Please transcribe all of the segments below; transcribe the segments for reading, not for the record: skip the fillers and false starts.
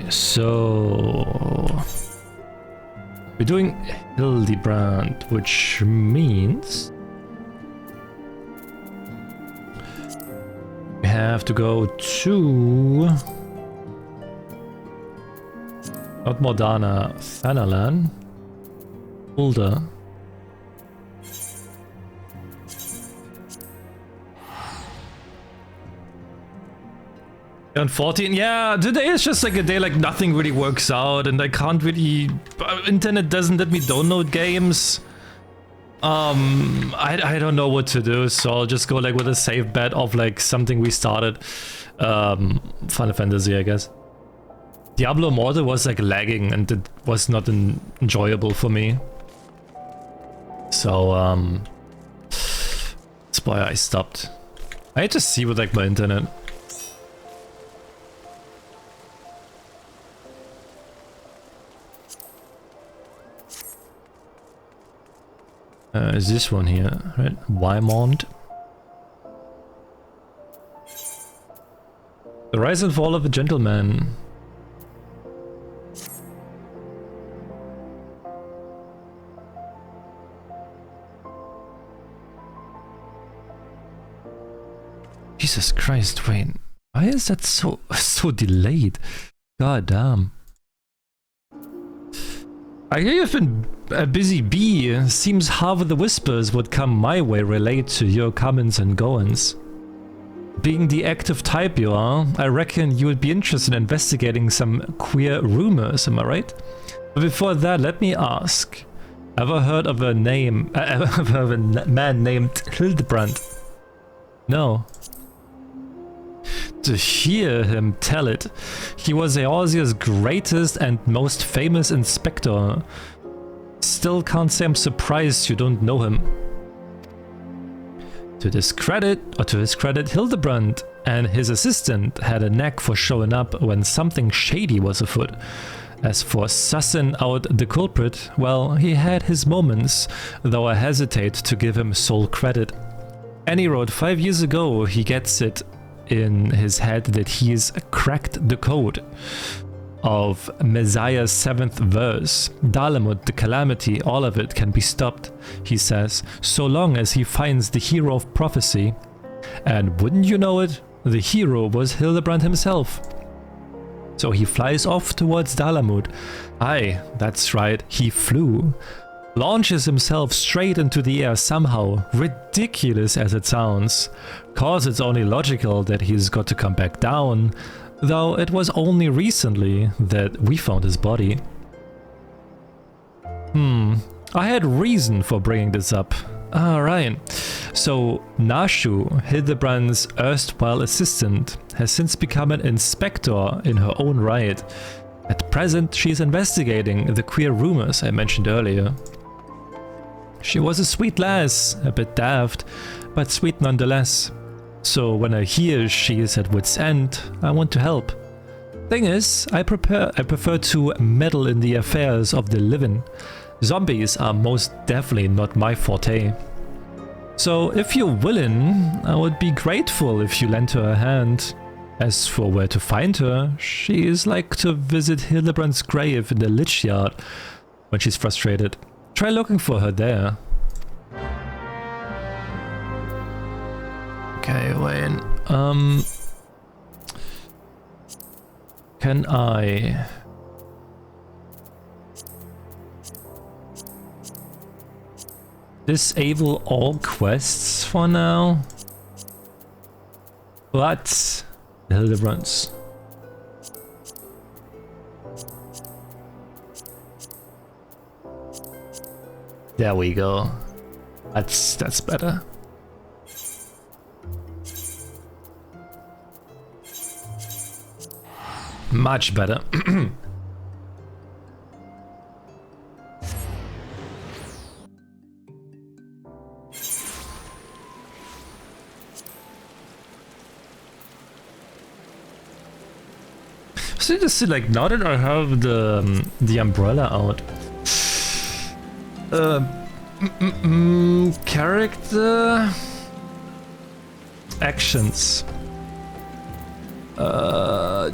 Okay, so we're doing Hildibrand, which means we have to go to not Modana, Thanalan, Ulda. On 14, yeah, today is just like a day like nothing really works out and I can't really, internet doesn't let me download games. I don't know what to do, so I'll just go like with a safe bet of like something we started. Final Fantasy, I guess. Diablo Immortal was like lagging and it was not enjoyable for me. So, that's why I stopped. I had to see with like my internet. Is this one here, right? Wymond. The Rise and Fall of a Gentleman. Jesus Christ, wait. Why is that so delayed? God damn. I hear you've been a busy bee. Seems half of the whispers would come my way relate to your comings and goings. Being the active type you are, I reckon you would be interested in investigating some queer rumors, am I right? But before that, let me ask. Ever heard of a man named Hildibrand? No. To hear him tell it, he was Eorzea's greatest and most famous inspector. Still can't say I'm surprised you don't know him. To his credit, Hildibrand and his assistant had a knack for showing up when something shady was afoot. As for sussing out the culprit, well, he had his moments, though I hesitate to give him sole credit. Any road 5 years ago, he gets it in his head that he's cracked the code of Messiah's 7th verse. Dalamud, the calamity, all of it can be stopped, he says, so long as he finds the hero of prophecy. And wouldn't you know it, the hero was Hildibrand himself. So he flies off towards Dalamud. Aye, that's right, he flew. Launches himself straight into the air somehow, ridiculous as it sounds. Cause it's only logical that he's got to come back down, though it was only recently that we found his body. I had reason for bringing this up. Alright, so Nashu, Hildibrand's erstwhile assistant, has since become an inspector in her own right. At present, she's investigating the queer rumors I mentioned earlier. She was a sweet lass, a bit daft, but sweet nonetheless. So when I hear she is at wit's end, I want to help. Thing is, I prefer to meddle in the affairs of the living. Zombies are most definitely not my forte. So if you're willing, I would be grateful if you lent her a hand. As for where to find her, she is like to visit Hildibrand's grave in the Lich Yard when she's frustrated. Try looking for her there. Okay, wait. Can I disable all quests for now? But Hildebrands. There we go. That's better. Much better. So just like now that I have the umbrella out. Character actions.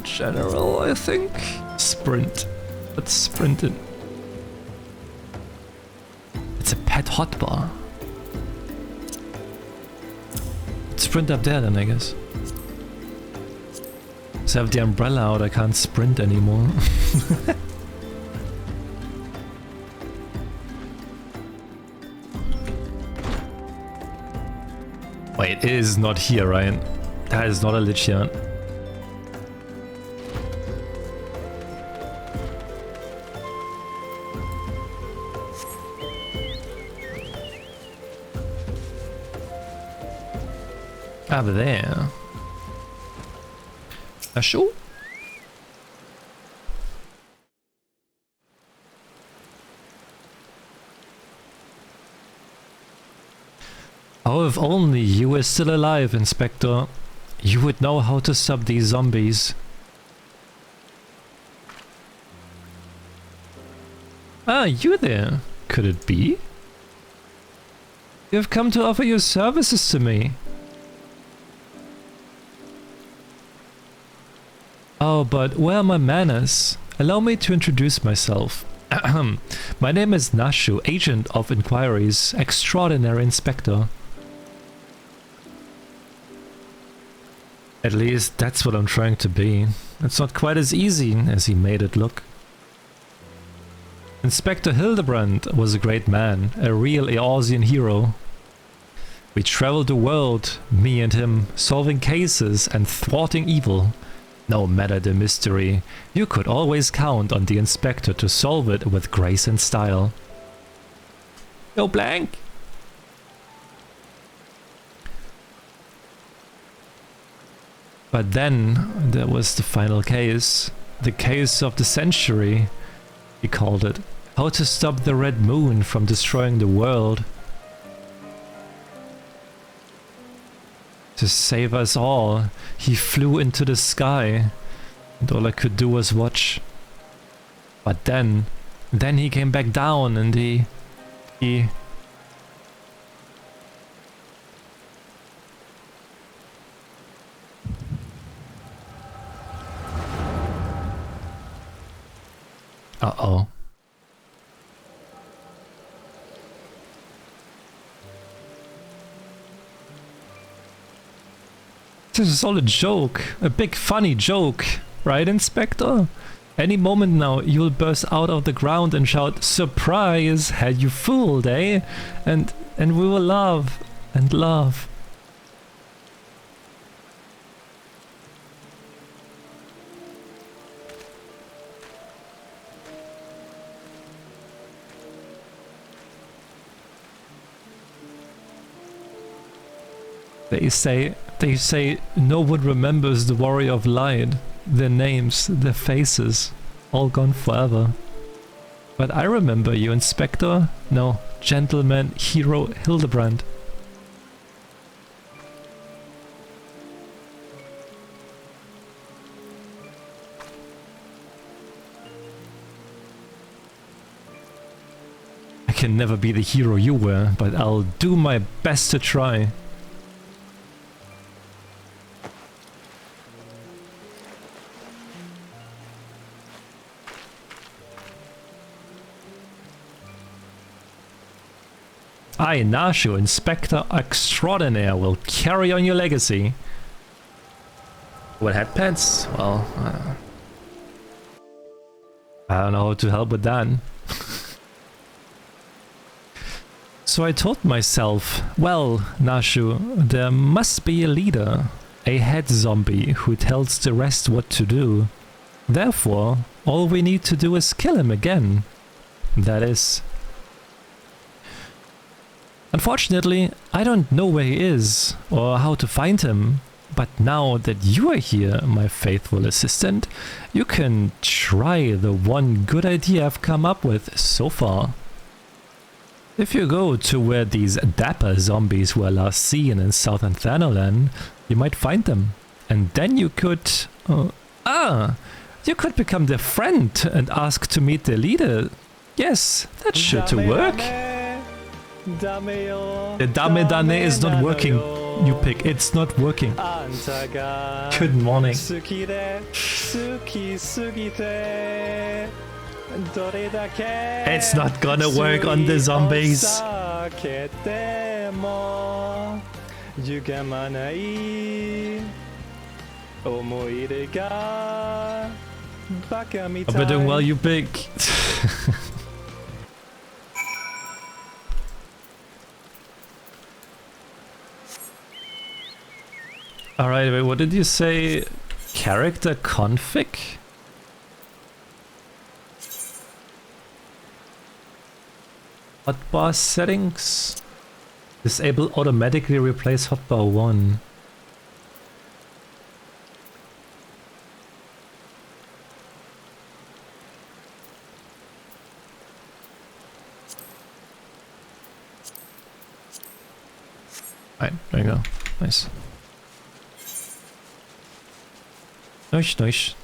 General, I think. Sprint. Let's sprint it. It's a pet hotbar. Let's sprint up there then, I guess. So I have the umbrella out, I can't sprint anymore. Wait, it is not here, right? That is not a lich here. Over there. Sure. Oh, if only you were still alive, Inspector. You would know how to stop these zombies. Ah, you there. Could it be? You have come to offer your services to me. Oh, but where are my manners? Allow me to introduce myself. My name is Nashu, Agent of Inquiries, Extraordinary Inspector. At least that's what I'm trying to be. It's not quite as easy as he made it look. Inspector Hildibrand was a great man, a real Eorzean hero. We traveled the world, me and him, solving cases and thwarting evil. No matter the mystery, you could always count on the Inspector to solve it with grace and style. Yo, blank! But then there was the final case. The case of the century, he called it. How to stop the Red Moon from destroying the world. To save us all, he flew into the sky, and all I could do was watch. But then he came back down and he... Uh-oh. This is all a joke, a big funny joke, right, Inspector? Any moment now you'll burst out of the ground and shout, "Surprise! Had you fooled, eh?" And we will laugh and laugh. They say no one remembers the Warrior of Light, their names, their faces, all gone forever. But I remember you, Inspector. No, Gentleman Hero Hildibrand. I can never be the hero you were, but I'll do my best to try. I, Nashu, Inspector Extraordinaire, will carry on your legacy. What had pets? Well, I don't know how to help with that. So I told myself, well, Nashu, there must be a leader, a head zombie who tells the rest what to do. Therefore, all we need to do is kill him again. That is... Unfortunately, I don't know where he is, or how to find him, but now that you are here, my faithful assistant, you can try the one good idea I've come up with so far. If you go to where these dapper zombies were last seen in southern Thanolan, you might find them, and then you could... you could become their friend and ask to meet their leader. Yes, that's sure to work. The Dame Dane is not working. you pick. It's not working. Good morning. It's not gonna work on the zombies. I've been doing well, you big. Alright, wait, what did you say? Character config? Hotbar settings? Disable automatically replace hotbar 1. Right, there you go. Nice. Nice.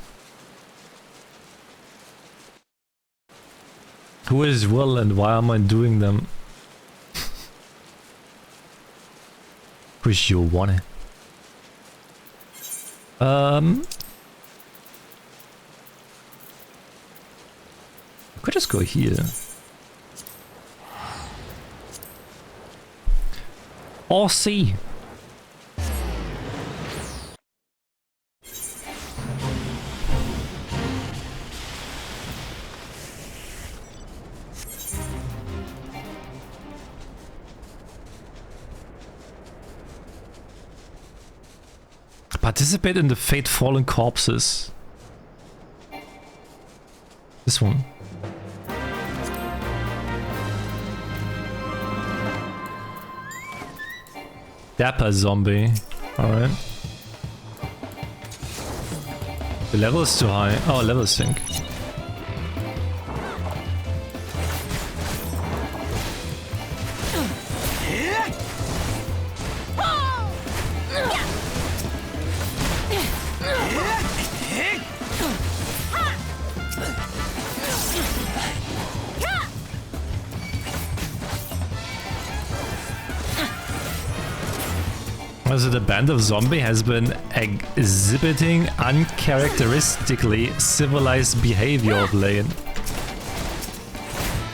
Who is Will and why am I doing them? Push you want it. I could just go here. Or C. Participate in the Fate Fallen Corpses. This one. Dapper zombie. Alright. The level is too high. Oh, level sync. Also, the band of zombie has been exhibiting uncharacteristically civilized behavior of late,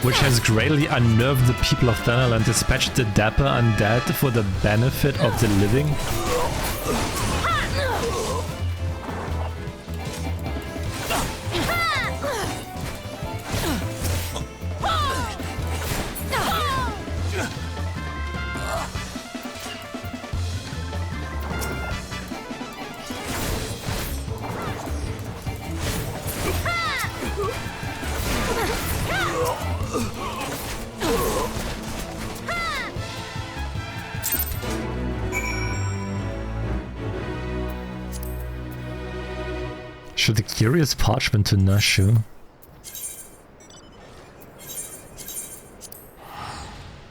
which has greatly unnerved the people of Thanalan. Dispatched the dapper undead for the benefit of the living. Show the curious parchment to Nashu.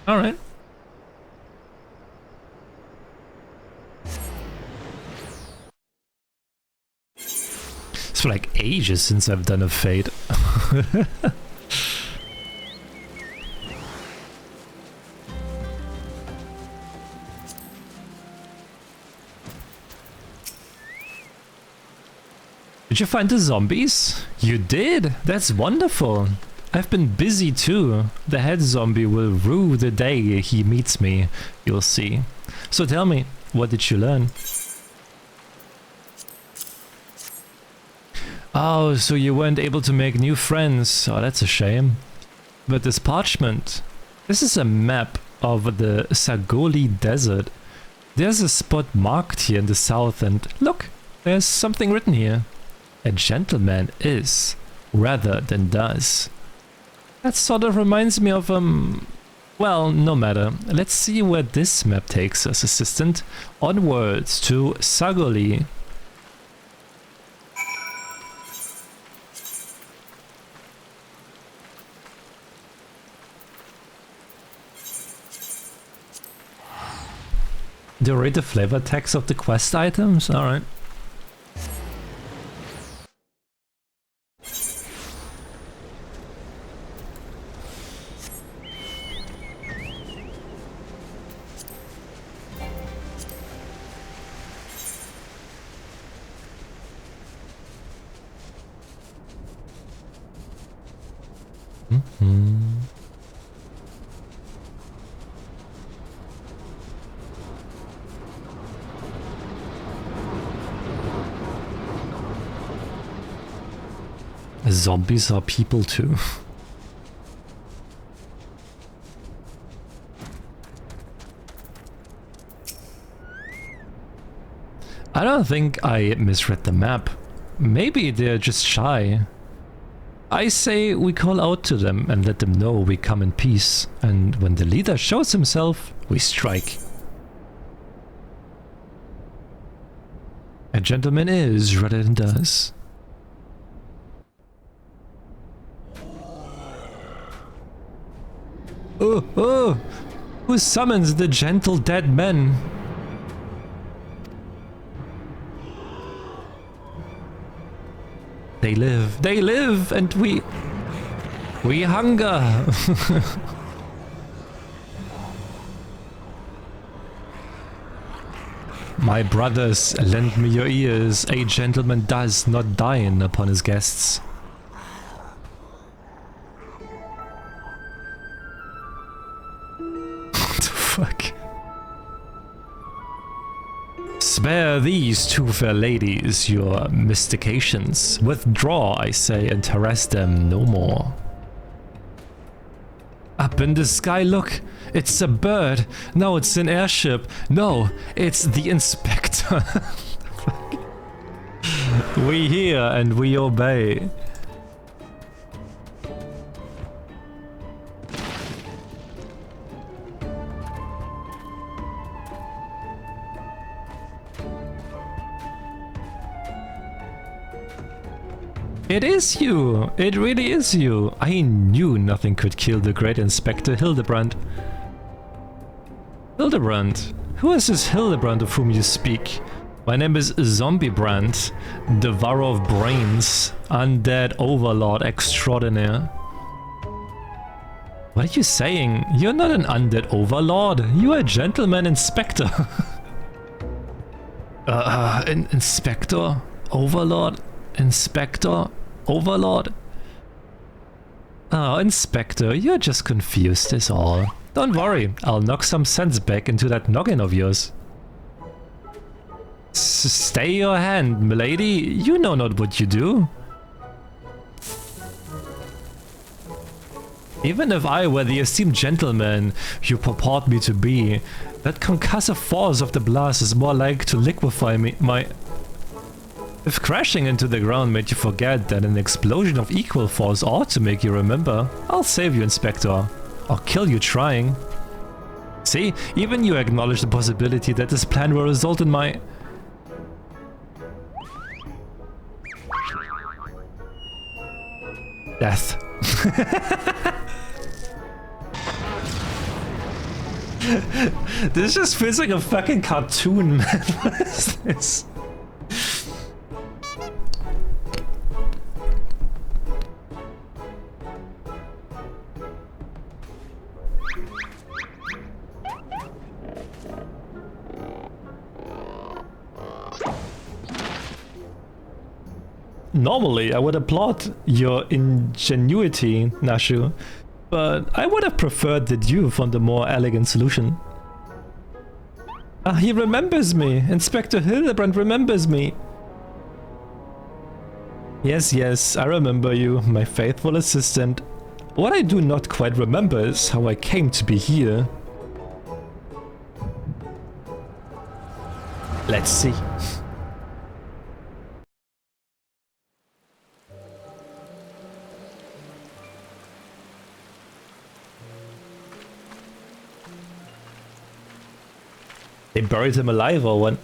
Alright. It's been like ages since I've done a fate. Did you find the zombies? You did? That's wonderful. I've been busy too. The head zombie will rue the day he meets me. You'll see. So tell me, what did you learn? Oh, so you weren't able to make new friends. Oh, that's a shame. But this parchment, this is a map of the Sagoli Desert. There's a spot marked here in the south and look, there's something written here. A gentleman is, rather than does. That sort of reminds me of, well, no matter. Let's see where this map takes us, assistant. Onwards to Sagoli. Do you read the flavor text of the quest items? Alright. Mm-hmm. Zombies are people too. I don't think I misread the map. Maybe they're just shy. I say we call out to them and let them know we come in peace, and when the leader shows himself, we strike. A gentleman is rather than does. Oh, oh! Who summons the gentle dead men? They live, and we hunger. My brothers, lend me your ears. A gentleman does not dine upon his guests. What the fuck? Spare these two fair ladies your mystications. Withdraw, I say, and harass them no more. Up in the sky, look! It's a bird! No, it's an airship! No, it's the inspector! We hear and we obey. It is you! It really is you! I knew nothing could kill the great Inspector Hildibrand. Hildibrand? Who is this Hildibrand of whom you speak? My name is Zombiebrand, devourer of brains, undead overlord extraordinaire. What are you saying? You're not an undead overlord, you are a gentleman inspector. Inspector? Overlord? Inspector? Overlord? Oh, Inspector, you're just confused is all. Don't worry, I'll knock some sense back into that noggin of yours. Stay your hand, milady, you know not what you do. Even if I were the esteemed gentleman you purport me to be, that concussive force of the blast is more like to liquefy me, If crashing into the ground made you forget that an explosion of equal force ought to make you remember, I'll save you, Inspector. Or kill you trying. See, even you acknowledge the possibility that this plan will result in my... death. This just feels like a fucking cartoon, man. What is this? Normally, I would applaud your ingenuity, Nashu, but I would have preferred that you found a more elegant solution. Ah, he remembers me! Inspector Hildibrand remembers me! Yes, I remember you, my faithful assistant. What I do not quite remember is how I came to be here. Let's see. They buried him alive or what?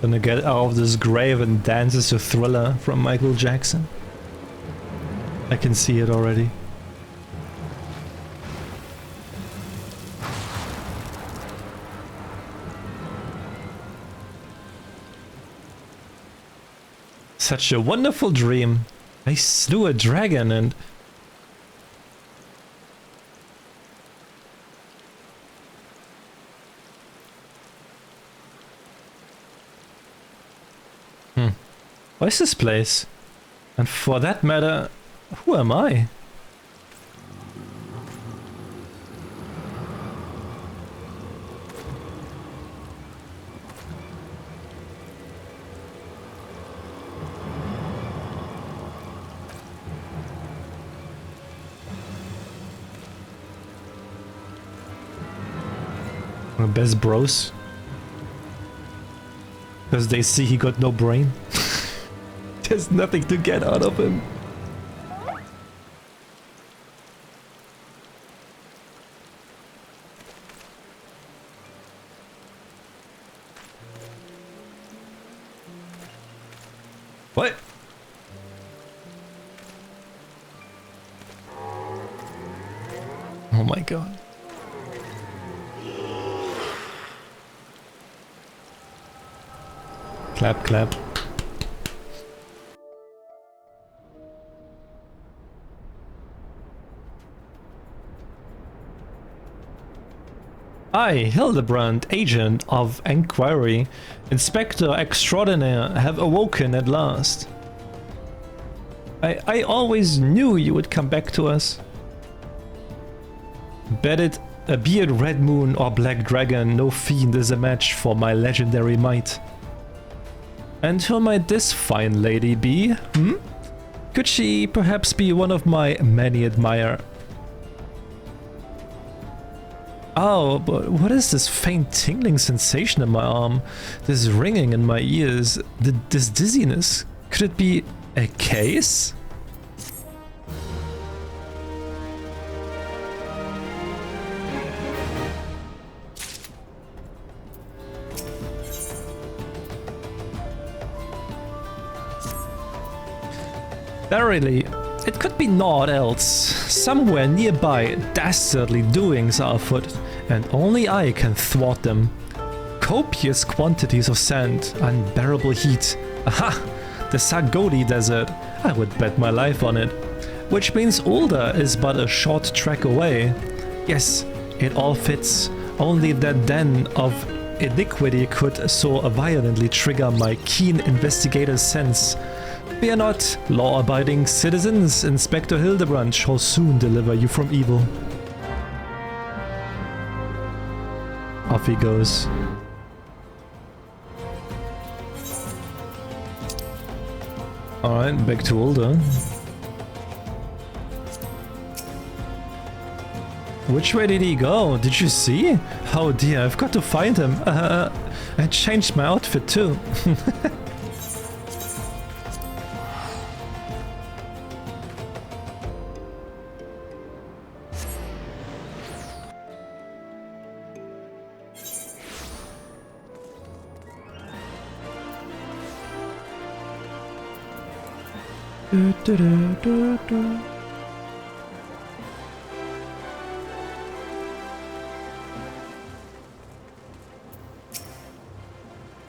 Gonna get out of this grave and dances to Thriller from Michael Jackson. I can see it already. Such a wonderful dream. I slew a dragon and... What is this place? And for that matter, who am I? My best bros. Because they see he got no brain. There's nothing to get out of him. What? Oh my god. Clap, clap. I, Hildibrand, agent of Inquiry, Inspector Extraordinaire, have awoken at last. I always knew you would come back to us. Be it Red Moon or Black Dragon, no fiend is a match for my legendary might. And who might this fine lady be? Could she perhaps be one of my many admire? Oh, but what is this faint tingling sensation in my arm? This ringing in my ears? This dizziness? Could it be a case? Verily, it could be naught else. Somewhere nearby, dastardly doings are afoot, and only I can thwart them. Copious quantities of sand, unbearable heat. Aha! The Sargodi Desert. I would bet my life on it. Which means Ulda is but a short trek away. Yes, it all fits. Only that den of iniquity could so violently trigger my keen investigator's sense. Fear not, law-abiding citizens. Inspector Hildibrand shall soon deliver you from evil. Off he goes. Alright, back to Ulda. Which way did he go? Did you see? Oh dear, I've got to find him. I changed my outfit too.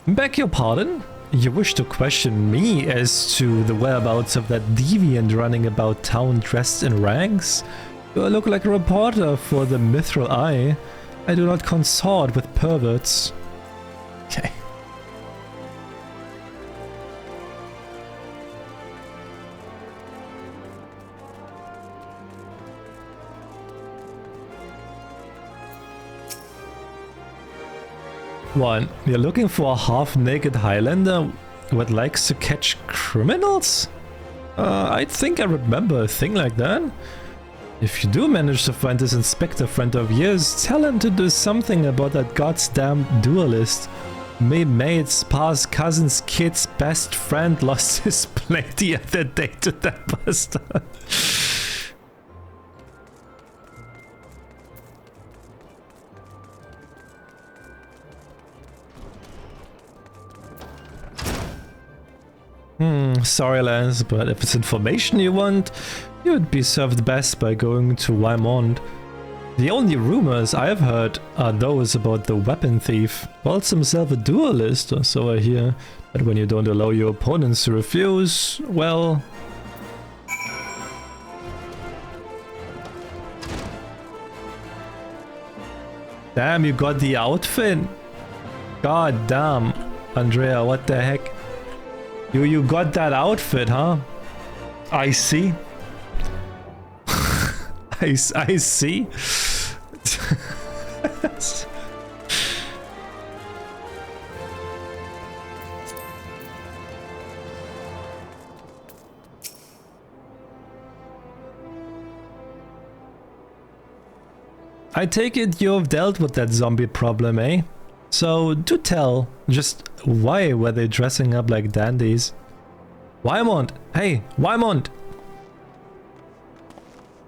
Beg your pardon? You wish to question me as to the whereabouts of that deviant running about town dressed in rags? You look like a reporter for the Mithril Eye. I do not consort with perverts. Okay. One, you're looking for a half-naked Highlander who likes to catch criminals? I think I remember a thing like that. If you do manage to find this inspector friend of yours, tell him to do something about that goddamn duelist. My mate's past cousin's kid's best friend lost his blade the other day to that bastard. Sorry, Lance, but if it's information you want, you would be served best by going to Wymond. The only rumors I've heard are those about the weapon thief. Calls himself a duelist, or so I hear. But when you don't allow your opponents to refuse, well... Damn, you got the outfit? God damn, Andrea, what the heck? You got that outfit, huh? I see. I see. I take it you've dealt with that zombie problem, eh? So, do tell, just why were they dressing up like dandies? Wymond! Hey, Wymond!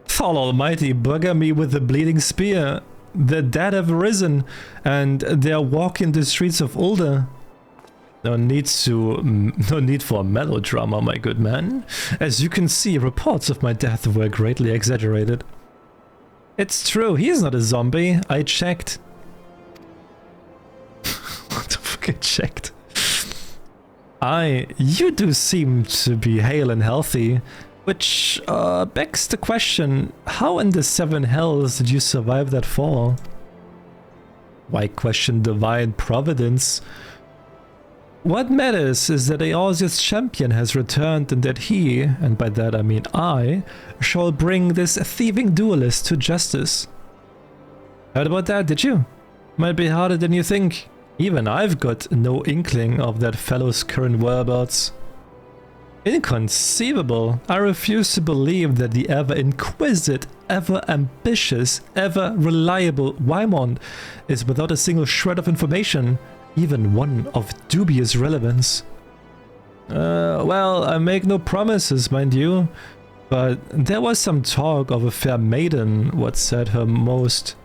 Thal almighty, bugger me with the bleeding spear. The dead have risen, and they're walking the streets of Ulda. No need for a melodrama, my good man. As you can see, reports of my death were greatly exaggerated. It's true, he's not a zombie. I checked. What the fuck, I checked? You do seem to be hale and healthy, which begs the question, how in the seven hells did you survive that fall? Why question divine providence? What matters is that Eorzea's champion has returned and that he, and by that I mean I, shall bring this thieving duelist to justice. Heard about that, did you? Might be harder than you think. Even I've got no inkling of that fellow's current whereabouts. Inconceivable. I refuse to believe that the ever inquisitive, ever ambitious, ever reliable Wymond is without a single shred of information, even one of dubious relevance. Well, I make no promises, mind you, but there was some talk of a fair maiden, what said her most.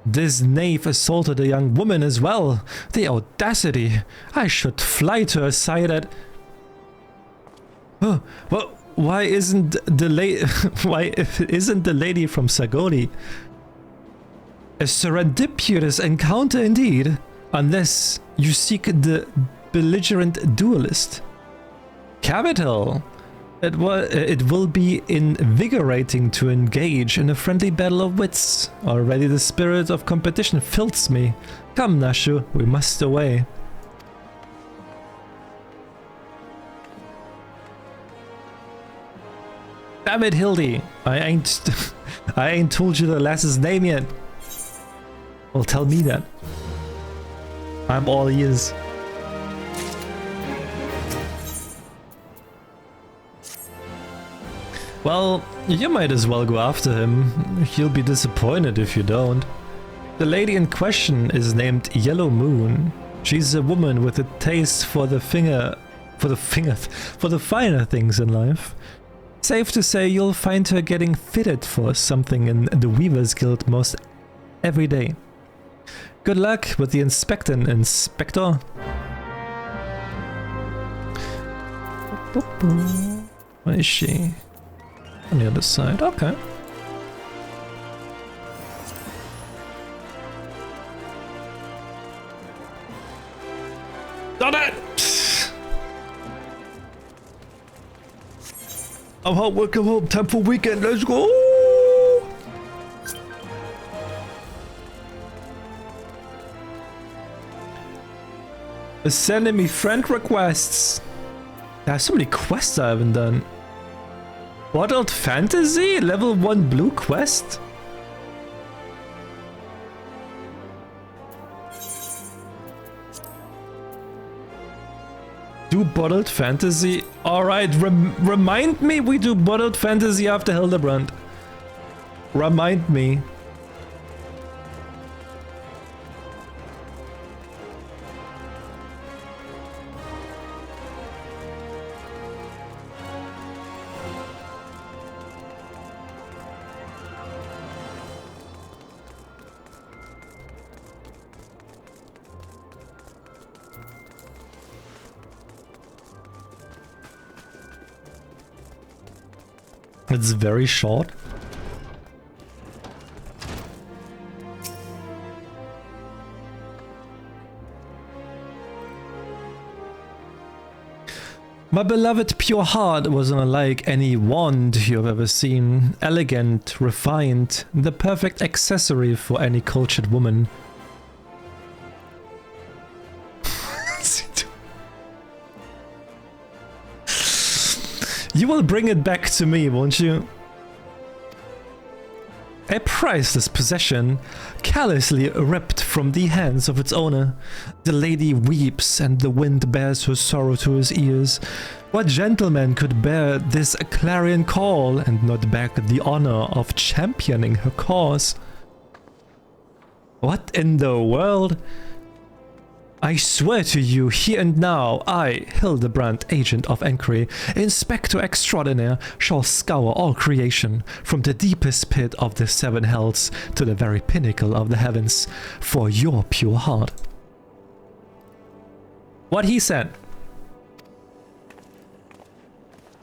This knave assaulted a young woman as well. The audacity! I should fly to her side at... Oh, well, why isn't the lady from Sagoni? A serendipitous encounter indeed, unless you seek the belligerent duelist. Capital! It will be invigorating to engage in a friendly battle of wits. Already the spirit of competition fills me. Come, Nashu, we must away. Damn it, Hildy! I ain't told you the lass's name yet. Well, tell me that. I'm all ears. Well, you might as well go after him. He'll be disappointed if you don't. The lady in question is named Yellow Moon. She's a woman with a taste for the finer things in life. Safe to say you'll find her getting fitted for something in the Weavers Guild most every day. Good luck with the inspector. Where is she? On the other side, okay. Done it! I'm home, welcome home, time for weekend, let's go! It's sending me friend requests. There's so many quests I haven't done. Bottled Fantasy? Level 1 blue quest? Do Bottled Fantasy? Alright, remind me we do Bottled Fantasy after Hildibrand. Remind me. It's very short. My beloved pure heart was unlike any wand you have ever seen. Elegant, refined, the perfect accessory for any cultured woman. You will bring it back to me, won't you? A priceless possession, callously ripped from the hands of its owner. The lady weeps and the wind bears her sorrow to his ears. What gentleman could bear this clarion call and not beg the honor of championing her cause? What in the world? I swear to you, here and now, I, Hildibrand, agent of Enquiry, Inspector Extraordinaire, shall scour all creation, from the deepest pit of the seven hells to the very pinnacle of the heavens, for your pure heart. What he said.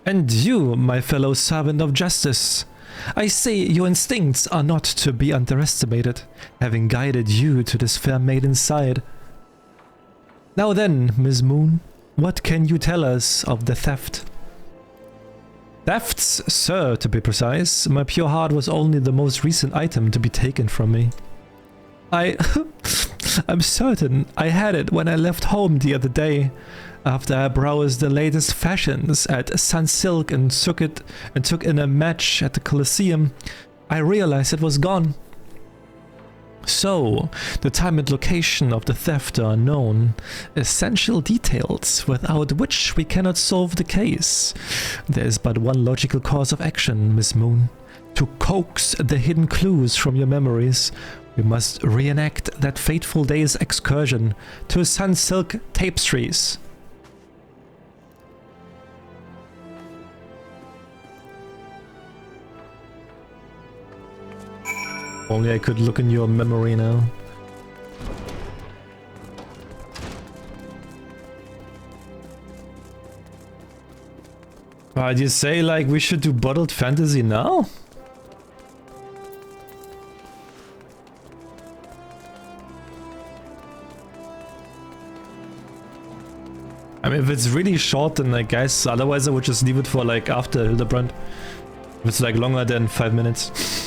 And you, my fellow servant of justice, I say your instincts are not to be underestimated, having guided you to this fair maiden's side. Now then, Miss Moon, what can you tell us of the theft? Thefts, sir, to be precise. My pure heart was only the most recent item to be taken from me. I'm certain I had it when I left home the other day, after I browsed the latest fashions at Sunsilk and took in a match at the Colosseum. I realized it was gone. So, the time and location of the theft are unknown, essential details without which we cannot solve the case. There is but one logical course of action, Miss Moon. To coax the hidden clues from your memories, we must reenact that fateful day's excursion to Sunsilk tapestries. Only I could look in your memory now. Do you say like we should do bottled fantasy now? I mean, if it's really short, then I guess. Otherwise, I would just leave it for like after Hildibrand. If it's like longer than 5 minutes.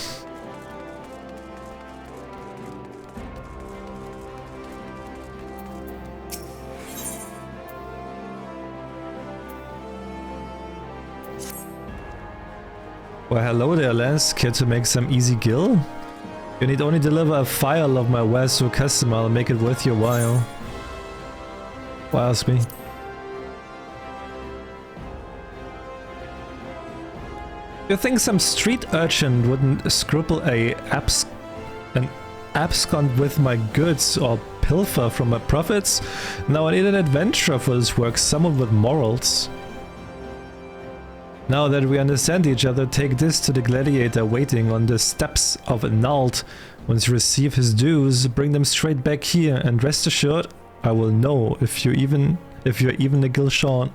Well, hello there, Lance. Care to make some easy gill? You need only deliver a file of my wares to a customer. I'll make it worth your while. Why ask me? You think some street urchin wouldn't scruple an abscond with my goods or pilfer from my profits? Now I need an adventurer for this work, someone with morals. Now that we understand each other, take this to the gladiator waiting on the steps of Nalt. Once you receive his dues, bring them straight back here, and rest assured, I will know if you're even a gill short.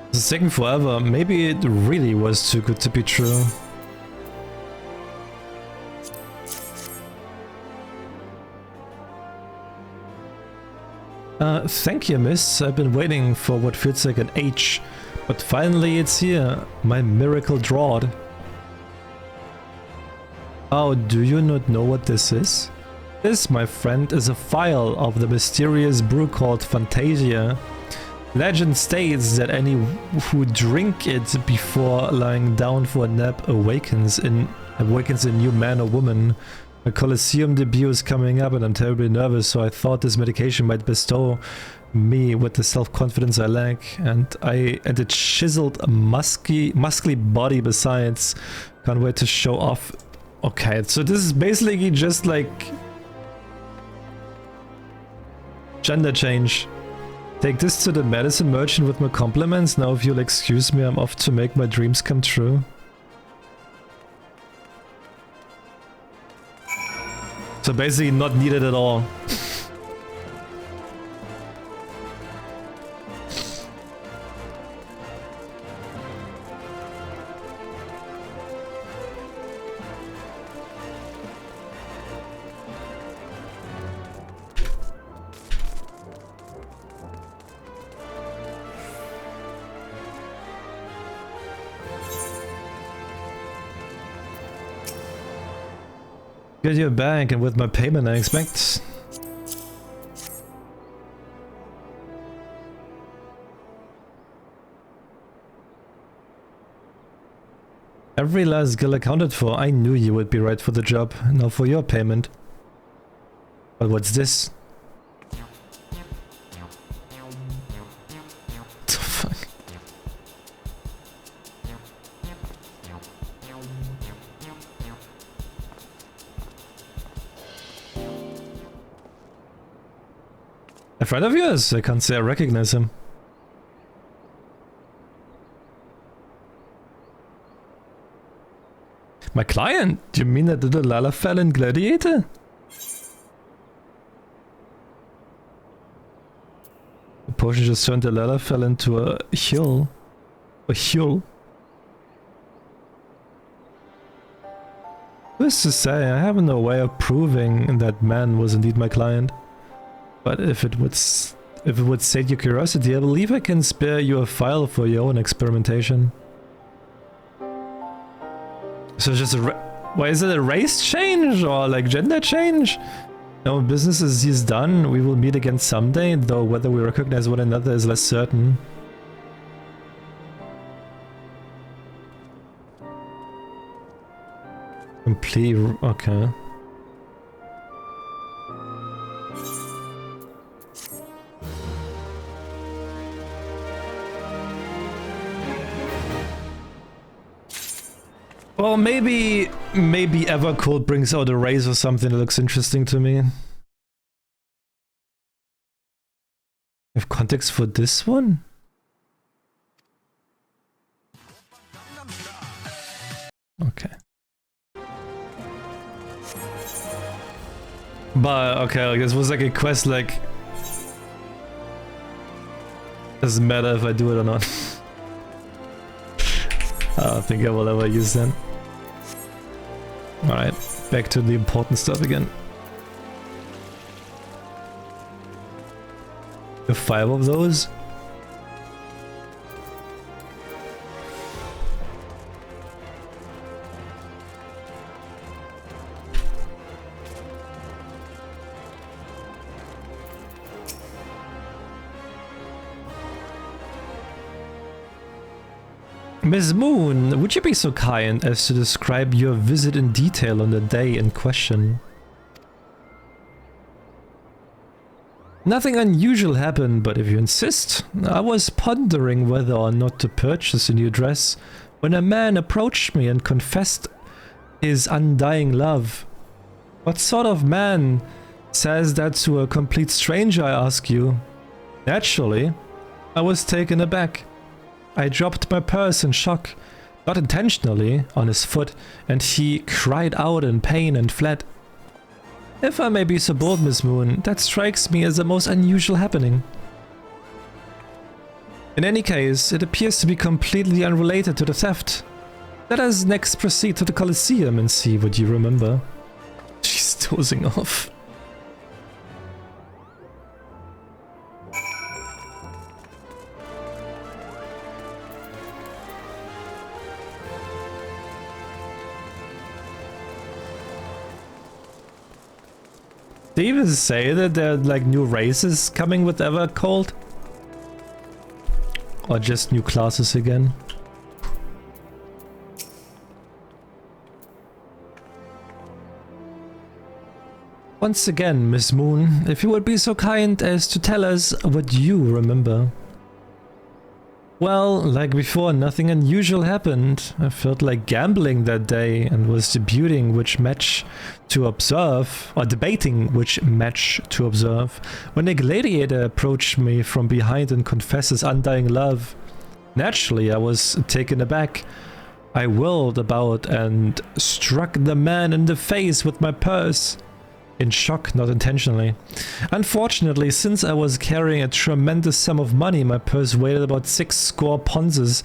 It's taking forever. Maybe it really was too good to be true. Thank you, miss. I've been waiting for what feels like an age, but finally it's here. My miracle draught. Oh, do you not know what this is? This, my friend, is a file of the mysterious brew called Fantasia. Legend states that any who drink it before lying down for a nap awakens a new man or woman My Colosseum debut is coming up and I'm terribly nervous, so I thought this medication might bestow me with the self-confidence I lack, and a chiseled, muscly body besides. Can't wait to show off. Okay, so this is basically just like gender change. Take this to the medicine merchant with my compliments. Now if you'll excuse me, I'm off to make my dreams come true. So basically not needed at all. Get your bank, and with my payment I expect. Every last skill accounted for. I knew you would be right for the job. Now for your payment. But what's this? What the fuck? A friend of yours? I can't say I recognize him. My client? Do you mean that little Lalafell gladiator? The potion just turned the Lalafell into a hill. A hill? Who's to say? I have no way of proving that man was indeed my client. But if it would sate your curiosity, I believe I can spare you a file for your own experimentation. So it's just a why is it a race change or like gender change? No, business is done. We will meet again someday, though whether we recognize one another is less certain. Complete. Okay. Well, maybe Evercold brings out a race or something that looks interesting to me. Have context for this one? Okay. But okay, like this was like a quest like doesn't matter if I do it or not. I don't think I will ever use them. Alright, back to the important stuff again. The 5 of those. Miss Moon, would you be so kind as to describe your visit in detail on the day in question? Nothing unusual happened, but if you insist, I was pondering whether or not to purchase a new dress when a man approached me and confessed his undying love. What sort of man says that to a complete stranger, I ask you? Naturally, I was taken aback. I dropped my purse in shock, not intentionally, on his foot, and he cried out in pain and fled. If I may be so bold, Miss Moon, that strikes me as the most unusual happening. In any case, it appears to be completely unrelated to the theft. Let us next proceed to the Colosseum and see what you remember. She's dozing off. Did they even say that there are like new races coming with Evercold? Or just new classes again? Once again, Miss Moon, if you would be so kind as to tell us what you remember. Well, like before, nothing unusual happened. I felt like gambling that day and was debating which match to observe, when a gladiator approached me from behind and confessed his undying love. Naturally, I was taken aback. I whirled about and struck the man in the face with my purse. In shock, not intentionally. Unfortunately, since I was carrying a tremendous sum of money, my purse weighed about 6 score ponzes,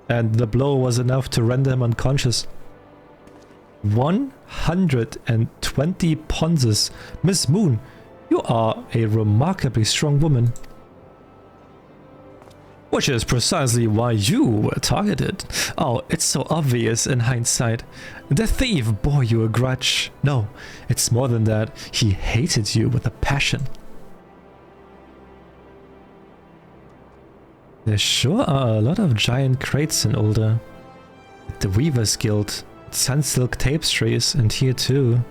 and the blow was enough to render him unconscious. 120 ponzes. Miss Moon, you are a remarkably strong woman. Which is precisely why you were targeted. Oh, it's so obvious in hindsight. The thief bore you a grudge. No, it's more than that. He hated you with a passion. There sure are a lot of giant crates in Ulder. At the Weavers Guild, Sunsilk Tapestries, and here too.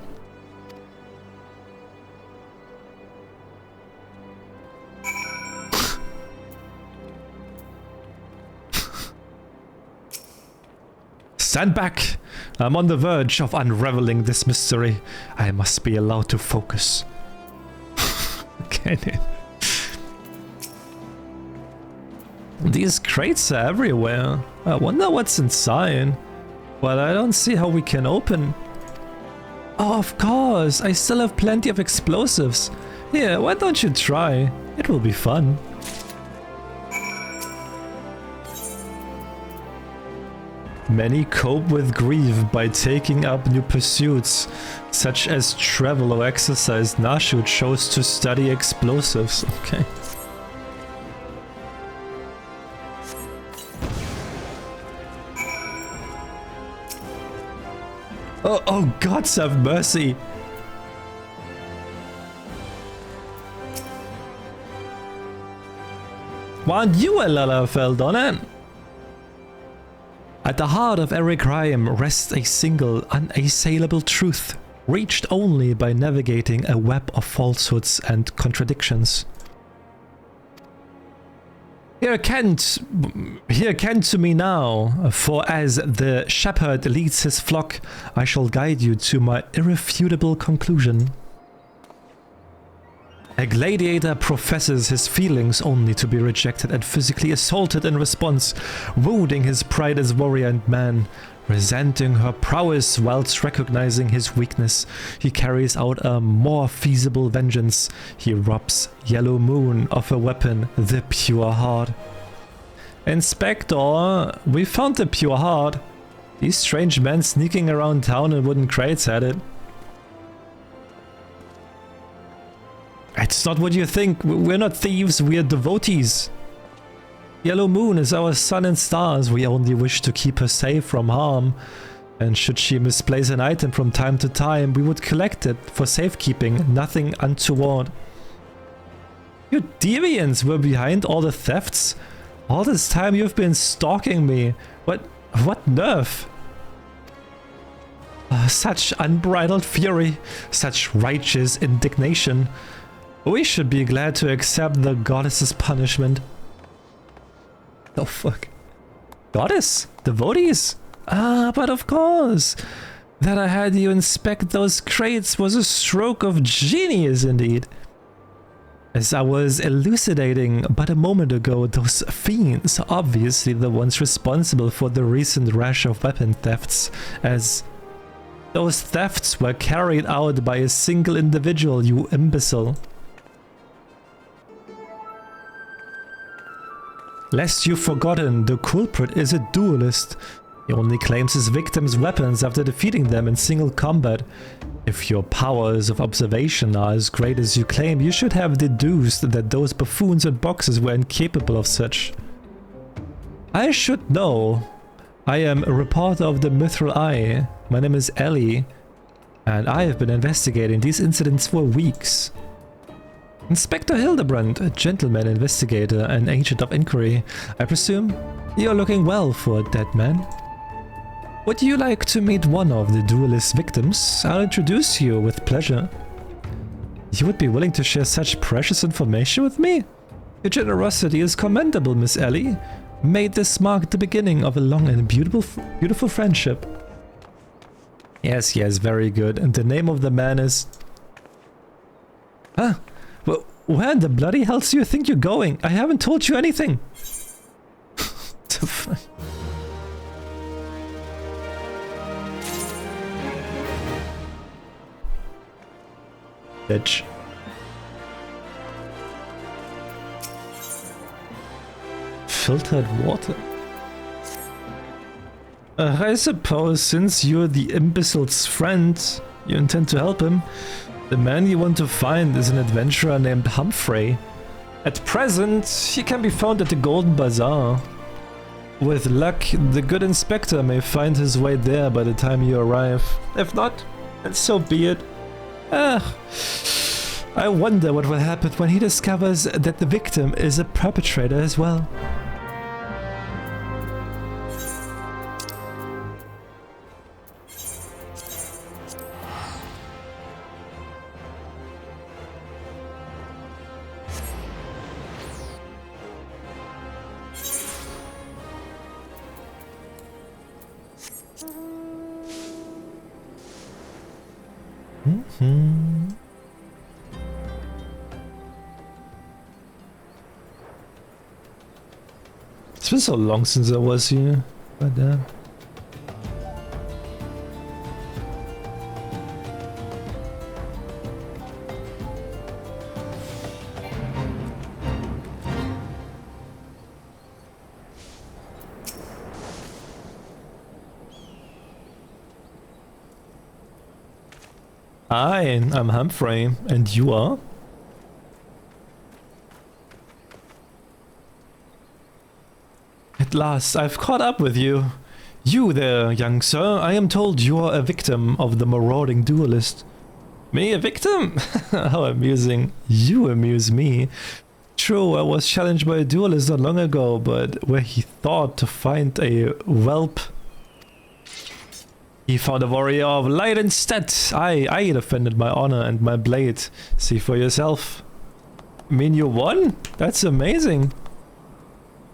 Stand back! I'm on the verge of unraveling this mystery. I must be allowed to focus. Okay. These crates are everywhere. I wonder what's inside. Well, I don't see how we can open. Oh, of course! I still have plenty of explosives. Here, why don't you try? It will be fun. Many cope with grief by taking up new pursuits, such as travel or exercise. Nashu chose to study explosives. Okay. Oh, gods have mercy! Weren't you a Lalafeld on it? At the heart of every crime rests a single, unassailable truth, reached only by navigating a web of falsehoods and contradictions. Hearken to me now, for as the shepherd leads his flock, I shall guide you to my irrefutable conclusion. A gladiator professes his feelings only to be rejected and physically assaulted in response, wounding his pride as warrior and man. Resenting her prowess whilst recognizing his weakness, he carries out a more feasible vengeance. He robs Yellow Moon of a weapon, the Pure Heart. Inspector, we found the Pure Heart. These strange men sneaking around town in wooden crates had it. It's not what you think. We're not thieves, we're devotees. Yellow Moon is our sun and stars. We only wish to keep her safe from harm. And should she misplace an item from time to time, we would collect it for safekeeping, nothing untoward. You deviants were behind all the thefts? All this time you've been stalking me. What nerve? Such unbridled fury, such righteous indignation. We should be glad to accept the goddess's punishment. Oh fuck. Goddess? Devotees? Ah, but of course. That I had you inspect those crates was a stroke of genius indeed. As I was elucidating but a moment ago, those fiends are obviously the ones responsible for the recent rash of weapon thefts, as those thefts were carried out by a single individual, you imbecile. Lest you've forgotten, the culprit is a duelist. He only claims his victims' weapons after defeating them in single combat. If your powers of observation are as great as you claim, you should have deduced that those buffoons and boxers were incapable of such. I should know. I am a reporter of the Mithril Eye. My name is Ellie, and I have been investigating these incidents for weeks. Inspector Hildibrand, a gentleman investigator and agent of inquiry. I presume you're looking well for a dead man. Would you like to meet one of the duelist victims? I'll introduce you with pleasure. You would be willing to share such precious information with me? Your generosity is commendable, Miss Ellie. May this mark the beginning of a long and beautiful friendship. Yes, yes, very good. And the name of the man is... Huh? Well, where in the bloody hell do you think you're going? I haven't told you anything. What the fuck? Bitch. Filtered water. I suppose since you're the imbecile's friend, you intend to help him. The man you want to find is an adventurer named Humphrey. At present, he can be found at the Golden Bazaar. With luck, the good inspector may find his way there by the time you arrive. If not, then so be it. I wonder what will happen when he discovers that the victim is a perpetrator as well. It's been so long since I was here. God damn. Hi, I'm Humphrey, and you are? At last, I've caught up with you. You there, young sir, I am told you are a victim of the marauding duelist. Me, a victim? How amusing. You amuse me. True, I was challenged by a duelist not long ago, but where he thought to find a whelp, he found a warrior of light instead. I defended my honor and my blade. See for yourself. I mean, you won? That's amazing.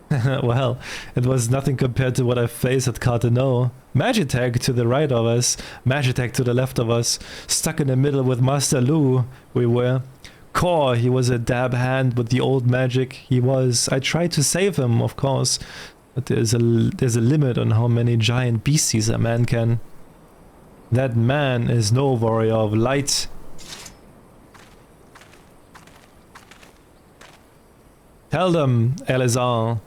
Well, it was nothing compared to what I faced at Carteno. Magitech to the right of us, Magitech to the left of us, stuck in the middle with Master Lu, we were. Core, he was a dab hand with the old magic, he was. I tried to save him, of course, but there's a limit on how many giant beasties a man can. That man is no warrior of light. Tell them, Elazar.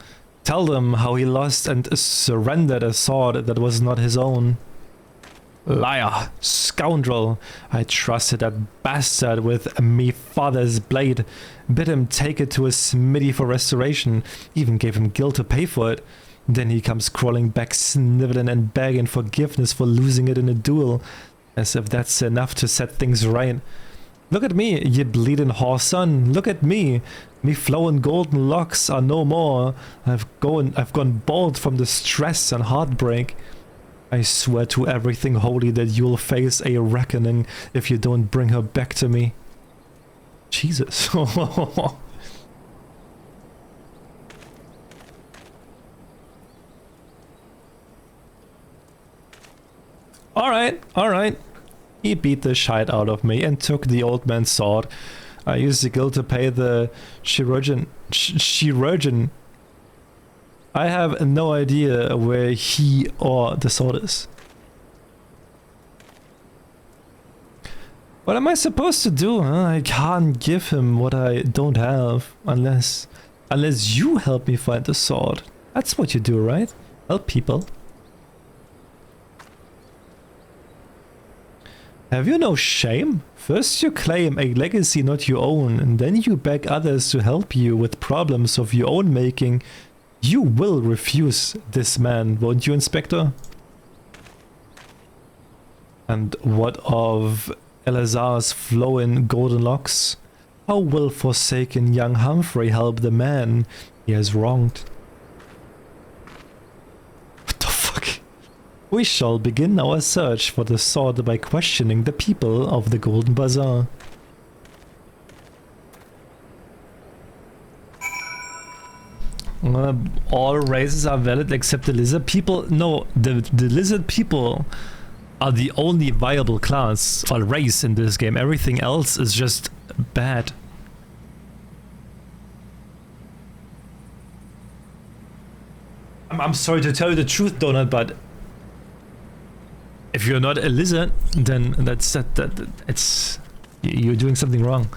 Tell them how he lost and surrendered a sword that was not his own. Liar, scoundrel. I trusted that bastard with me father's blade. Bid him take it to a smithy for restoration. Even gave him guilt to pay for it. Then he comes crawling back, sniveling and begging forgiveness for losing it in a duel. As if that's enough to set things right. Look at me, ye bleeding whore son. Look at me. Me flowing golden locks are no more. I've gone bald from the stress and heartbreak. I swear to everything holy that you'll face a reckoning if you don't bring her back to me. Jesus. Alright. He beat the shite out of me and took the old man's sword. I used the guild to pay the chirurgeon. I have no idea where he or the sword is. What am I supposed to do, huh? I can't give him what I don't have unless you help me find the sword. That's what you do, right? Help people. Have you no shame? First you claim a legacy not your own, and then you beg others to help you with problems of your own making. You will refuse this man, won't you, Inspector? And what of Elazar's flowing golden locks? How will forsaken young Humphrey help the man he has wronged? We shall begin our search for the sword by questioning the people of the Golden Bazaar. All races are valid except the lizard people. No, the lizard people are the only viable class or race in this game. Everything else is just bad. I'm sorry to tell you the truth, Donut, but if you're not a lizard, then it's you're doing something wrong.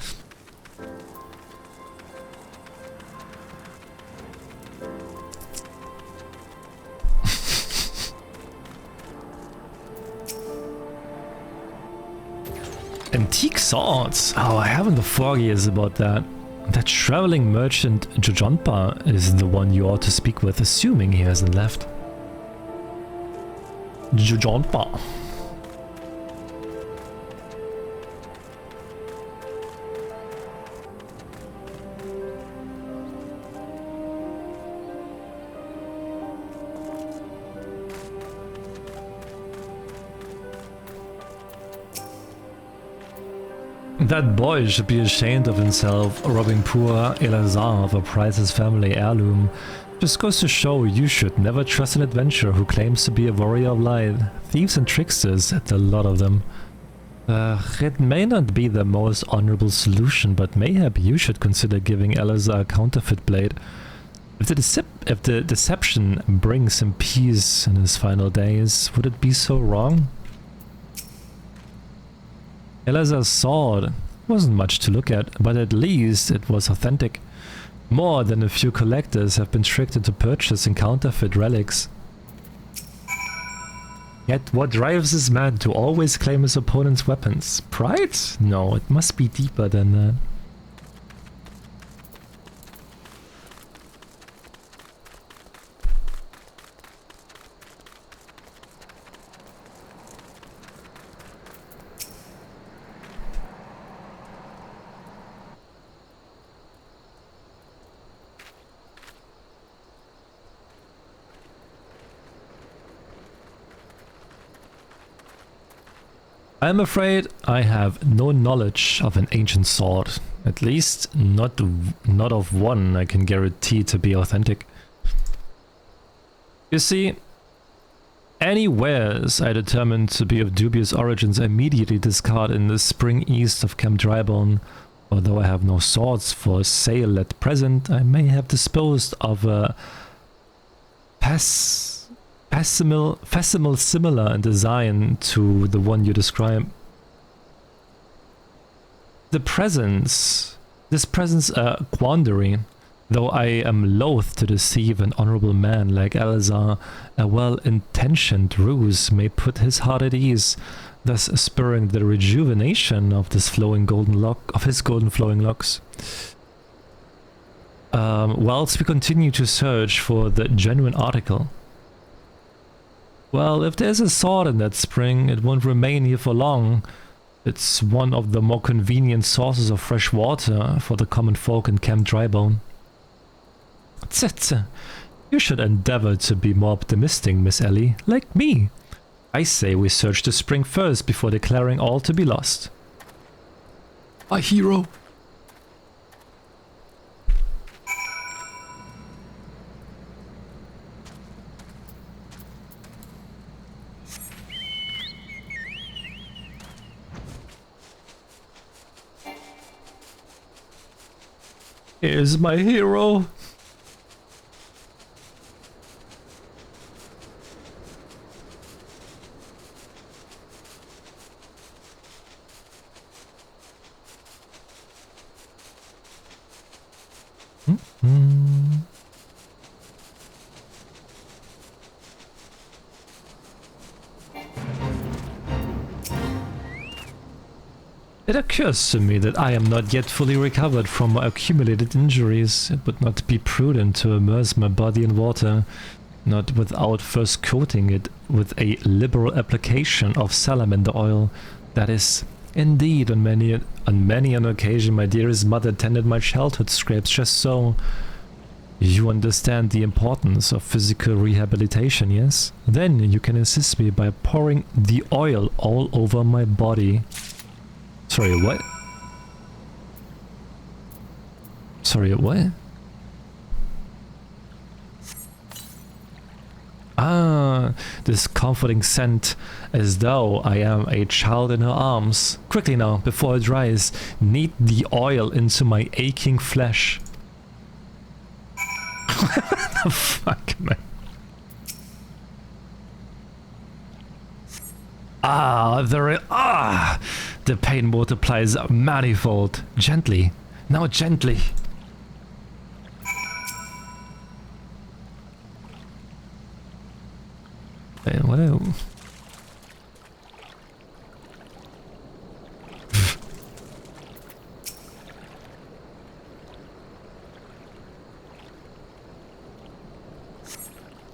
Antique swords. Oh, I haven't the foggiest about that. That traveling merchant Jojonpa is the one you ought to speak with, assuming he hasn't left. Jojonpa. That boy should be ashamed of himself, robbing poor Elazar of a priceless family heirloom. Just goes to show you should never trust an adventurer who claims to be a warrior of light. Thieves and tricksters, a lot of them. It may not be the most honorable solution, but mayhap you should consider giving Elazar a counterfeit blade. If the deception brings him peace in his final days, would it be so wrong? Elazar's sword wasn't much to look at, but at least it was authentic. More than a few collectors have been tricked into purchasing counterfeit relics. Yet what drives this man to always claim his opponent's weapons? Pride? No, it must be deeper than that. I'm afraid I have no knowledge of an ancient sword. At least not of one I can guarantee to be authentic. You see, any wares I determine to be of dubious origins I immediately discard in the spring east of Camp Drybone. Although I have no swords for sale at present, I may have disposed of a facsimile similar in design to the one you describe. This presents a quandary. Though I am loath to deceive an honorable man like Elazar, a well-intentioned ruse may put his heart at ease, thus spurring the rejuvenation of his golden flowing locks. Whilst we continue to search for the genuine article. Well, if there's a sword in that spring, it won't remain here for long. It's one of the more convenient sources of fresh water for the common folk in Camp Drybone. You should endeavor to be more optimistic, Miss Ellie, like me. I say we search the spring first before declaring all to be lost. My hero. Here's my hero. It occurs to me that I am not yet fully recovered from my accumulated injuries. It would not be prudent to immerse my body in water, not without first coating it with a liberal application of salamander oil. That is, indeed, on many an occasion my dearest mother tended my childhood scrapes just so. You understand the importance of physical rehabilitation, yes? Then you can assist me by pouring the oil all over my body. Sorry, what? Sorry, what? Ah, this comforting scent, as though I am a child in her arms. Quickly now, before it dries, knead the oil into my aching flesh. What the fuck, man? The pain multiplies manifold. Gently, now gently. What a...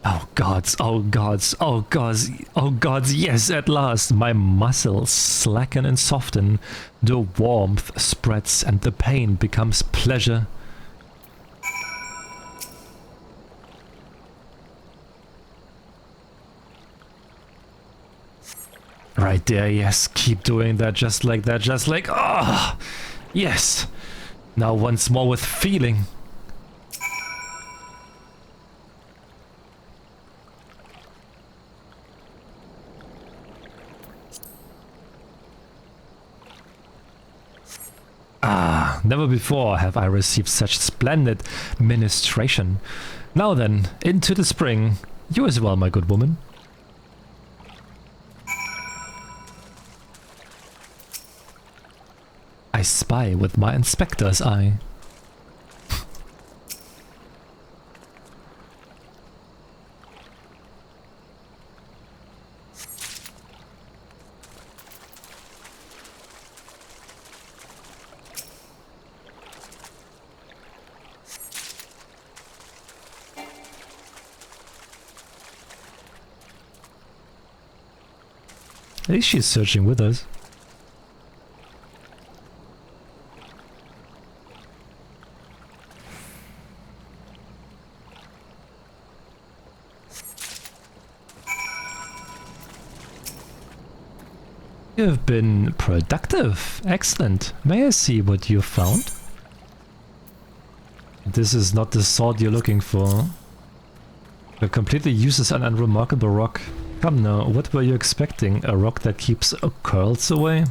Oh gods, oh gods, oh gods, oh gods, yes, at last my muscles slacken and soften, the warmth spreads and the pain becomes pleasure. Right there, yes, keep doing that, just like that, just like, ah, oh, yes. Now once more with feeling. Ah, never before have I received such splendid ministration. Now then, into the spring. You as well, my good woman. I spy with my inspector's eye. At least she's searching with us. You have been productive. Excellent. May I see what you found? This is not the sword you're looking for. It completely uses an unremarkable rock. Come now, what were you expecting? A rock that keeps curls away?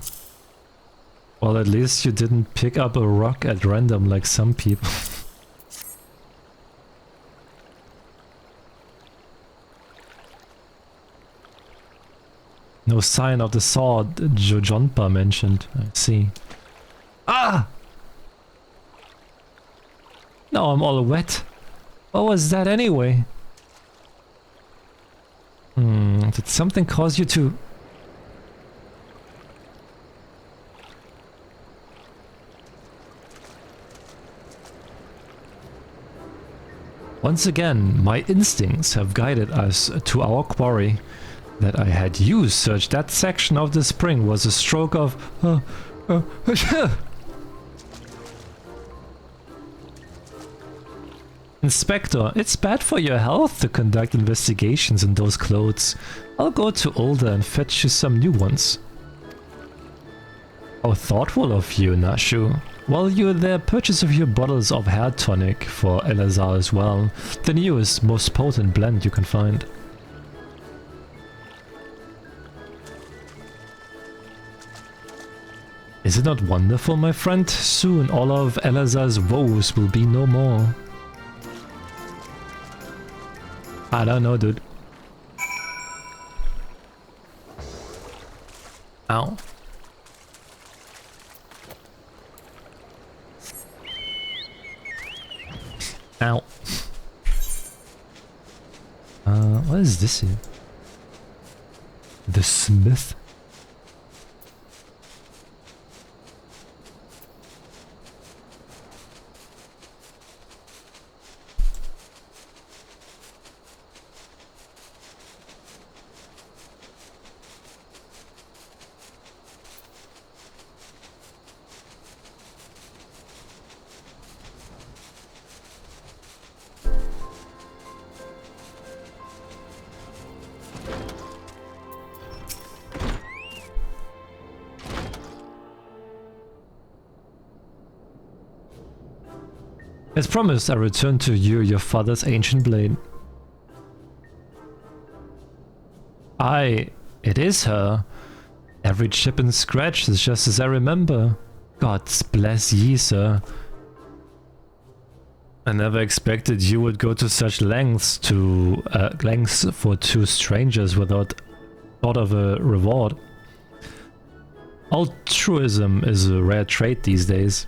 Well, at least you didn't pick up a rock at random like some people. No sign of the sword Jojonpa mentioned. I see. Ah! Now I'm all wet. What was that anyway? Did something cause you to... Once again, my instincts have guided us to our quarry. That I had you search that section of the spring was a stroke of... Inspector, it's bad for your health to conduct investigations in those clothes. I'll go to Older and fetch you some new ones. How thoughtful of you, Nashu. While you're there, purchase a few bottles of hair tonic for Eleazar as well. The newest, most potent blend you can find. Is it not wonderful, my friend? Soon all of Eleazar's woes will be no more. I don't know, dude. Ow. Ow. What is this here? The Smith? As promised, I return to you your father's ancient blade. It is her. Every chip and scratch is just as I remember. God bless ye, sir. I never expected you would go to such lengths for two strangers without thought of a reward. Altruism is a rare trait these days.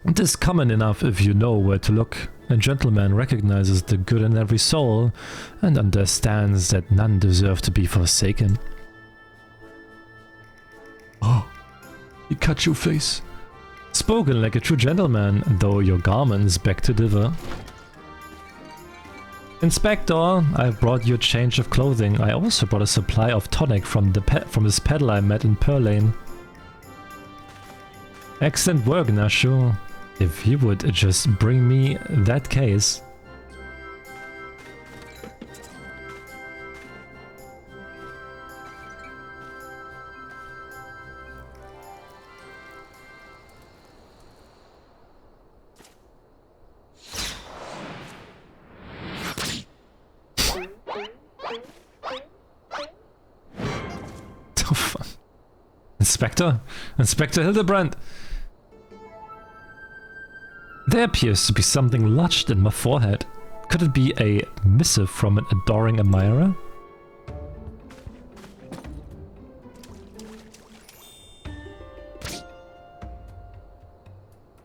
It is common enough if you know where to look. A gentleman recognizes the good in every soul and understands that none deserve to be forsaken. Oh, you cut your face. Spoken like a true gentleman, though your garments beg to differ. Inspector, I brought you a change of clothing. I also brought a supply of tonic from this peddler I met in Pearl Lane. Excellent work, Nashu. If you would just bring me that case. Oh, fuck. Inspector Hildibrand! There appears to be something lodged in my forehead. Could it be a missive from an adoring admirer?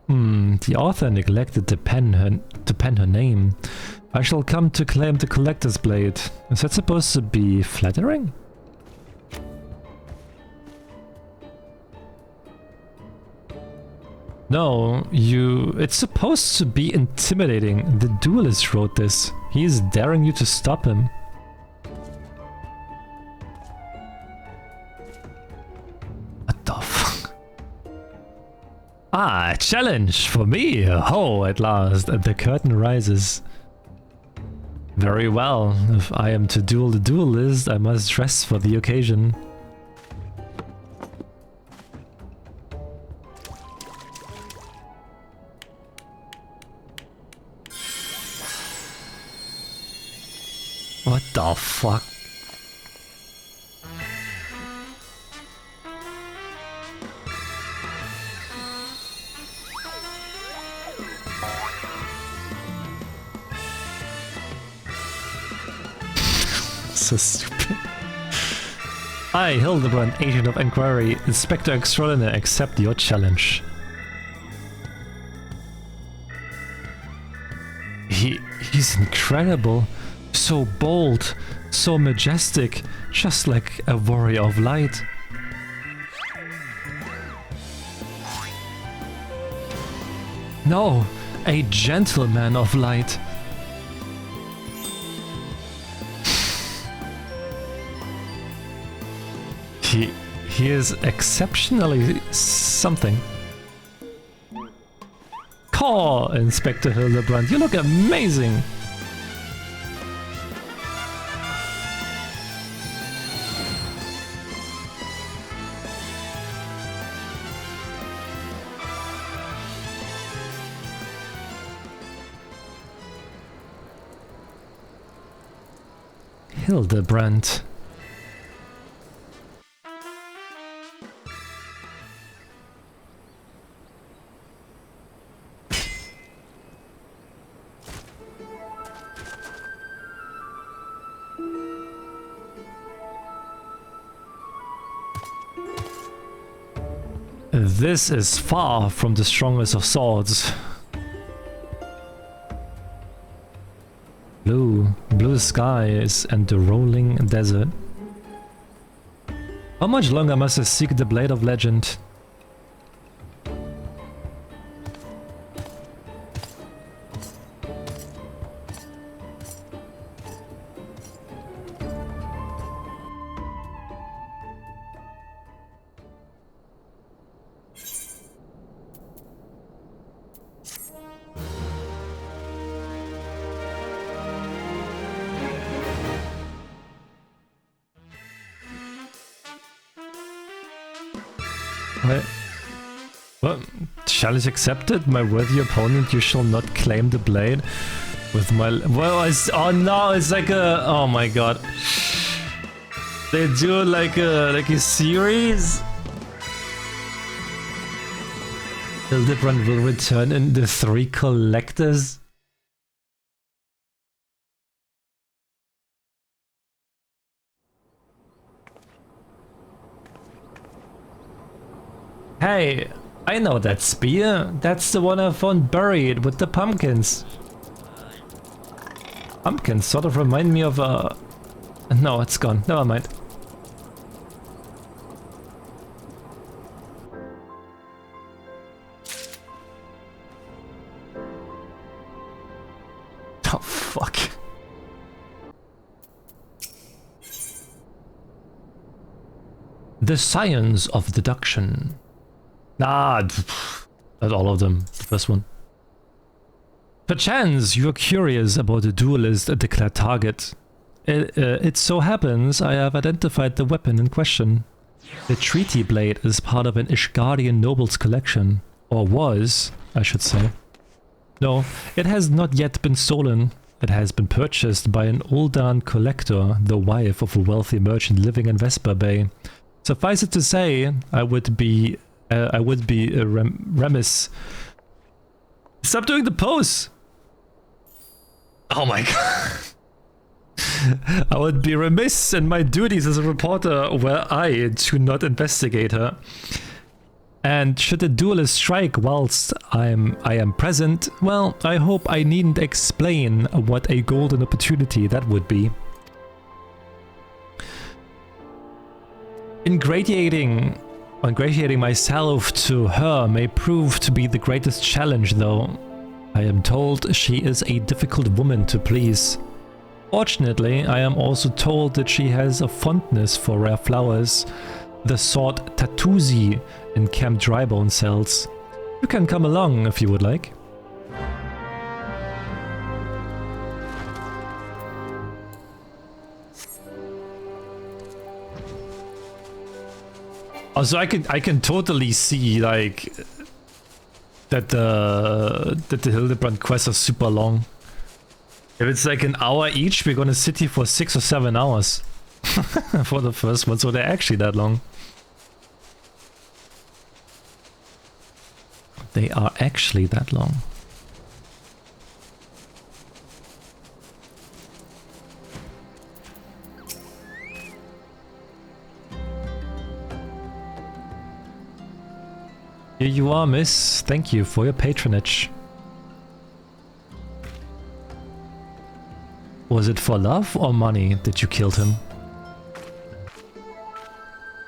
The author neglected to pen her name. I shall come to claim the collector's blade. Is that supposed to be flattering? No, it's supposed to be intimidating. The duelist wrote this. He is daring you to stop him. What the fuck? Ah, a challenge for me. Oh, at last. The curtain rises. Very well. If I am to duel the duelist, I must dress for the occasion. What the fuck? So stupid. I, Hildibrand, Agent of Inquiry, Inspector Extraordinaire, accept your challenge. He's incredible. So bold, so majestic, just like a warrior of light. No, a gentleman of light. He is exceptionally something. Caw, Inspector Hildibrand, you look amazing. Hildibrand. This is far from the strongest of swords. Blue skies and the rolling desert. How much longer must I seek the Blade of Legend? What? Challenge accepted? My worthy opponent, you shall not claim the blade with my... Well, oh no, it's like a... Oh my god. They do like a series. Hildibrand will return in the 3 collectors. Hey, I know that spear. That's the one I found buried with the pumpkins. Pumpkins sort of remind me of a... No, it's gone. Never mind. Oh, fuck. The science of deduction. Ah, not all of them. The first one. Perchance you're curious about the duelist declared target. It so happens I have identified the weapon in question. The treaty blade is part of an Ishgardian noble's collection. Or was, I should say. No, it has not yet been stolen. It has been purchased by an Uldan collector, the wife of a wealthy merchant living in Vesper Bay. Suffice it to say, I would be remiss. Stop doing the pose! Oh my god. I would be remiss in my duties as a reporter were I to not investigate her. And should a duelist strike whilst I am present, well, I hope I needn't explain what a golden opportunity that would be. Ingratiating myself to her may prove to be the greatest challenge, though. I am told she is a difficult woman to please. Fortunately, I am also told that she has a fondness for rare flowers, the sort Tatuzi in Camp Drybone sells. You can come along if you would like. Also, I can totally see like that the Hildibrand quests are super long. If it's like an hour each, we're gonna sit here for 6 or 7 hours for the first one, so they're actually that long. They are actually that long. Here you are, miss. Thank you for your patronage. Was it for love or money that you killed him?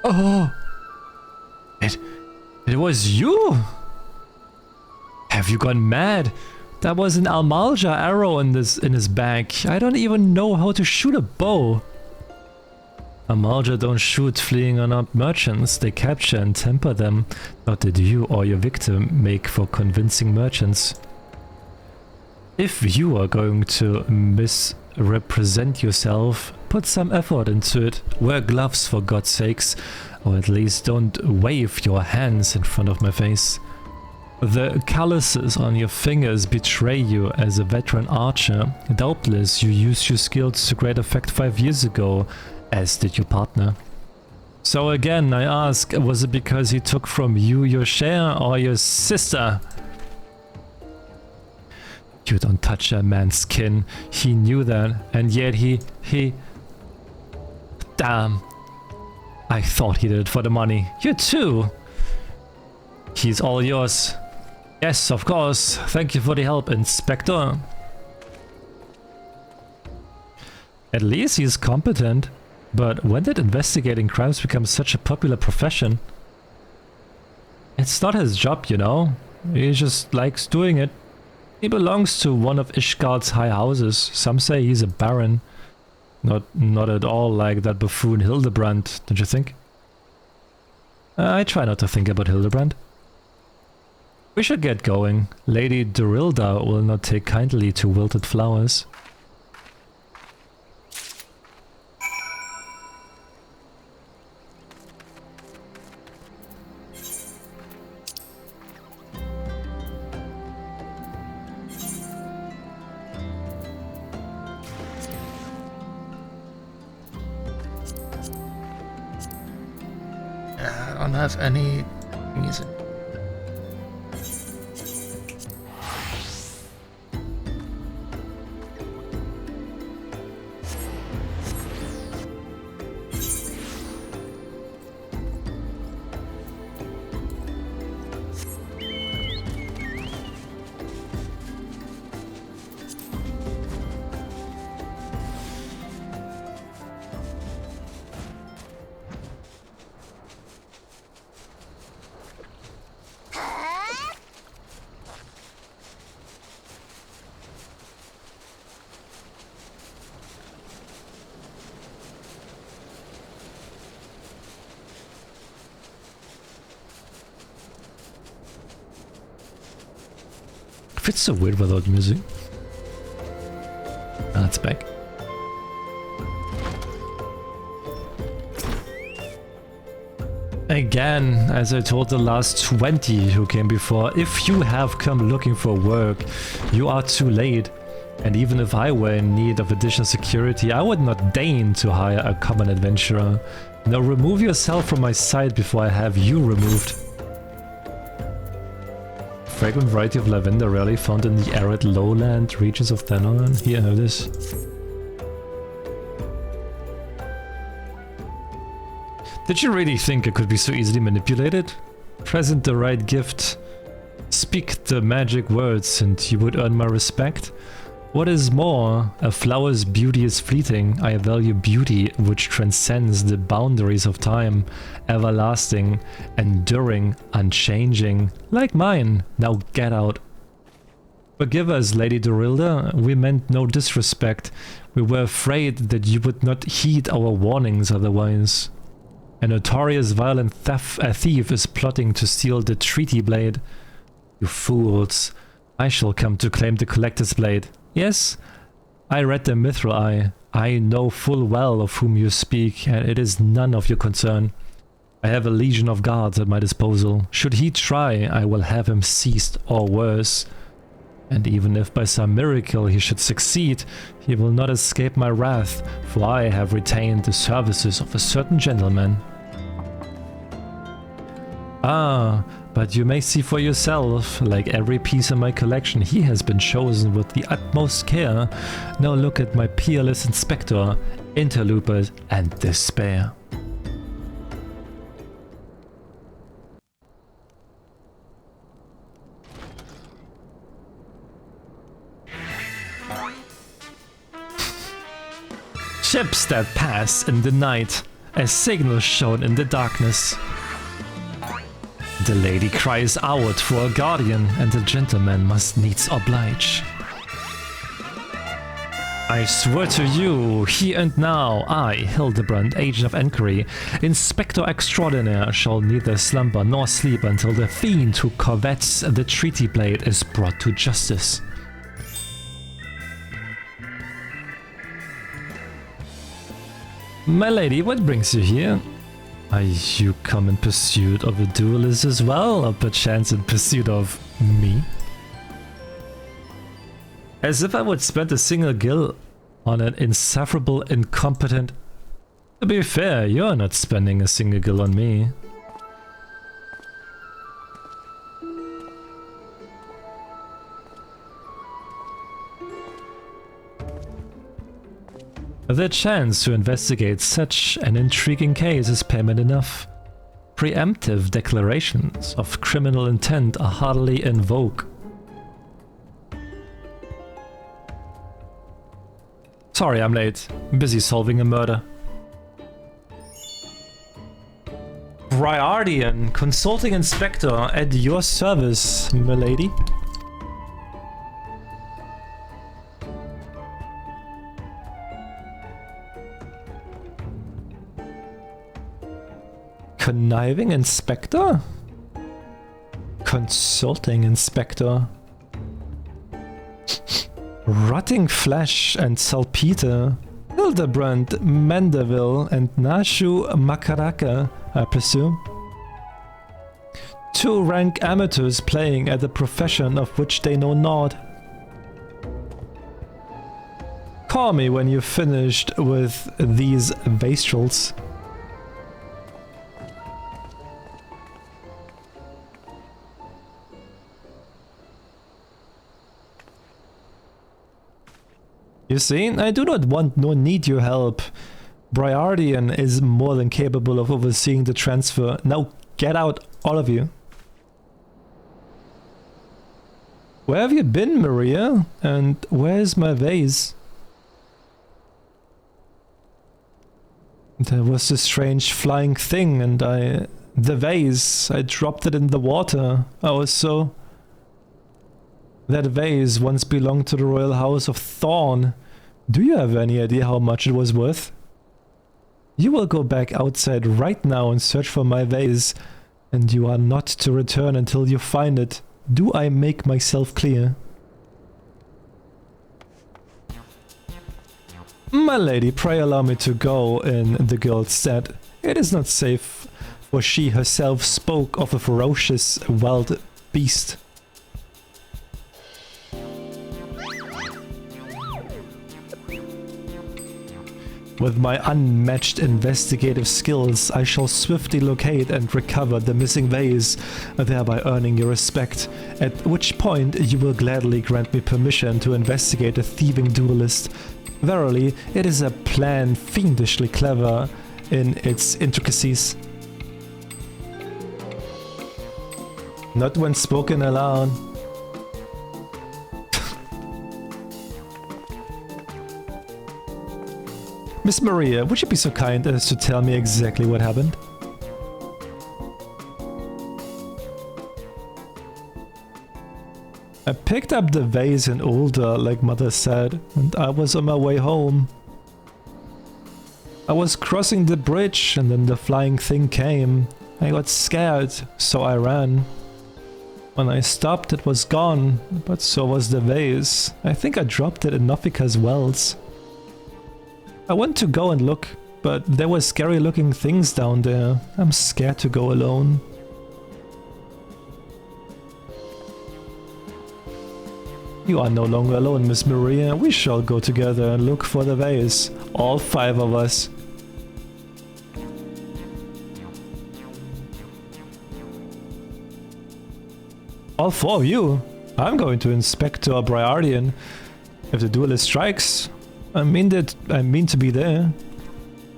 Oh! It was you! Have you gone mad? That was an Almalja arrow in his bag. I don't even know how to shoot a bow. Almalja don't shoot fleeing unarmed merchants, they capture and temper them. Not that you or your victim make for convincing merchants. If you are going to misrepresent yourself, put some effort into it. Wear gloves for God's sakes, or at least don't wave your hands in front of my face. The calluses on your fingers betray you as a veteran archer. Doubtless you used your skills to great effect 5 years ago, as did your partner. So again, I ask, was it because he took from you your share or your sister? You don't touch a man's skin. He knew that, and yet he... Damn. I thought he did it for the money. You too. He's all yours. Yes, of course. Thank you for the help, Inspector. At least he's competent. But when did investigating crimes become such a popular profession? It's not his job, you know. He just likes doing it. He belongs to one of Ishgard's high houses. Some say he's a baron. Not at all like that buffoon Hildibrand, don't you think? I try not to think about Hildibrand. We should get going. Lady Dorilda will not take kindly to wilted flowers. I don't have any music. It's so weird without music. Ah, it's back. Again, as I told the last 20 who came before, if you have come looking for work, you are too late. And even if I were in need of additional security, I would not deign to hire a common adventurer. Now remove yourself from my sight before I have you removed. Fragrant variety of lavender rarely found in the arid lowland regions of Thanalan. Here, have this. Did you really think I could be so easily manipulated? Present the right gift, speak the magic words, and you would earn my respect. What is more, a flower's beauty is fleeting. I value beauty which transcends the boundaries of time, everlasting, enduring, unchanging, like mine. Now get out. Forgive us, Lady Dorilda, we meant no disrespect. We were afraid that you would not heed our warnings otherwise. A notorious violent thief is plotting to steal the treaty blade. You fools, I shall come to claim the collector's blade. Yes, I read the mithril eye. I know full well of whom you speak, and it is none of your concern. I have a legion of guards at my disposal. Should he try, I will have him seized or worse. And even if by some miracle he should succeed, he will not escape my wrath, for I have retained the services of a certain gentleman. Ah, but you may see for yourself, like every piece in my collection, he has been chosen with the utmost care. Now look at my peerless inspector, interlopers, and despair. Ships that pass in the night, a signal shown in the darkness. The lady cries out for a guardian, and the gentleman must needs oblige. I swear to you, here and now, I, Hildibrand, agent of enquiry, inspector extraordinaire, shall neither slumber nor sleep until the fiend who covets the treaty blade is brought to justice. My lady, what brings you here? Are you come in pursuit of a duelist as well, or perchance in pursuit of me? As if I would spend a single gil on an insufferable, incompetent... To be fair, you're not spending a single gil on me. The chance to investigate such an intriguing case is payment enough. Preemptive declarations of criminal intent are hardly in vogue. Sorry, I'm late. Busy solving a murder. Briardian, consulting inspector at your service, milady. Conniving inspector? Consulting inspector. Rotting flesh and saltpeter. Hildibrand, Mandeville, and Nashu Makaraka, I presume. Two rank amateurs playing at a profession of which they know not. Call me when you've finished with these wastrels. You see, I do not want nor need your help. Briardian is more than capable of overseeing the transfer. Now get out, all of you. Where have you been, Maria? And where's my vase? There was this strange flying thing and the vase, I dropped it in the water. I was so... That vase once belonged to the royal house of Thorn. Do you have any idea how much it was worth? You will go back outside right now and search for my vase, and you are not to return until you find it. Do I make myself clear? My lady, pray allow me to go in the girl's stead. It is not safe, for she herself spoke of a ferocious wild beast. With my unmatched investigative skills, I shall swiftly locate and recover the missing vase, thereby earning your respect, at which point you will gladly grant me permission to investigate a thieving duelist. Verily, it is a plan fiendishly clever in its intricacies. Not when spoken aloud. Miss Maria, would you be so kind as to tell me exactly what happened? I picked up the vase in Ulder, like Mother said, and I was on my way home. I was crossing the bridge and then the flying thing came. I got scared, so I ran. When I stopped, it was gone, but so was the vase. I think I dropped it in Nofika's wells. I went to go and look, but there were scary looking things down there. I'm scared to go alone. You are no longer alone, Miss Maria. We shall go together and look for the vase. All 5 of us. All 4 of you? I'm going to inspect our Briardian. If the duelist strikes, I mean to be there.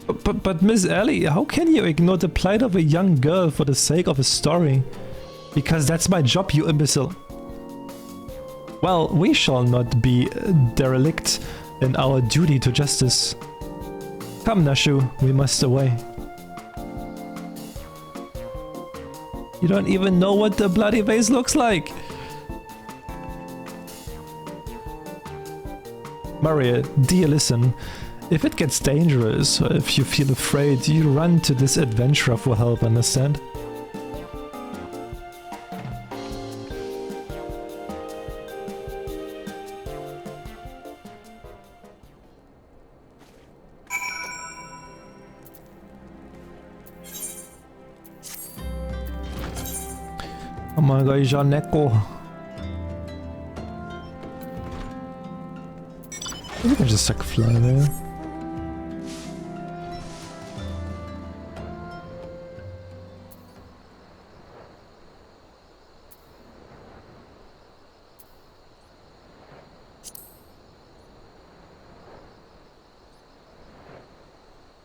But Miss Ellie, how can you ignore the plight of a young girl for the sake of a story? Because that's my job, you imbecile. Well, we shall not be derelict in our duty to justice. Come, Nashu, we must away. You don't even know what the bloody vase looks like. Maria, dear, listen. If it gets dangerous, or if you feel afraid, you run to this adventurer for help, understand? Oh my god, Janeko. You can just fly there.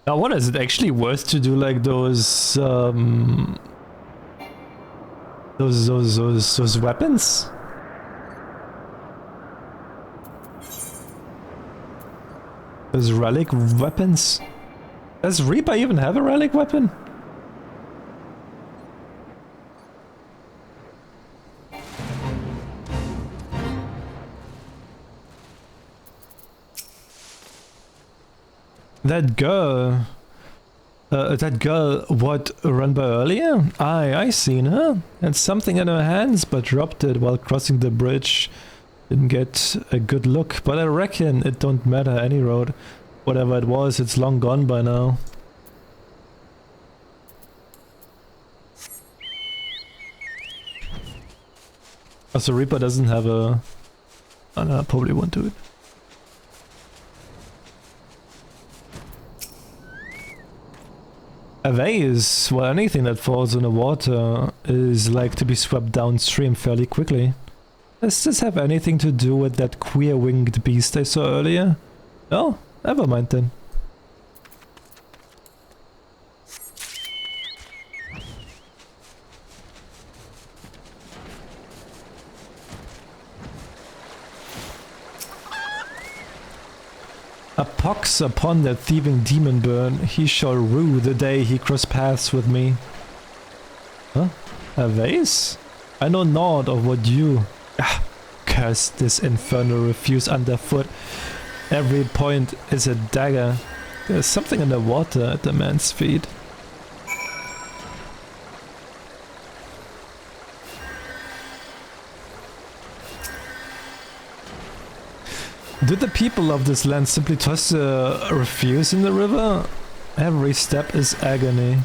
Now, what is it actually worth to do like those weapons? Those relic weapons? Does Reaper even have a relic weapon? That girl, what, run by earlier? I seen her. Had something in her hands, but dropped it while crossing the bridge. Didn't get a good look, but I reckon it don't matter any road. Whatever it was, it's long gone by now. Also, Reaper doesn't have a... Oh, no, I probably won't do it. A vase, well, anything that falls in the water is like to be swept downstream fairly quickly. Does this have anything to do with that queer winged beast I saw earlier? Oh, never mind then. A pox upon that thieving demon burn, he shall rue the day he cross paths with me. Huh? A vase? I know naught of what you... Ah, curse this infernal refuse underfoot. Every point is a dagger. There's something in the water at the man's feet. Do the people of this land simply toss a refuse in the river? Every step is agony.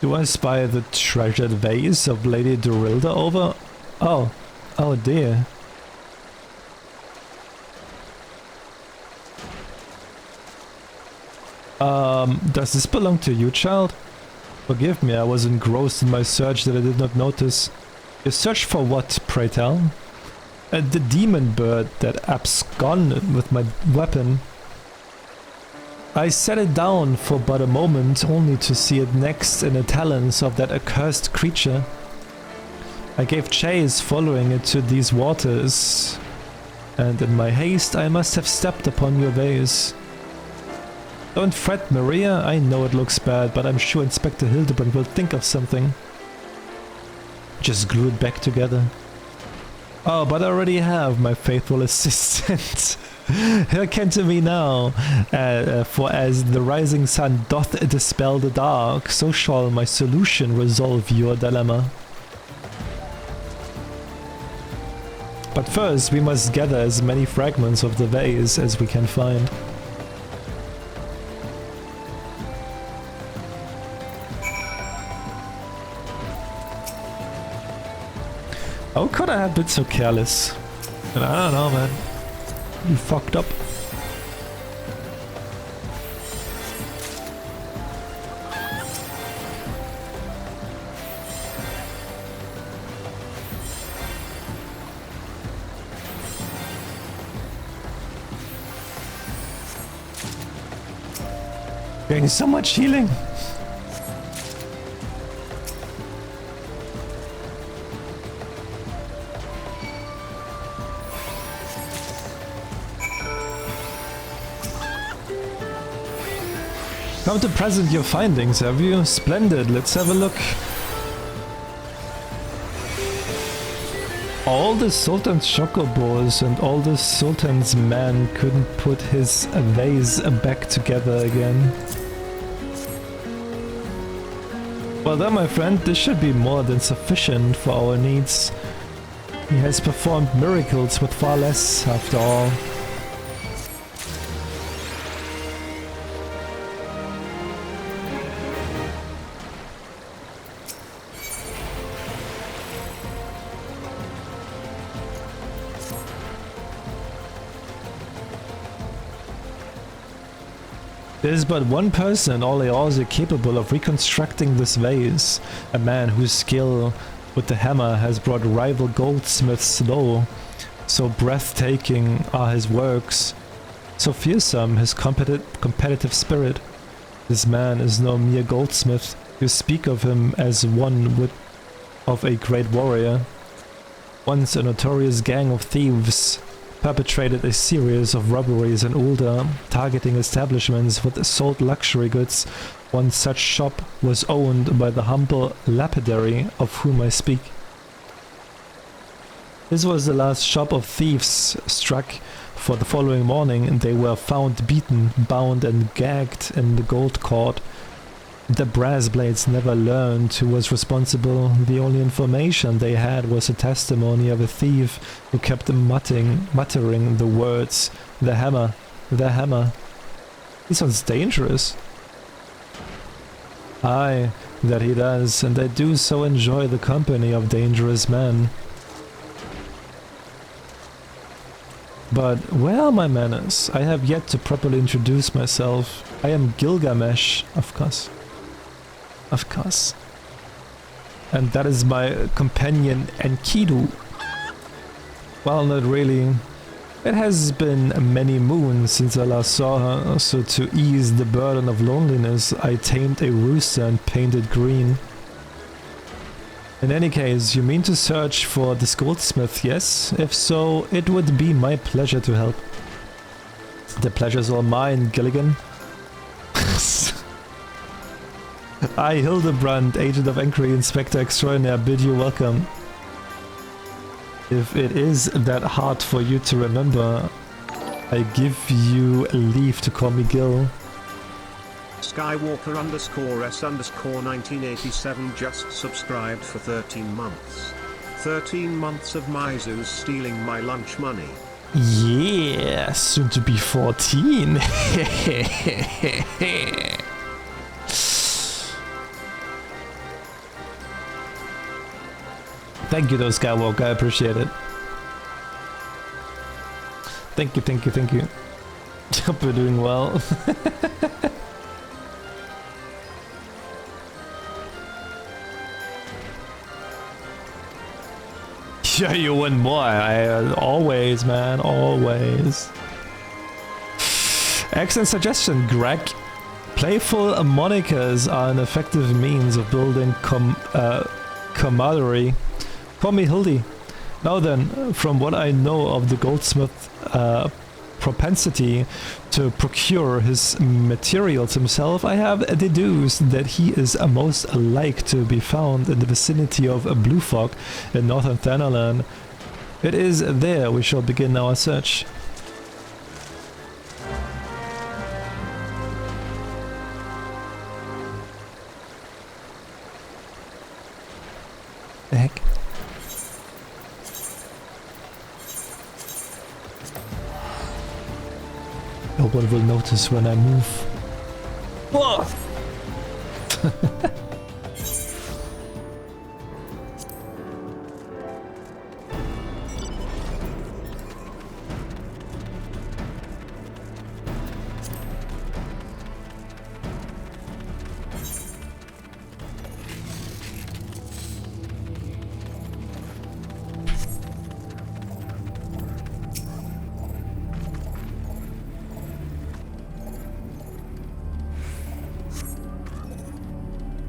Do I spy the treasured vase of Lady Dorilda over? Oh, oh dear. Does this belong to you, child? Forgive me, I was engrossed in my search that I did not notice. You search for what, pray tell? The demon bird that absconded with my weapon. I set it down for but a moment, only to see it next in the talons of that accursed creature. I gave chase, following it to these waters, and in my haste I must have stepped upon your vase. Don't fret, Maria, I know it looks bad, but I'm sure Inspector Hildibrand will think of something. Just glue it back together. Oh, but I already have my faithful assistant. Hearken to me now, for as the rising sun doth dispel the dark, so shall my solution resolve your dilemma. But first, we must gather as many fragments of the vase as we can find. How could I have been so careless? And I don't know, man. You fucked up. Getting so much healing. Come to present your findings, have you? Splendid, let's have a look. All the Sultan's chocobos and all the Sultan's men couldn't put his vase back together again. Well then, my friend, this should be more than sufficient for our needs. He has performed miracles with far less, after all. There is but one person in all Eorzea capable of reconstructing this vase, a man whose skill with the hammer has brought rival goldsmiths low. So breathtaking are his works, so fearsome his competitive spirit. This man is no mere goldsmith, you speak of him as one of a great warrior. Once a notorious gang of thieves perpetrated a series of robberies in Ulda, targeting establishments with sold luxury goods. One such shop was owned by the humble lapidary of whom I speak. This was the last shop of thieves struck, for the following morning they were found beaten, bound and gagged in the gold court. The brass blades never learned who was responsible. The only information they had was a testimony of a thief who kept muttering the words, "The hammer, the hammer." He sounds dangerous. Aye, that he does, and I do so enjoy the company of dangerous men. But where are my manners? I have yet to properly introduce myself. I am Gilgamesh, of course. Of course. And that is my companion Enkidu. Well, not really. It has been many moons since I last saw her, so to ease the burden of loneliness, I tamed a rooster and painted green. In any case, you mean to search for this goldsmith, yes? If so, it would be my pleasure to help. The pleasure's all mine, Gilligan. I, Hildibrand, Agent of Inquiry, Inspector Extraordinaire, bid you welcome. If it is that hard for you to remember, I give you leave to call me Gil. Skywalker _S_ 1987 just subscribed for 13 months. 13 months of Mizuz stealing my lunch money. Yeah, soon to be 14. Thank you though, Skywalker, I appreciate it. Thank you, thank you, thank you. Hope you're doing well. Yeah, you win more. I always, man, always. Excellent suggestion, Greg. Playful monikers are an effective means of building camaraderie. Call me Hildy. Now then, from what I know of the goldsmith's propensity to procure his materials himself, I have deduced that he is most like to be found in the vicinity of Blue Fog in northern Thanalan. It is there we shall begin our search. The heck? No one will notice when I move. Whoa!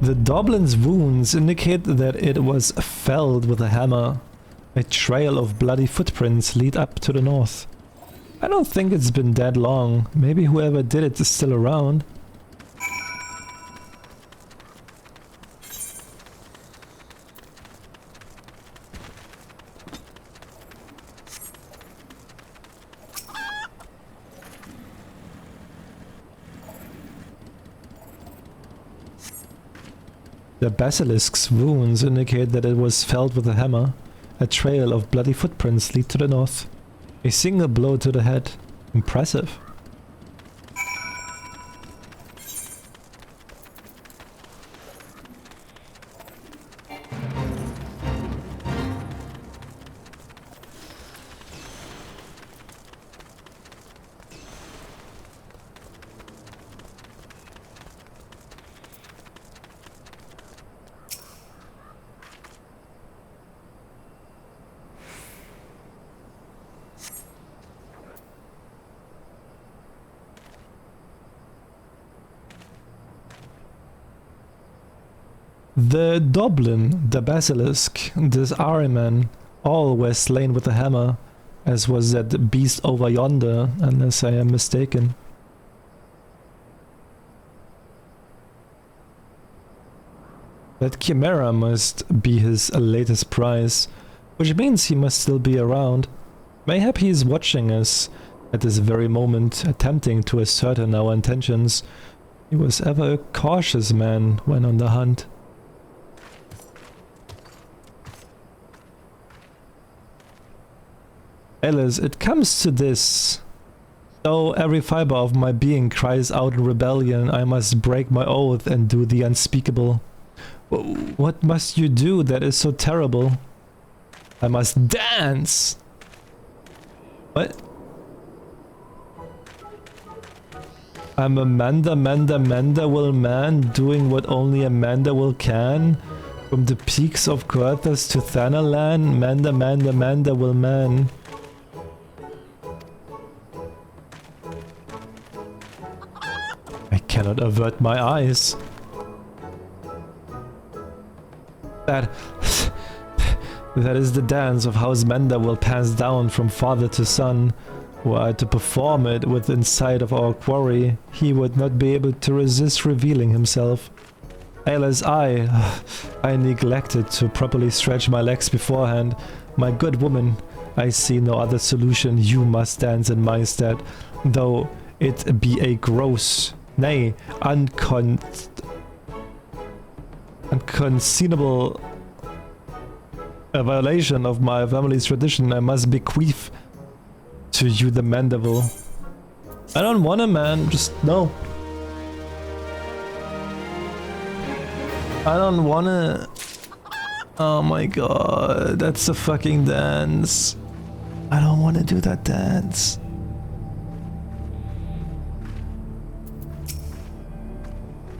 The Doblin's wounds indicate that it was felled with a hammer. A trail of bloody footprints lead up to the north. I don't think it's been that long. Maybe whoever did it is still around. The basilisk's wounds indicate that it was felled with a hammer. A trail of bloody footprints lead to the north. A single blow to the head. Impressive. The Doblin, the Basilisk, this Ahriman, all were slain with a hammer, as was that beast over yonder, unless I am mistaken. That Chimera must be his latest prize, which means he must still be around. Mayhap he is watching us at this very moment, attempting to ascertain our intentions. He was ever a cautious man when on the hunt. Alice, it comes to this. Though every fiber of my being cries out in rebellion, I must break my oath and do the unspeakable. What must you do that is so terrible? I must dance! What? I'm Amanda will man, doing what only Amanda will can. From the peaks of Coerthas to Thanalan, Manda will man. I cannot avert my eyes. That is the dance of how Manda will pass down from father to son. Were I to perform it within sight of our quarry, he would not be able to resist revealing himself. Alas, I neglected to properly stretch my legs beforehand. My good woman, I see no other solution. You must dance in my stead, though it be a gross, nay, unconceivable a violation of my family's tradition. I must bequeath to you the mandible. I don't wanna, man. Just no. I don't wanna. Oh my god, that's a fucking dance. I don't wanna do that dance.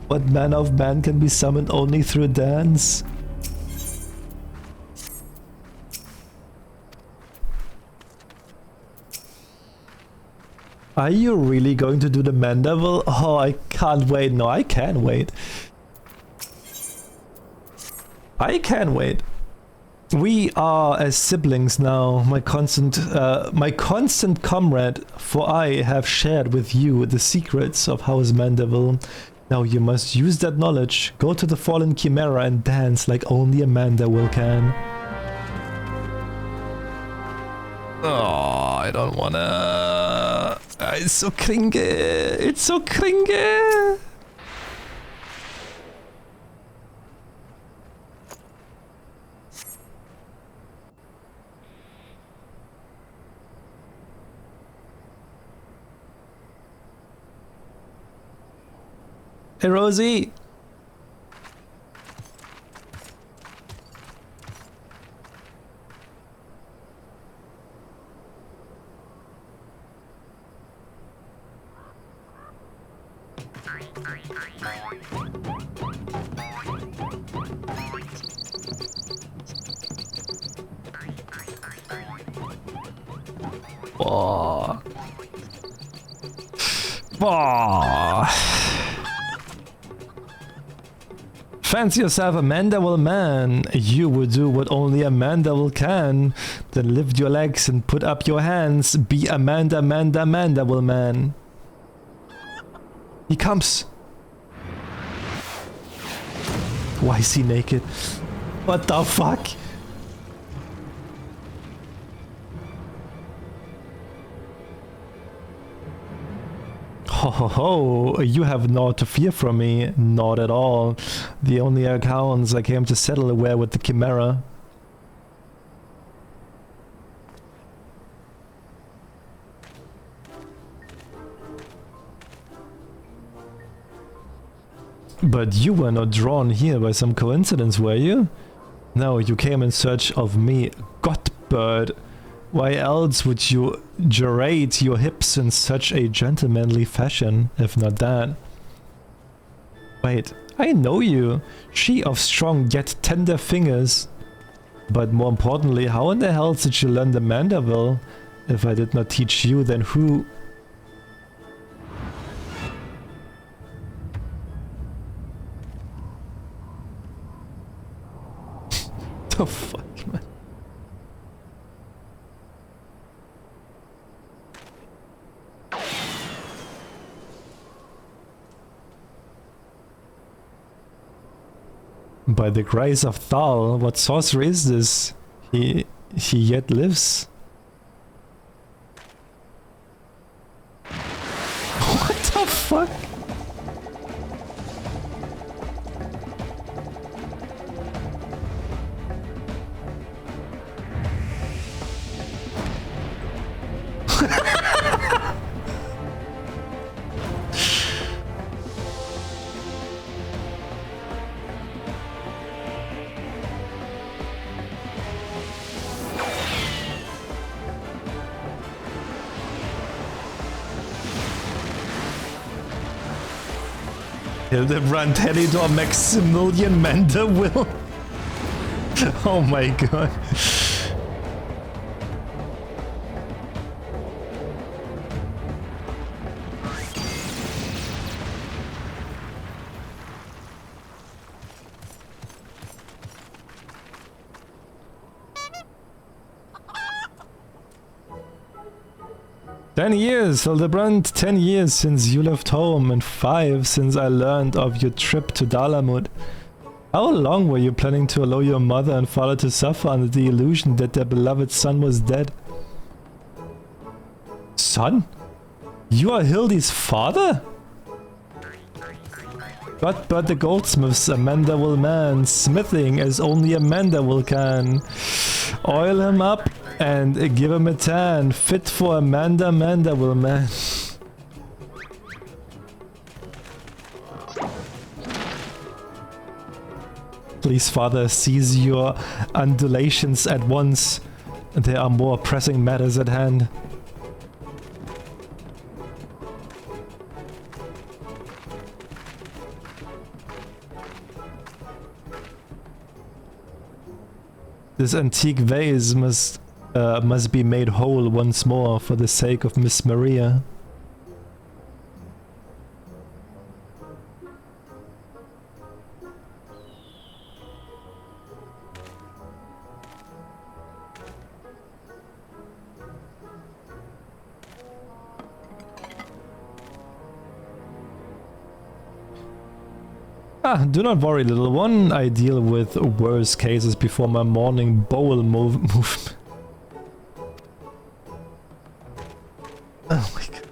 What man of man can be summoned only through a dance? Are you really going to do the mandible? Oh, I can't wait. No, I can wait. I can wait. We are as siblings now, my constant comrade, for I have shared with you the secrets of House Mandible. Now you must use that knowledge, go to the fallen chimera and dance like only Amanda will can. Oh, I don't wanna... It's so cringe. It's so cringe. Hey, Rosie. Oh. Oh. Fancy yourself Amanda will man. You will do what only Amanda will can. Then lift your legs and put up your hands. Be Amanda will man. He comes. Why is he naked? What the fuck? Ho ho ho, you have naught to fear from me, not at all. The only accounts I came to settle were with the Chimera. But you were not drawn here by some coincidence, were you? No, you came in search of me, Godbird. Why else would you gyrate your hips in such a gentlemanly fashion, if not that? Wait, I know you. She of strong yet tender fingers. But more importantly, how in the hell did you learn the mandible? If I did not teach you, then who? The fuck, man? By the grace of Thal, what sorcery is this? He yet lives. What the fuck? Hildibrand Helidor Maximilian Manderwill. Oh my god. "10 years, Hildibrand, 10 years since you left home, and 5 since I learned of your trip to Dalamud. How long were you planning to allow your mother and father to suffer under the illusion that their beloved son was dead?" "Son? You are Hildy's father?" But the goldsmith's a Manderwill man, smithing as only a Manderwill can. Oil him up and give him a tan, fit for a Manderwill man. Please, father, cease your undulations at once. There are more pressing matters at hand. This antique vase must be made whole once more for the sake of Miss Maria. Do not worry, little one. I deal with worse cases before my morning bowel movement. Oh my god.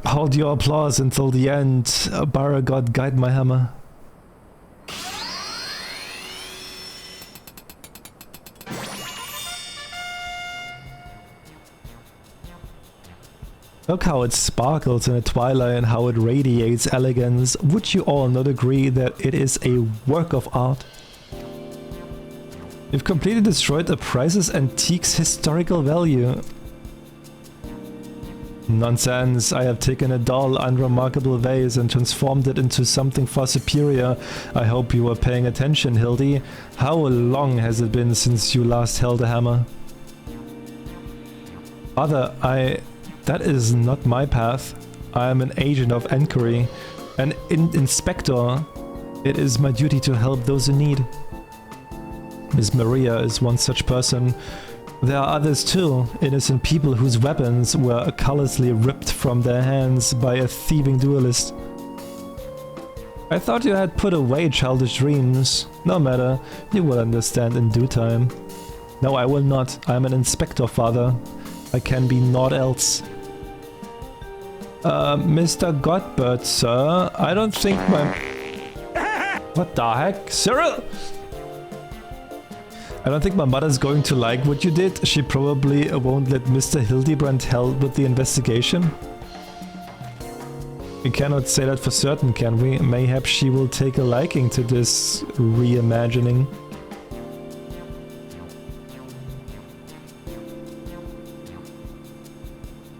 Hold your applause until the end. Baragod, guide my hammer. Look how it sparkles in the twilight and how it radiates elegance. Would you all not agree that it is a work of art? You've completely destroyed the priceless antique's historical value. Nonsense, I have taken a dull, unremarkable vase and transformed it into something far superior. I hope you were paying attention, Hildy. How long has it been since you last held a hammer? Father, that is not my path. I am an agent of enquiry, an inspector. It is my duty to help those in need. Miss Maria is one such person. There are others too, innocent people whose weapons were callously ripped from their hands by a thieving duelist. I thought you had put away childish dreams. No matter, you will understand in due time. No, I will not. I am an inspector, father. I can be naught else. Mr. Godbert, sir, I don't think my... What the heck? Cyril! I don't think my mother's going to like what you did. She probably won't let Mr. Hildibrand help with the investigation. We cannot say that for certain, can we? Mayhap she will take a liking to this reimagining.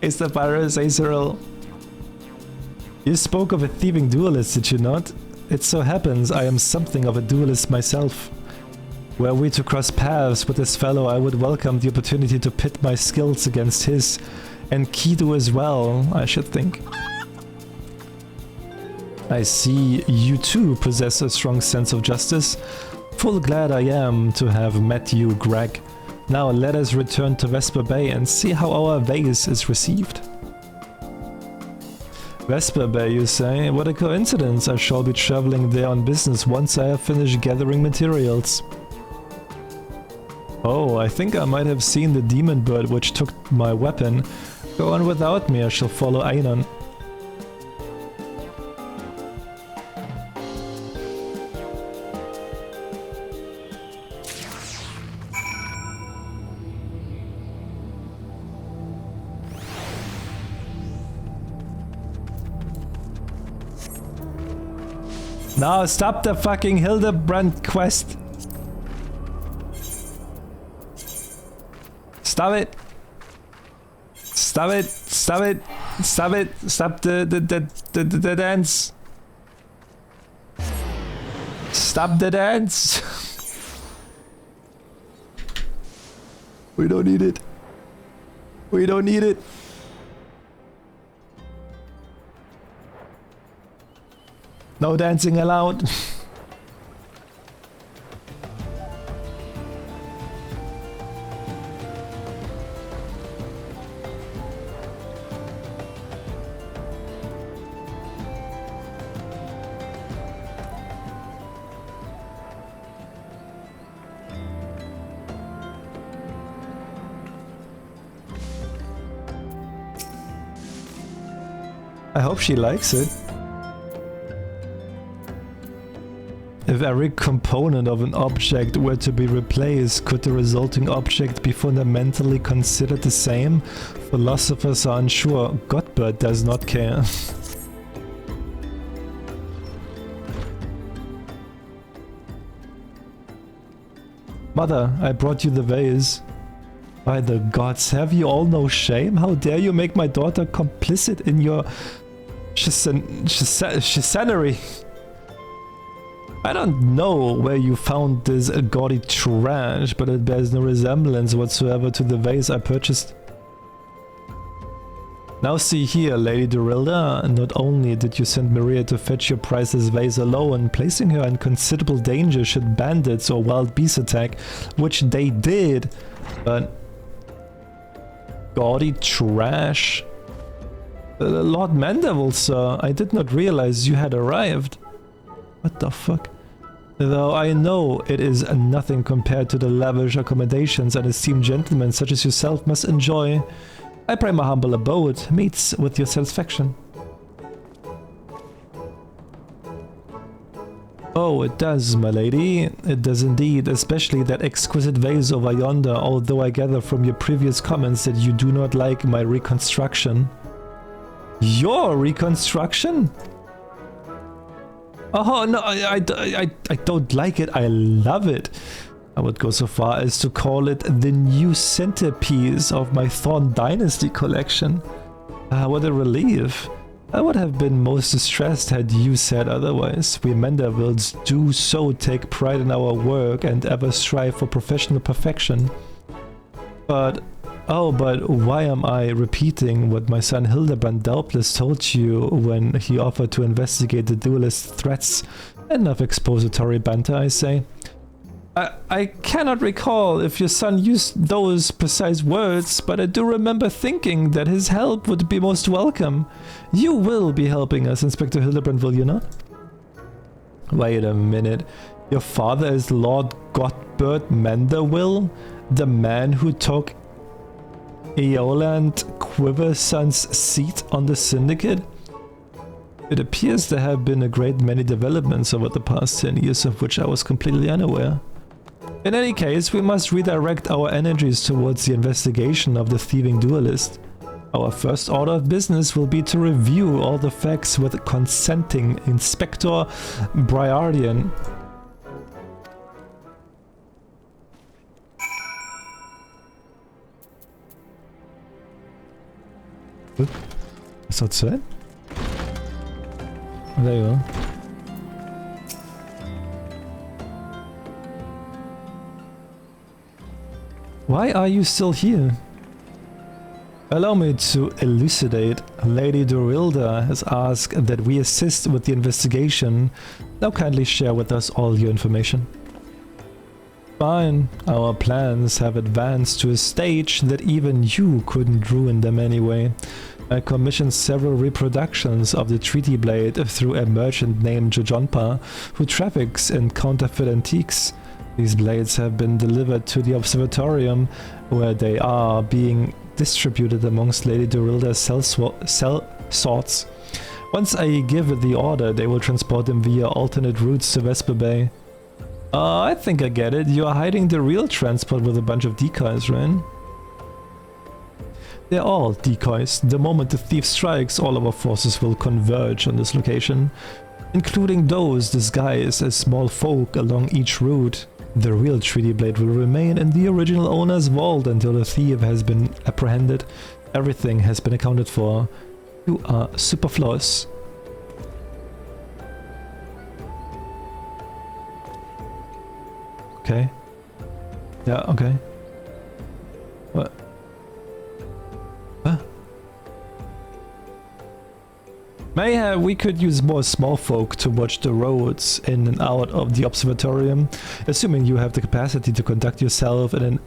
Is the virus, Cyril? You spoke of a thieving duelist, did you not? It so happens I am something of a duelist myself. Were we to cross paths with this fellow, I would welcome the opportunity to pit my skills against his, and Kido as well, I should think. I see you too possess a strong sense of justice. Full glad I am to have met you, Greg. Now let us return to Vesper Bay and see how our vase is received. Vesper Bay, you say? What a coincidence. I shall be traveling there on business once I have finished gathering materials. Oh, I think I might have seen the demon bird which took my weapon. Go on without me, I shall follow Einon. No, stop the fucking Hildibrand quest. Stop it. Stop it. Stop it. Stop it. Stop the dance. Stop the dance. We don't need it. We don't need it. No dancing allowed. I hope she likes it. If every component of an object were to be replaced, could the resulting object be fundamentally considered the same? Philosophers are unsure. Godbert does not care. Mother, I brought you the vase. By the gods, have you all no shame? How dare you make my daughter complicit in your chicanery? I don't know where you found this gaudy trash, but it bears no resemblance whatsoever to the vase I purchased. Now see here, Lady Dorilda, not only did you send Maria to fetch your priceless vase alone, placing her in considerable danger should bandits or wild beasts attack, which they did, but... Gaudy trash? Lord Mandeville, sir, I did not realize you had arrived. What the fuck? Though I know it is nothing compared to the lavish accommodations an esteemed gentleman such as yourself must enjoy, I pray my humble abode meets with your satisfaction. Oh, it does, my lady. It does indeed, especially that exquisite vase over yonder, although I gather from your previous comments that you do not like my reconstruction. Your reconstruction? Oh, no, I don't like it. I love it. I would go so far as to call it the new centerpiece of my Thorn Dynasty collection. What a relief. I would have been most distressed had you said otherwise. We Mandervilles do so take pride in our work and ever strive for professional perfection. But why am I repeating what my son Hildibrand doubtless told you when he offered to investigate the duelist threats? Enough expository banter, I say. I cannot recall if your son used those precise words, but I do remember thinking that his help would be most welcome. You will be helping us, Inspector Hildibrand, will you not? Wait a minute. Your father is Lord Godbert Manderville, the man who took Eoland Quiverson's seat on the Syndicate? It appears there have been a great many developments over the past 10 years of which I was completely unaware. In any case, we must redirect our energies towards the investigation of the thieving duelist. Our first order of business will be to review all the facts with consenting Inspector Briardian. Was dat zo? There you go. Why are you still here? Allow me to elucidate. Lady Dorilda has asked that we assist with the investigation. Now kindly share with us all your information. Fine. Our plans have advanced to a stage that even you couldn't ruin them anyway. I commissioned several reproductions of the Treaty Blade through a merchant named Jojonpa, who traffics in counterfeit antiques. These blades have been delivered to the observatorium, where they are being distributed amongst Lady Dorilda's cell sorts. Once I give the order, they will transport them via alternate routes to Vesper Bay. I think I get it. You are hiding the real transport with a bunch of decoys, right? They're all decoys. The moment the thief strikes, all of our forces will converge on this location. including those disguised as small folk along each route. The real treaty blade will remain in the original owner's vault until the thief has been apprehended. Everything has been accounted for. You are superfluous. Okay. Yeah, okay. What? Huh? Mayhap we could use more small folk to watch the roads in and out of the observatorium, assuming you have the capacity to conduct yourself in an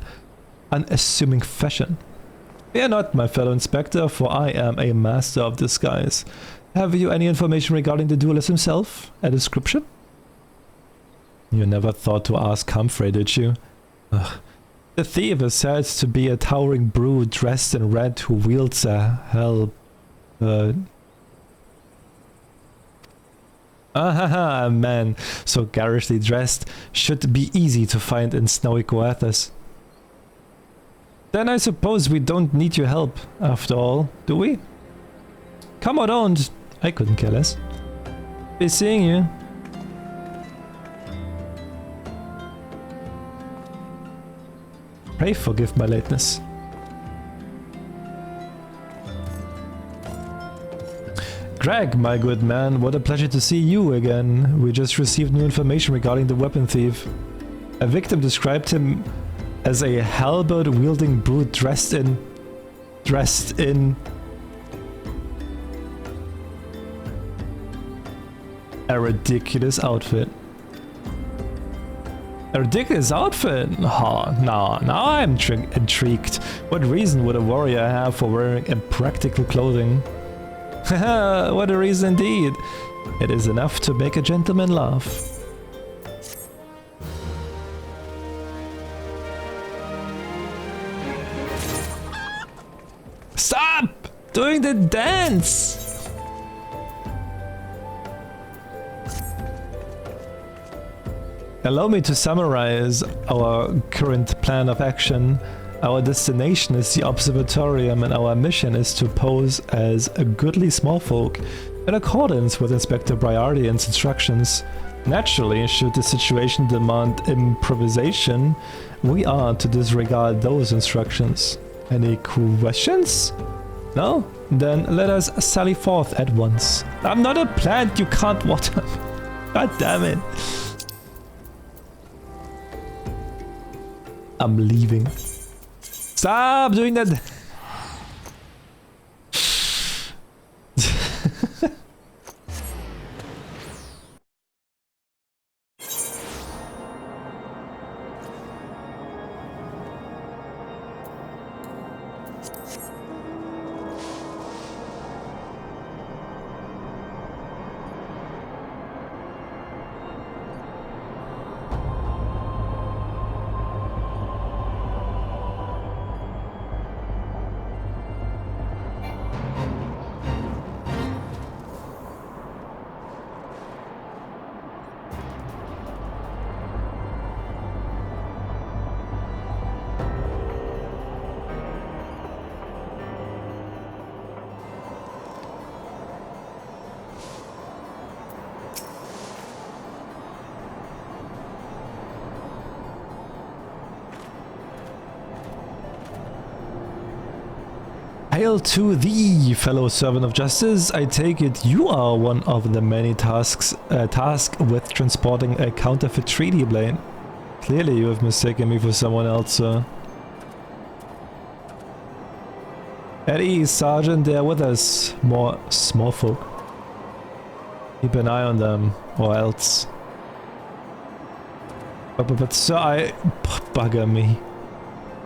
unassuming fashion. Fear not, my fellow inspector, for I am a master of disguise. Have you any information regarding the duelist himself? A description? You never thought to ask Humphrey, did you? Ugh. The thief is said to be a towering brute dressed in red who wields a a man so garishly dressed should be easy to find in snowy Coathus. Then I suppose we don't need your help, after all, do we? Come or don't, I couldn't care less. Be seeing you. Pray forgive my lateness. Greg, my good man, what a pleasure to see you again. We just received new information regarding the weapon thief. A victim described him as a halberd-wielding brute dressed in a ridiculous outfit. A ridiculous outfit? Oh, now I'm intrigued. What reason would a warrior have for wearing impractical clothing? Haha, what a reason indeed. It is enough to make a gentleman laugh. Stop doing the dance! Allow me to summarize our current plan of action. Our destination is the observatorium and our mission is to pose as a goodly small folk in accordance with Inspector Briardian's instructions. Naturally, should the situation demand improvisation, we are to disregard those instructions. Any questions? No? Then let us sally forth at once. I'm not a plant you can't water. God damn it. I'm leaving. Stop doing that. Hail to thee, fellow servant of justice. I take it you are one of the many tasked with transporting a counterfeit treaty blade. Clearly you have mistaken me for someone else, sir. At ease, Sergeant, they are with us. More small folk. Keep an eye on them, or else. But sir, bugger me.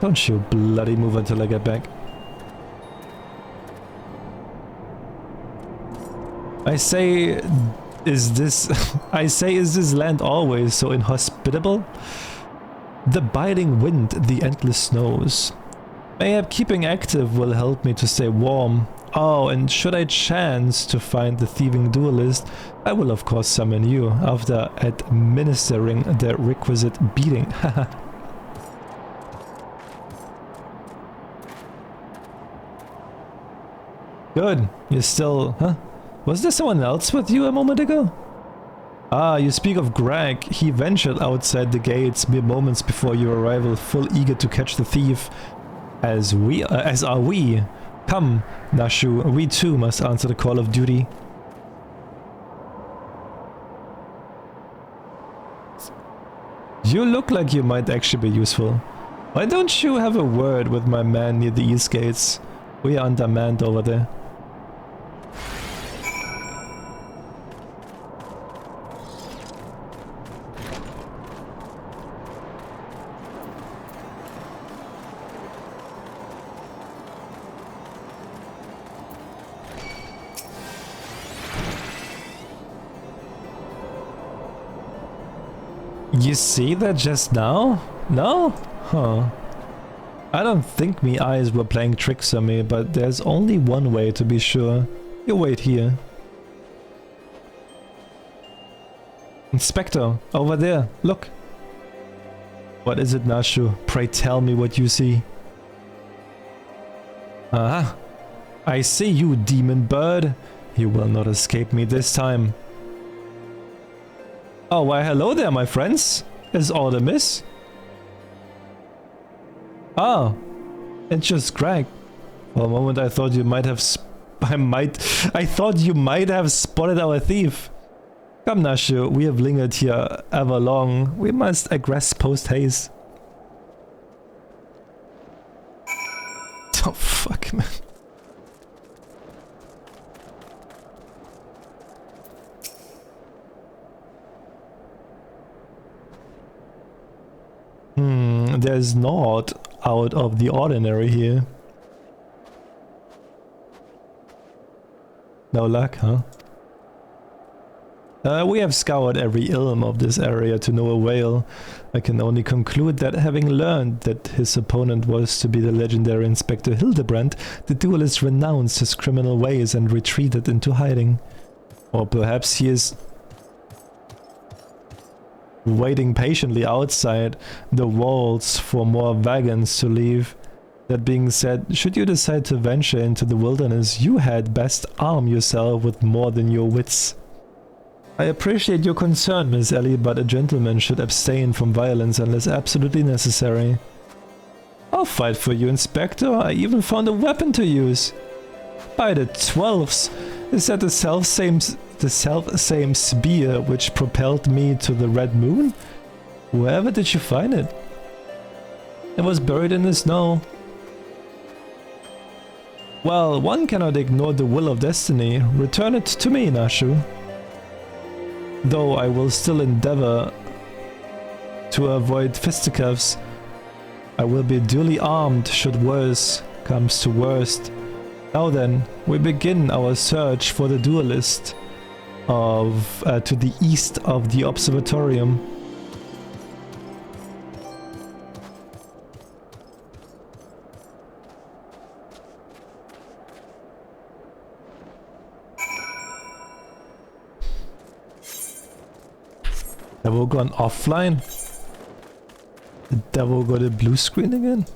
Don't you bloody move until I get back. I say, is this land always so inhospitable? The biting wind, the endless snows. Mayhap keeping active will help me to stay warm. Oh, and should I chance to find the thieving duelist, I will of course summon you after administering the requisite beating. Good, you're still, huh? Was there someone else with you a moment ago? Ah, you speak of Greg. He ventured outside the gates mere moments before your arrival, full eager to catch the thief. As are we. Come, Nashu, we too must answer the call of duty. You look like you might actually be useful. Why don't you have a word with my man near the east gates? We are undermanned over there. You see that just now? No? Huh. I don't think me eyes were playing tricks on me, but there's only one way to be sure. You wait here. Inspector, over there, look. What is it, Nashu? Pray tell me what you see. Ah, I see you, demon bird. You will not escape me this time. Oh, why hello there, my friends. Is all amiss? Oh, it's just Greg. For a moment I thought you might have I thought you might have spotted our thief. Come, Nashu, we have lingered here ever long. We must aggress post haste. Oh fuck, man. There's naught out of the ordinary here. No luck, huh? We have scoured every ilm of this area to no avail. I can only conclude that having learned that his opponent was to be the legendary Inspector Hildibrand, the duelist renounced his criminal ways and retreated into hiding. Or perhaps he is waiting patiently outside the walls for more wagons to leave. That being said, should you decide to venture into the wilderness, you had best arm yourself with more than your wits. I appreciate your concern, Miss Ellie, but a gentleman should abstain from violence unless absolutely necessary. I'll fight for you, Inspector. I even found a weapon to use. By the 12s, is that the self-same spear which propelled me to the Red Moon? Wherever did you find it? It was buried in the snow. Well, one cannot ignore the will of destiny. Return it to me, Nashu. Though I will still endeavor to avoid fisticuffs, I will be duly armed should worse comes to worst. Now then, we begin our search for the duelist to the east of the observatorium. Have we gone offline? The devil got a blue screen again?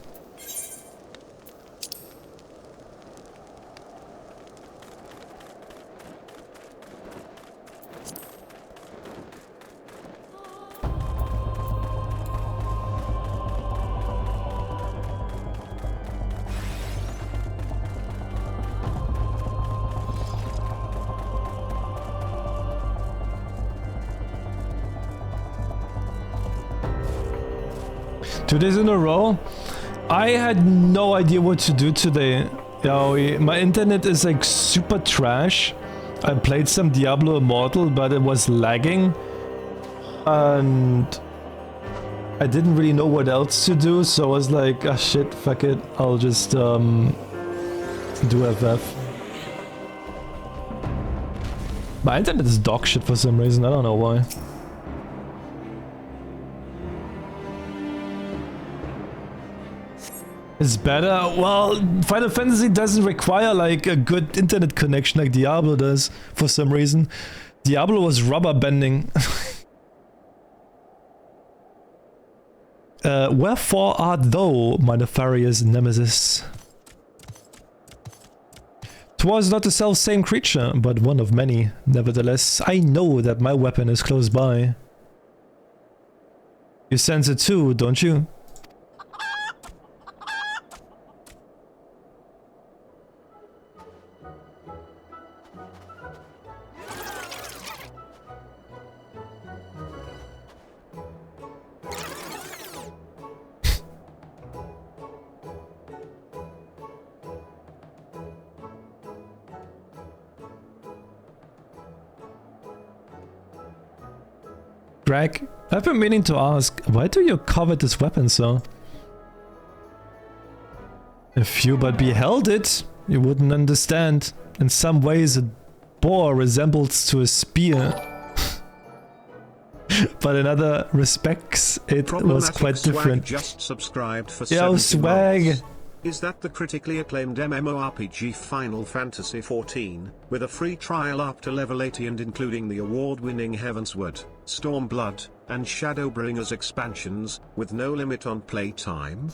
Two days in a row? I had no idea what to do today. My internet is like super trash. I played some Diablo Immortal, but it was lagging. And I didn't really know what else to do, so I was like, ah shit, fuck it. I'll just do FF. My internet is dog shit for some reason, I don't know why. It's better. Well, Final Fantasy doesn't require like a good internet connection like Diablo does for some reason. Diablo was rubber bending. Wherefore art thou, my nefarious nemesis? 'Twas not the self-same creature, but one of many. Nevertheless, I know that my weapon is close by. You sense it too, don't you? Greg, I've been meaning to ask, why do you covet this weapon so? If you but beheld it, you wouldn't understand. In some ways a boar resembles to a spear. But in other respects it was quite different. Just subscribed for Yo, Swag! months. Is that the critically acclaimed MMORPG Final Fantasy XIV, with a free trial up to level 80 and including the award-winning Heavensward, Stormblood, and Shadowbringers expansions, with no limit on playtime?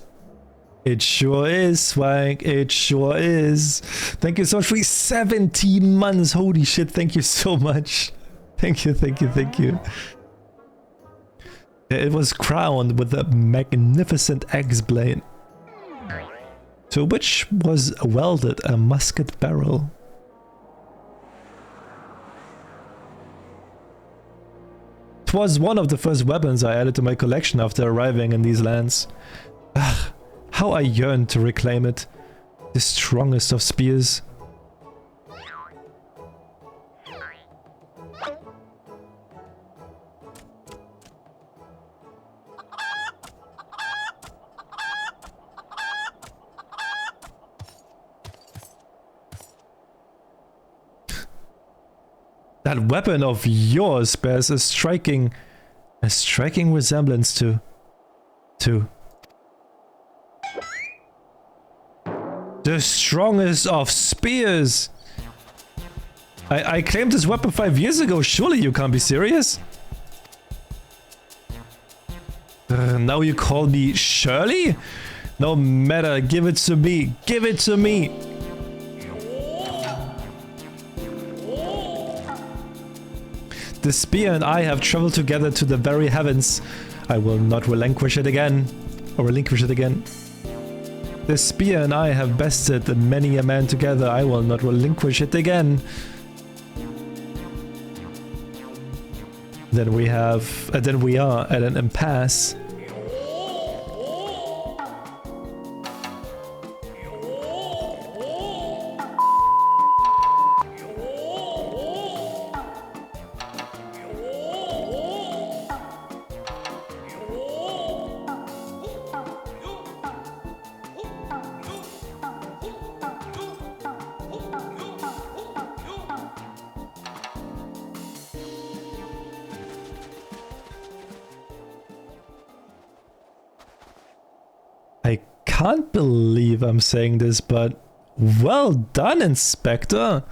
It sure is, Swag, it sure is. Thank you so much for 17 months, holy shit, thank you so much. Thank you, thank you, thank you. It was crowned with a magnificent axe-blade, to which was welded a musket barrel. It was one of the first weapons I added to my collection after arriving in these lands. Ugh, how I yearned to reclaim it, the strongest of spears. That weapon of yours bears a striking resemblance to the strongest of spears. I claimed this weapon 5 years ago. Surely you can't be serious. Now you call me Shirley? No matter, give it to me. Give it to me. The spear and I have traveled together to the very heavens. I will not relinquish it again. The spear and I have bested many a man together. I will not relinquish it again. Then we are at an impasse. I can't believe I'm saying this, but well done, Inspector.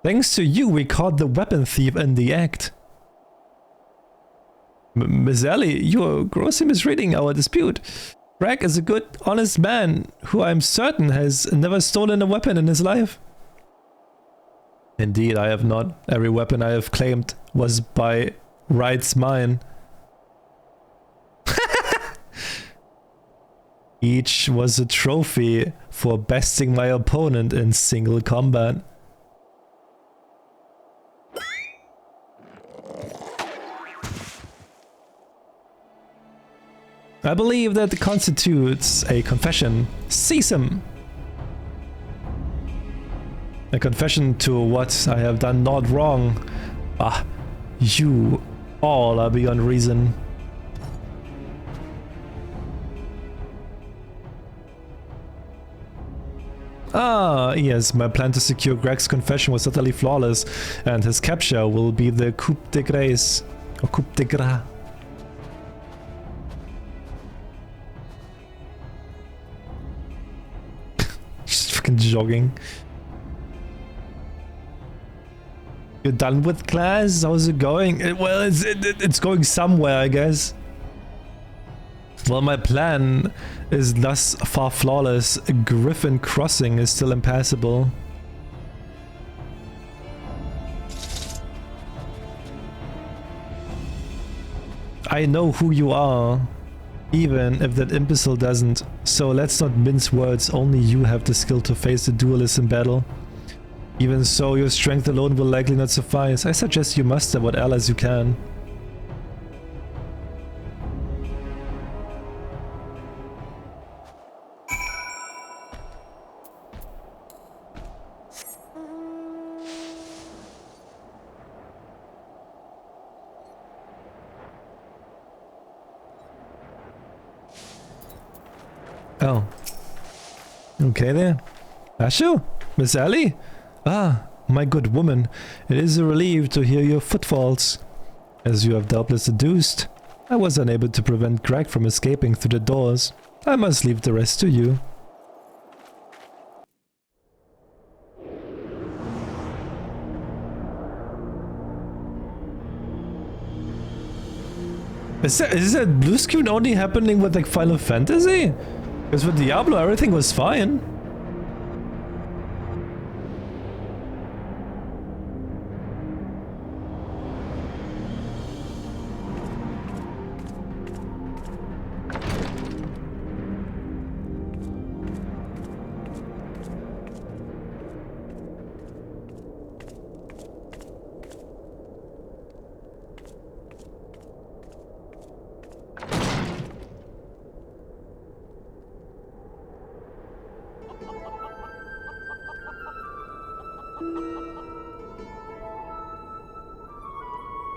Thanks to you, we caught the weapon thief in the act. Miss Ellie, you're grossly misreading our dispute. Greg is a good, honest man who I'm certain has never stolen a weapon in his life. Indeed, I have not. Every weapon I have claimed was by rights mine. Each was a trophy for besting my opponent in single combat. I believe that constitutes a confession. Seize him! A confession to what I have done not wrong. Ah, you all are beyond reason. Ah, yes, my plan to secure Greg's confession was utterly flawless, and his capture will be the coup de grace, or coup de grace. Just fucking jogging. You're done with class? How's it going? Well, it's going somewhere, I guess. Well, my plan is thus far flawless. Griffin Crossing is still impassable. I know who you are, even if that imbecile doesn't. So let's not mince words, only you have the skill to face the duelists in battle. Even so, your strength alone will likely not suffice. I suggest you muster what allies you can. Oh. Okay then. Ashu? Miss Ellie? Ah, my good woman. It is a relief to hear your footfalls. As you have doubtless deduced, I was unable to prevent Greg from escaping through the doors. I must leave the rest to you. Is that blue screen only happening with like Final Fantasy? Because with Diablo everything was fine.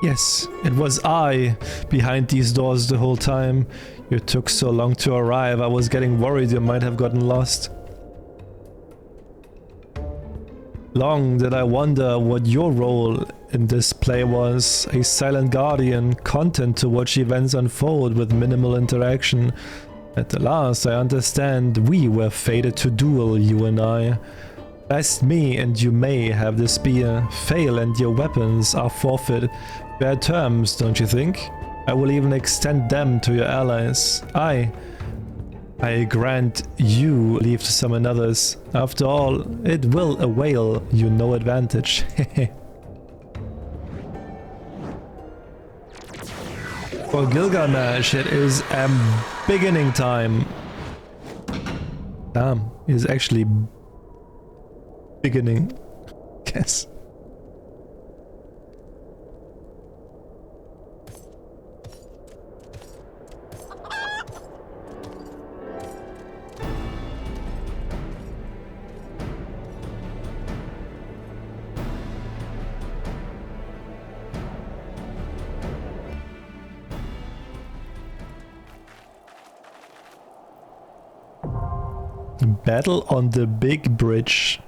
Yes, it was I behind these doors the whole time. You took so long to arrive, I was getting worried you might have gotten lost. Long did I wonder what your role in this play was. A silent guardian, content to watch events unfold with minimal interaction. At the last, I understand we were fated to duel, you and I. Best me and you may have the spear. Fail and your weapons are forfeit. Fair terms, don't you think? I will even extend them to your allies. I grant you leave to summon others. After all, it will avail you no advantage. For Gilgamesh, it is beginning time. Damn, it's actually beginning. Guess. Battle on the big bridge.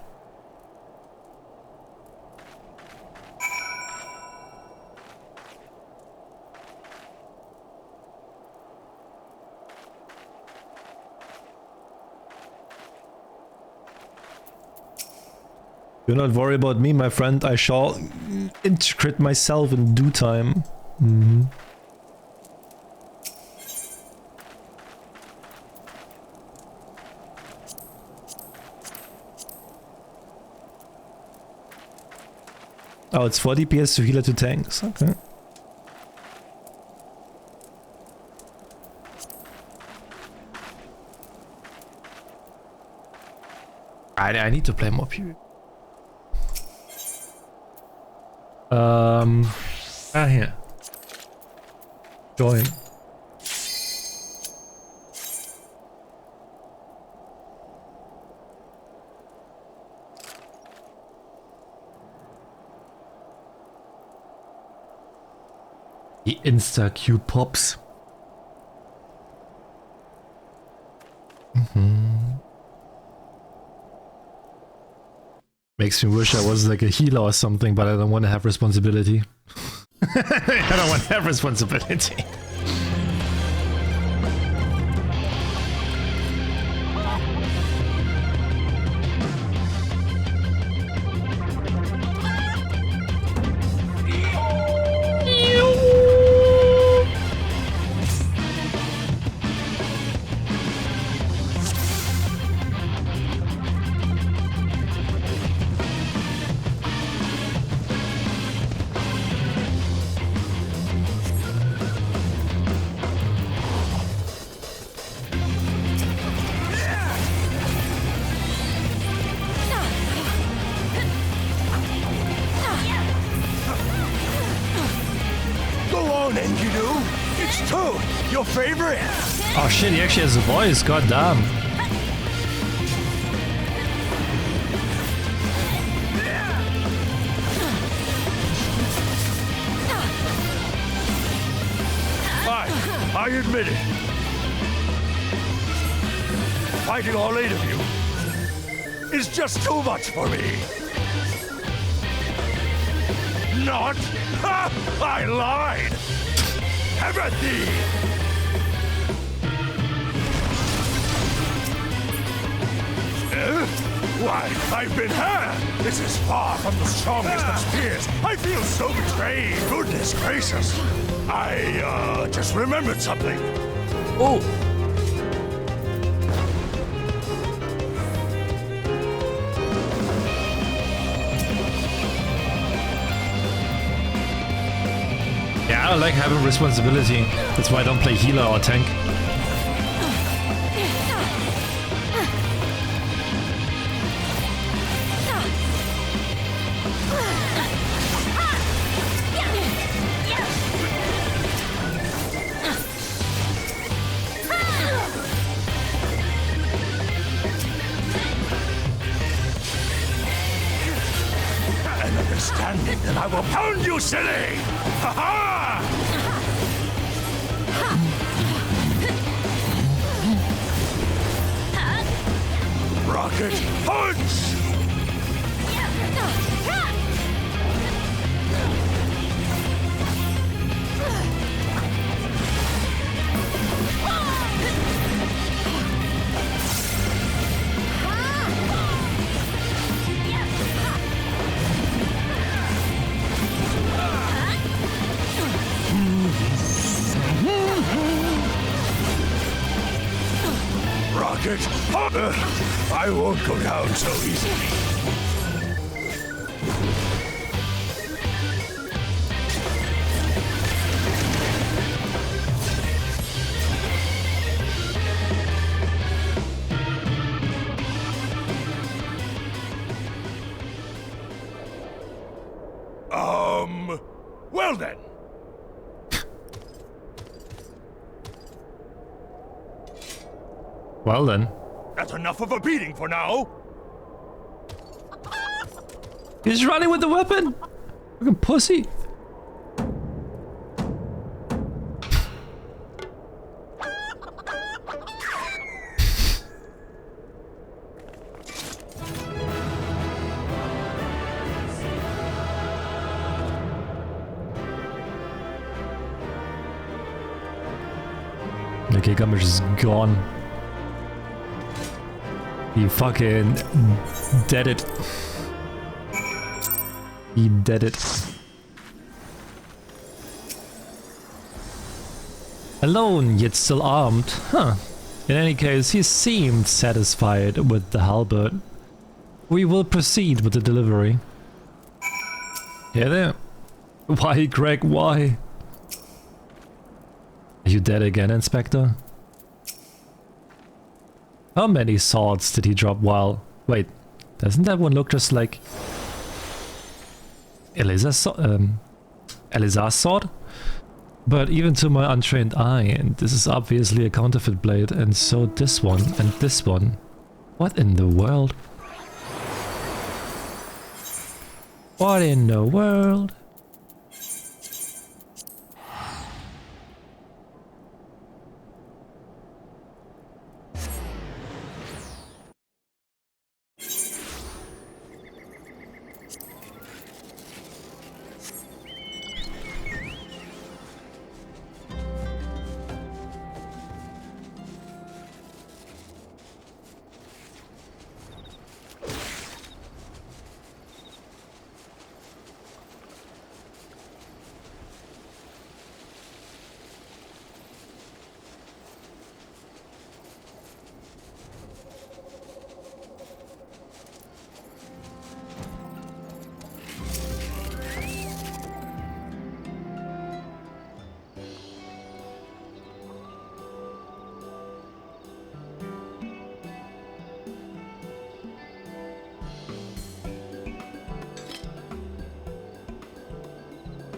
Do not worry about me, my friend. I shall integrate myself in due time. Oh, it's 4 DPS to healer to tanks. Okay. I need to play more PvP. Here. Join. The Insta-Q pops. Makes me wish I was like a healer or something, but I don't want to have responsibility. I don't want to have responsibility. Oh, your favorite? Oh shit, he actually has a voice, god damn. Fine, I admit it. Fighting all 8 of you is just too much for me. Not? Ha! I lied! Empathy! Why, I've been hurt! This is far from the strongest of spears. I feel so betrayed. Goodness gracious. I, just remembered something. Oh! Yeah, I like having responsibility. That's why I don't play healer or tank. An understanding that I will pound you silly! Ha-ha! Rocket punch! Rocket! I won't go down so easily. Well then. Well then. That's enough of a beating for now. He's running with the weapon! Fucking pussy! The Gilgamesh is gone. He fucking dead it. He dead it. Alone, yet still armed. Huh. In any case, he seemed satisfied with the halberd. We will proceed with the delivery. Yeah there. Why, Greg, why? Are you dead again, Inspector? How many swords did he drop while... Wait, doesn't that one look just like... Elizar's sword? But even to my untrained eye, and this is obviously a counterfeit blade, and so this one, and this one. What in the world? What in the world?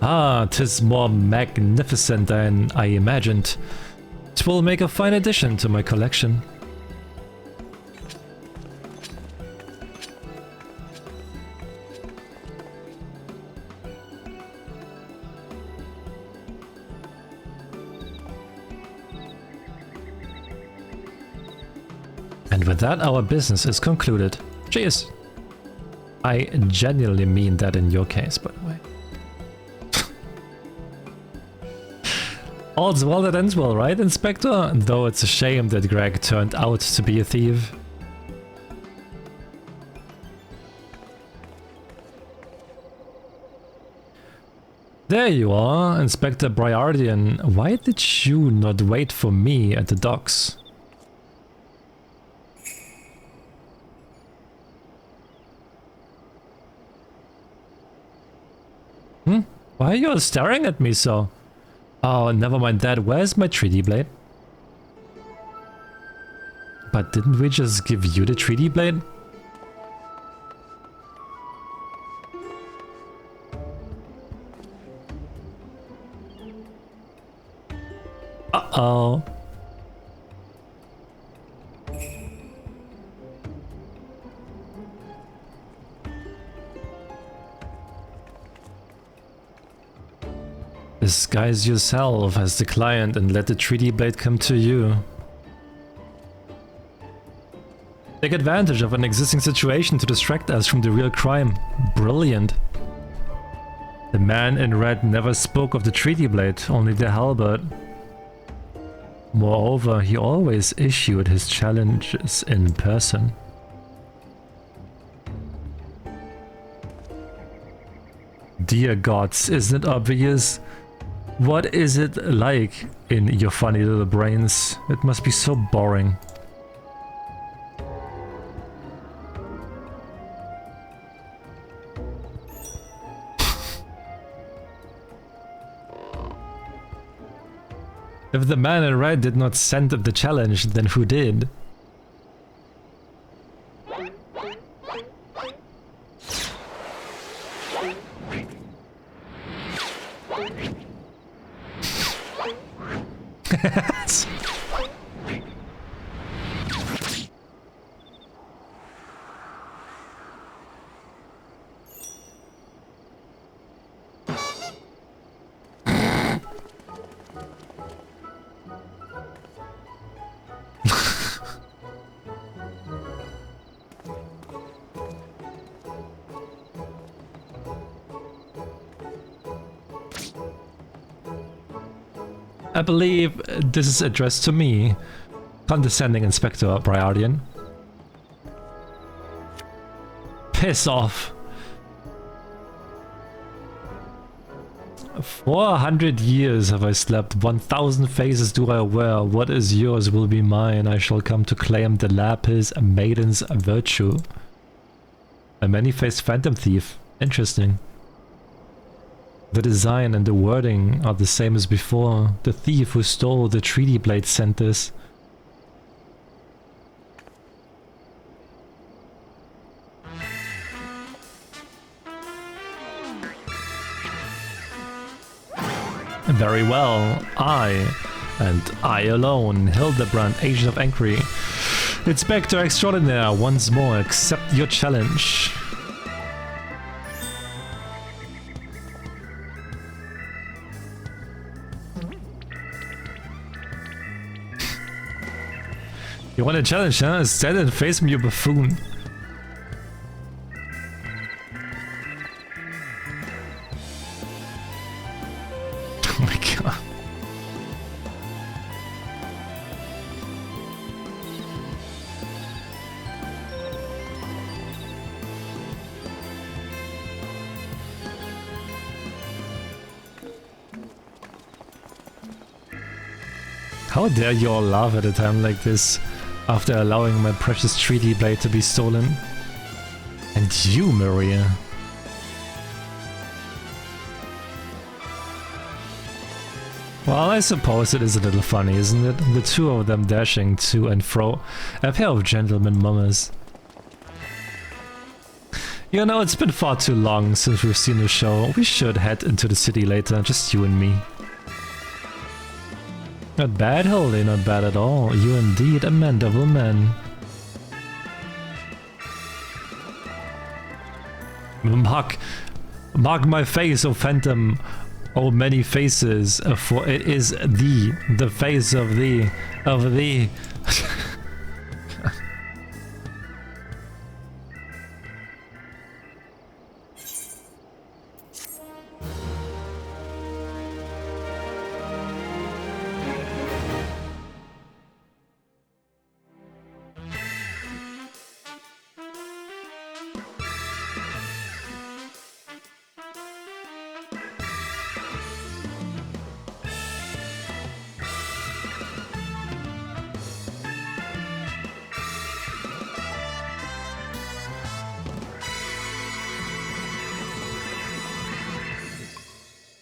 Ah, 'tis more magnificent than I imagined. 'Twill make a fine addition to my collection. And with that, our business is concluded. Cheers! I genuinely mean that in your case, by the way. All's well that ends well, right, Inspector? Though it's a shame that Greg turned out to be a thief. There you are, Inspector Briardian. Why did you not wait for me at the docks? Why are you all staring at me so? Oh, never mind that. Where's my 3D blade? But didn't we just give you the 3D blade? Uh-oh. Disguise yourself as the client and let the 3D blade come to you. Take advantage of an existing situation to distract us from the real crime. Brilliant. The man in red never spoke of the 3D blade, only the halberd. Moreover, he always issued his challenges in person. Dear gods, isn't it obvious? What is it like in your funny little brains? It must be so boring. If the man in red did not send the challenge, then who did? I believe this is addressed to me, condescending Inspector Briardian. Piss off. 400 years have I slept, 1,000 faces do I wear, what is yours will be mine, I shall come to claim the lapis maiden's virtue. A many-faced phantom thief, interesting. The design and the wording are the same as before. The thief who stole the 3D blade sent this. Very well, I, and I alone, Hildibrand, Agent of Inquiry, Inspector Extraordinaire, once more accept your challenge. You want a challenge, huh? Stand and face me, you buffoon. Oh my god. How dare you all laugh at a time like this? After allowing my precious 3D blade to be stolen. And you, Maria. Well, I suppose it is a little funny, isn't it? The two of them dashing to and fro, a pair of gentlemen mummers. You know, it's been far too long since we've seen the show. We should head into the city later, just you and me. Not bad, Hildy, not bad at all. You indeed a mendable man. Mark my face, O phantom, O many faces, for it is the face of thee.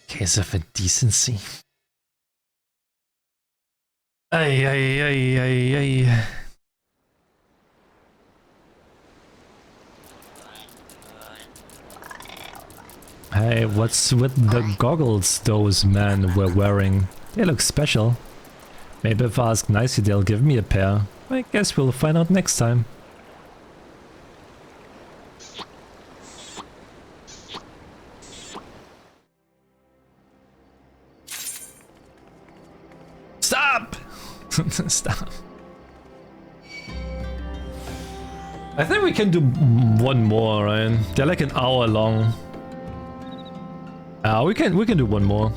Case of indecency. Ay. Hey, what's with the goggles those men were wearing? They look special. Maybe if I ask nicely they'll give me a pair. I guess we'll find out next time. Stop! Stop. I think we can do one more, right? They're like an hour long. We can do one more.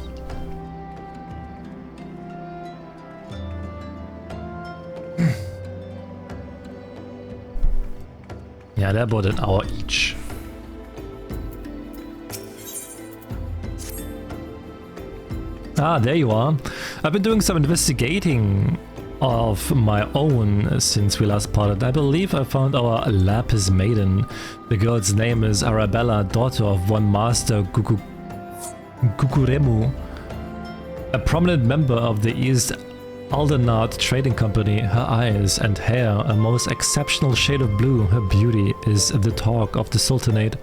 Yeah, they're about an hour each. Ah, there you are. I've been doing some investigating of my own since we last parted. I believe I found our Lapis Maiden. The girl's name is Arabella, daughter of one Master Gukuremu, a prominent member of the East Aldenard Trading Company. Her eyes and hair a most exceptional shade of blue. Her beauty is the talk of the Sultanate.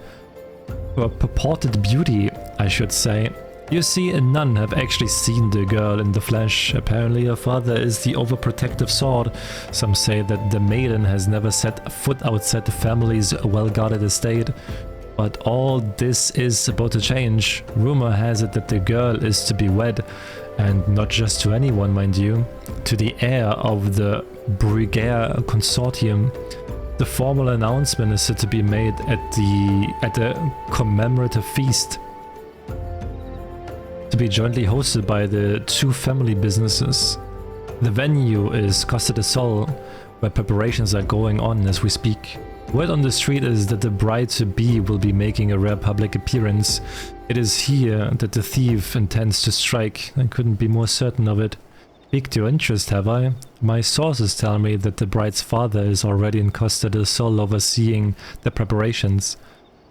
Her purported beauty, I should say. You see, none have actually seen the girl in the flesh. Apparently her father is the overprotective sort. Some say that the maiden has never set foot outside the family's well-guarded estate. But all this is about to change. Rumor has it that the girl is to be wed, and not just to anyone, mind you, to the heir of the Brugere Consortium. The formal announcement is said to be made at the commemorative feast, to be jointly hosted by the two family businesses. The venue is Costa del Sol, where preparations are going on as we speak. Word on the street is that the bride-to-be will be making a rare public appearance. It is here that the thief intends to strike. I couldn't be more certain of it. Piqued your interest, have I? My sources tell me that the bride's father is already in Costa del Sol overseeing the preparations.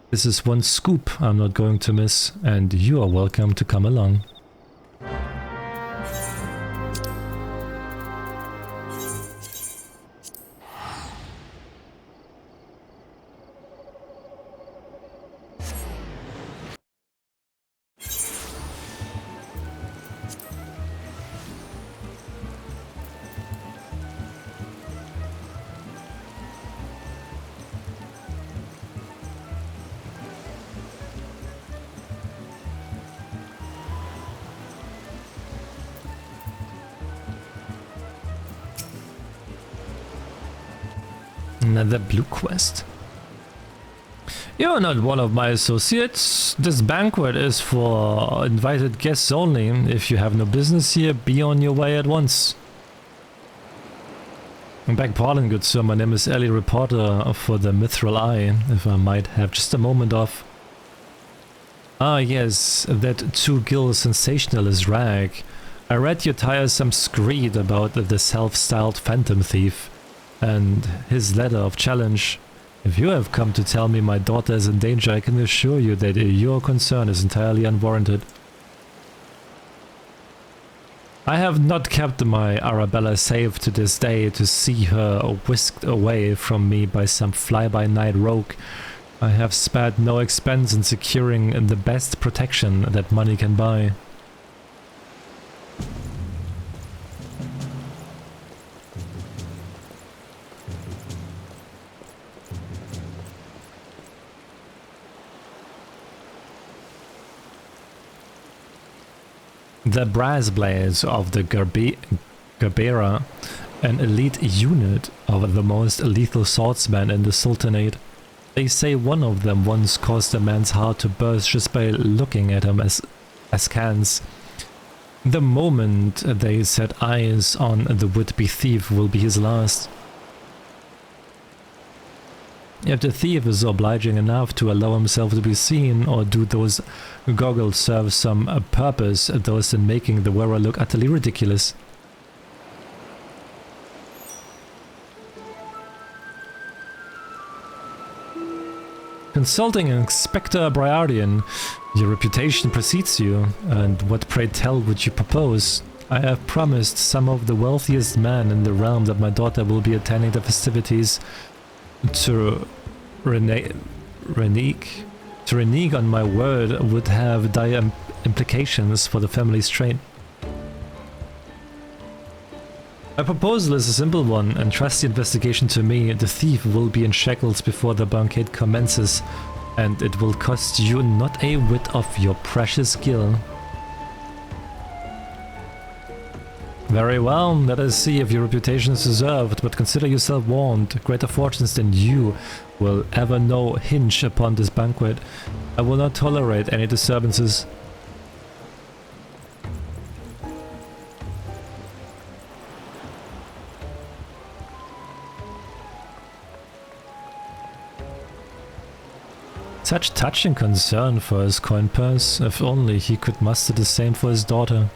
This is one scoop I'm not going to miss, and you are welcome to come along. Another blue quest. You're not one of my associates. This banquet is for invited guests only. If you have no business here, be on your way at once. Beg pardon, good sir. My name is Ellie, reporter for the Mithril Eye. If I might have just a moment of... Ah yes, that two-gill sensationalist rag. I read your tiresome screed about the self-styled phantom thief and his letter of challenge. If you have come to tell me my daughter is in danger, I can assure you that your concern is entirely unwarranted. I have not kept my Arabella safe to this day to see her whisked away from me by some fly-by-night rogue. I have spared no expense in securing the best protection that money can buy. The brass blades of the Gerbera, an elite unit of the most lethal swordsmen in the Sultanate. They say one of them once caused a man's heart to burst just by looking at him askance. The moment they set eyes on the would-be thief will be his last. If the thief is obliging enough to allow himself to be seen, or do those goggles serve some purpose, those in making the wearer look utterly ridiculous? Consulting Inspector Briardian, your reputation precedes you, and what pray tell would you propose? I have promised some of the wealthiest men in the realm that my daughter will be attending the festivities. To renege on my word would have dire implications for the family's trade. My proposal is a simple one, and trust the investigation to me. The thief will be in shackles before the banquet commences, and it will cost you not a whit of your precious gil. Very well, let us see if your reputation is deserved, but consider yourself warned. Greater fortunes than you will ever know hinge upon this banquet. I will not tolerate any disturbances. Such touching concern for his coin purse. If only he could muster the same for his daughter.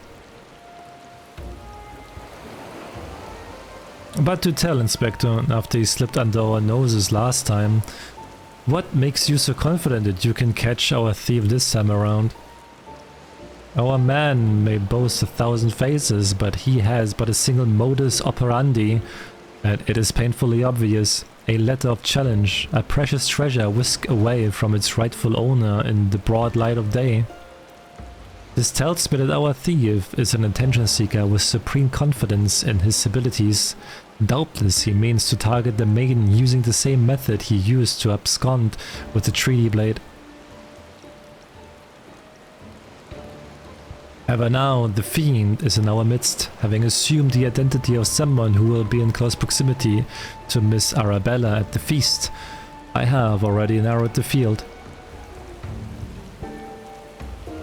But to tell, Inspector, after he slipped under our noses last time, what makes you so confident that you can catch our thief this time around? Our man may boast 1,000 faces, but he has but a single modus operandi, and it is painfully obvious. A letter of challenge, a precious treasure whisked away from its rightful owner in the broad light of day. This tells me that our thief is an attention seeker with supreme confidence in his abilities. Doubtless he means to target the maiden using the same method he used to abscond with the treaty blade. However, now the fiend is in our midst, having assumed the identity of someone who will be in close proximity to Miss Arabella at the feast. I have already narrowed the field.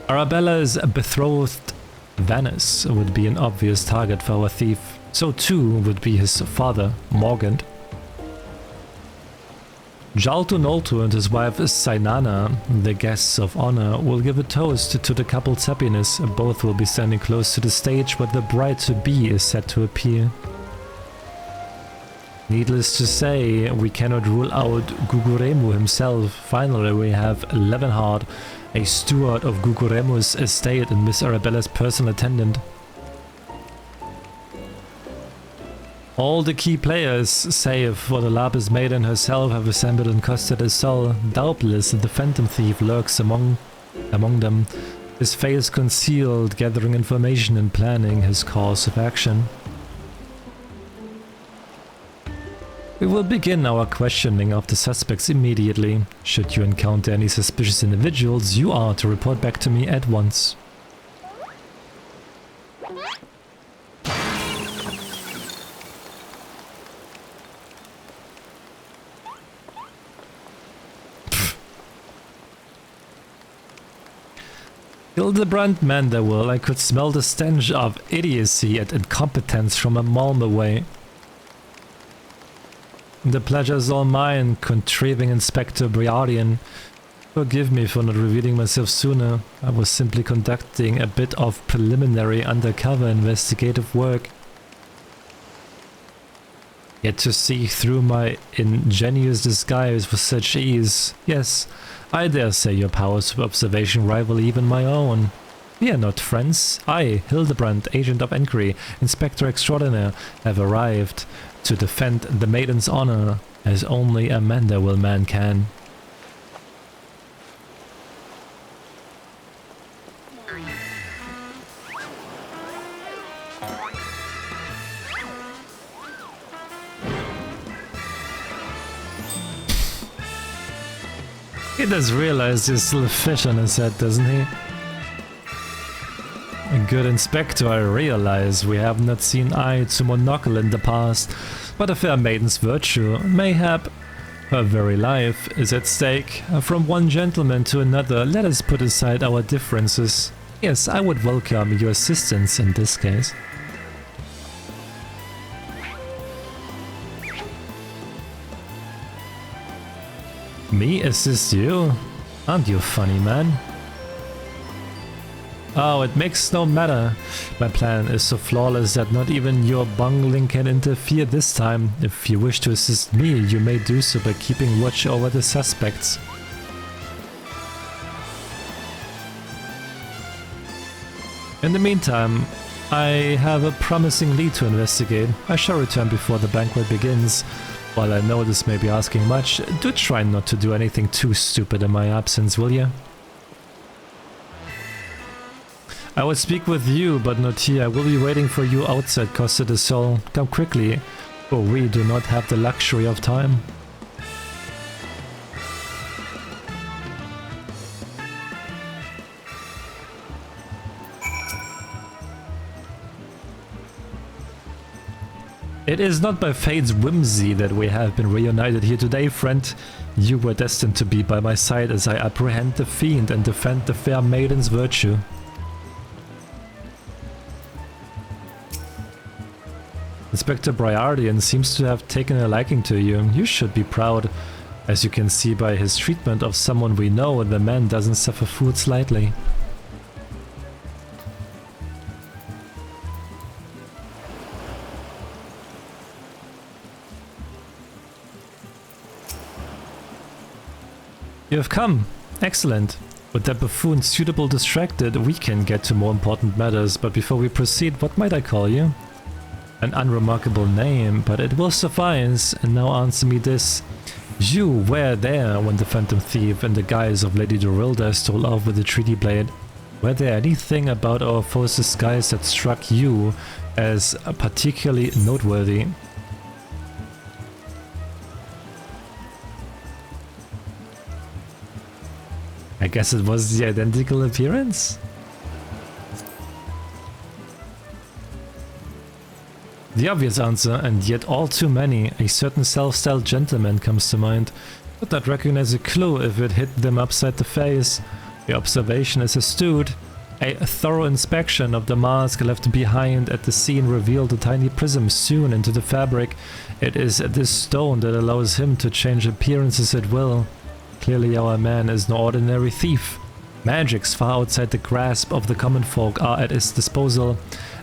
Arabella's betrothed Venice would be an obvious target for our thief. So too would be his father, Morgant. Jalto Nolto and his wife Sainana, the guests of honor, will give a toast to the couple's happiness. Both will be standing close to the stage where the bride-to-be is set to appear. Needless to say, we cannot rule out Guguremu himself. Finally, we have Levenhard, a steward of Guguremu's estate and Miss Arabella's personal attendant. All the key players, save for the Lapis Maiden herself, have assembled in Costa del Sol. Doubtless the Phantom Thief lurks among them, his face concealed, gathering information and planning his course of action. We will begin our questioning of the suspects immediately. Should you encounter any suspicious individuals, you are to report back to me at once. Hildibrand Manderwell, I could smell the stench of idiocy and incompetence from a malm away. The pleasure's all mine, contriving Inspector Briardian. Forgive me for not revealing myself sooner. I was simply conducting a bit of preliminary undercover investigative work. Yet to see through my ingenious disguise with such ease. Yes, I dare say your powers of observation rival even my own. Fear not, friends. I, Hildibrand, Agent of Enquiry, Inspector Extraordinaire, have arrived to defend the maiden's honor as only a Manderwell man can. He does realize there's still a fish on his head, doesn't he? A good inspector, I realize we have not seen eye to monocle in the past, but a fair maiden's virtue, mayhap her very life, is at stake. From one gentleman to another, let us put aside our differences. Yes, I would welcome your assistance in this case. Me assist you? Aren't you funny, man? Oh, it makes no matter. My plan is so flawless that not even your bungling can interfere this time. If you wish to assist me, you may do so by keeping watch over the suspects. In the meantime, I have a promising lead to investigate. I shall return before the banquet begins. While I know this may be asking much, do try not to do anything too stupid in my absence, will you? I will speak with you, but not here. I will be waiting for you outside Costa del Sol. Come quickly, for we do not have the luxury of time. It is not by fate's whimsy that we have been reunited here today, friend. You were destined to be by my side as I apprehend the fiend and defend the fair maiden's virtue. Inspector Briardian seems to have taken a liking to you. You should be proud. As you can see by his treatment of someone we know, the man doesn't suffer fools lightly. You have come. Excellent. With that buffoon suitable distracted, we can get to more important matters, but before we proceed, what might I call you? An unremarkable name, but it will suffice. And now answer me this. You were there when the Phantom Thief in the guise of Lady Dorilda stole off with the treaty blade. Were there anything about our foe's disguise that struck you as particularly noteworthy? I guess it was the identical appearance? The obvious answer, and yet all too many. A certain self-styled gentleman comes to mind. Would not recognize a clue if it hit them upside the face. The observation is astute. A thorough inspection of the mask left behind at the scene revealed a tiny prism sewn into the fabric. It is this stone that allows him to change appearances at will. Clearly our man is no ordinary thief. Magics far outside the grasp of the common folk are at his disposal.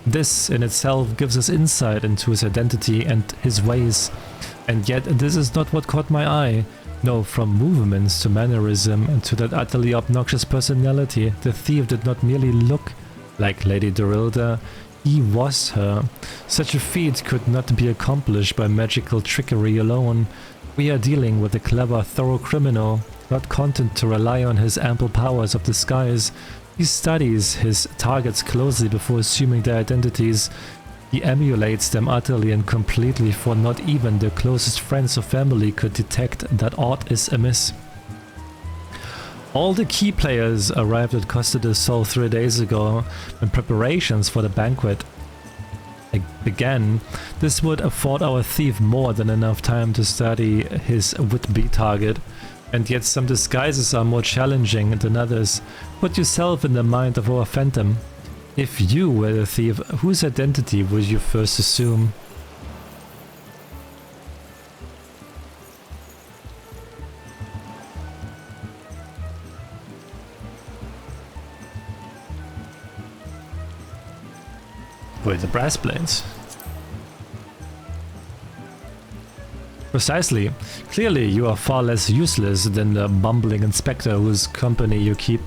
This in itself gives us insight into his identity and his ways. And yet this is not what caught my eye. No, from movements to mannerism and to that utterly obnoxious personality, the thief did not merely look like Lady Dorilda, he was her. Such a feat could not be accomplished by magical trickery alone. We are dealing with a clever, thorough criminal, not content to rely on his ample powers of disguise. He studies his targets closely before assuming their identities. He emulates them utterly and completely, for not even their closest friends or family could detect that aught is amiss. All the key players arrived at Costa del Sol 3 days ago, when preparations for the banquet began. This would afford our thief more than enough time to study his would-be target. And yet some disguises are more challenging than others. Put yourself in the mind of our phantom. If you were the thief, whose identity would you first assume? With the brass plates. Precisely. Clearly you are far less useless than the bumbling inspector whose company you keep.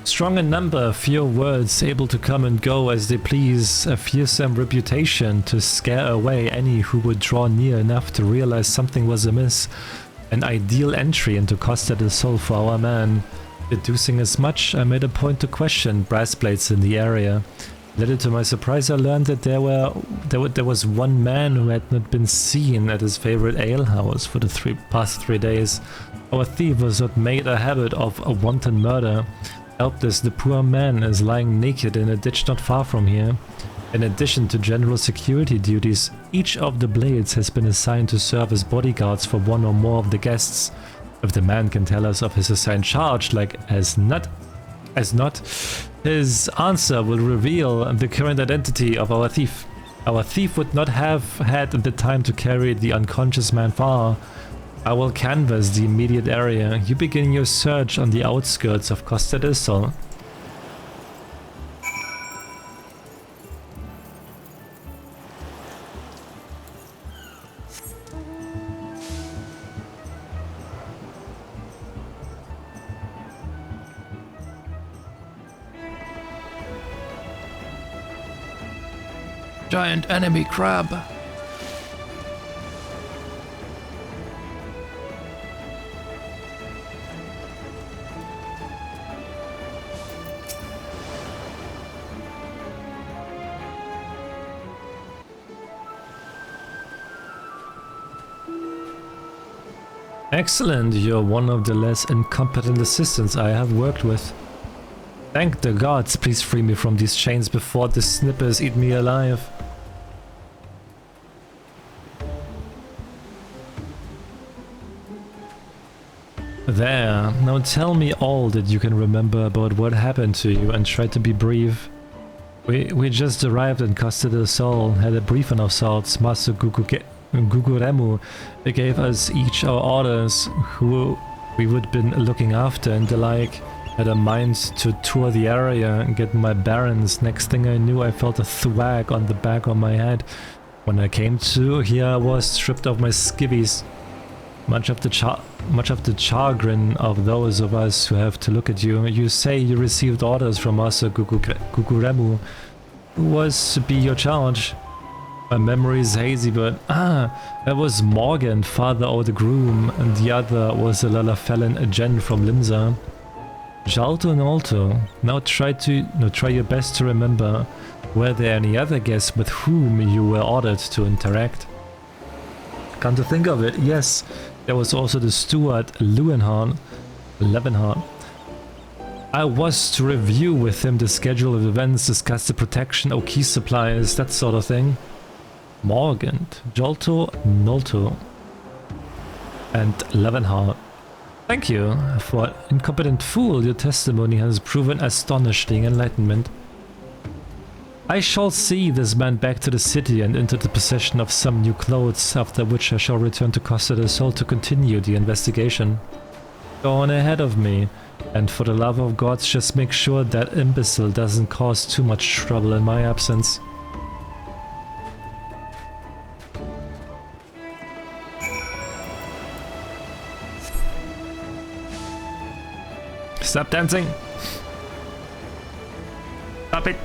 Strong in number, few words, able to come and go as they please, a fearsome reputation to scare away any who would draw near enough to realize something was amiss. An ideal entry into Costa del Sol for our man. Deducing as much, I made a point to question brass plates in the area. Little to my surprise, I learned that there was one man who had not been seen at his favorite alehouse for the past 3 days. Our thief was not made a habit of a wanton murder. Helpless, the poor man is lying naked in a ditch not far from here. In addition to general security duties, each of the blades has been assigned to serve as bodyguards for one or more of the guests. If the man can tell us of his assigned charge, as not, his answer will reveal the current identity of our thief. Our thief would not have had the time to carry the unconscious man far. I will canvass the immediate area. You begin your search on the outskirts of Costa del Sol. Giant enemy crab. Excellent, you're one of the less incompetent assistants I have worked with. Thank the gods, please free me from these chains before the snippers eat me alive. There, now tell me all that you can remember about what happened to you and try to be brief. We just arrived in Costa del Sol, had a briefing of sorts. Master Guguremu gave us each our orders, who we would been looking after and the like. Had a mind to tour the area and get my bearings. Next thing I knew, I felt a thwack on the back of my head. When I came to, here I was, stripped of my skivvies. Much of the chagrin of those of us who have to look at you. You say you received orders from Master Guguremu. Who was to be your charge? My memory is hazy, but that was Morgan, father of the groom, and the other was a Lalafellan Jen from Limsa. Jalto and Alto. Now try your best to remember. Were there any other guests with whom you were ordered to interact? Come to think of it, yes. There was also the steward Levenhard. I was to review with him the schedule of events, discuss the protection of key supplies, that sort of thing. Morgan, Jolto, Nolto, and Levenhard. Thank you. For an incompetent fool, your testimony has proven astonishing enlightenment. I shall see this man back to the city and into the possession of some new clothes, after which I shall return to Costa del Sol to continue the investigation. Go on ahead of me, and for the love of gods, just make sure that imbecile doesn't cause too much trouble in my absence. Stop dancing! Stop it!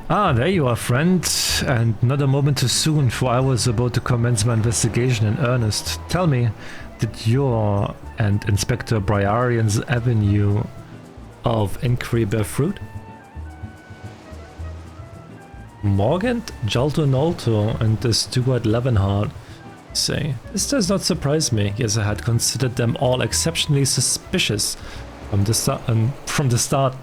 Ah, there you are, friend. And not a moment too soon, for I was about to commence my investigation in earnest. Tell me, did your and Inspector Briarian's avenue of inquiry bear fruit? Morgan, Jalto Nolto, and the steward Levenhard say. This does not surprise me, yes, I had considered them all exceptionally suspicious from the start.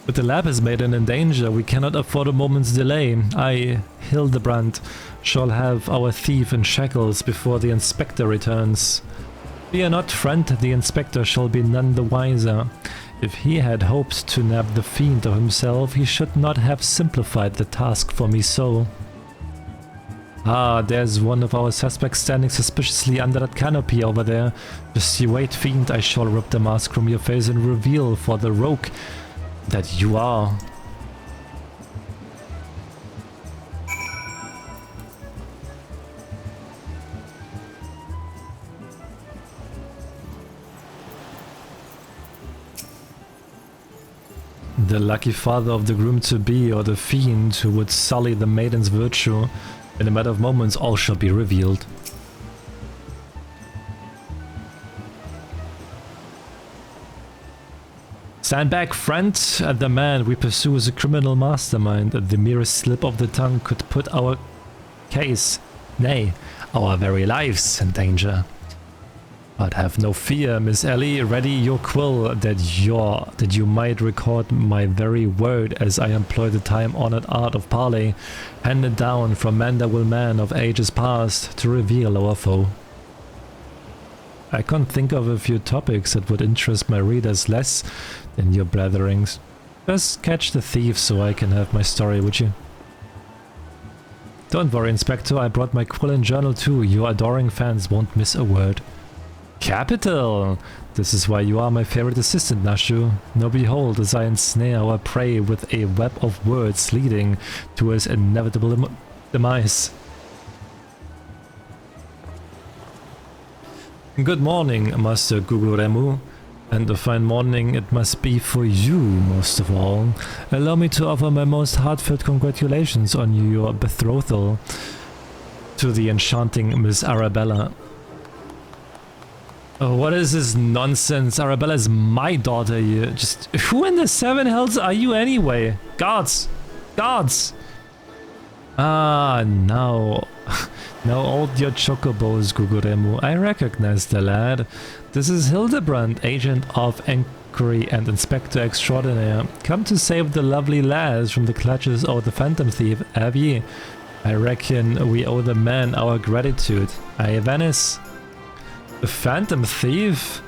But the lab is maiden in danger, we cannot afford a moment's delay. I, Hildibrand, shall have our thief in shackles before the inspector returns. Fear not, friend, the inspector shall be none the wiser. If he had hoped to nab the fiend of himself, he should not have simplified the task for me so. Ah, there's one of our suspects standing suspiciously under that canopy over there. Just you wait, fiend, I shall rip the mask from your face and reveal for the rogue that you are. the lucky father of the groom-to-be or the fiend who would sully the maiden's virtue. In a matter of moments, all shall be revealed. Stand back, friend! The man we pursue is a criminal mastermind. The merest slip of the tongue could put our case, nay, our very lives in danger. But have no fear, Miss Ellie. Ready your quill, that you might record my very word as I employ the time-honored art of parley, handed down from man-will man of ages past, to reveal our foe. I can't think of a few topics that would interest my readers less than your blatherings. Just catch the thief so I can have my story, would you? Don't worry, Inspector, I brought my quill and journal too. Your adoring fans won't miss a word. Capital! This is why you are my favorite assistant, Nashu. Now behold, as I ensnare our prey with a web of words leading to his inevitable demise. Good morning, Master Guguremu. And a fine morning it must be for you, most of all. Allow me to offer my most heartfelt congratulations on your betrothal to the enchanting Miss Arabella. Oh, what is this nonsense? Arabella is my daughter here. Just who in the seven hells are you anyway? Guards! Guards! Ah, now hold your chocobos, Guguremu. I recognize the lad. This is Hildibrand, agent of inquiry and inspector extraordinaire. Come to save the lovely lass from the clutches of the phantom thief, have ye? I reckon we owe the man our gratitude. Aye, Venice. The phantom thief?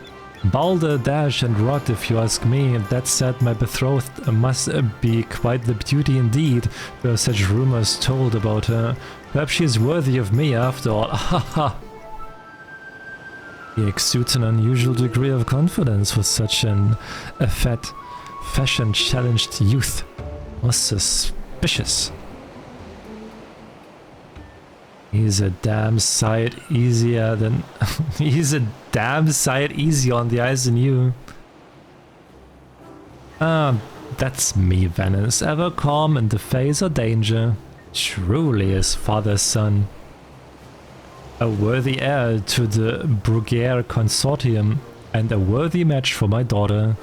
Balder, dash and rot, if you ask me. That said, my betrothed must be quite the beauty indeed, to have such rumors told about her. Perhaps she is worthy of me after all. Ha! He exudes an unusual degree of confidence for such a fat, fashion-challenged youth. Most suspicious. He's a damn sight easier than... He's a damn sight easier on the eyes than you. Ah, that's me, Venice. Ever calm in the face of danger. Truly his father's son. A worthy heir to the Bruguiere consortium, and a worthy match for my daughter,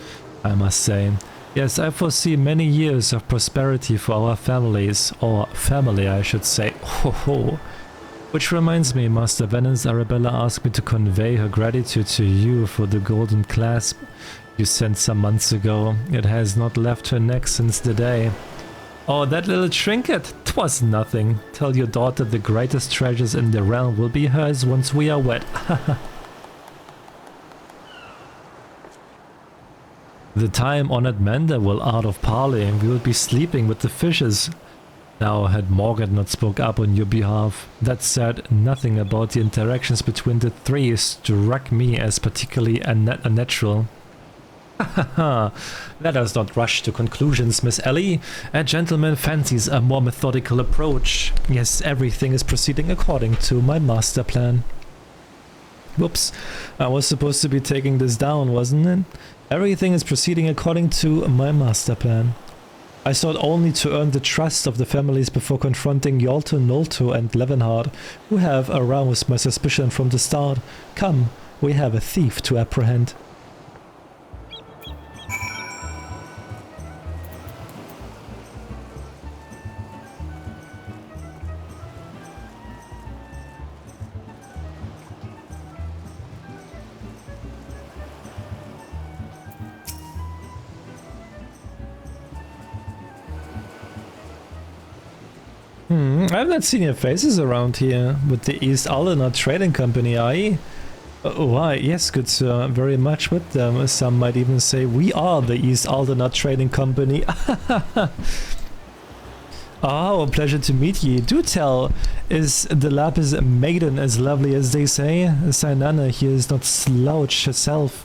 I must say. Yes, I foresee many years of prosperity for our families, or family I should say. Ho ho! Which reminds me, Master Venice, Arabella asked me to convey her gratitude to you for the golden clasp you sent some months ago. It has not left her neck since the day. Oh, that little trinket! 'Twas nothing. Tell your daughter the greatest treasures in the realm will be hers once we are wed. The time-honored Manderville art of parleying, we will be sleeping with the fishes. Now, had Morgan not spoke up on your behalf, that said, nothing about the interactions between the three struck me as particularly unnatural. Let us not rush to conclusions, Miss Ellie. A gentleman fancies a more methodical approach. Yes, everything is proceeding according to my master plan. Whoops, I was supposed to be taking this down, wasn't it? Everything is proceeding according to my master plan. I sought only to earn the trust of the families before confronting Yolto, Nolto and Levenhard, who have aroused my suspicion from the start. Come, we have a thief to apprehend. I've not seen your faces around here with the East Aldenar Trading Company, are ye? Why, yes, good sir, very much with them. Some might even say we are the East Aldenar Trading Company. Oh, a pleasure to meet ye. Do tell, is the Lapis maiden as lovely as they say? Sainana here is not slouch herself.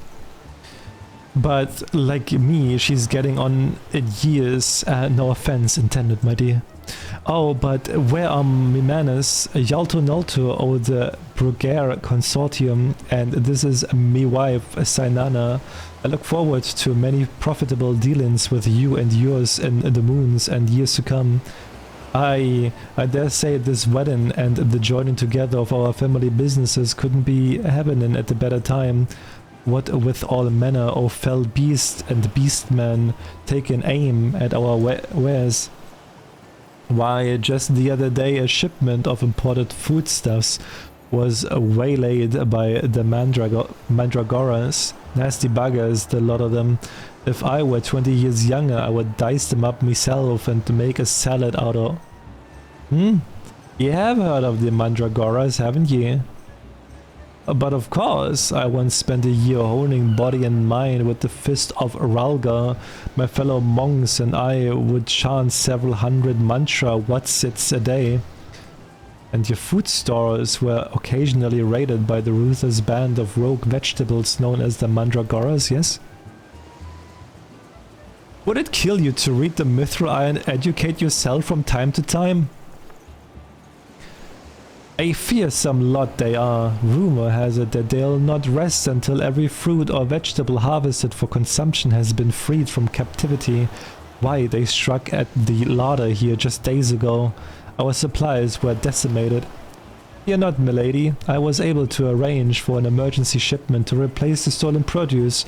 But like me, she's getting on in years. No offense intended, my dear. Oh, but where are me manners? Yalto Nalto or the Bruguer Consortium, and this is me wife, Sainana. I look forward to many profitable dealings with you and yours in the moons and years to come. I dare say this wedding and the joining together of our family businesses couldn't be happening at a better time. What with all manner of fell beast and beastmen taking aim at our wares. Why, just the other day a shipment of imported foodstuffs was waylaid by the mandragoras. Nasty buggers, the lot of them. If I were 20 years younger, I would dice them up myself and make a salad out of... You have heard of the mandragoras, haven't you? But of course, I once spent a year honing body and mind with the fist of Ralga. My fellow monks and I would chant several hundred mantra watsits a day. And your food stores were occasionally raided by the ruthless band of rogue vegetables known as the mandragoras, yes? Would it kill you to read the Mithril and educate yourself from time to time? A fearsome lot they are. Rumor has it that they'll not rest until every fruit or vegetable harvested for consumption has been freed from captivity. Why, they struck at the larder here just days ago. Our supplies were decimated. Fear not, milady. I was able to arrange for an emergency shipment to replace the stolen produce.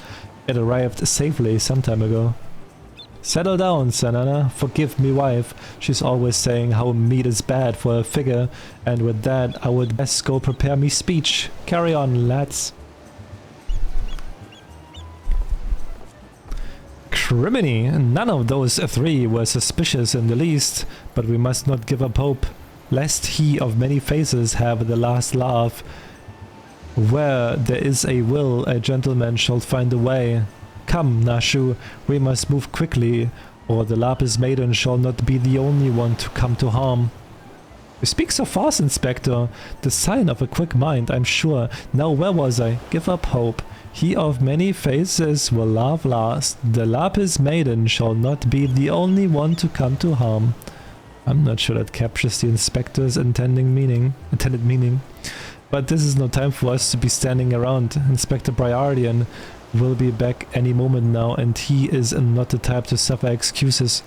It arrived safely some time ago. Settle down, Sanana. Forgive me, wife. She's always saying how meat is bad for her figure, and with that I would best go prepare me speech. Carry on, lads. Criminy! None of those three were suspicious in the least, but we must not give up hope, lest he of many faces have the last laugh. Where there is a will, a gentleman shall find a way. Come, Nashu, we must move quickly, or the Lapis Maiden shall not be the only one to come to harm. You speak so fast, Inspector. The sign of a quick mind, I'm sure. Now where was I? Give up hope. He of many faces will laugh last. The Lapis Maiden shall not be the only one to come to harm. I'm not sure that captures the Inspector's intended meaning. But this is no time for us to be standing around. Inspector Briardian will be back any moment now, and he is not the type to suffer excuses.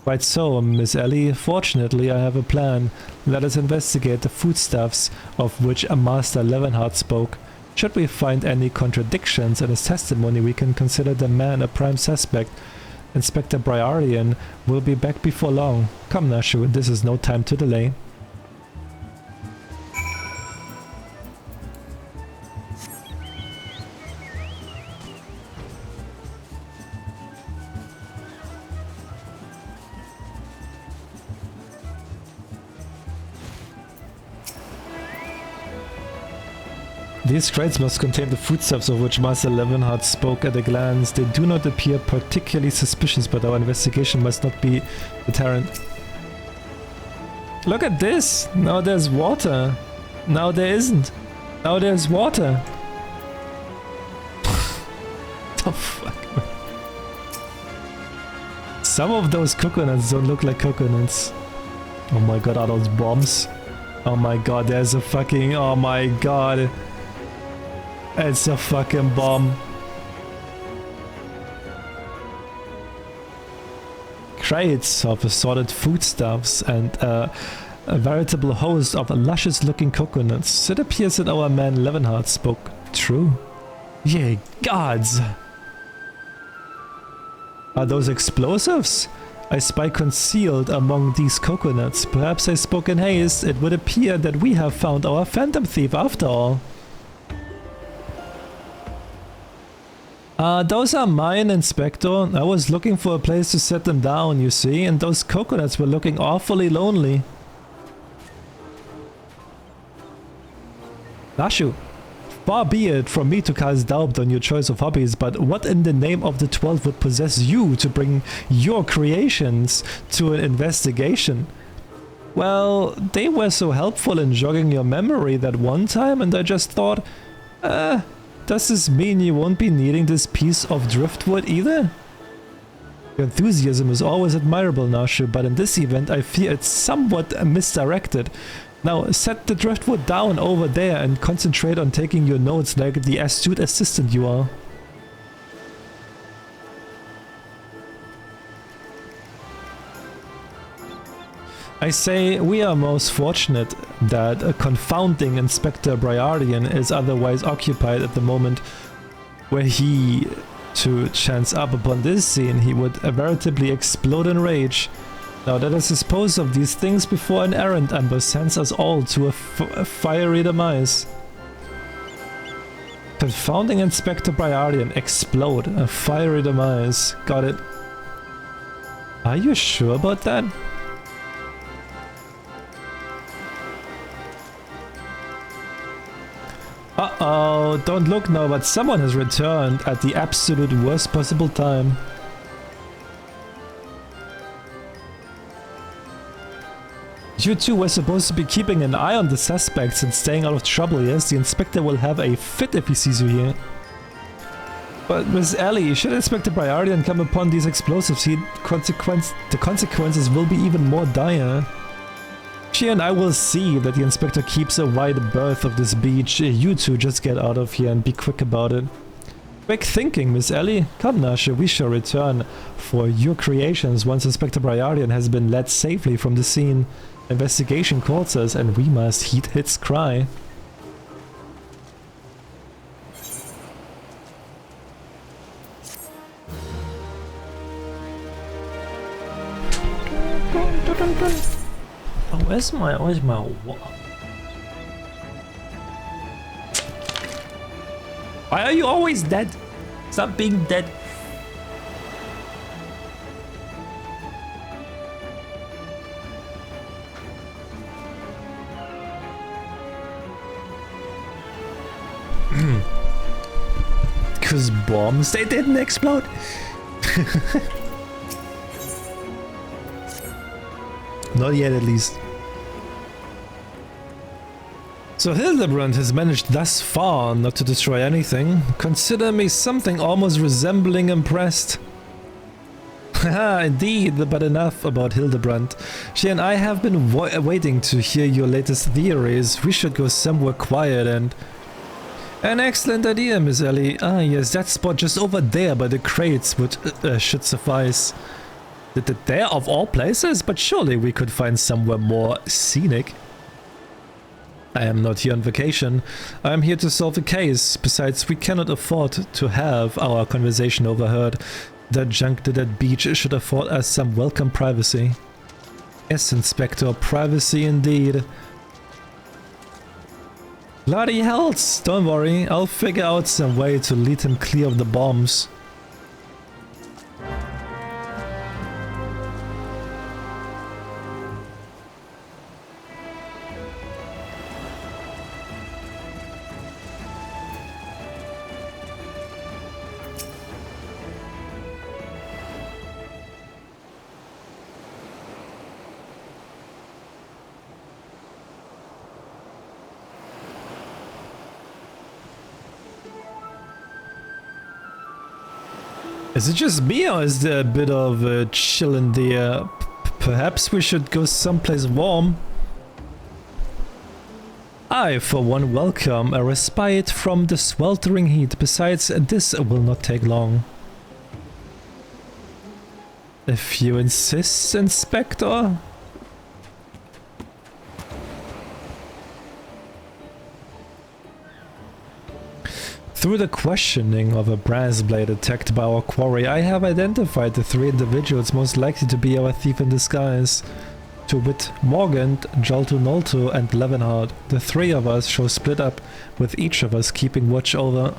Quite so, Miss Ellie. Fortunately, I have a plan. Let us investigate the foodstuffs of which Master Levenhardt spoke. Should we find any contradictions in his testimony, we can consider the man a prime suspect. Inspector Briardian will be back before long. Come, Nashu, this is no time to delay. These crates must contain the foodstuffs of which Master Levenhardt spoke at a glance. They do not appear particularly suspicious, but our investigation must not be deterrent. Look at this! Now there's water. Now there isn't. Now there's water. The fuck? Some of those coconuts don't look like coconuts. Oh my god, are those bombs? Oh my god, there's a fucking... Oh my god. It's a fucking bomb. Crates of assorted foodstuffs and a veritable host of luscious looking coconuts. It appears that our man Levenhardt spoke true. Ye gods! Are those explosives? I spy concealed among these coconuts. Perhaps I spoke in haste. It would appear that we have found our phantom thief after all. Those are mine, Inspector. I was looking for a place to set them down, you see, and those coconuts were looking awfully lonely. Nashu, far be it from me to cast doubt on your choice of hobbies, but what in the name of the 12 would possess you to bring your creations to an investigation? Well, they were so helpful in jogging your memory that one time, and I just thought, does this mean you won't be needing this piece of driftwood either? Your enthusiasm is always admirable, Nashu, but in this event I fear it's somewhat misdirected. Now set the driftwood down over there and concentrate on taking your notes like the astute assistant you are. I say we are most fortunate that a confounding Inspector Briardian is otherwise occupied at the moment. Were he to chance up upon this scene, he would veritably explode in rage. Now let us dispose of these things before an errant ambush sends us all to a fiery demise. Confounding Inspector Briardian, explode, a fiery demise. Got it. Are you sure about that? Uh-oh, don't look now, but someone has returned at the absolute worst possible time. You two were supposed to be keeping an eye on the suspects and staying out of trouble, yes? The inspector will have a fit if he sees you here. But Miss Ellie, should Inspector Briardian come upon these explosives, the consequences will be even more dire. She and I will see that the inspector keeps a wide berth of this beach. You two just get out of here and be quick about it. Quick thinking, Miss Ellie. Come, Nasha, we shall return for your creations once Inspector Briardian has been led safely from the scene. Investigation calls us and we must heed its cry. Oh, where's my Why are you always dead? Stop being dead. Cause bombs, they didn't explode. Not yet, at least. So Hildibrand has managed thus far not to destroy anything. Consider me something almost resembling impressed. Haha, indeed, but enough about Hildibrand. She and I have been waiting to hear your latest theories. We should go somewhere quiet and... An excellent idea, Miss Ellie. Ah yes, that spot just over there by the crates should suffice. There of all places? But surely we could find somewhere more scenic. I am not here on vacation. I am here to solve a case. Besides, we cannot afford to have our conversation overheard. That junk to that beach should afford us some welcome privacy. Yes, Inspector, privacy indeed. Bloody hells! Don't worry, I'll figure out some way to lead him clear of the bombs. Is it just me or is there a bit of chill in the air? Perhaps we should go someplace warm? I, for one, welcome a respite from the sweltering heat. Besides, this will not take long. If you insist, Inspector. Through the questioning of a brass blade attacked by our quarry, I have identified the three individuals most likely to be our thief in disguise. To wit, Morgant, Jolto Nolto and Levenhard. The three of us shall split up, with each of us keeping watch over.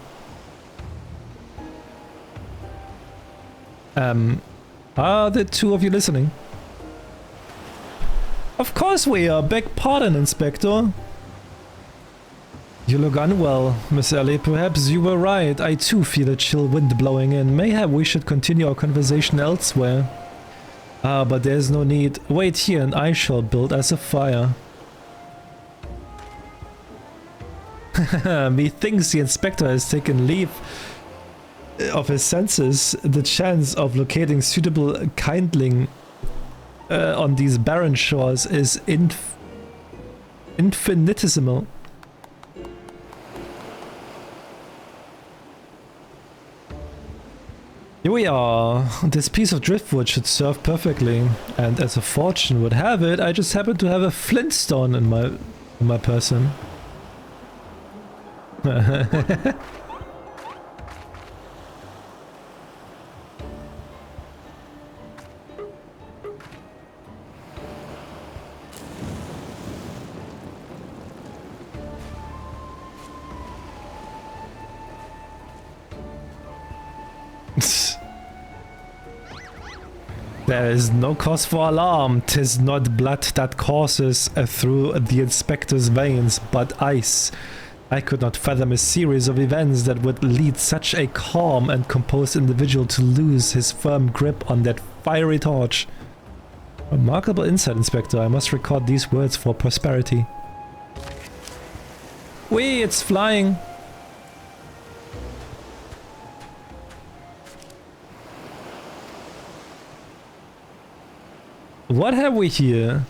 Are the two of you listening? Of course we are. Beg pardon, Inspector. You look unwell, Miss Ellie. Perhaps you were right. I too feel a chill wind blowing in. Mayhap we should continue our conversation elsewhere. Ah, but there's no need. Wait here and I shall build us a fire. Methinks the inspector has taken leave of his senses. The chance of locating suitable kindling on these barren shores is infinitesimal. Here we are. This piece of driftwood should serve perfectly, and as a fortune would have it, I just happen to have a flintstone in my person. There is no cause for alarm. 'Tis not blood that courses through the inspector's veins, but ice. I could not fathom a series of events that would lead such a calm and composed individual to lose his firm grip on that fiery torch. Remarkable insight, Inspector. I must record these words for prosperity. Whee, it's flying. What have we here?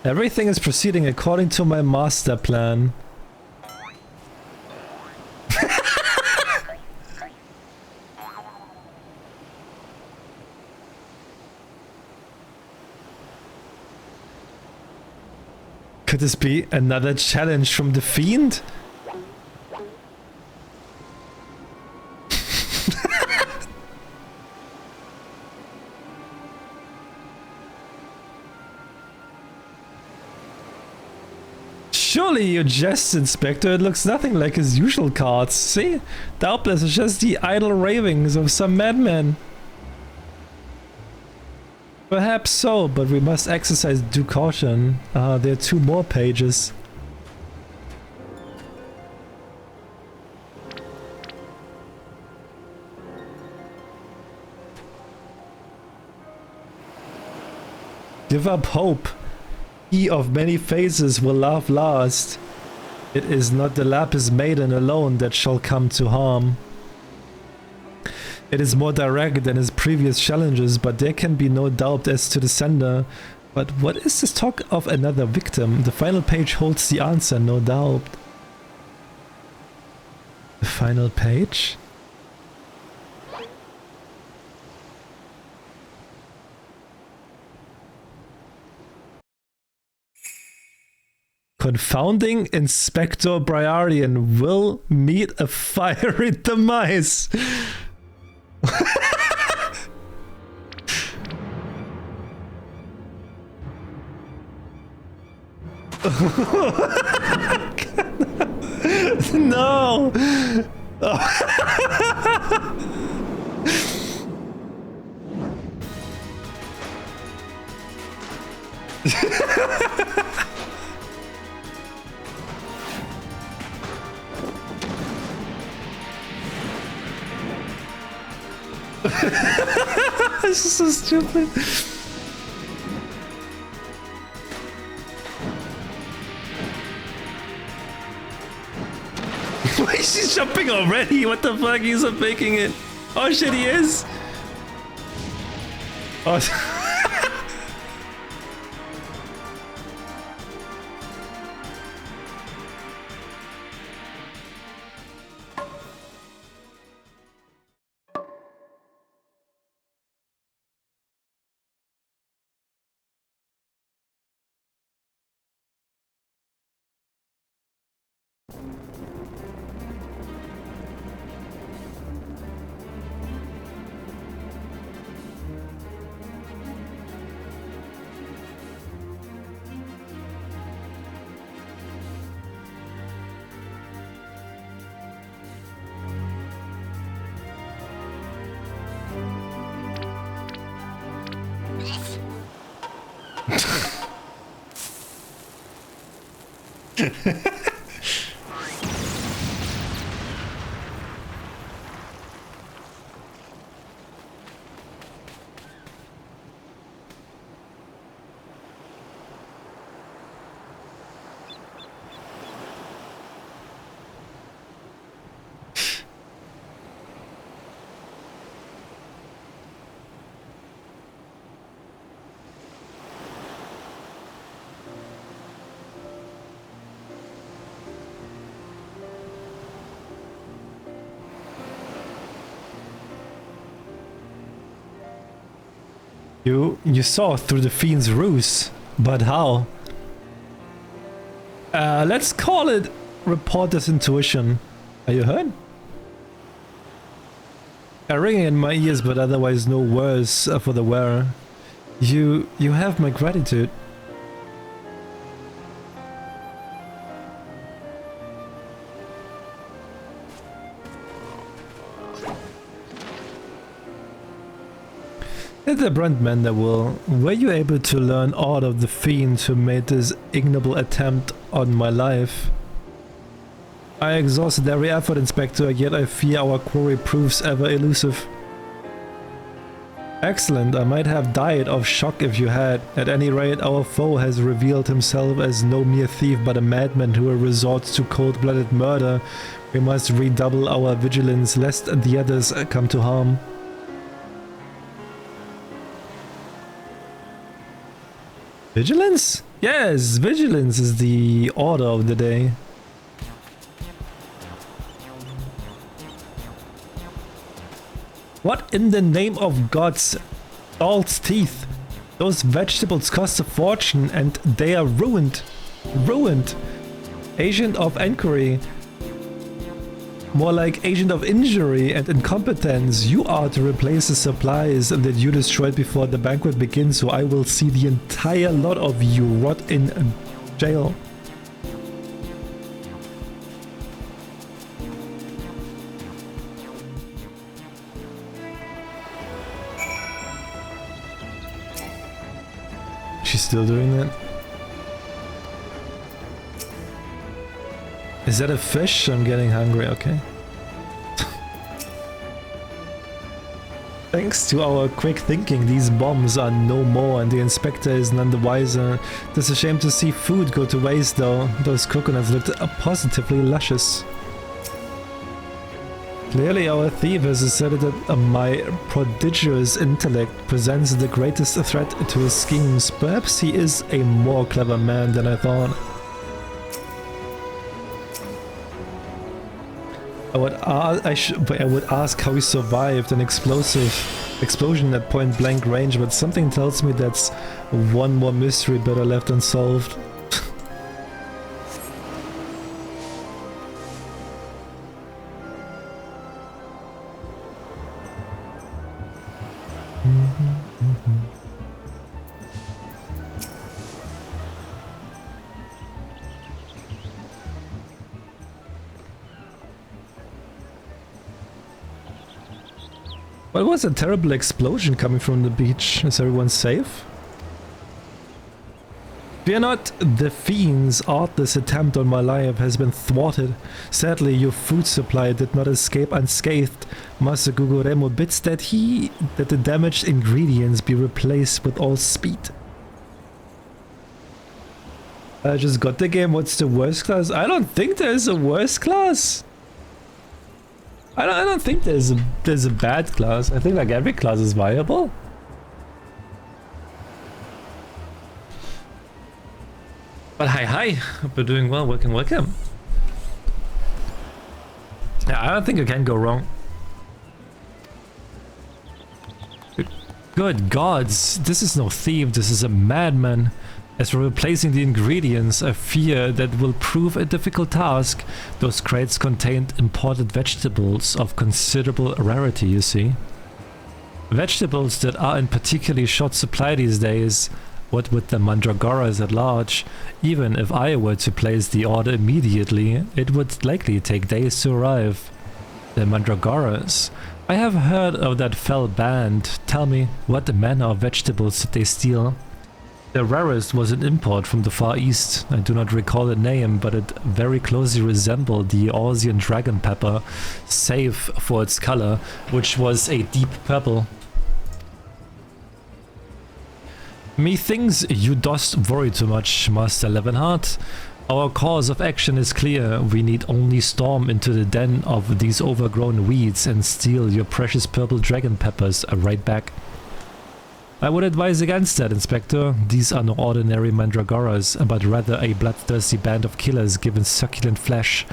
Everything is proceeding according to my master plan. Could this be another challenge from the Fiend? Surely you jest, Inspector. It looks nothing like his usual cards. See? Doubtless it's just the idle ravings of some madman. Perhaps so, but we must exercise due caution. There are 2 more pages. Give up hope. He of many faces will laugh last. It is not the lapis maiden alone that shall come to harm. It is more direct than his previous challenges, but there can be no doubt as to the sender. But what is this talk of another victim? The final page holds the answer, no doubt. The final page? Confounding Inspector Briarian will meet a fiery demise. No. This is so stupid. Why is she jumping already? What the fuck? He's not making it. Oh shit, he is. Oh. You saw through the fiend's ruse, but how? Let's call it reporter's intuition. Are you hurt? A ringing in my ears, but otherwise no worse for the wearer. You have my gratitude. Hildibrand Manderwool, were you able to learn aught of the fiend who made this ignoble attempt on my life? I exhausted every effort, Inspector, yet I fear our quarry proves ever elusive. Excellent, I might have died of shock if you had. At any rate, our foe has revealed himself as no mere thief but a madman who resorts to cold-blooded murder. We must redouble our vigilance lest the others come to harm. Vigilance? Yes, vigilance is the order of the day. What in the name of God's doll's teeth? Those vegetables cost a fortune and they are ruined. Ruined. Agent of inquiry. More like agent of injury and incompetence. You are to replace the supplies that you destroyed before the banquet begins, so I will see the entire lot of you rot in jail. She's still doing that? Is that a fish? I'm getting hungry, okay. Thanks to our quick thinking, these bombs are no more and the inspector is none the wiser. It's a shame to see food go to waste though. Those coconuts looked positively luscious. Clearly our thief has asserted that my prodigious intellect presents the greatest threat to his schemes. Perhaps he is a more clever man than I thought. I would ask how he survived an explosion at point blank range, but something tells me that's one more mystery better left unsolved. What was a terrible explosion coming from the beach? Is everyone safe? Fear not, the fiend's artless attempt on my life has been thwarted. Sadly, your food supply did not escape unscathed. Master Guguremo bids that the damaged ingredients be replaced with all speed. I just got the game. What's the worst class? I don't think there's a worst class. I don't think there's a bad class. I think like every class is viable. But hi, hope you're doing well. Welcome. Yeah, I don't think you can go wrong. Good gods, this is no thief, this is a madman. As for replacing the ingredients, I fear that will prove a difficult task. Those crates contained imported vegetables of considerable rarity, you see. Vegetables that are in particularly short supply these days. What with the mandragoras at large, even if I were to place the order immediately, it would likely take days to arrive. The mandragoras. I have heard of that fell band. Tell me, what manner of vegetables did they steal? The rarest was an import from the Far East. I do not recall the name, but it very closely resembled the Aussian dragon pepper, save for its color, which was a deep purple. Methinks you dost worry too much, Master Levenhart. Our course of action is clear. We need only storm into the den of these overgrown weeds and steal your precious purple dragon peppers right back. I would advise against that, Inspector. These are no ordinary mandragoras, but rather a bloodthirsty band of killers given succulent flesh.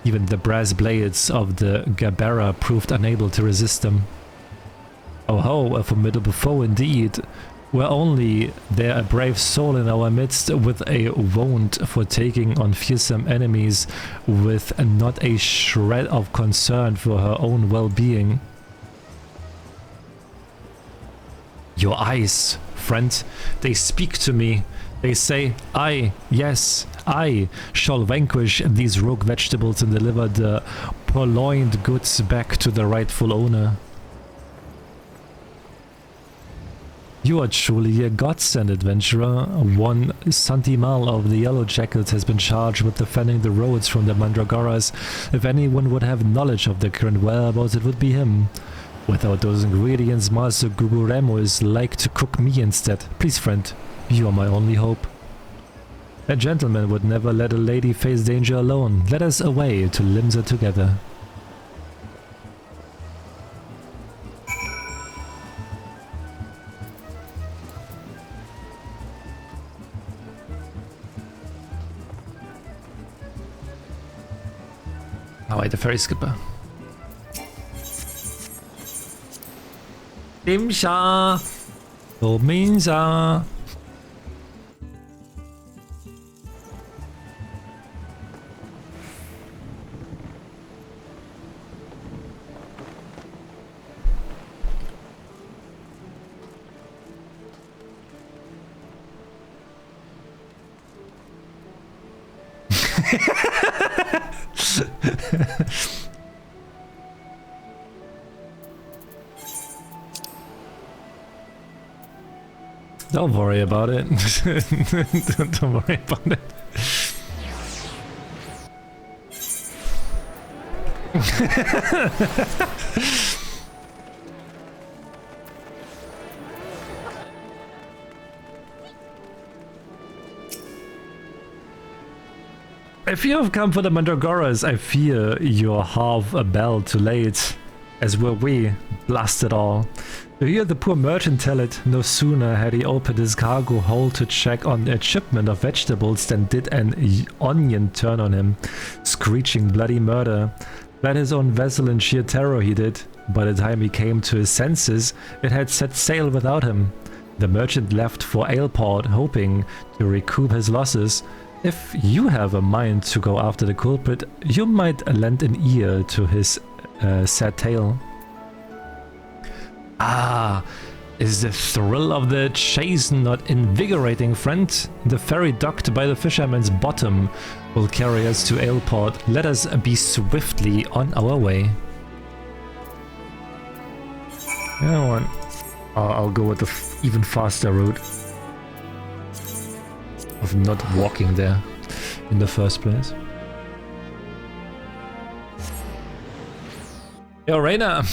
Even the brass blades of the Gabera proved unable to resist them. Oh ho, a formidable foe indeed. Were only there a brave soul in our midst with a wont for taking on fearsome enemies with not a shred of concern for her own well-being. Your eyes, friend, they speak to me. They say, I, yes, I shall vanquish these rogue vegetables and deliver the purloined goods back to the rightful owner. You are truly a godsend, adventurer. One Santimal of the Yellow Jackets has been charged with defending the roads from the Mandragoras. If anyone would have knowledge of their current whereabouts, it would be him. Without those ingredients, Master Guguremo is like to cook me instead. Please, friend, you are my only hope. A gentleman would never let a lady face danger alone. Let us away to Limsa together. Alright, the ferry skipper. Dimsha! Dominsa! Don't worry about it. Don't worry about it. If you have come for the Mandragoras, I fear you're half a bell too late, as were we. Blast it all. To hear the poor merchant tell it, no sooner had he opened his cargo hold to check on a shipment of vegetables than did an onion turn on him, screeching bloody murder. Fled his own vessel in sheer terror he did. By the time he came to his senses, it had set sail without him. The merchant left for Aleport, hoping to recoup his losses. If you have a mind to go after the culprit, you might lend an ear to his sad tale. Ah, is the thrill of the chase not invigorating, friend? The ferry docked by the fisherman's bottom will carry us to Aleport. Let us be swiftly on our way. You know what? I'll go with the even faster route of not walking there in the first place. Yo, Reina!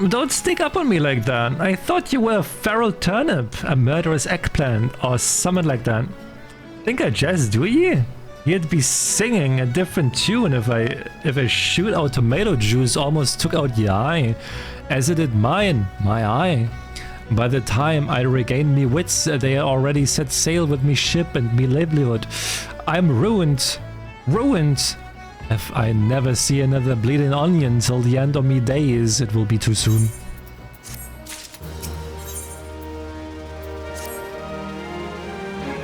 Don't stick up on me like that. I thought you were a feral turnip, a murderous eggplant, or something like that. Think I jest, do ye? You'd be singing a different tune if a shoot-out tomato juice almost took out your eye, as it did mine, my eye. By the time I regained me wits, they already set sail with me ship and me livelihood. I'm ruined, ruined. If I never see another bleeding onion till the end of me days, it will be too soon.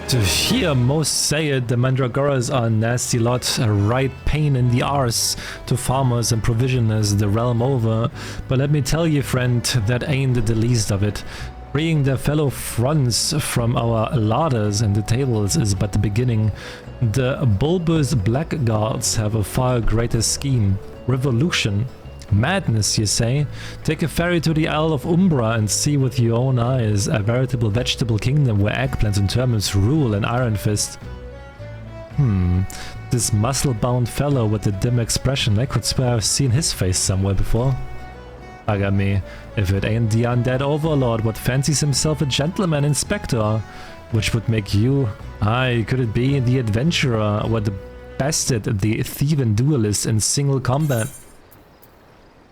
To hear most say it, the Mandragoras are a nasty lot, a right pain in the arse to farmers and provisioners the realm over. But let me tell you, friend, that ain't the least of it. Freeing their fellow fronts from our larders and the tables is but the beginning. The bulbous blackguards have a far greater scheme. Revolution. Madness, you say? Take a ferry to the Isle of Umbra and see with your own eyes a veritable vegetable kingdom where eggplants and termites rule an iron fist. This muscle-bound fellow with the dim expression, I could swear I've seen his face somewhere before. Bugger me, if it ain't the undead overlord what fancies himself a gentleman inspector. Which would make you... Aye, could it be the adventurer or the bastard, the thieving duelist in single combat?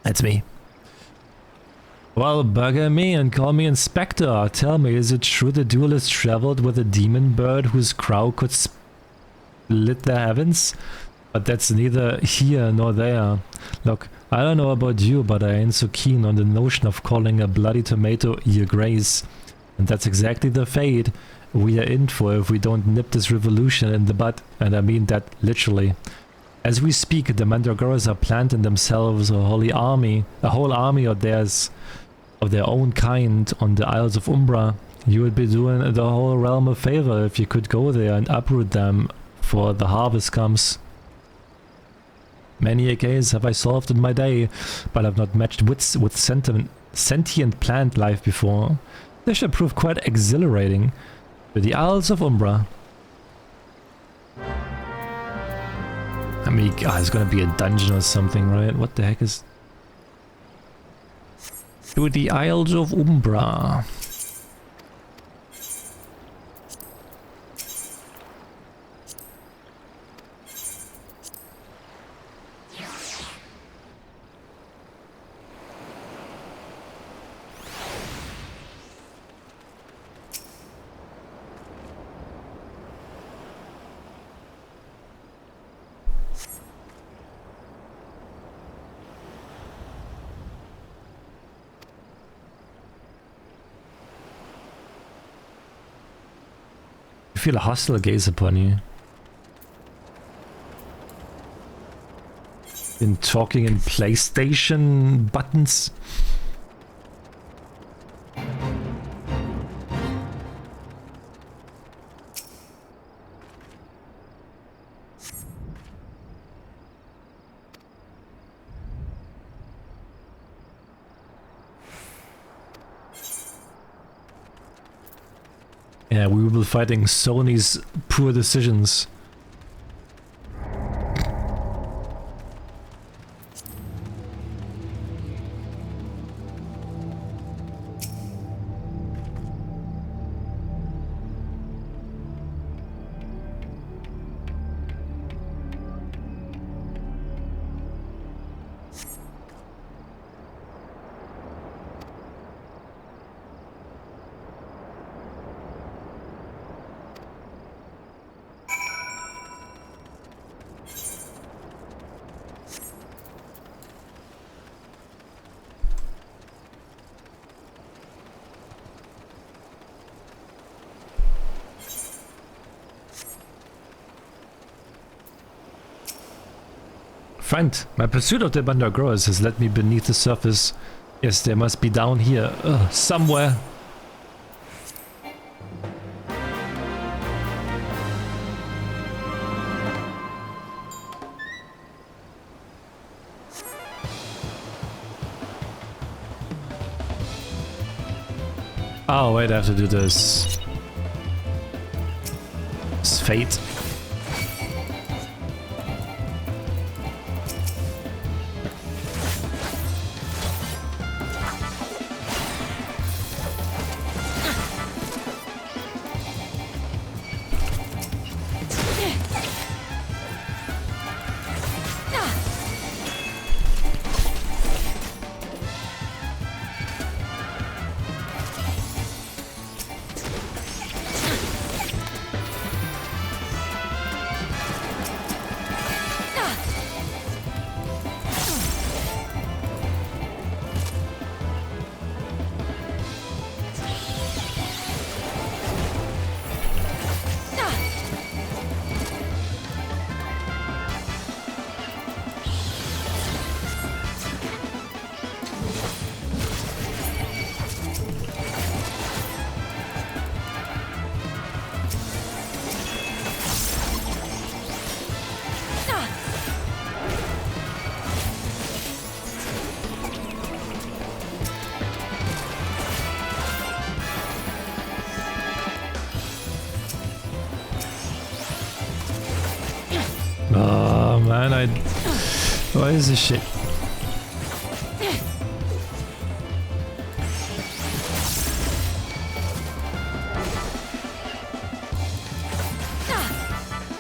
That's me. Well, bugger me and call me Inspector. Tell me, is it true the duelist traveled with a demon bird whose crow could split the heavens? But that's neither here nor there. Look, I don't know about you, but I ain't so keen on the notion of calling a bloody tomato your grace. And that's exactly the fate we are in for if we don't nip this revolution in the bud, and I mean that literally. As we speak, the Mandragoras are planting themselves a whole army of theirs, of their own kind, on the Isles of Umbra. You would be doing the whole realm a favor if you could go there and uproot them before the harvest comes. Many a case have I solved in my day, but I've not matched wits with sentient plant life before. This should prove quite exhilarating. To the Isles of Umbra. I mean, it's gonna be a dungeon or something, right? What the heck is... To the Isles of Umbra. I feel a hostile gaze upon you. Been talking in PlayStation buttons. Yeah, we will be fighting Sony's poor decisions. Friend, my pursuit of the Mandragoras has led me beneath the surface. Yes, they must be down here, somewhere. Oh wait, I have to do this. It's fate. Oh man, what is this shit?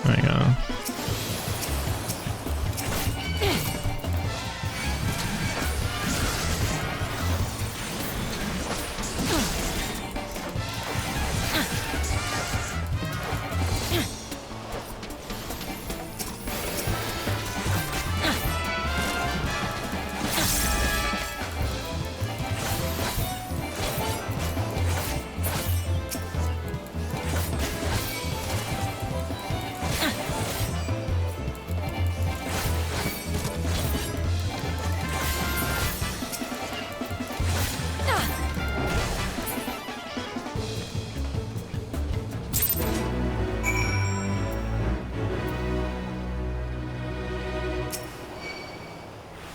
There we go.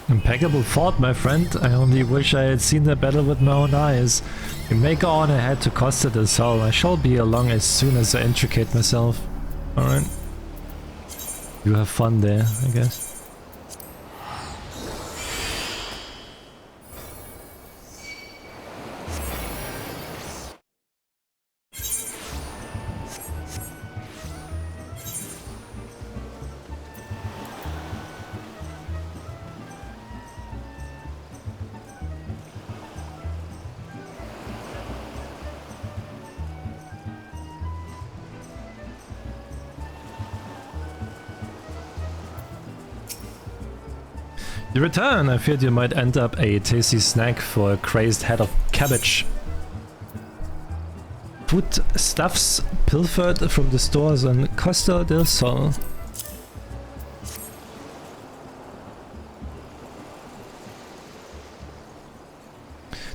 Impeccable fought, my friend. I only wish I had seen the battle with my own eyes. You may go on ahead to Costa del Sol. I shall be along as soon as I intricate myself. Alright. You have fun there, I guess. You return! I feared you might end up a tasty snack for a crazed head of cabbage. Food stuffs pilfered from the stores on Costa del Sol.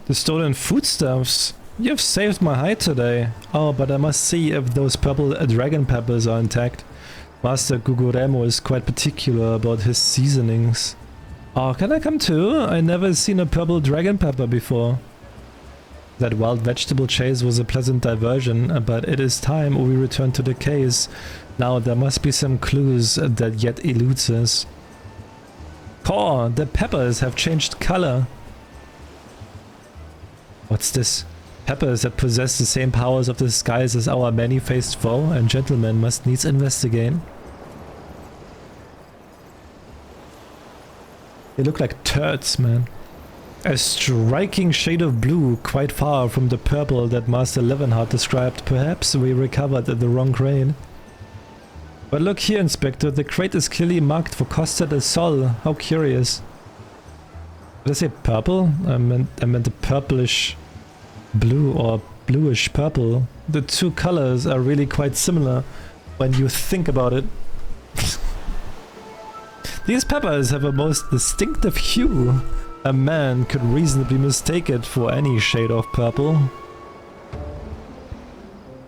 The stolen foodstuffs? You've saved my hide today. Oh, but I must see if those purple dragon peppers are intact. Master Guguremo is quite particular about his seasonings. Oh, can I come too? I never seen a purple dragon pepper before. That wild vegetable chase was a pleasant diversion, but it is time we return to the case. Now there must be some clues that yet eludes us. Core, the peppers have changed color. What's this? Peppers that possess the same powers of the skies as our many-faced foe, and gentlemen must needs investigate. They look like turds, man. A striking shade of blue, quite far from the purple that Master Levenhardt described. Perhaps we recovered the wrong crate. But look here, Inspector, the crate is clearly marked for Costa del Sol. How curious. Did I say purple? I meant a purplish blue or bluish purple. The two colors are really quite similar when you think about it. These peppers have a most distinctive hue. A man could reasonably mistake it for any shade of purple.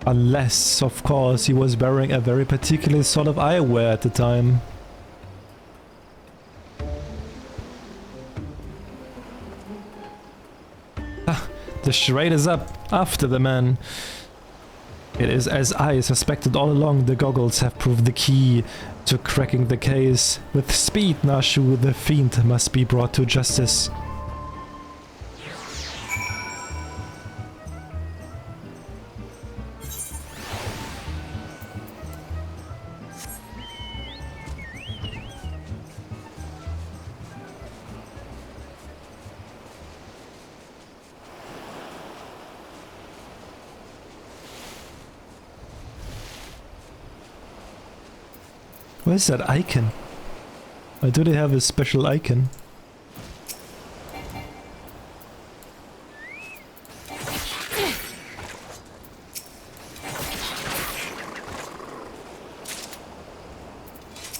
Unless, of course, he was wearing a very particular sort of eyewear at the time. Ah, the charade is up after the man. It is as I suspected all along. The goggles have proved the key to cracking the case. With speed, Nashu, the fiend, must be brought to justice. Where's that icon? Why do they have a special icon?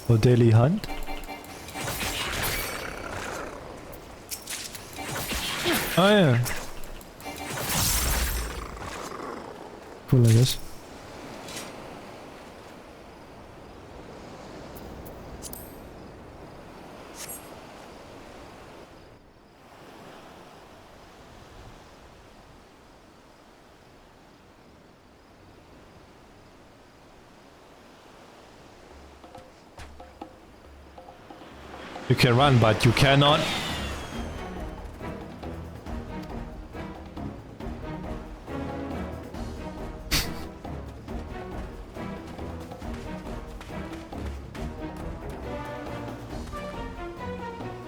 For daily hunt? Oh yeah. Cool, I guess. You can run, but you cannot.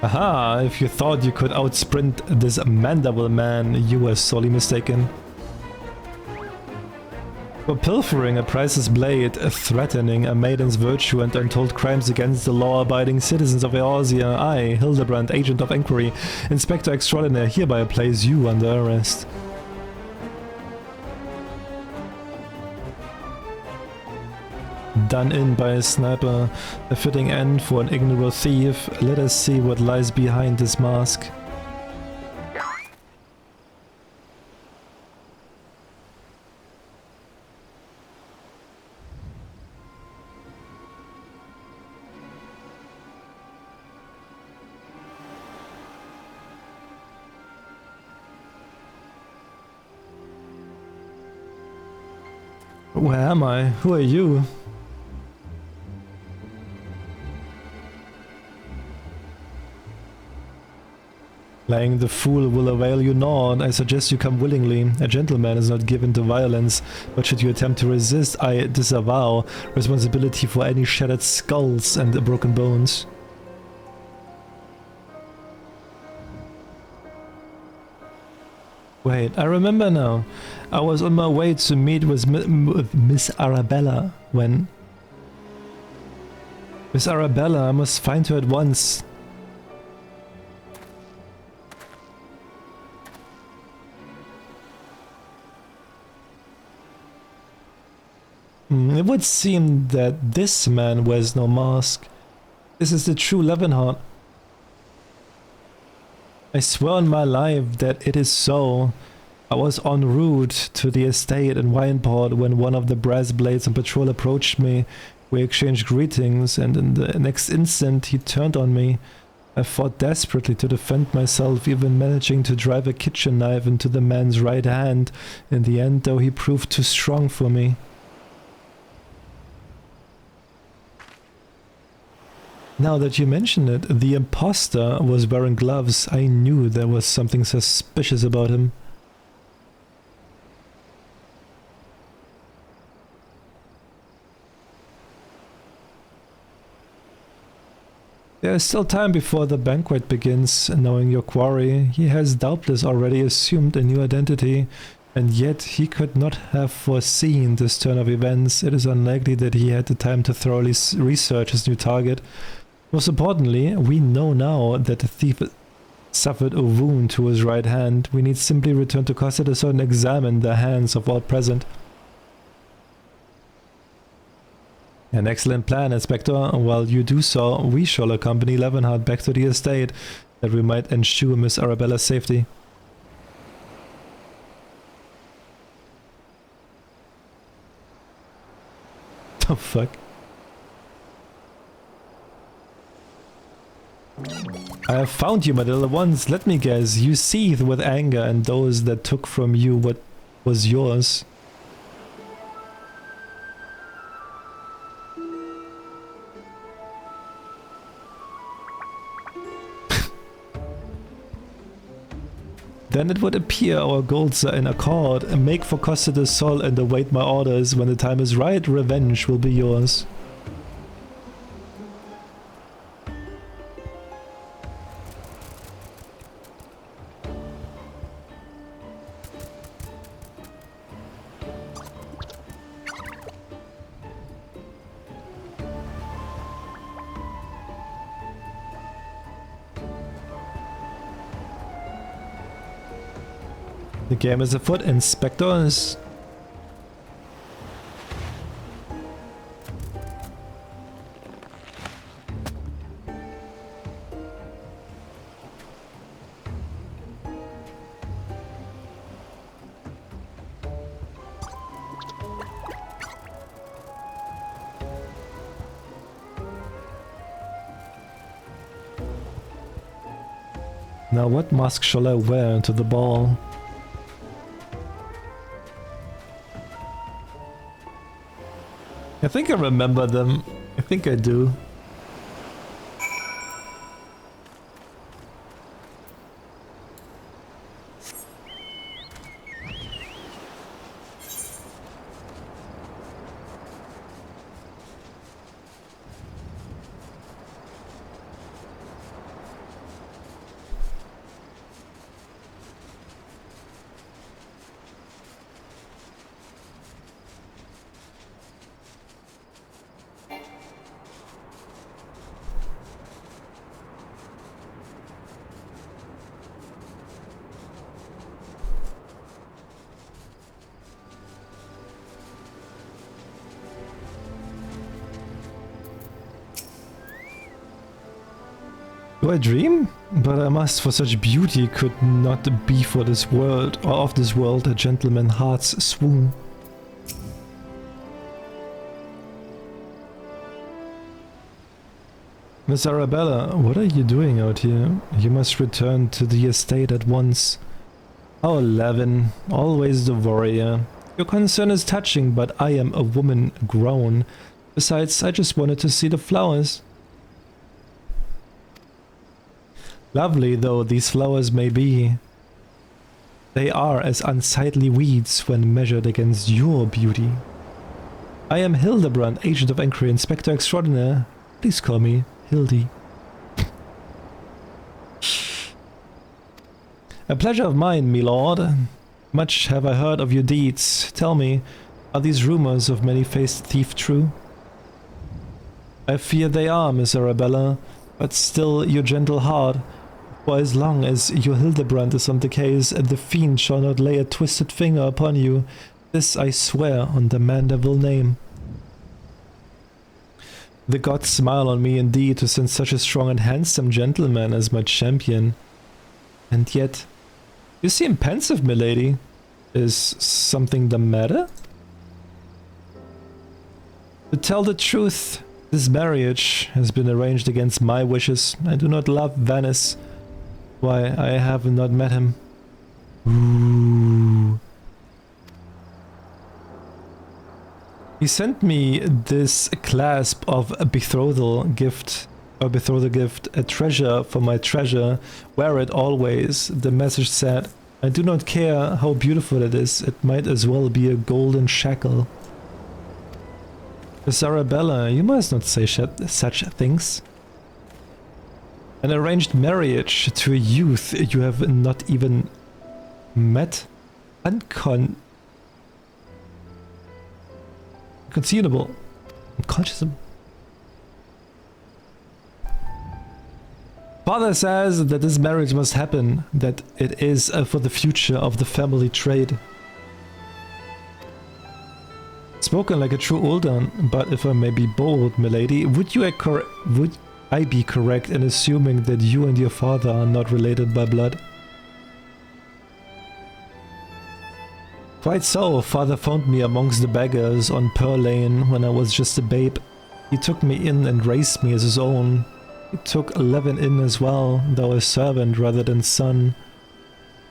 Aha, if you thought you could outsprint this mandible man, you were sorely mistaken. For pilfering a priceless blade, threatening a maiden's virtue and untold crimes against the law-abiding citizens of Eorzea, I, Hildibrand, Agent of Inquiry, Inspector Extraordinaire, hereby place you under arrest. Done in by a sniper, a fitting end for an ignoble thief. Let us see what lies behind this mask. Where am I? Who are you? Playing the fool will avail you naught. I suggest you come willingly. A gentleman is not given to violence, but should you attempt to resist, I disavow responsibility for any shattered skulls and broken bones. Wait, I remember now. I was on my way to meet with Miss Arabella when... Miss Arabella, I must find her at once. It would seem that this man wears no mask. This is the true Levenheart. I swear on my life that it is so. I was en route to the estate in Wineport when one of the brass blades on patrol approached me. We exchanged greetings, and in the next instant he turned on me. I fought desperately to defend myself, even managing to drive a kitchen knife into the man's right hand. In the end, though, he proved too strong for me. Now that you mention it, the imposter was wearing gloves. I knew there was something suspicious about him. There is still time before the banquet begins. Knowing your quarry, he has doubtless already assumed a new identity, and yet he could not have foreseen this turn of events. It is unlikely that he had the time to thoroughly research his new target. Most importantly, we know now that the thief suffered a wound to his right hand. We need simply return to Costa del Sol and examine the hands of all present. An excellent plan, Inspector. While you do so, we shall accompany Levenheart back to the estate, that we might ensure Miss Arabella's safety. Oh fuck. I have found you, my little ones. Let me guess, you seethe with anger and those that took from you what was yours. Then it would appear our goals are in accord. Make for Costa del Sol and await my orders. When the time is right, revenge will be yours. The game is afoot, inspectors. Now what mask shall I wear to the ball? I think I remember them. I think I do. Do I dream? But I must, for such beauty could not be for this world, or of this world, a gentleman's heart's swoon. Miss Arabella, what are you doing out here? You must return to the estate at once. Oh, Levin, always the warrior. Your concern is touching, but I am a woman grown. Besides, I just wanted to see the flowers. Lovely though these flowers may be, they are as unsightly weeds when measured against your beauty. I am Hildibrand, Agent of Inquiry, Inspector Extraordinaire. Please call me Hildy. A pleasure of mine, me lord. Much have I heard of your deeds. Tell me, are these rumors of many-faced thief true? I fear they are, Miss Arabella, but still your gentle heart. For as long as your Hildibrand is on the case, the fiend shall not lay a twisted finger upon you. This I swear on the Mandeville name. The gods smile on me indeed to send such a strong and handsome gentleman as my champion. And yet, you seem pensive, milady. Is something the matter? To tell the truth, this marriage has been arranged against my wishes. I do not love Venice. Why, I have not met him. Ooh. He sent me this clasp of a betrothal gift, a treasure for my treasure. Wear it always. The message said, I do not care how beautiful it is. It might as well be a golden shackle. Miss Arabella, you must not say such things. An arranged marriage to a youth you have not even met? Inconceivable. Unconscionable. Father says that this marriage must happen, that it is for the future of the family trade. Spoken like a true Uldan, but if I may be bold, milady, would I be correct in assuming that you and your father are not related by blood? Quite so. Father found me amongst the beggars on Pearl Lane when I was just a babe. He took me in and raised me as his own. He took Levin in as well, though a servant rather than son.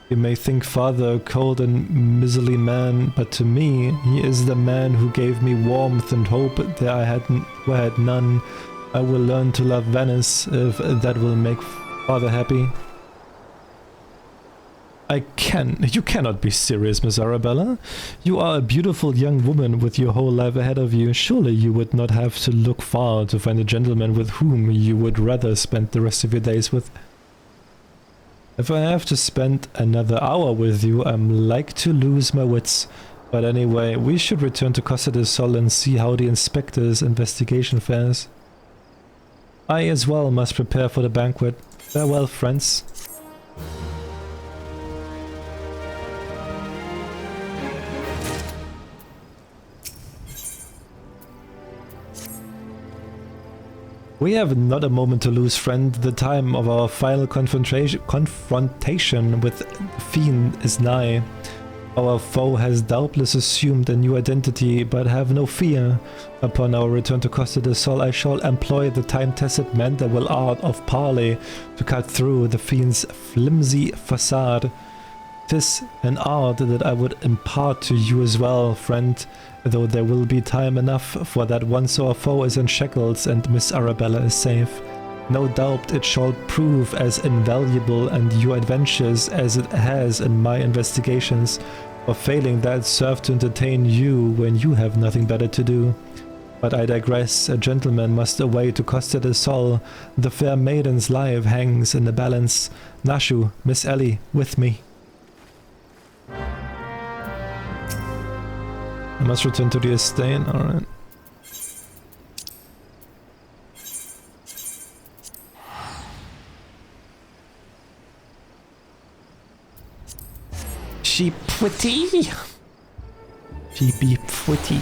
You may think father a cold and miserly man, but to me, he is the man who gave me warmth and hope that I had none. I will learn to love Venice, if that will make father happy. You cannot be serious, Miss Arabella. You are a beautiful young woman with your whole life ahead of you. Surely you would not have to look far to find a gentleman with whom you would rather spend the rest of your days with. If I have to spend another hour with you, I'm like to lose my wits. But anyway, we should return to Costa del Sol and see how the inspector's investigation fares. I as well must prepare for the banquet. Farewell, friends. We have not a moment to lose, friend. The time of our final confrontation with the fiend is nigh. Our foe has doubtless assumed a new identity, but have no fear. Upon our return to Costa del Sol, I shall employ the time-tested Mandeville art of parley to cut through the fiend's flimsy facade. 'Tis an art that I would impart to you as well, friend, though there will be time enough for that once our foe is in shackles and Miss Arabella is safe. No doubt it shall prove as invaluable in your adventures as it has in my investigations, or failing that serve to entertain you when you have nothing better to do. But I digress. A gentleman must away to Costa del Sol. The fair maiden's life hangs in the balance. Nashu, Miss Ellie, with me. I must return to the estate, alright. She pretty? She be pretty.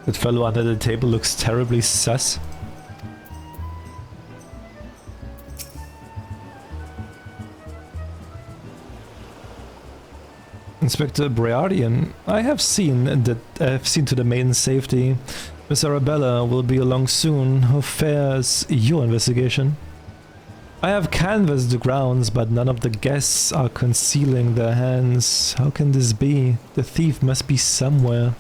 That fellow under the table looks terribly sus. Inspector Briardian, I have seen to the maiden's safety. Miss Arabella will be along soon. How fares your investigation? I have canvassed the grounds, but none of the guests are concealing their hands. How can this be? The thief must be somewhere.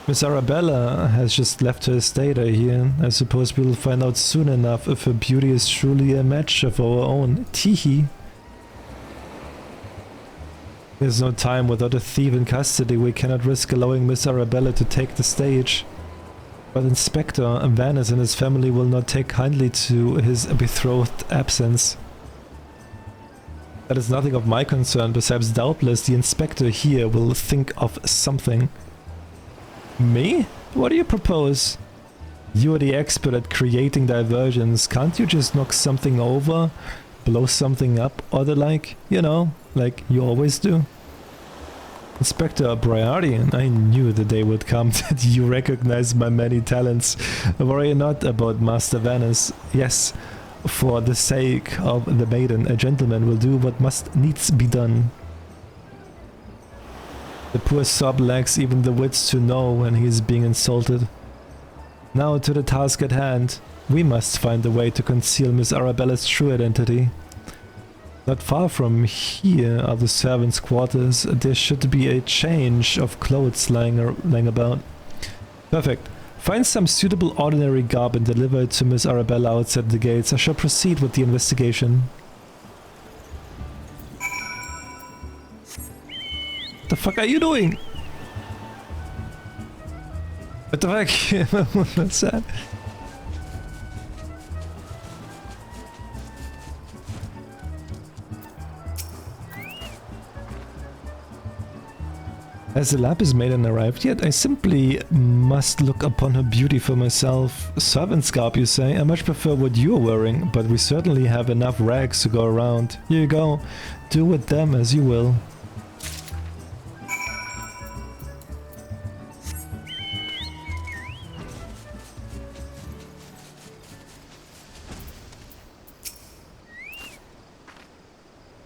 Miss Arabella has just left her estate, I hear. I suppose we'll find out soon enough if her beauty is truly a match of our own. Teehee. There's no time without a thief in custody. We cannot risk allowing Miss Arabella to take the stage. But Inspector Vanis and his family will not take kindly to his betrothed absence. That is nothing of my concern, besides doubtless the inspector here will think of something. Me? What do you propose? You are the expert at creating diversions. Can't you just knock something over, blow something up, or the like? You know, like you always do. Inspector Briardian, I knew the day would come that you recognize my many talents. Worry not about Master Vanis. Yes, for the sake of the maiden, a gentleman will do what must needs be done. The poor sub lacks even the wits to know when he is being insulted. Now to the task at hand. We must find a way to conceal Miss Arabella's true identity. Not far from here are the servants' quarters. There should be a change of clothes lying about. Perfect. Find some suitable ordinary garb and deliver it to Miss Arabella outside the gates. I shall proceed with the investigation. What the fuck are you doing? What the fuck? What's that? Has the Lapis Maiden arrived yet? I simply must look upon her beauty for myself. Servant's garb, you say? I much prefer what you're wearing, but we certainly have enough rags to go around. Here you go. Do with them as you will.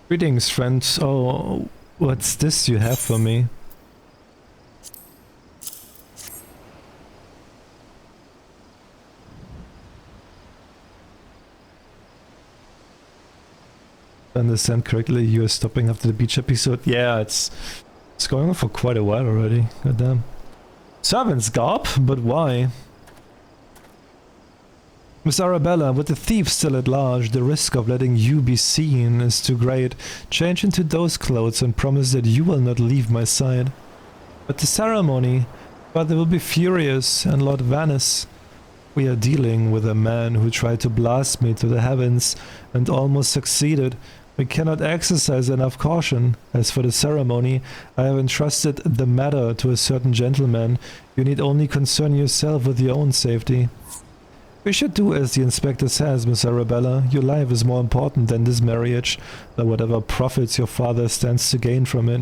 Greetings, friends. Oh, what's this you have for me? Understand correctly, you're stopping after the beach episode? Yeah, it's going on for quite a while already. Goddamn. Servant's garb? But why? Miss Arabella, with the thief still at large, the risk of letting you be seen is too great. Change into those clothes and promise that you will not leave my side. But the ceremony? Father will be furious, and Lord Vanis. We are dealing with a man who tried to blast me to the heavens and almost succeeded. We cannot exercise enough caution. As for the ceremony, I have entrusted the matter to a certain gentleman. You need only concern yourself with your own safety. We should do as the inspector says, Miss Arabella. Your life is more important than this marriage, though whatever profits your father stands to gain from it.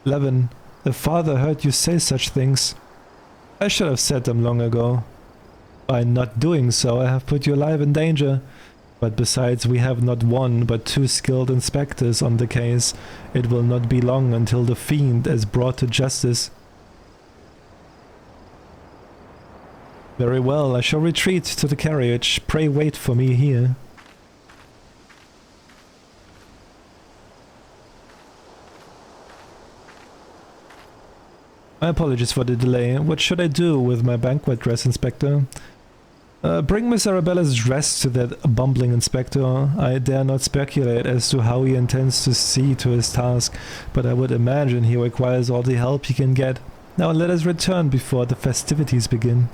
11. The father heard you say such things. I should have said them long ago. By not doing so, I have put your life in danger. But besides, we have not one, but two skilled inspectors on the case. It will not be long until the fiend is brought to justice. Very well, I shall retreat to the carriage. Pray wait for me here. My apologies for the delay. What should I do with my banquet dress, Inspector? Bring Miss Arabella's dress to that bumbling inspector. I dare not speculate as to how he intends to see to his task, but I would imagine he requires all the help he can get. Now let us return before the festivities begin.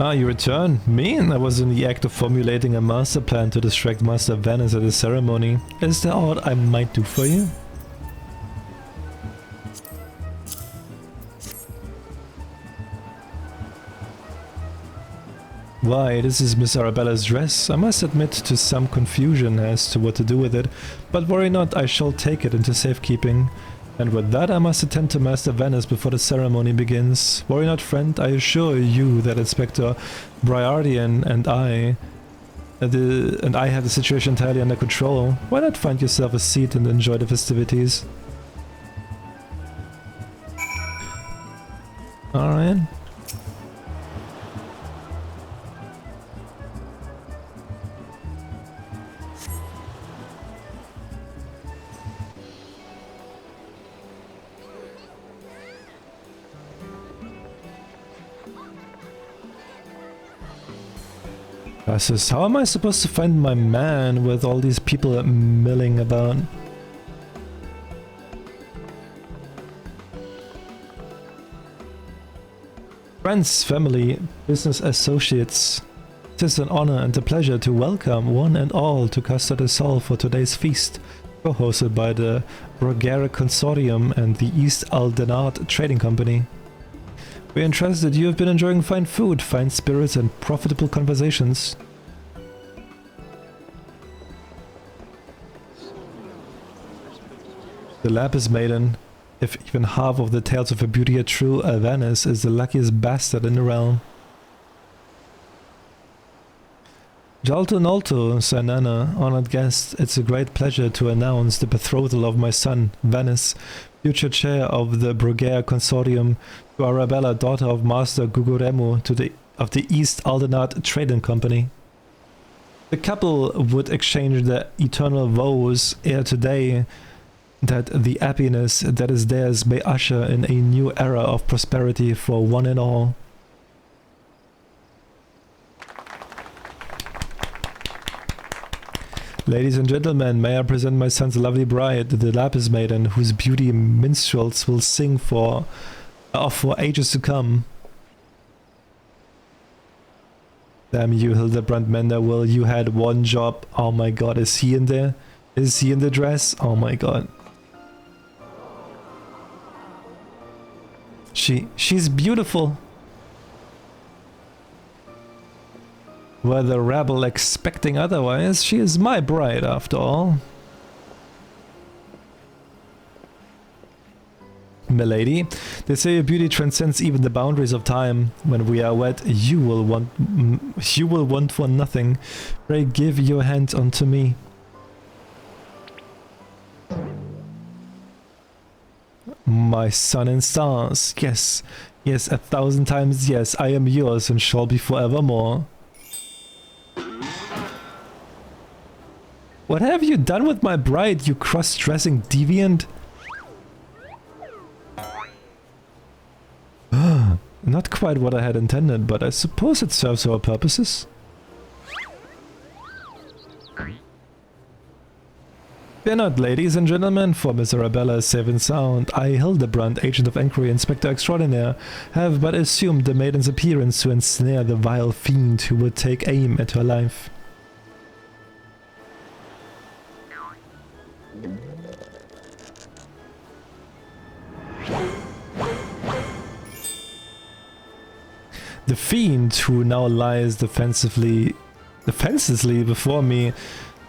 Ah, you return? Me? I was in the act of formulating a master plan to distract Master Venice at the ceremony. Is there aught I might do for you? Why, this is Miss Arabella's dress. I must admit to some confusion as to what to do with it, but worry not, I shall take it into safekeeping. And with that I must attend to Master Venice before the ceremony begins. Worry not, friend, I assure you that Inspector Briardian and I have the situation entirely under control. Why not find yourself a seat and enjoy the festivities? Alright. How am I supposed to find my man with all these people milling about? Friends, family, business associates, it is an honor and a pleasure to welcome one and all to Castor del Sol for today's feast, co-hosted by the Brugere Consortium and the East Aldenard Trading Company. We are entrusted you have been enjoying fine food, fine spirits and profitable conversations. The Lapis Maiden, if even half of the tales of her beauty are true, Venice is the luckiest bastard in the realm. Jalto Nolto, Sanana, honored guest, it's a great pleasure to announce the betrothal of my son, Venice, future chair of the Brugere Consortium, to Arabella, daughter of Master Guguremu of the East Aldenard Trading Company. The couple would exchange their eternal vows ere today, that the happiness that is theirs may usher in a new era of prosperity for one and all. Ladies and gentlemen, may I present my son's lovely bride, the Lapis Maiden, whose beauty minstrels will sing for ages to come. Damn you, Hildibrand Mender, you had one job. Oh my god, is he in there? Is he in the dress? Oh my god. She's beautiful. Were the rabble expecting otherwise? She is my bride, after all. Milady, they say your beauty transcends even the boundaries of time. When we are wed, you will want for nothing. Pray give your hand unto me. My sun and stars, yes, yes, 1,000 times yes, I am yours and shall be forevermore. What have you done with my bride, you cross-dressing deviant? Not quite what I had intended, but I suppose it serves our purposes. Fear not, ladies and gentlemen, for Miss Arabella is safe and sound. I, Hildibrand, Agent of Enquiry, Inspector Extraordinaire, have but assumed the maiden's appearance to ensnare the vile fiend who would take aim at her life. The fiend who now lies defensively before me.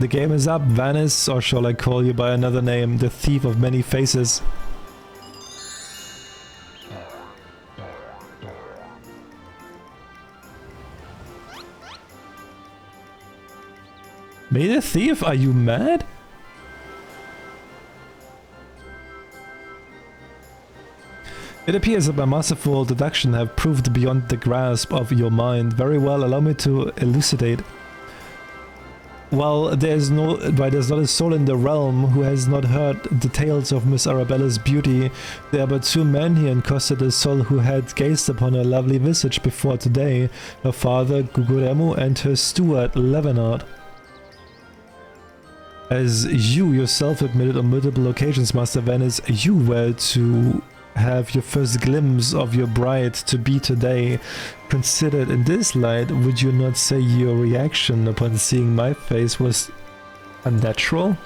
The game is up, Venice, or shall I call you by another name, the thief of many faces? Me the thief? Are you mad? It appears that my masterful deduction have proved beyond the grasp of your mind. Very well, allow me to elucidate. While there's not a soul in the realm who has not heard the tales of Miss Arabella's beauty, there are but two men here in Costa del Sol who had gazed upon her lovely visage before today, her father Guguremu and her steward Levenard. As you yourself admitted on multiple occasions, Master Venice, you were to have your first glimpse of your bride-to-be today. Considered in this light, would you not say your reaction upon seeing my face was unnatural?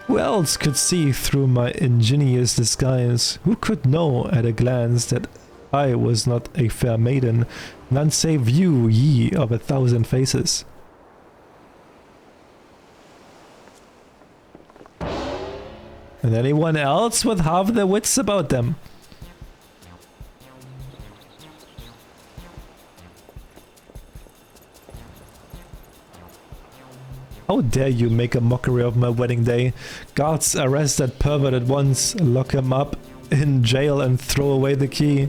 Who else could see through my ingenious disguise? Who could know at a glance that I was not a fair maiden, none save you, ye of 1,000 faces? And anyone else with half their wits about them? How dare you make a mockery of my wedding day? Guards, arrest that pervert at once, lock him up in jail and throw away the key.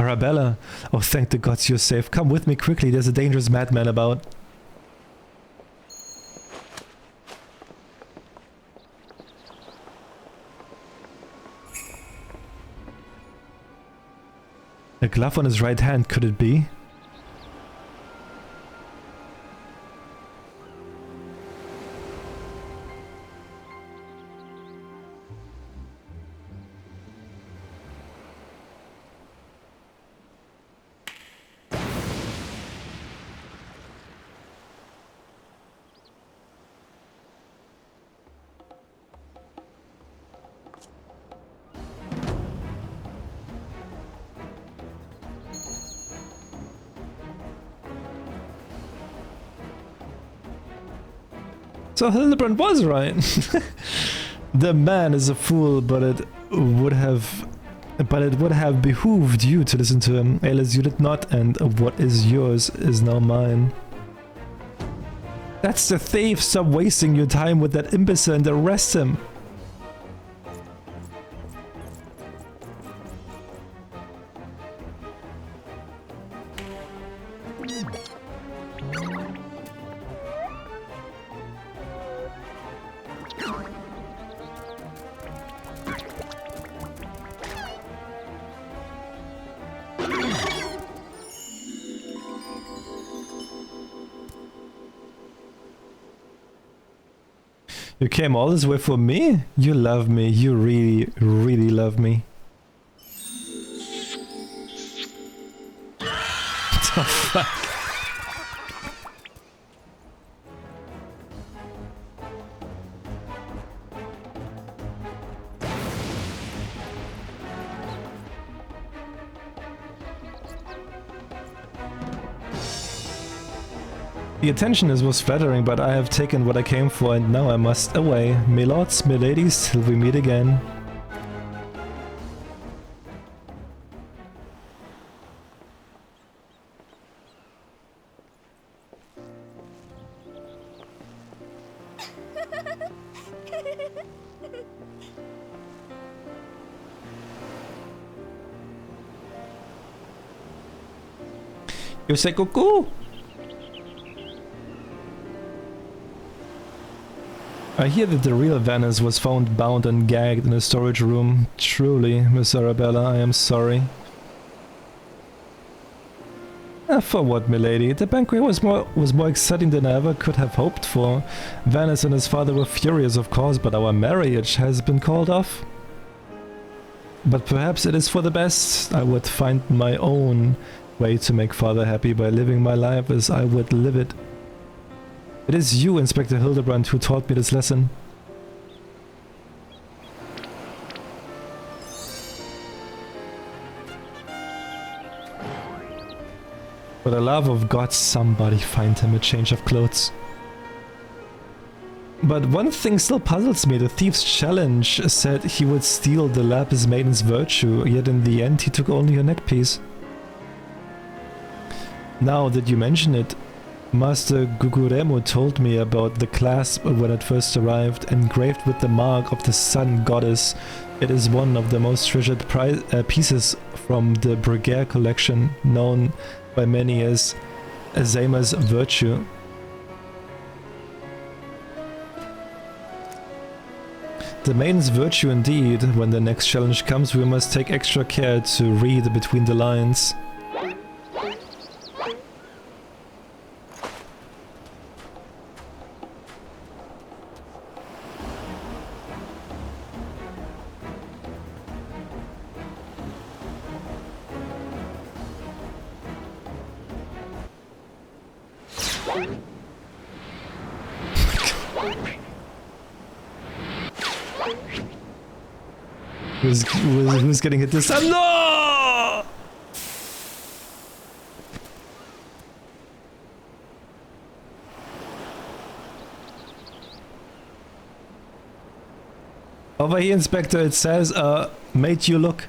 Arabella, oh thank the gods you're safe. Come with me quickly, there's a dangerous madman about. A glove on his right hand, could it be? So Hildibrand was right. The man is a fool, but it would have behooved you to listen to him. Alice, you did not, and what is yours is now mine. That's the thief! Stop wasting your time with that imbecile and arrest him! You came all this way for me? You love me. You really, really love me. What the fuck? The attention was flattering, but I have taken what I came for and now I must away. Milords, miladies, till we meet again. You say cuckoo? I hear that the real Venice was found bound and gagged in a storage room. Truly, Miss Arabella, I am sorry. For what, milady? The banquet was more exciting than I ever could have hoped for. Venice and his father were furious, of course, but our marriage has been called off. But perhaps it is for the best. I would find my own way to make father happy by living my life as I would live it. It is you, Inspector Hildibrand, who taught me this lesson. For the love of God, somebody find him a change of clothes. But one thing still puzzles me. The thief's challenge said he would steal the lapis maiden's virtue, yet in the end he took only her neckpiece. Now that you mention it, Master Guguremo told me about the clasp when it first arrived, engraved with the mark of the sun goddess. It is one of the most treasured pieces from the Breguet collection, known by many as Azama's virtue. The maiden's virtue indeed. When the next challenge comes, we must take extra care to read between the lines. Who's getting hit this time? No! Over here, Inspector, it says, made you look.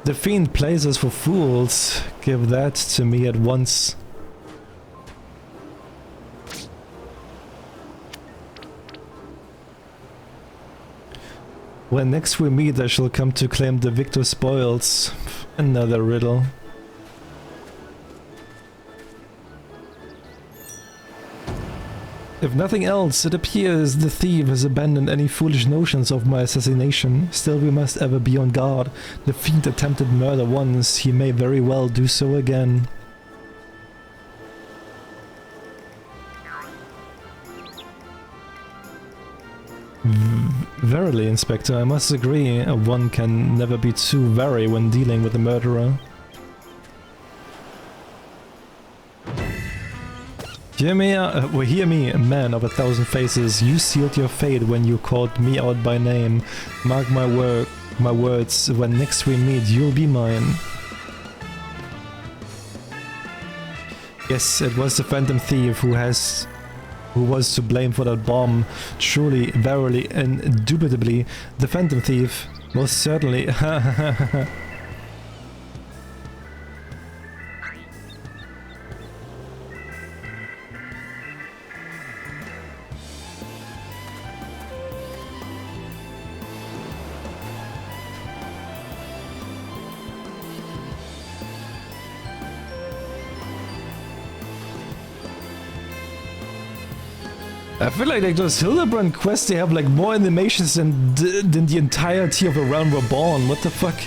The fiend plays us for fools. Give that to me at once. When next we meet, I shall come to claim the victor spoils. Another riddle. If nothing else, it appears the thief has abandoned any foolish notions of my assassination. Still, we must ever be on guard. The fiend attempted murder once, he may very well do so again. Verily, Inspector, I must agree, one can never be too wary when dealing with a murderer. Hear me, man of 1,000 faces, you sealed your fate when you called me out by name. Mark my words, when next we meet, you'll be mine. Yes, it was the Phantom Thief who was to blame for that bomb. Truly, verily, indubitably, the Phantom Thief, most certainly. I feel like those Hildibrand quests, they have like more animations than the entirety of A Realm Reborn. What the fuck?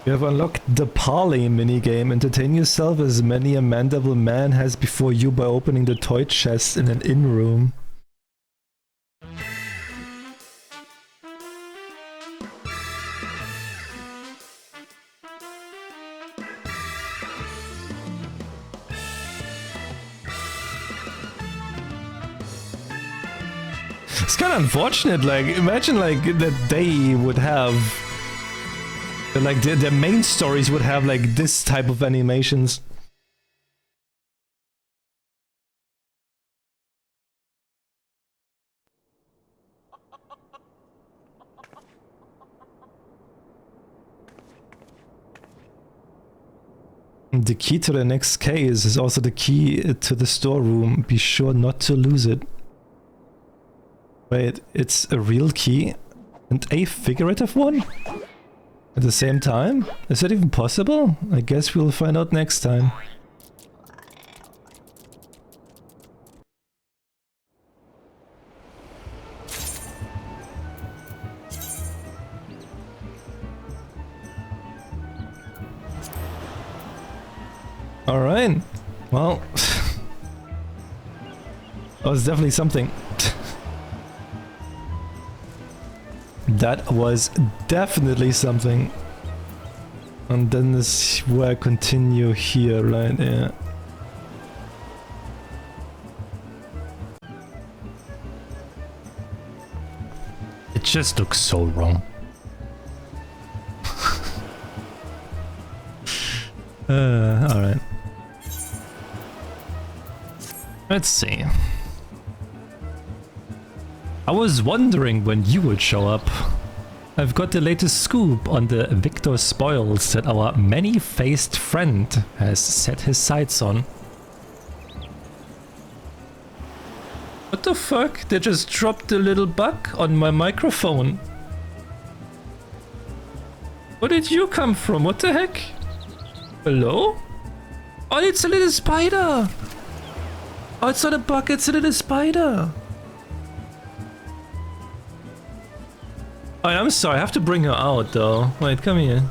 You have unlocked the Parley minigame. Entertain yourself as many a mandible man has before you by opening the toy chest in an inn room. It's kind of unfortunate, like, imagine like that they would have like their main stories would have like this type of animations. The key to the next case is also the key to the storeroom. Be sure not to lose it. Wait, it's a real key and a figurative one? At the same time? Is that even possible? I guess we'll find out next time. Alright. Well, that was definitely something. That was definitely something. And then this is where I continue here, right? Yeah. It just looks so wrong. Alright. Let's see. I was wondering when you would show up. I've got the latest scoop on the victor spoils that our many-faced friend has set his sights on. What the fuck? They just dropped a little bug on my microphone. Where did you come from? What the heck? Hello? Oh, it's a little spider! Oh, it's not a bug, it's a little spider! Oh, I'm sorry, I have to bring her out though. Wait, come here.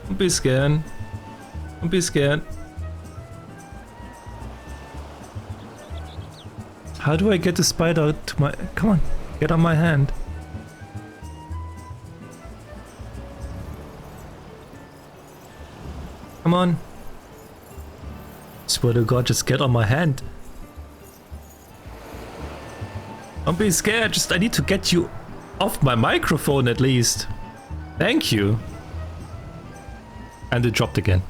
Don't be scared. Don't be scared. How do I get the spider to my... Come on, get on my hand. Come on. Swear to God, just get on my hand. Don't be scared, just I need to get you off my microphone at least. Thank you. And it dropped again.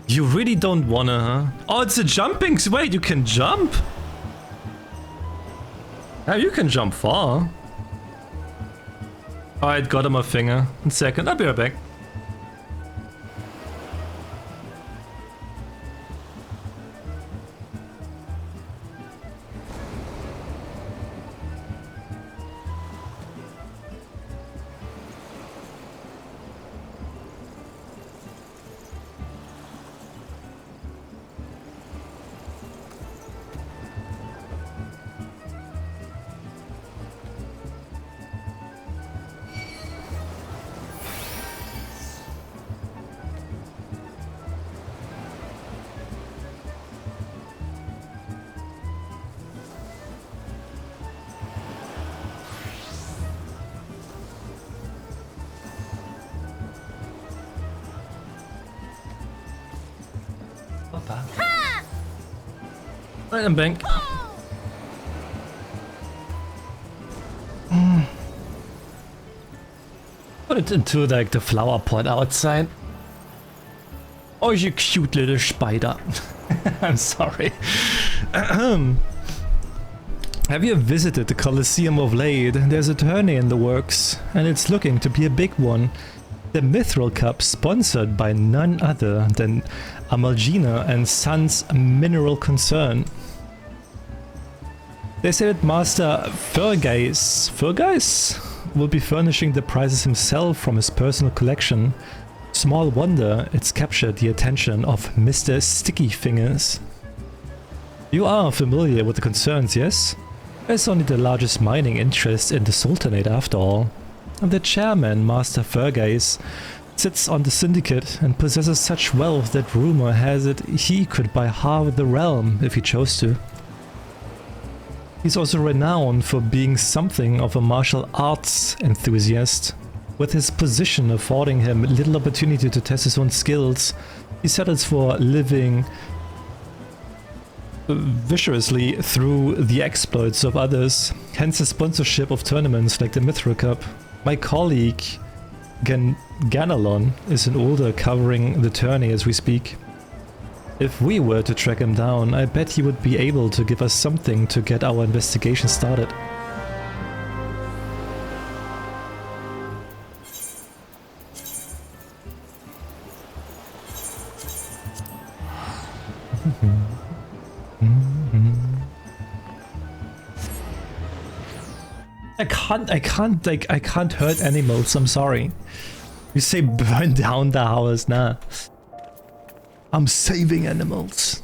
You really don't wanna, huh? Oh, it's a jumping... Wait, you can jump? Yeah, you can jump far. Alright, got on my finger. In a second, I'll be right back. Right, I'm back. Put it into like the flower pot outside. Oh, you cute little spider. I'm sorry. Have you visited the Colosseum of late? There's a tourney in the works, and it's looking to be a big one. The Mithril Cup, sponsored by none other than Amalgina and Sons Mineral Concern. They say that Master Fergeis will be furnishing the prizes himself from his personal collection. Small wonder it's captured the attention of Mr. Sticky Fingers. You are familiar with the concerns, yes? There's only the largest mining interest in the Sultanate after all. And the chairman, Master Fergeis, sits on the syndicate and possesses such wealth that rumor has it he could buy half the realm if he chose to. He's also renowned for being something of a martial arts enthusiast. With his position affording him little opportunity to test his own skills, he settles for living viciously through the exploits of others, hence his sponsorship of tournaments like the Mithril Cup. My colleague Ganelon is an older covering the tourney as we speak. If we were to track him down, I bet he would be able to give us something to get our investigation started. I can't hurt animals, I'm sorry. You say burn down the house, nah. I'm saving animals.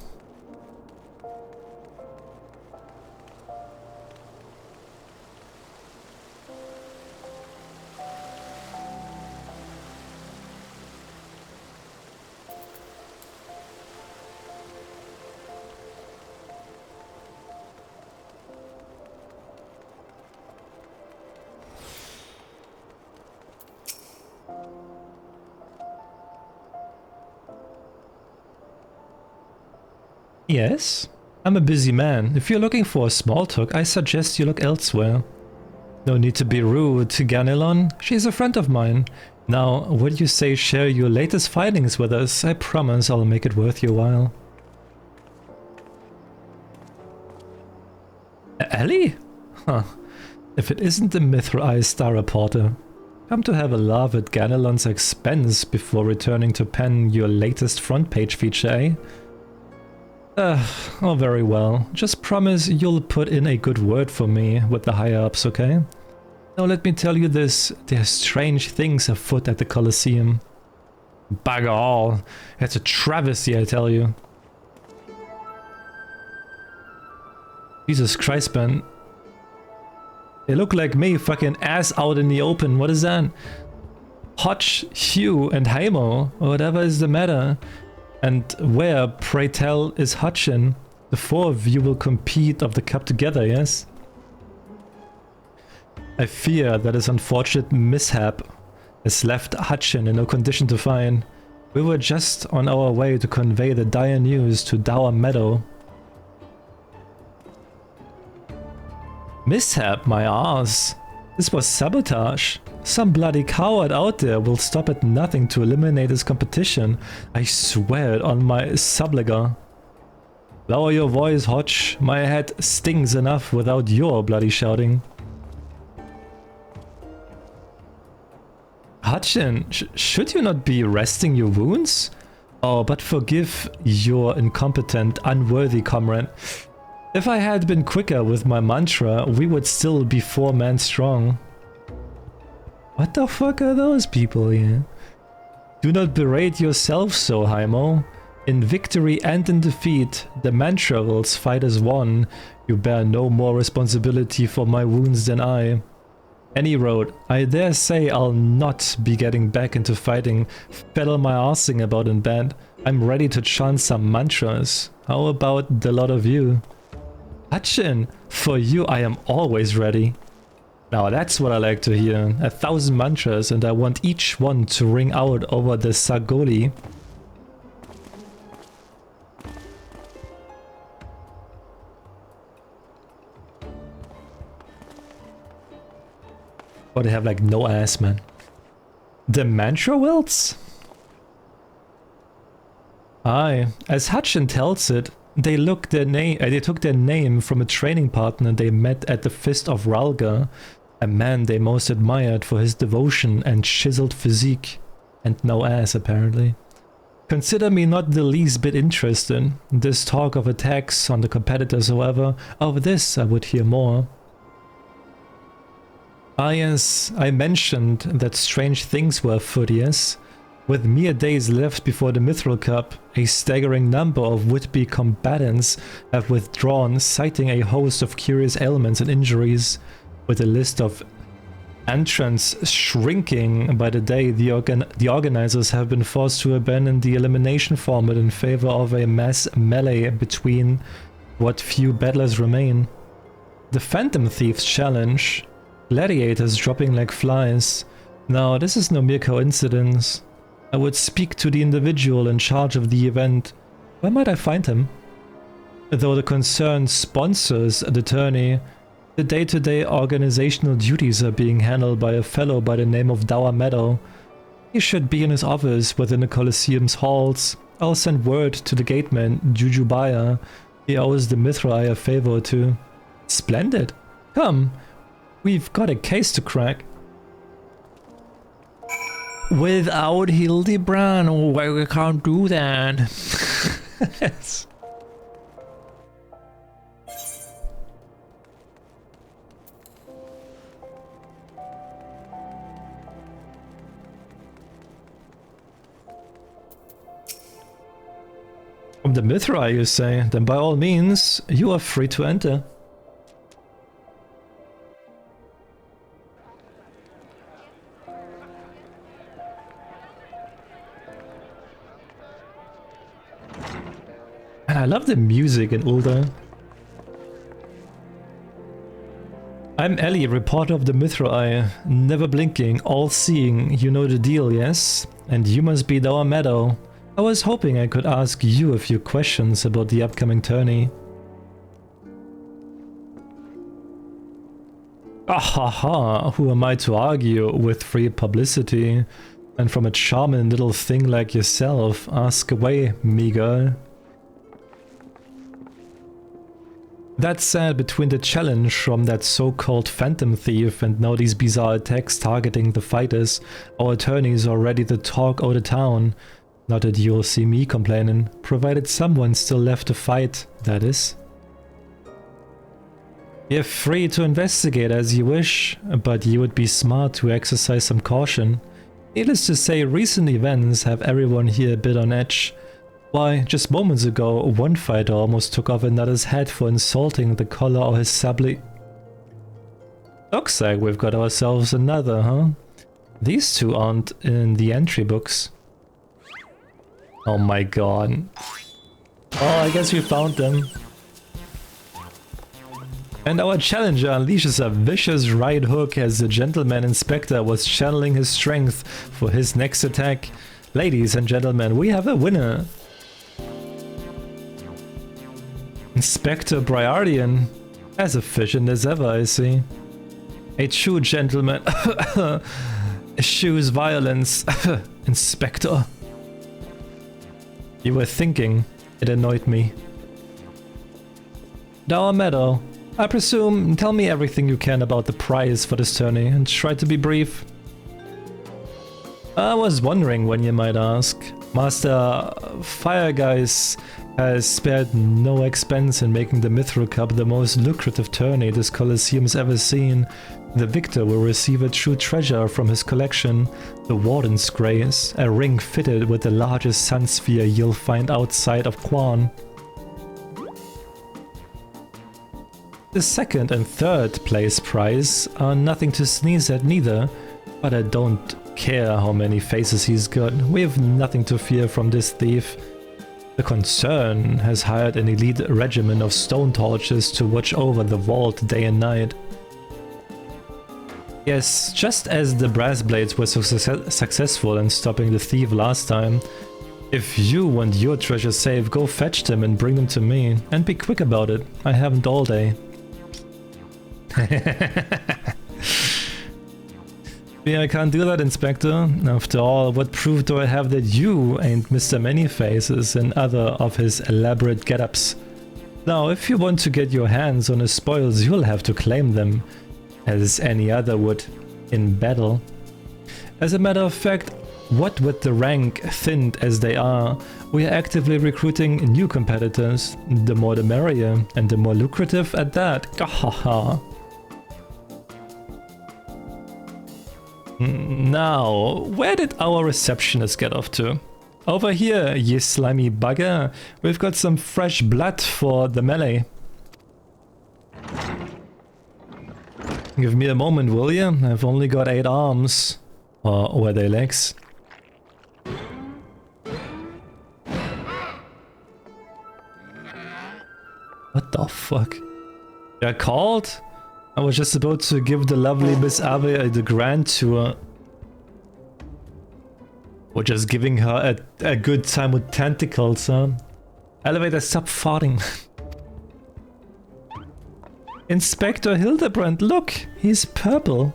Yes, I'm a busy man. If you're looking for a small talk, I suggest you look elsewhere. No need to be rude to Ganelon. She's a friend of mine. Now, would you say share your latest findings with us? I promise I'll make it worth your while. Ellie? Huh. If it isn't the Mithril Eye Star Reporter. Come to have a laugh at Ganelon's expense before returning to pen your latest front page feature, eh? Oh, very well. Just promise you'll put in a good word for me with the higher-ups, okay? Now let me tell you this, there's strange things afoot at the Colosseum. Bugger all. It's a travesty, I tell you. Jesus Christ, man. They look like me, fucking ass out in the open. What is that? Hodge, Hugh, and Heimo. Whatever is the matter? And where, pray tell, is Hutchin? The four of you will compete of the cup together, yes? I fear that this unfortunate mishap has left Hutchin in no condition to find. We were just on our way to convey the dire news to Dower Meadow. Mishap, my arse. This was sabotage. Some bloody coward out there will stop at nothing to eliminate this competition. I swear it on my subliger. Lower your voice, Hodge. My head stings enough without your bloody shouting. Hutchin, should you not be resting your wounds? Oh, but forgive your incompetent, unworthy comrade. If I had been quicker with my mantra, we would still be 4 men strong. What the fuck are those people here? Do not berate yourself so, Heimo. In victory and in defeat, the Mantravels fight as one. You bear no more responsibility for my wounds than I. Any road, I dare say I'll not be getting back into fighting. Fiddle my arsing about in bed. I'm ready to chant some mantras. How about the lot of you? Hutchin, for you I am always ready. Now that's what I like to hear. 1,000 mantras, and I want each one to ring out over the Sargoli. Oh, they have like no ass, man. The mantra welts? Aye, as Hutchin tells it, they took their name from a training partner they met at the Fist of Ralga, a man they most admired for his devotion and chiseled physique, and no ass apparently. Consider me not the least bit interested. This talk of attacks on the competitors, however, of this I would hear more. Ah yes, I mentioned that strange things were afoot, yes? With mere days left before the Mithril Cup, a staggering number of would-be combatants have withdrawn, citing a host of curious ailments and injuries, with a list of entrants shrinking by the day. The organizers have been forced to abandon the elimination format in favor of a mass melee between what few battlers remain. The Phantom Thieves challenge, gladiators dropping like flies. Now, this is no mere coincidence. I would speak to the individual in charge of the event. Where might I find him? Though the concern sponsors the tourney, the day-to-day organizational duties are being handled by a fellow by the name of Dower Meadow. He should be in his office within the Colosseum's halls. I'll send word to the gateman, Jujubaya. He owes the Mithril a favor or two. Splendid. Come, we've got a case to crack. Without Hildibrand, we can't do that. Yes. From the Mithra, you say? Then by all means, you are free to enter. And I love the music in Ulda. I'm Ellie, reporter of the Mithra, never blinking, all-seeing, you know the deal, yes? And you must be Dower Meadow. I was hoping I could ask you a few questions about the upcoming tourney. Ahaha, who am I to argue with free publicity? And from a charming little thing like yourself, ask away, me girl. That said, between the challenge from that so-called Phantom Thief and now these bizarre attacks targeting the fighters, our attorneys are ready to talk out of town. Not that you'll see me complaining, provided someone still left to fight, that is. You're free to investigate as you wish, but you would be smart to exercise some caution. Needless to say, recent events have everyone here a bit on edge. Why, just moments ago, one fighter almost took off another's head for insulting the color of his sably. Looks like we've got ourselves another, huh? These two aren't in the entry books. Oh my god. Oh, I guess we found them. And our challenger unleashes a vicious right hook as the gentleman inspector was channeling his strength for his next attack. Ladies and gentlemen, we have a winner. Inspector Briardian, as efficient as ever, I see. A true gentleman eschews violence. Inspector. You were thinking. It annoyed me. Dour Meadow, I presume, tell me everything you can about the prize for this tourney and try to be brief. I was wondering when you might ask. Master Firegeist has spared no expense in making the Mithril Cup the most lucrative tourney this Colosseum's ever seen. The victor will receive a true treasure from his collection, the Warden's Grace, a ring fitted with the largest sun sphere you'll find outside of Quan. The second and third place prize are nothing to sneeze at neither, but I don't care how many faces he's got. We have nothing to fear from this thief. The concern has hired an elite regiment of stone torches to watch over the vault day and night. Yes, just as the brass blades were so successful in stopping the thief last time. If you want your treasure safe, go fetch them and bring them to me. And be quick about it. I haven't all day. Yeah, I can't do that, Inspector. After all, what proof do I have that you ain't Mr. Many-Faces and other of his elaborate get-ups? Now, if you want to get your hands on his spoils, you'll have to claim them, as any other would, in battle. As a matter of fact, what with the rank thinned as they are, we are actively recruiting new competitors. The more the merrier, and the more lucrative at that. Gahaha. Now, where did our receptionist get off to? Over here, ye slimy bugger. We've got some fresh blood for the melee. Give me a moment, will you? I've only got 8 arms. Or were they legs? What the fuck? You're called? I was just about to give the lovely Miss Ave the grand tour. Or just giving her a good time with tentacles, huh? Elevator, stop farting. Inspector Hildibrand, look! He's purple.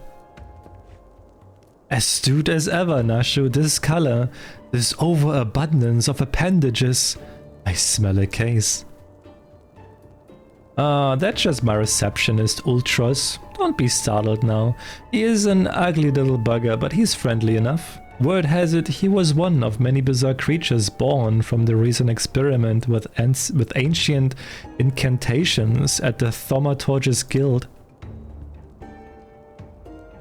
Astute as ever, Nashu. This color, this overabundance of appendages. I smell a case. That's just my receptionist, Ultros. Don't be startled now. He is an ugly little bugger, but he's friendly enough. Word has it he was one of many bizarre creatures born from the recent experiment with ancient incantations at the Thaumaturgist Guild.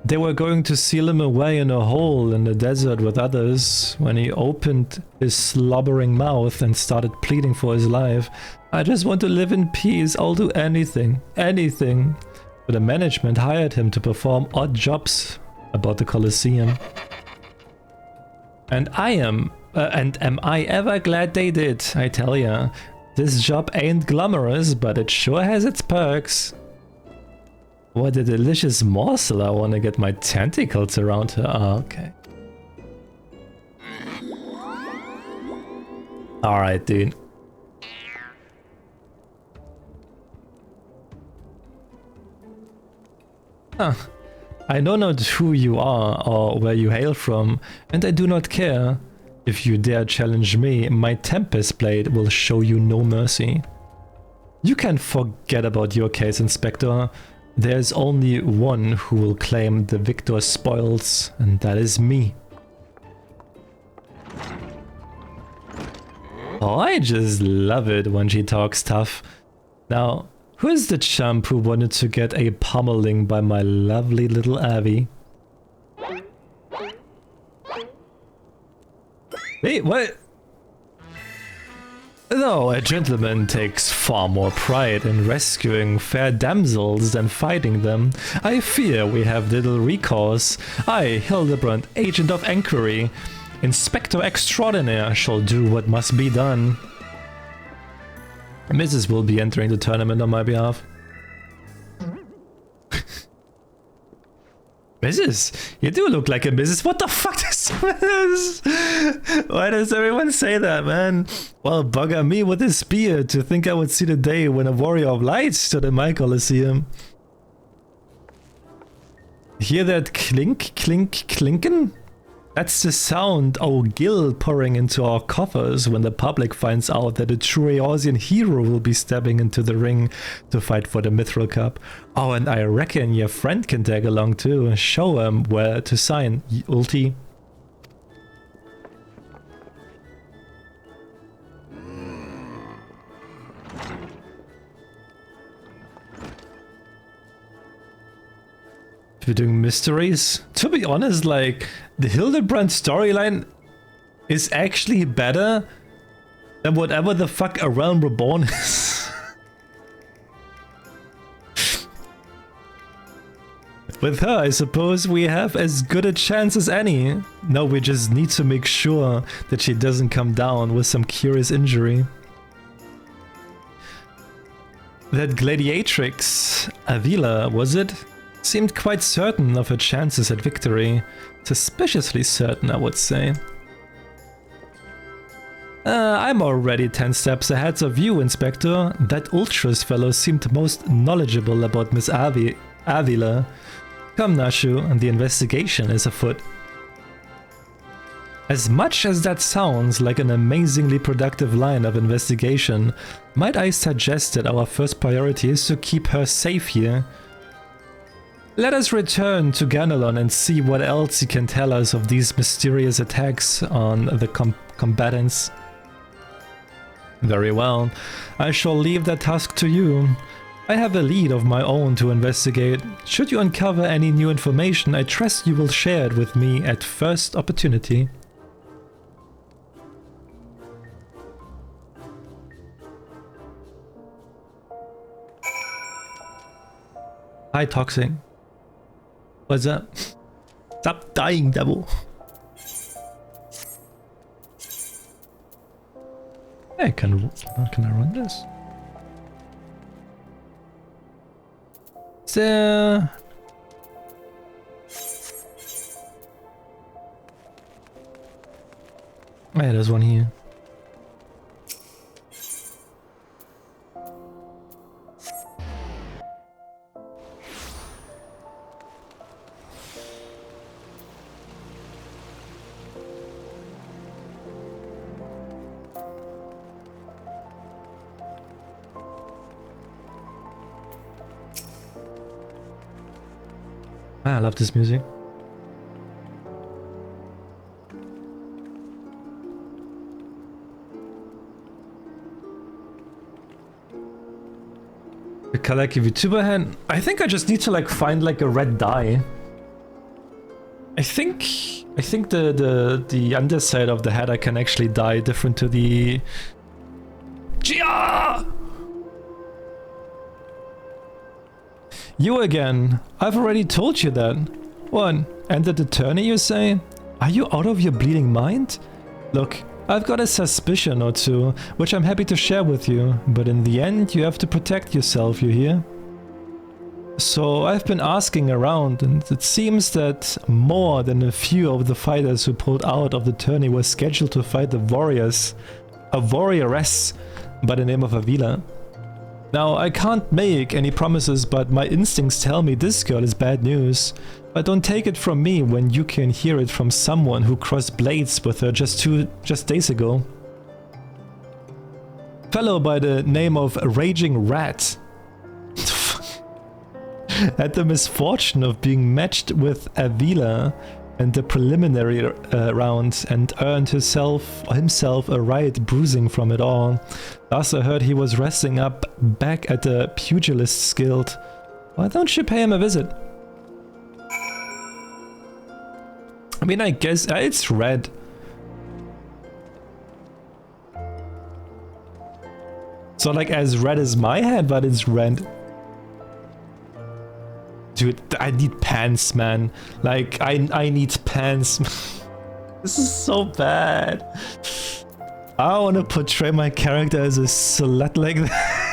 They were going to seal him away in a hole in the desert with others when he opened his slobbering mouth and started pleading for his life. I just want to live in peace. I'll do anything. Anything. But the management hired him to perform odd jobs about the Colosseum. And am I ever glad they did, I tell ya. This job ain't glamorous, but it sure has its perks. What a delicious morsel. I want to get my tentacles around her. Oh, okay. Alright, dude. Huh. I know not who you are or where you hail from, and I do not care. If you dare challenge me, my Tempest Blade will show you no mercy. You can forget about your case, Inspector. There's only one who will claim the victor's spoils, and that is me. Oh, I just love it when she talks tough. Now, who is the chump who wanted to get a pummeling by my lovely little Abby? Wait, what? Though a gentleman takes far more pride in rescuing fair damsels than fighting them, I fear we have little recourse. I, Hildibrand, agent of enquiry, Inspector Extraordinaire, shall do what must be done. Mrs. will be entering the tournament on my behalf. Mrs., you do look like a Mrs. What the fuck is this? Why does everyone say that, man? Well, bugger me with his spear to think I would see the day when a warrior of light stood in my coliseum. Hear that clink, clink, clinkin'? That's the sound our guild pouring into our coffers when the public finds out that a true Eorzean hero will be stepping into the ring to fight for the Mithril Cup. Oh, and I reckon your friend can tag along too. Show him where to sign, Ulti. We're doing mysteries. To be honest, like, the Hildibrand storyline is actually better than whatever the fuck A Realm Reborn is. With her, I suppose we have as good a chance as any. No, we just need to make sure that she doesn't come down with some curious injury. That gladiatrix, Avila, was it? Seemed quite certain of her chances at victory. Suspiciously certain, I would say. I'm already 10 steps ahead of you, Inspector. That Ultras fellow seemed most knowledgeable about Miss Avila. Come, Nashu, and the investigation is afoot. As much as that sounds like an amazingly productive line of investigation, might I suggest that our first priority is to keep her safe here? Let us return to Ganelon and see what else he can tell us of these mysterious attacks on the combatants. Very well, I shall leave that task to you. I have a lead of my own to investigate. Should you uncover any new information, I trust you will share it with me at first opportunity. Hi, Toxic. What's up? Stop dying, devil. Yeah, can I run this? So oh, yeah, there's one here. I love this music. The Kalaki VTuber hand. I think I just need to like find like a red dye. I think the underside of the head I can actually dye different to the Gia! You again. I've already told you that. What? Ended the tourney, you say? Are you out of your bleeding mind? Look, I've got a suspicion or two, which I'm happy to share with you, but in the end you have to protect yourself, you hear? So I've been asking around, and it seems that more than a few of the fighters who pulled out of the tourney were scheduled to fight the warriors. A warrioress by the name of Avila. Now, I can't make any promises, but my instincts tell me this girl is bad news. But don't take it from me when you can hear it from someone who crossed blades with her just days ago. Fellow by the name of Raging Rat had the misfortune of being matched with Avila in the preliminary round and earned himself a right bruising from it all. Last I heard he was resting up back at the Pugilist's Guild. Why don't you pay him a visit? I mean, I guess it's red. It's not like as red as my hand, but it's red. Dude, I need pants, man. Like, I need pants. This is so bad. I don't want to portray my character as a slut like that.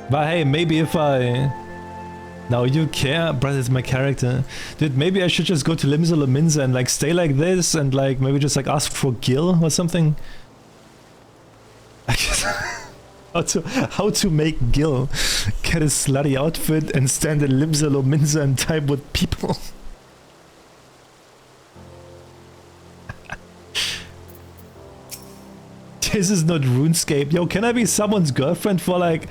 But hey, maybe if I... Now you care, brother, it's my character. Dude, maybe I should just go to Mizuz and I'm and like stay like this and like maybe just like ask for Gil or something. I guess how to make Gil get a slutty outfit and stand in Mizuz and type with people. This is not RuneScape. Yo, can I be someone's girlfriend for like...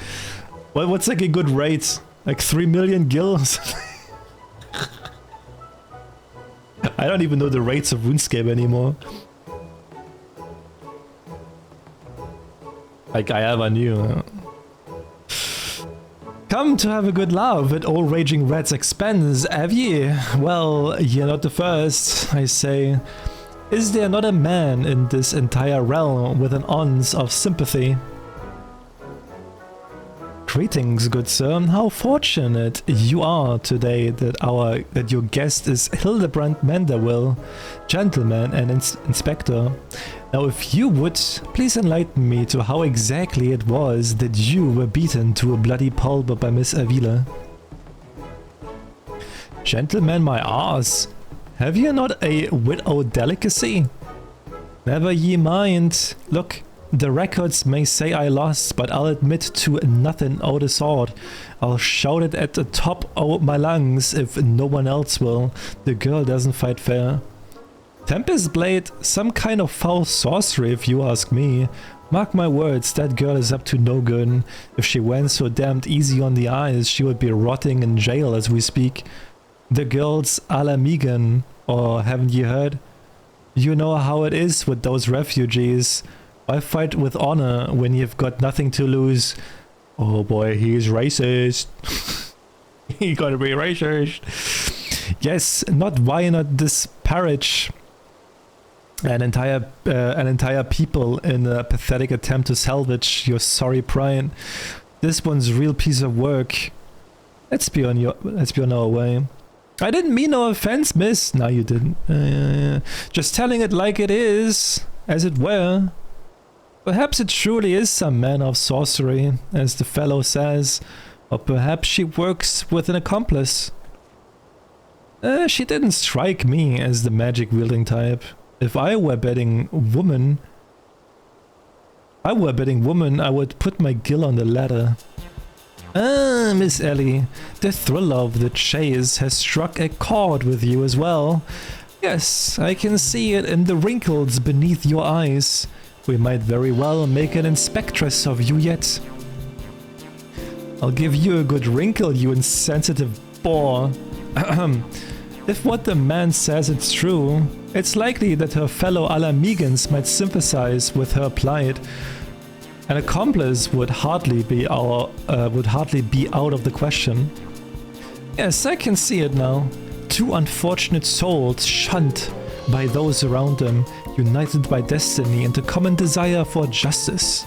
What's like a good rate? Like 3 million gil or something? I don't even know the rates of RuneScape anymore. Like I ever knew. Come to have a good laugh at old Raging Red's expense, have ye? Well, you're not the first, I say. Is there not a man in this entire realm with an ounce of sympathy? Greetings, good sir. How fortunate you are today that your guest is Hildibrand Manderwill, gentleman and inspector. Now, if you would please enlighten me to how exactly it was that you were beaten to a bloody pulp by Miss Avila. Gentleman, my arse. Have you not a widow delicacy? Never ye mind. Look. The records may say I lost, but I'll admit to nothing out of sort. I'll shout it at the top of my lungs if no one else will. The girl doesn't fight fair. Tempest Blade, some kind of foul sorcery if you ask me. Mark my words, that girl is up to no good. If she went so damned easy on the eyes, she would be rotting in jail as we speak. The girl's a la Megan, or haven't you heard? You know how it is with those refugees. Why fight with honor when you've got nothing to lose? Oh boy, he's racist. He gotta be racist. Yes, why not disparage an entire people in a pathetic attempt to salvage your sorry pride? This one's a real piece of work. Let's be on our way. I didn't mean no offense, miss. No, you didn't. Just telling it like it is, as it were. Perhaps it truly is some manner of sorcery, as the fellow says, or perhaps she works with an accomplice. She didn't strike me as the magic-wielding type. If I were betting woman, I would put my gill on the ladder. Ah, Miss Ellie, the thrill of the chase has struck a chord with you as well. Yes, I can see it in the wrinkles beneath your eyes. We might very well make an inspectress of you yet. I'll give you a good wrinkle, you insensitive boar. If what the man says is true, it's likely that her fellow Alamegans might sympathize with her plight. An accomplice would hardly be out of the question. Yes, I can see it now. Two unfortunate souls shunned by those around them, united by destiny and a common desire for justice.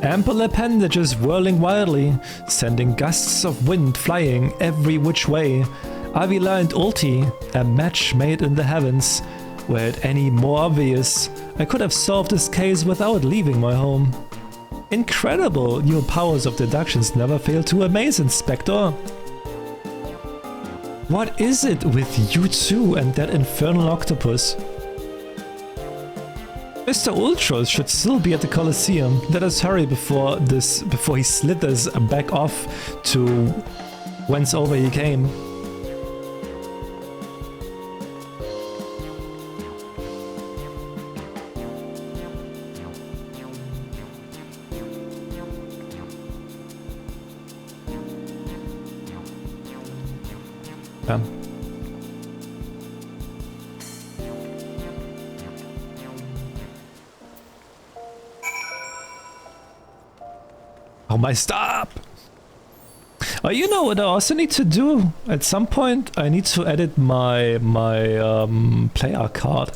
Ample appendages whirling wildly, sending gusts of wind flying every which way. Avila and Ulti, a match made in the heavens. Were it any more obvious, I could have solved this case without leaving my home. Incredible! Your powers of deductions never fail to amaze, Inspector. What is it with you two and that infernal octopus? Mr. Ultros should still be at the Colosseum. Let us hurry before he slithers back off to whence over he came. Oh my, stop! Oh, you know what I also need to do? At some point, I need to edit my player card.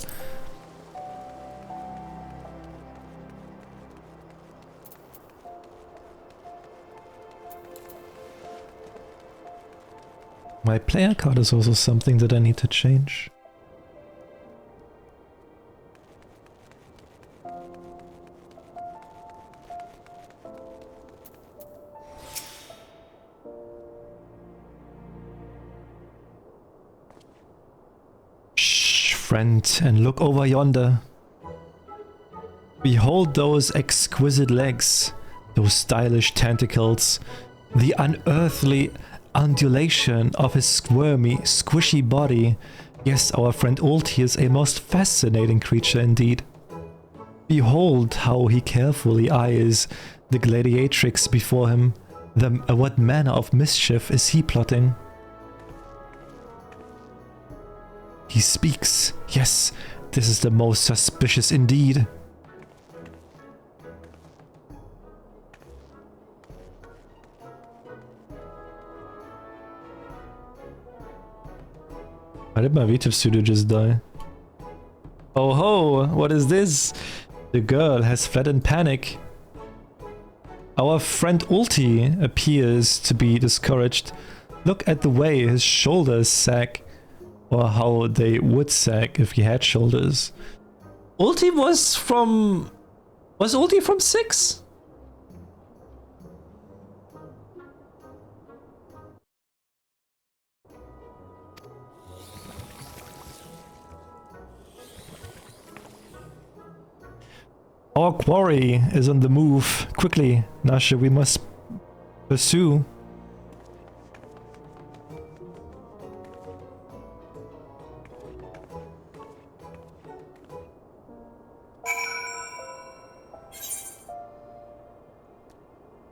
My player card is also something that I need to change. Shh, friend, and look over yonder. Behold those exquisite legs, those stylish tentacles, the unearthly undulation of his squirmy, squishy body. Yes, our friend Ulti is a most fascinating creature indeed. Behold how he carefully eyes the gladiatrix before him. What manner of mischief is he plotting? He speaks. Yes, this is the most suspicious indeed. Why did my Vitav studio just die? Oh ho, what is this? The girl has fled in panic. Our friend Ulti appears to be discouraged. Look at the way his shoulders sag. Or how they would sag if he had shoulders. Ulti was from... Was Ulti from 6? Our quarry is on the move. Quickly, Nasha, we must pursue.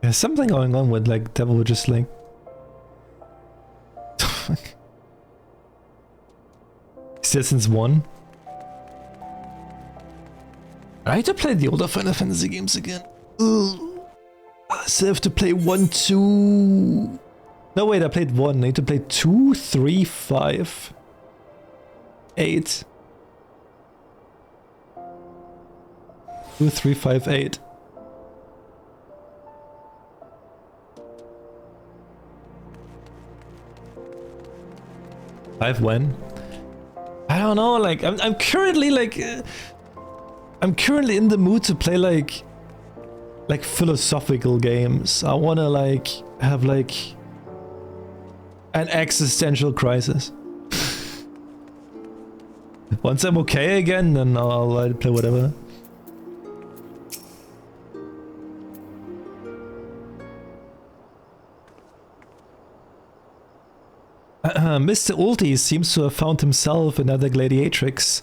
There's something going on with like Devil just like... Still since 1? I need to play the older Final Fantasy games again. Ugh. I still have to play 1, 2... No wait, I played 1. I need to play 2, 3, 5... 8... 2, 3, 5, 8... 5 when? I don't know, like, I'm currently like... I'm currently in the mood to play like philosophical games. I wanna like have like an existential crisis. Once I'm okay again, then I'll play whatever. Mr. Ulti seems to have found himself another gladiatrix.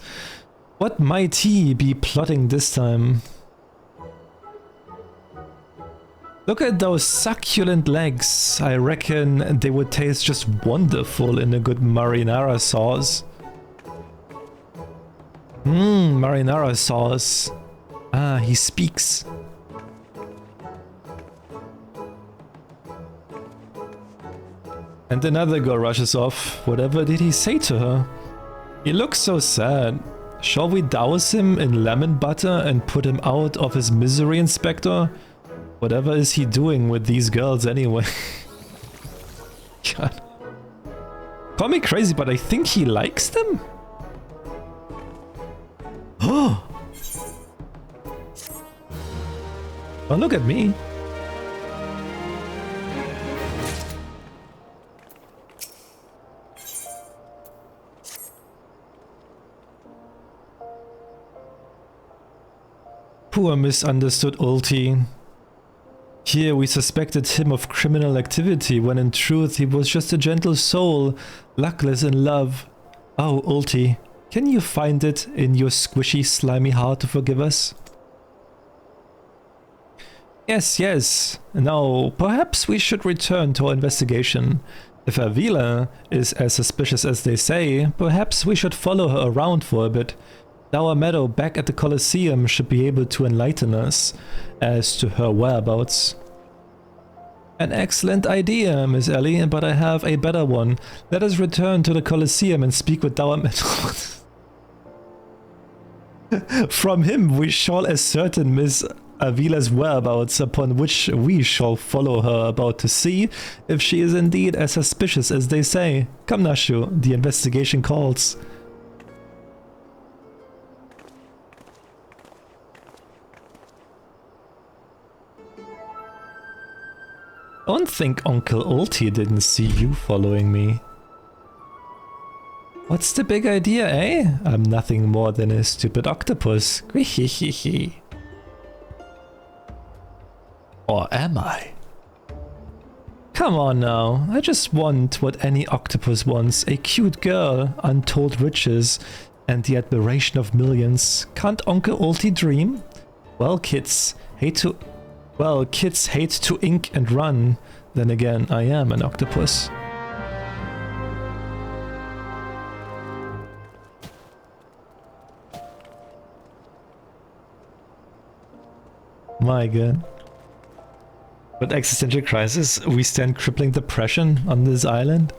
What might he be plotting this time? Look at those succulent legs. I reckon they would taste just wonderful in a good marinara sauce. Marinara sauce. Ah, he speaks. And another girl rushes off. Whatever did he say to her? He looks so sad. Shall we douse him in lemon butter and put him out of his misery, Inspector? Whatever is he doing with these girls anyway? God. Call me crazy, but I think he likes them? Oh! Oh, look at me. Poor misunderstood Ulti. Here we suspected him of criminal activity when in truth he was just a gentle soul, luckless in love. Oh, Ulti, can you find it in your squishy, slimy heart to forgive us? Yes, yes. Now, perhaps we should return to our investigation. If Avila is as suspicious as they say, perhaps we should follow her around for a bit. Our Meadow back at the Colosseum should be able to enlighten us as to her whereabouts. An excellent idea, Miss Ellie, but I have a better one. Let us return to the Colosseum and speak with our From him we shall ascertain Miss Avila's whereabouts, upon which we shall follow her about to see if she is indeed as suspicious as they say. Come, Nashu, the investigation calls. Don't think Uncle Ulti didn't see you following me. What's the big idea, eh? I'm nothing more than a stupid octopus. Or am I? Come on now, I just want what any octopus wants. A cute girl, untold riches, and the admiration of millions. Can't Uncle Ulti dream? Well, kids hate to ink and run. Then again, I am an octopus. My god. With existential crisis, we stand crippling depression on this island.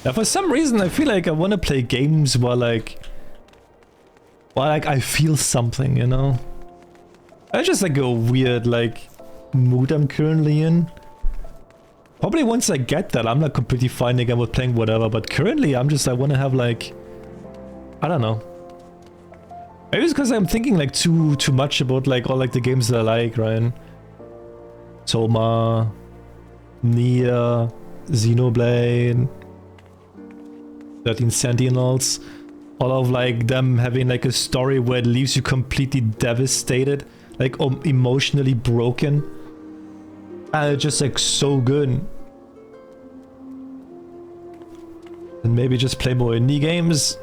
Now, for some reason, I feel like I want to play games where like I feel something, you know? I just like a weird like mood I'm currently in. Probably once I get that, I'm not completely fine again with playing whatever, but currently I'm just, I want to have like, I don't know. Maybe it's because I'm thinking like too much about like all like the games that I like, right? Soma, Nier, Xenoblade, 13 Sentinels, all of like them having like a story where it leaves you completely devastated, like emotionally broken. And it's just like so good. And maybe just play more indie games.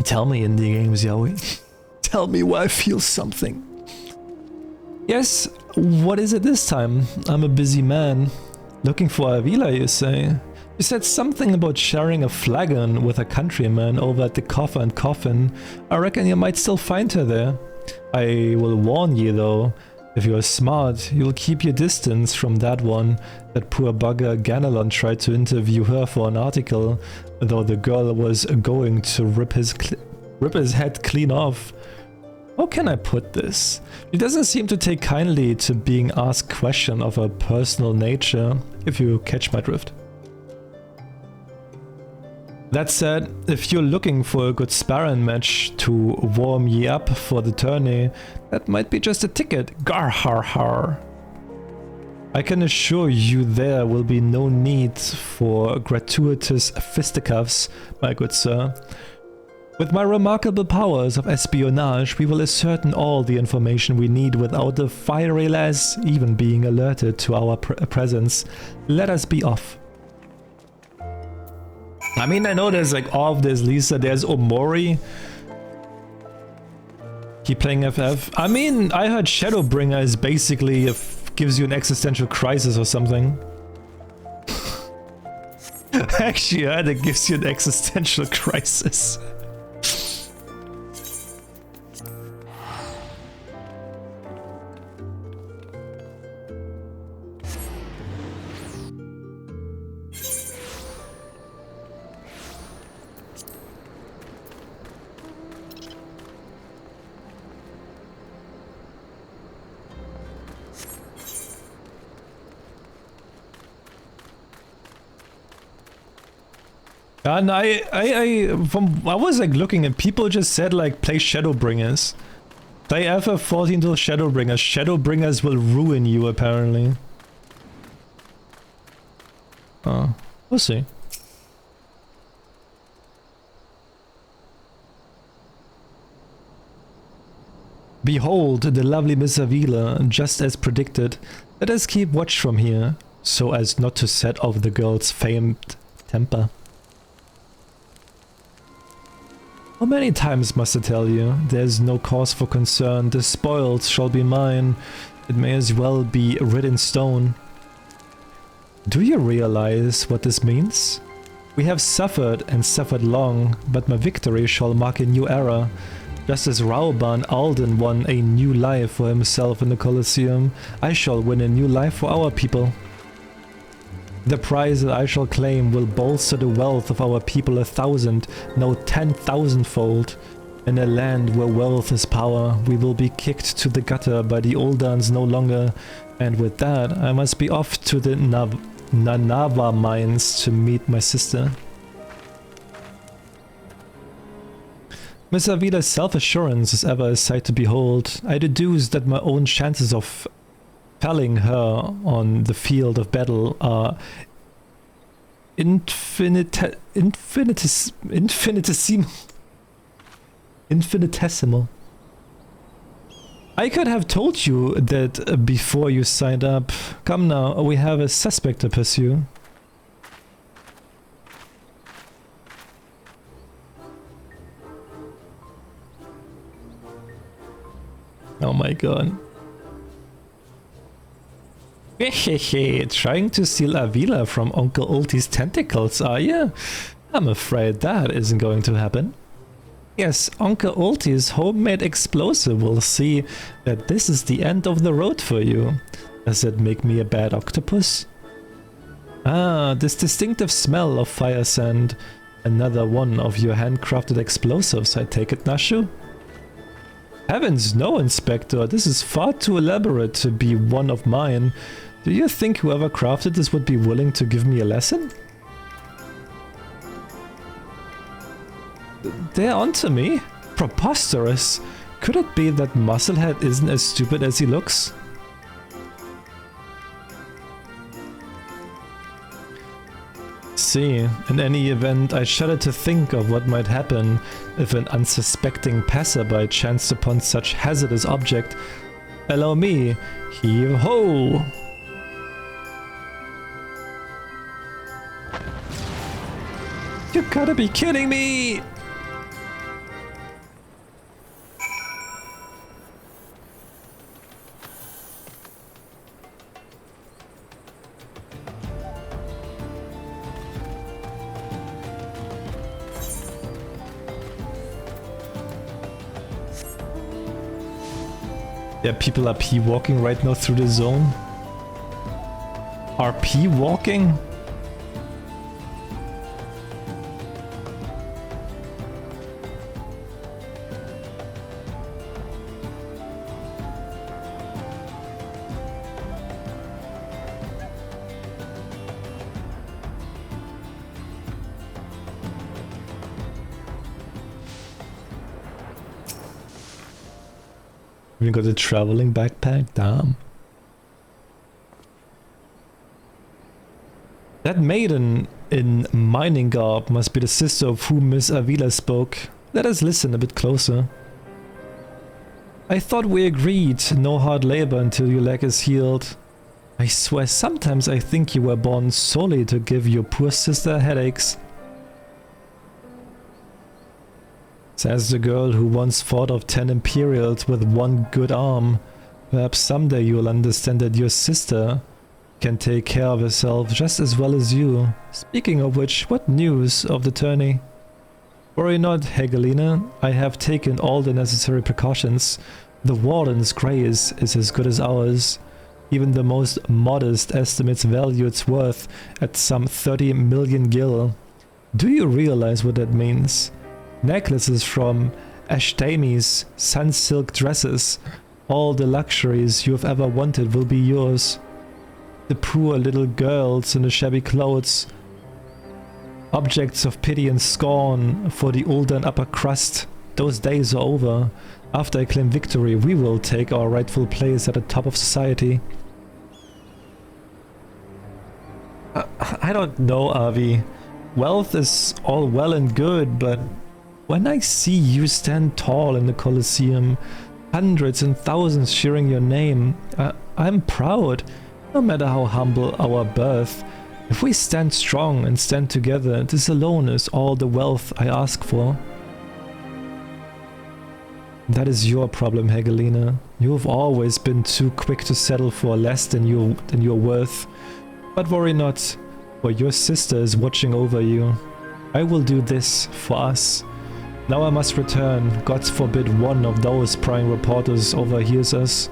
Tell me indie games, Yowie. Tell me why I feel something. Yes, what is it this time? I'm a busy man. Looking for Avila, you say? You said something about sharing a flagon with a countryman over at the Coffer and Coffin. I reckon you might still find her there. I will warn you though, if you are smart, you'll keep your distance from that one. That poor bugger Ganelon tried to interview her for an article, though the girl was going to rip his head clean off. How can I put this? She doesn't seem to take kindly to being asked questions of her personal nature, if you catch my drift. That said, if you're looking for a good sparring match to warm ye up for the tourney, that might be just a ticket. Gar har har. I can assure you there will be no need for gratuitous fisticuffs, my good sir. With my remarkable powers of espionage, we will ascertain all the information we need without the fiery lass even being alerted to our presence. Let us be off. I mean, I know there's like off, there's Lisa, there's Omori. Keep playing FF. I mean, I heard Shadowbringer is basically gives you an existential crisis or something. Actually, I heard it gives you an existential crisis. And I was like looking and people just said like play Shadowbringers. Play FF14 till Shadowbringers. Shadowbringers will ruin you apparently. Oh, we'll see. Behold the lovely Miss Avila, just as predicted. Let us keep watch from here, so as not to set off the girl's famed temper. How many times must I tell you? There's no cause for concern. The spoils shall be mine. It may as well be writ in stone. Do you realize what this means? We have suffered and suffered long, but my victory shall mark a new era. Just as Rauban Alden won a new life for himself in the Colosseum, I shall win a new life for our people. The prize that I shall claim will bolster the wealth of our people 1,000, no 10,000-fold. In a land where wealth is power, we will be kicked to the gutter by the Uldans no longer, and with that I must be off to the Nanava mines to meet my sister. Miss Avila's self-assurance is ever a sight to behold. I deduce that my own chances of felling her on the field of battle are infinitesimal. I could have told you that before you signed up. Come now, we have a suspect to pursue. Oh my god. Hehehe, trying to steal Avila from Uncle Ulti's tentacles, are you? I'm afraid that isn't going to happen. Yes, Uncle Ulti's homemade explosive will see that this is the end of the road for you. Does that make me a bad octopus? Ah, this distinctive smell of fire sand. Another one of your handcrafted explosives, I take it, Nashu? Heavens no, Inspector, this is far too elaborate to be one of mine. Do you think whoever crafted this would be willing to give me a lesson? They're onto me? Preposterous! Could it be that Musclehead isn't as stupid as he looks? See, in any event, I shudder to think of what might happen if an unsuspecting passerby chanced upon such hazardous object. Allow me, heave-ho! You gotta be kidding me! Yeah, people are P-walking right now through the zone. Are P-walking? We got a traveling backpack, damn. That maiden in mining garb must be the sister of whom Miss Avila spoke. Let us listen a bit closer. I thought we agreed, no hard labor until your leg is healed. I swear sometimes I think you were born solely to give your poor sister headaches. Says the girl who once fought off 10 Imperials with one good arm. Perhaps someday you'll understand that your sister can take care of herself just as well as you. Speaking of which, what news of the tourney? Worry not, Hegelina. I have taken all the necessary precautions. The Warden's grace is as good as ours. Even the most modest estimates value its worth at some 30 million gil. Do you realize what that means? Necklaces from Ashtamis, sun silk dresses, all the luxuries you have ever wanted will be yours. The poor little girls in the shabby clothes, objects of pity and scorn for the Uldan upper crust, those days are over. After I claim victory, we will take our rightful place at the top of society. I don't know, Avi. Wealth is all well and good, but when I see you stand tall in the Colosseum, hundreds and thousands cheering your name, I'm proud, no matter how humble our birth. If we stand strong and stand together, this alone is all the wealth I ask for. That is your problem, Hegelina. You have always been too quick to settle for less than you're worth. But worry not, for your sister is watching over you. I will do this for us. Now I must return. God forbid one of those prying reporters overhears us.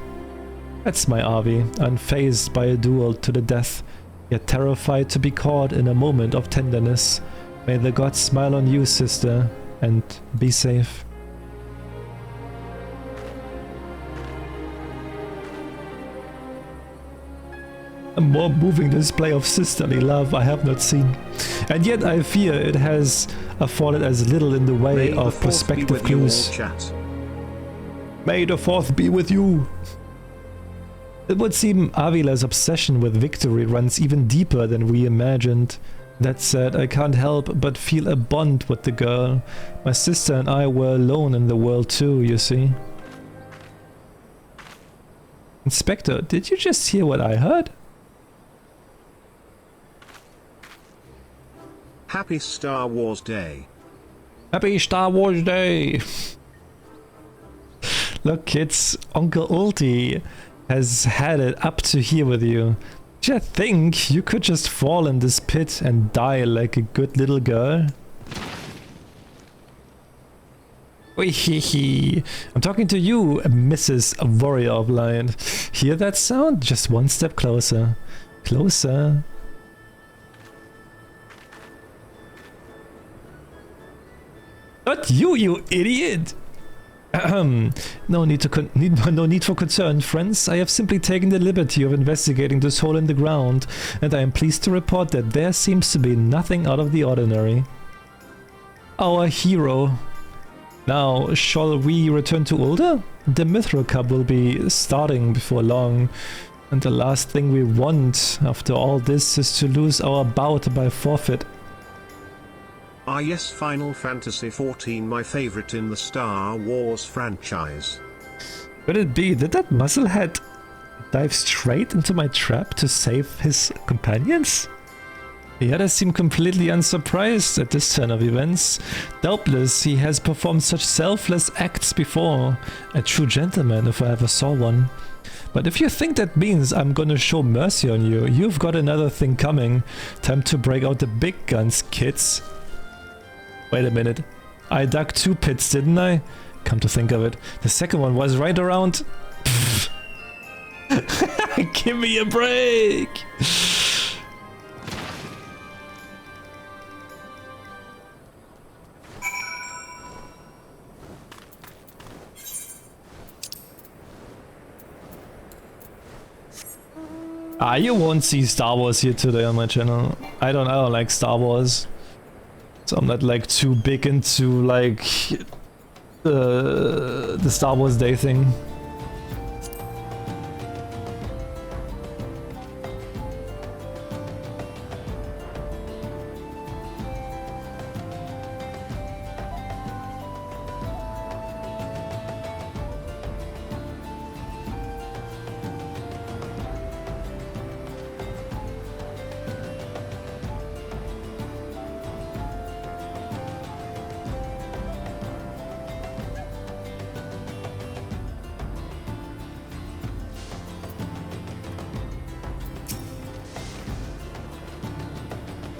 That's my Avi, unfazed by a duel to the death, yet terrified to be caught in a moment of tenderness. May the gods smile on you, sister, and be safe. A more moving display of sisterly love I have not seen, and yet I fear it has afforded as little in the way of prospective clues. May the fourth be with you! It would seem Avila's obsession with victory runs even deeper than we imagined. That said, I can't help but feel a bond with the girl. My sister and I were alone in the world too, you see. Inspector, did you just hear what I heard? Happy Star Wars Day. Happy Star Wars Day! Look kids, Uncle Ulti has had it up to here with you. Did you think you could just fall in this pit and die like a good little girl? Weehehe. I'm talking to you, Mrs. Warrior of Light. Hear that sound? Just one step closer. Closer. Not you, you idiot! No need for concern, friends. I have simply taken the liberty of investigating this hole in the ground, and I am pleased to report that there seems to be nothing out of the ordinary. Our hero. Now, shall we return to Ulda? The Mithril Cup will be starting before long, and the last thing we want after all this is to lose our bout by forfeit. Ah yes, Final Fantasy XIV, my favorite in the Star Wars franchise. Could it be that that musclehead dive straight into my trap to save his companions? The others seem completely unsurprised at this turn of events. Doubtless he has performed such selfless acts before. A true gentleman if I ever saw one. But if you think that means I'm gonna show mercy on you, you've got another thing coming. Time to break out the big guns, kids. Wait a minute. I dug 2 pits, didn't I? Come to think of it, the second one was right around... Give me a break! You won't see Star Wars here today on my channel. I don't like Star Wars. So I'm not like too big into like the Star Wars Day thing.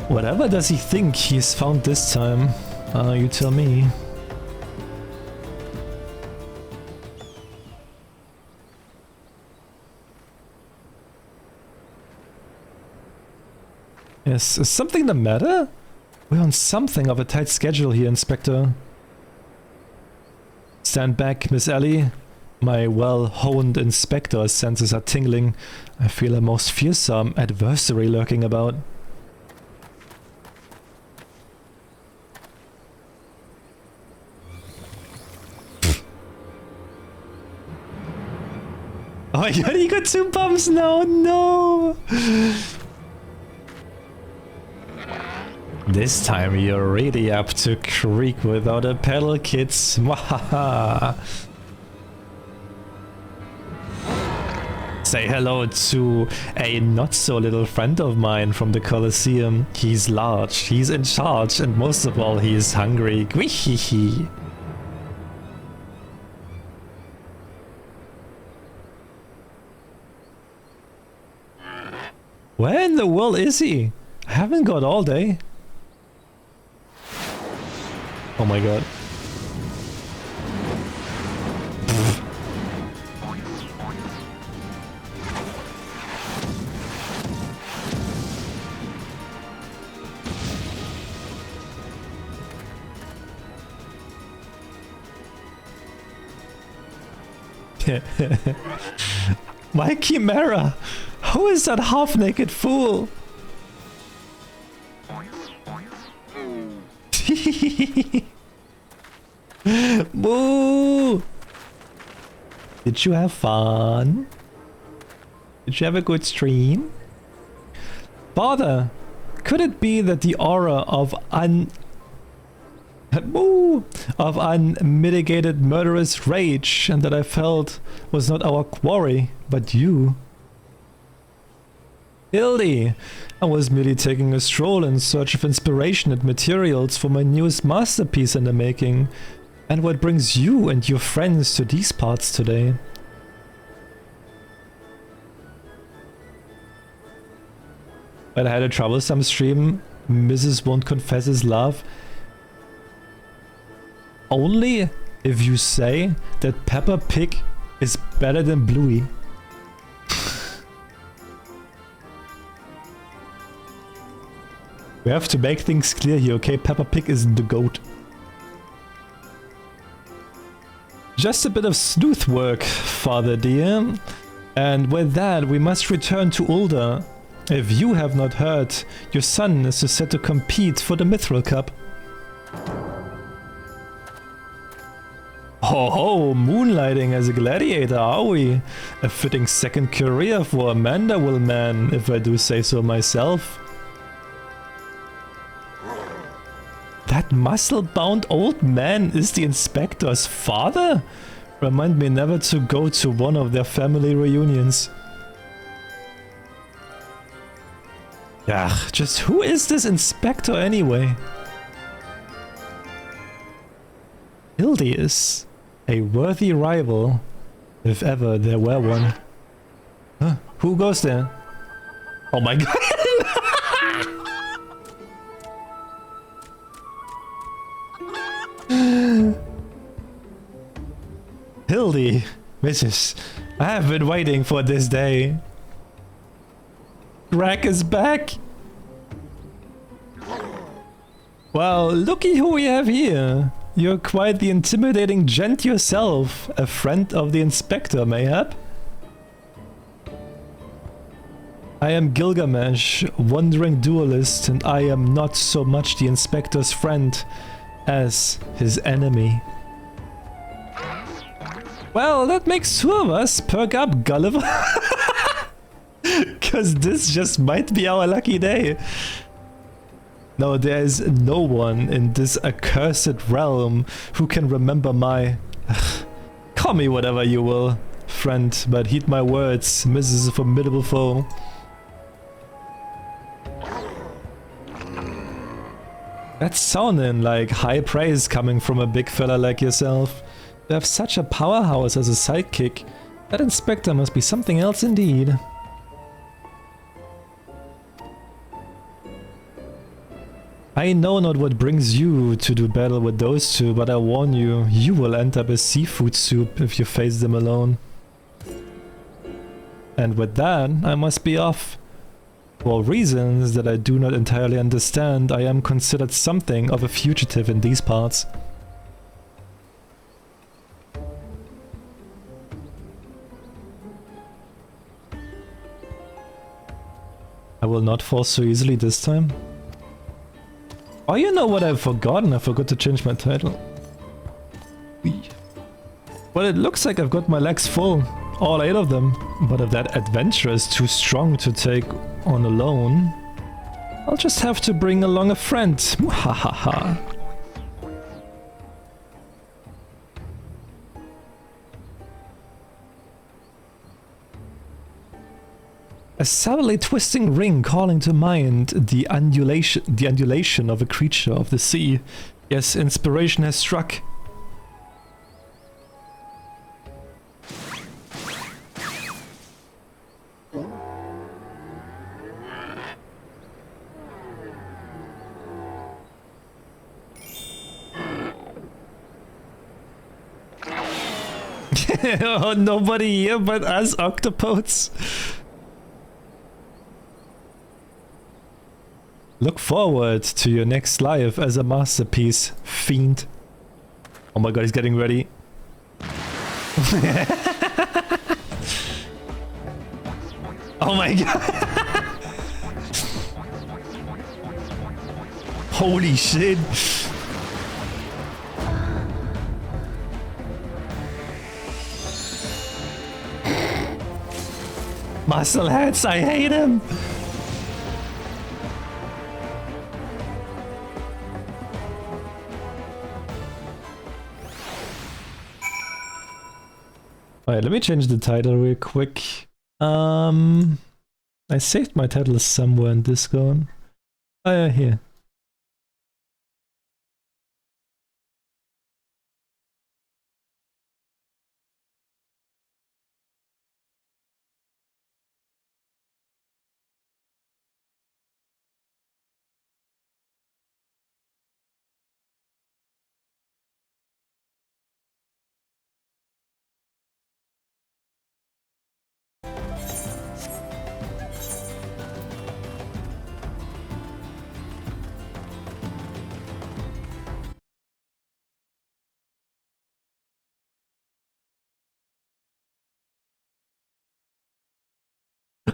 Whatever does he think he's found this time? You tell me. Yes, is something the matter? We're on something of a tight schedule here, Inspector. Stand back, Miss Ellie. My well-honed inspector senses are tingling. I feel a most fearsome adversary lurking about. Oh my god, he got 2 bumps now, no! This time you're really up to creak without a pedal, kids. Mwahaha! Say hello to a not-so-little friend of mine from the Colosseum. He's large, he's in charge, and most of all, he is hungry. Gwihihi! Where in the world is he? I haven't got all day. Oh my god. My chimera! Who is that half-naked fool? Boo! Did you have fun? Did you have a good stream? Father, could it be that the aura of unmitigated murderous rage and that I felt was not our quarry, but you? Hildy, I was merely taking a stroll in search of inspiration and materials for my newest masterpiece in the making. And what brings you and your friends to these parts today? Well, I had a troublesome stream. Mrs. won't confess his love. Only if you say that Peppa Pig is better than Bluey. We have to make things clear here, okay? Peppa Pig isn't the GOAT. Just a bit of sleuth work, father dear. And with that, we must return to Ulda. If you have not heard, your son is set to compete for the Mithril Cup. Ho ho, moonlighting as a gladiator, are we? A fitting second career for a Mandeville man, if I do say so myself. That muscle-bound old man is the inspector's father? Remind me never to go to one of their family reunions. Ugh, just who is this inspector anyway? Hildy is a worthy rival, if ever there were one. Huh? Who goes there? Oh my god! Hildy, Mrs. I have been waiting for this day. Greg is back! Well, looky who we have here. You're quite the intimidating gent yourself. A friend of the inspector, mayhap? I am Gilgamesh, wandering duelist, and I am not so much the inspector's friend as his enemy. Well, that makes two of us. Perk up, Gulliver. Cause this just might be our lucky day. No, there is no one in this accursed realm who can remember my... Call me whatever you will, friend, but heed my words, Mrs. Formidable Foe. That's sounding like high praise coming from a big fella like yourself. To have such a powerhouse as a sidekick, that inspector must be something else indeed. I know not what brings you to do battle with those two, but I warn you, you will end up as seafood soup if you face them alone. And with that, I must be off. For reasons that I do not entirely understand, I am considered something of a fugitive in these parts. I will not fall so easily this time. Oh, you know what I've forgotten? I forgot to change my title. Well, it looks like I've got my legs full. All 8 of them. But if that adventure is too strong to take on alone, I'll just have to bring along a friend. Muhahaha. A subtly twisting ring calling to mind the undulation of a creature of the sea. Yes, inspiration has struck. Oh, nobody here but us octopodes. Look forward to your next life as a masterpiece, fiend. Oh my god, he's getting ready. Oh my god. Holy shit. Muscle heads, I hate him. Alright, let me change the title real quick. I saved my title somewhere in Discord. Oh yeah, here.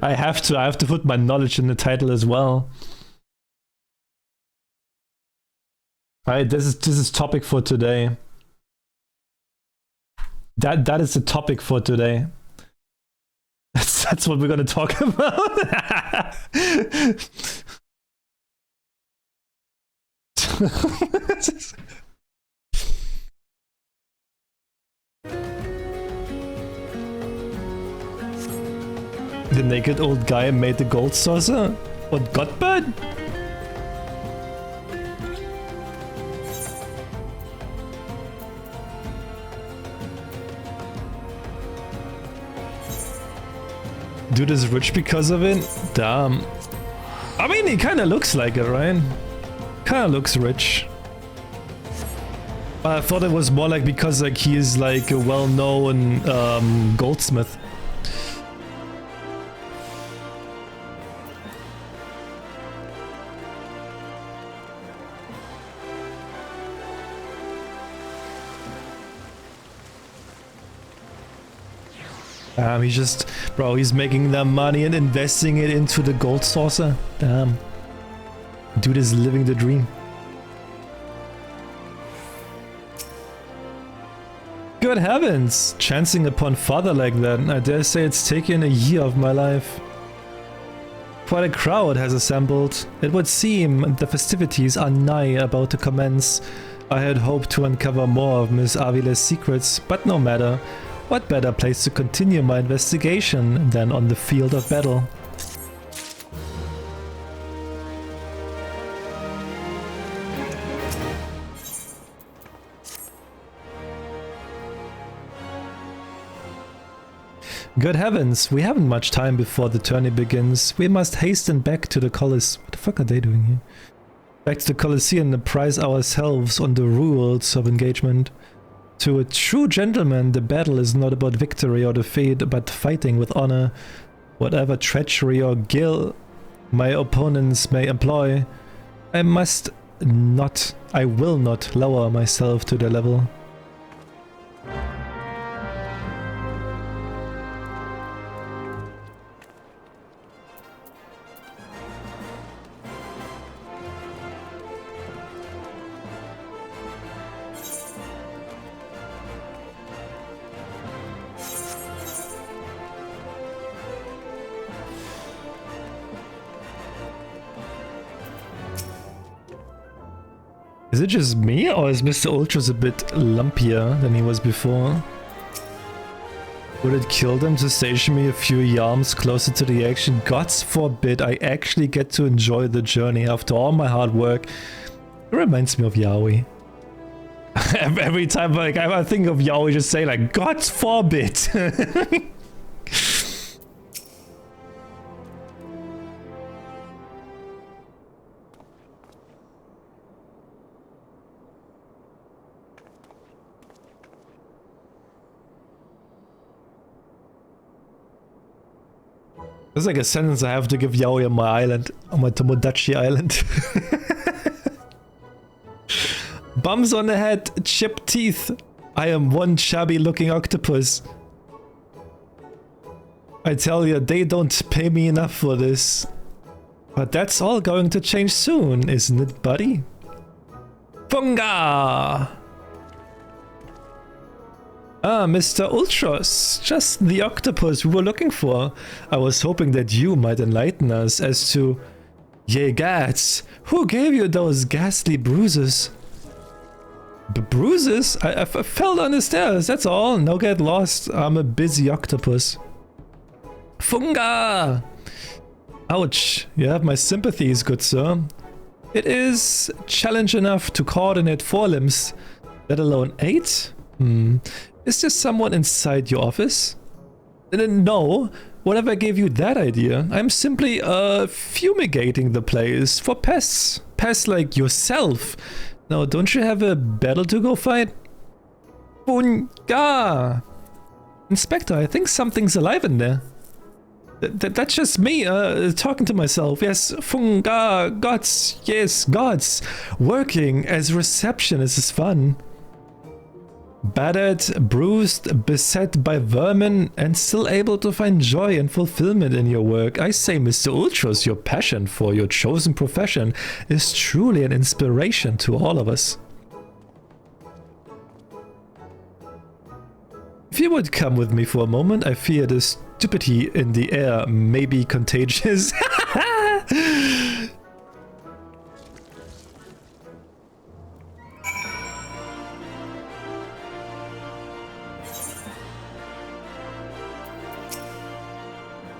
I have to put my knowledge in the title as well. Alright, this is topic for today. That is the topic for today. That's what we're gonna talk about. The naked old guy made the gold saucer? What, Godbird? Dude is rich because of it? Damn. I mean, he kinda looks like it, right? Kinda looks rich. But I thought it was more like because like he is like a well-known goldsmith. He's just, bro, he's making that money and investing it into the gold saucer. Damn. Dude is living the dream. Good heavens! Chancing upon father like that, I dare say it's taken a year of my life. Quite a crowd has assembled. It would seem the festivities are nigh about to commence. I had hoped to uncover more of Miss Avila's secrets, but no matter. What better place to continue my investigation than on the field of battle? Good heavens, we haven't much time before the tourney begins. We must hasten back to the Colosseum. What the fuck are they doing here? Back to the Colosseum and prize ourselves on the rules of engagement. To a true gentleman, the battle is not about victory or defeat, but fighting with honor. Whatever treachery or guile my opponents may employ, I will not lower myself to their level. Is it just me, or is Mr. Ultras a bit lumpier than he was before? Would it kill them to station me a few yards closer to the action? Gods forbid I actually get to enjoy the journey after all my hard work. It reminds me of Yaoi. Every time like I think of Yaoi, just say like, Gods forbid! That's like a sentence I have to give Yaoi on my island, on my Tomodachi island. Bums on the head, chipped teeth. I am one shabby looking octopus. I tell you, they don't pay me enough for this. But that's all going to change soon, isn't it, buddy? Funga! Ah, Mr. Ultros, just the octopus we were looking for. I was hoping that you might enlighten us as to... Ye gats, who gave you those ghastly bruises? Bruises? I fell down the stairs, that's all. No get lost, I'm a busy octopus. Funga! Ouch, you have my sympathies, good sir. It is challenge enough to coordinate 4 limbs, let alone 8? Is there someone inside your office? No, whatever gave you that idea? I'm simply fumigating the place for pests. Pests like yourself. Now, don't you have a battle to go fight? Funga! Inspector, I think something's alive in there. That's just me talking to myself. Yes, Funga, gods, yes, gods. Working as receptionist is fun. Battered, bruised, beset by vermin, and still able to find joy and fulfillment in your work. I say, Mr. Ultros, your passion for your chosen profession is truly an inspiration to all of us. If you would come with me for a moment, I fear the stupidity in the air may be contagious.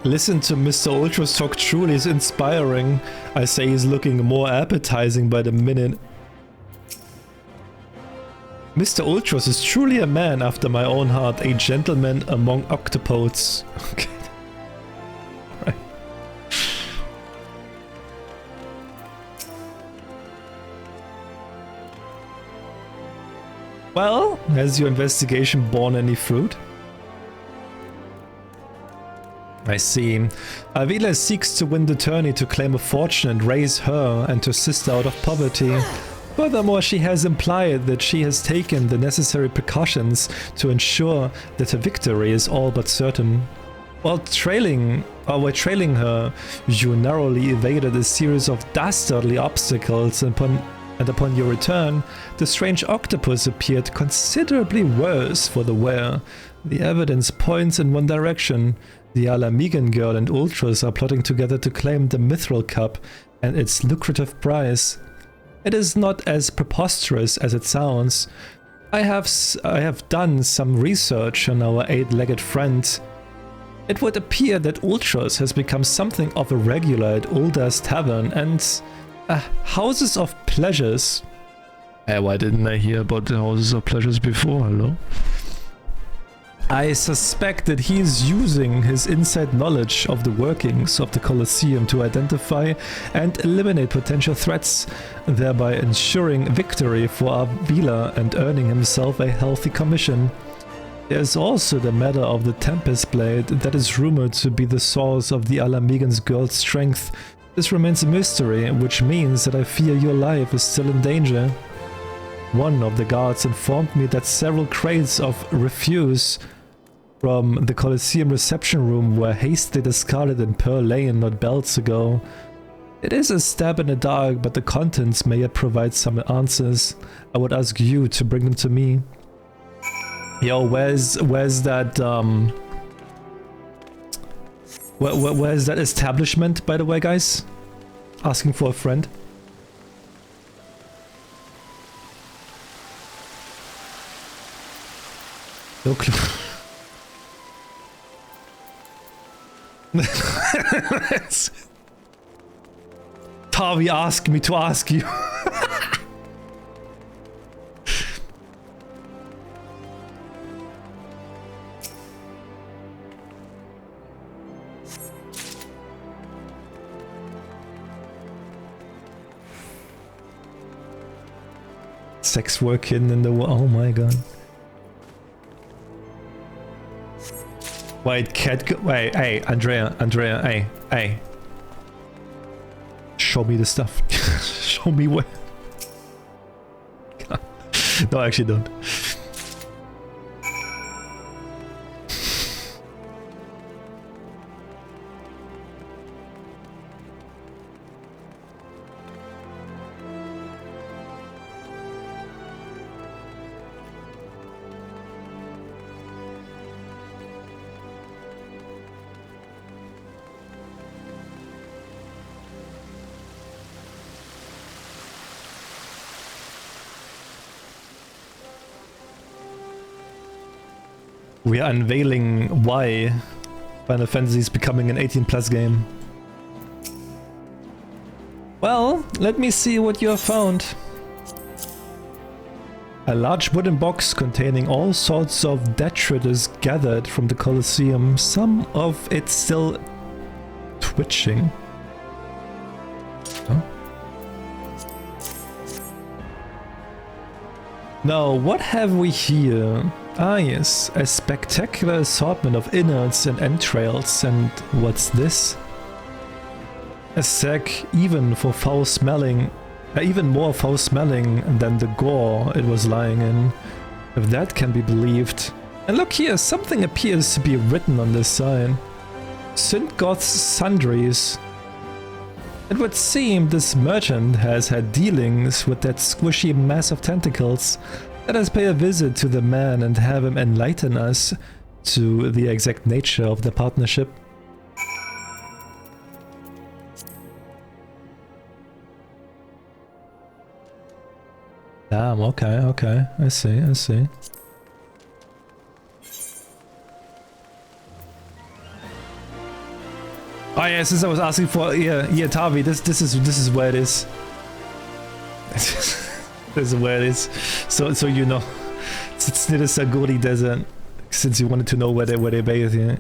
Listen to Mr. Ultros talk, truly is inspiring. I say he's looking more appetizing by the minute. Mr. Ultros is truly a man after my own heart, a gentleman among octopods. Okay. Right. Well, has your investigation borne any fruit? I see. Avila seeks to win the tourney to claim a fortune and raise her and her sister out of poverty. Furthermore, she has implied that she has taken the necessary precautions to ensure that her victory is all but certain. While trailing her, you narrowly evaded a series of dastardly obstacles, and upon your return, the strange octopus appeared considerably worse for the wear. The evidence points in one direction. The Alamigan girl and Ultras are plotting together to claim the Mithril Cup and its lucrative prize. It is not as preposterous as it sounds. I have done some research on our 8-legged friend. It would appear that Ultras has become something of a regular at Ulda's Tavern and Houses of Pleasures. Why didn't I hear about the Houses of Pleasures before? Hello? I suspect that he is using his inside knowledge of the workings of the Colosseum to identify and eliminate potential threats, thereby ensuring victory for Avila and earning himself a healthy commission. There is also the matter of the Tempest Blade that is rumored to be the source of the Alamigan's girl's strength. This remains a mystery, which means that I fear your life is still in danger. One of the guards informed me that several crates of refuse from the Colosseum reception room were hastily discarded in Pearl Lane not belts ago. It is a stab in the dark, but the contents may yet provide some answers. I would ask you to bring them to me. Yo, where's that where's that establishment, by the way, guys? Asking for a friend. No clue. Tavi asked me to ask you. Sex working in the... oh my god. Wait, cat go- wait, hey, Andrea, hey. Show me the stuff. Show me where. God. No, actually don't. We are unveiling why Final Fantasy is becoming an 18+ game. Well, let me see what you have found. A large wooden box containing all sorts of detritus gathered from the Colosseum, some of it still twitching. Huh? Now, what have we here? Ah yes, a spectacular assortment of innards and entrails, and what's this? A sack even more foul-smelling than the gore it was lying in, if that can be believed. And look here, something appears to be written on this sign. Syndgoth's Sundries. It would seem this merchant has had dealings with that squishy mass of tentacles. Let us pay a visit to the man and have him enlighten us to the exact nature of the partnership. Damn, okay, I see. Oh yeah, since I was asking for, yeah, Tavi, this is where it is. This is where it is. So you know, it's near the Saguri Desert. Since you wanted to know where they bathe, yeah.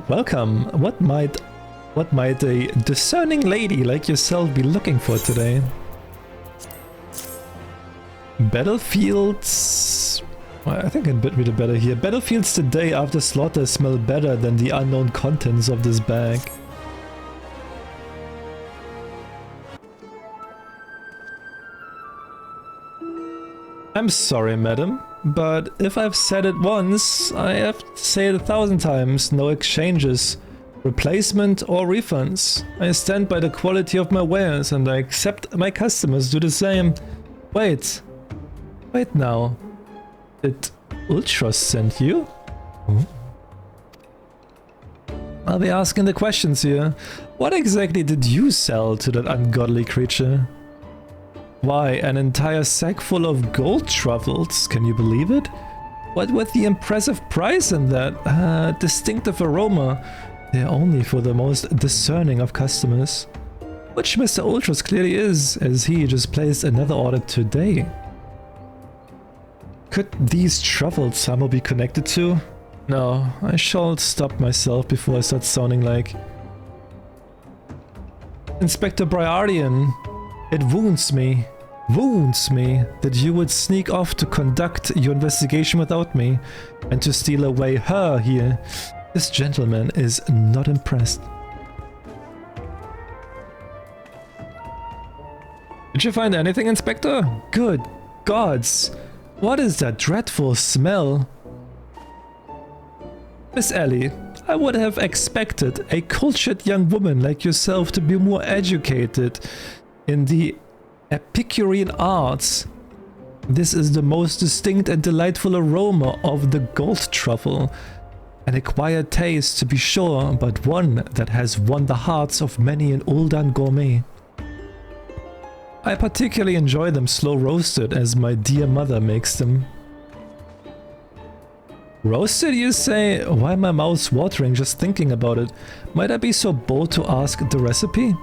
Welcome. What might a discerning lady like yourself be looking for today? Battlefields... Well, I think I can read it better here. Battlefields today after slaughter smell better than the unknown contents of this bag. I'm sorry, madam, but if I've said it once, I have to say it 1,000 times. No exchanges, replacement or refunds. I stand by the quality of my wares and I accept my customers do the same. Wait now. Did Ultros send you? I'll be asking the questions here. What exactly did you sell to that ungodly creature? Why, an entire sack full of gold truffles, can you believe it? What with the impressive price and that distinctive aroma, they're only for the most discerning of customers. Which Mr. Ultros clearly is, as he just placed another order today. Could these truffles somehow be connected to? No, I shall stop myself before I start sounding like... Inspector Briardian, it wounds me that you would sneak off to conduct your investigation without me and to steal away her here. This gentleman is not impressed. Did you find anything, Inspector? Good gods! What is that dreadful smell? Miss Ellie, I would have expected a cultured young woman like yourself to be more educated in the Epicurean arts. This is the most distinct and delightful aroma of the gold truffle. An acquired taste, to be sure, but one that has won the hearts of many an Uldan gourmet. I particularly enjoy them slow roasted, as my dear mother makes them. Roasted, you say? Why my mouth's watering just thinking about it? Might I be so bold to ask the recipe?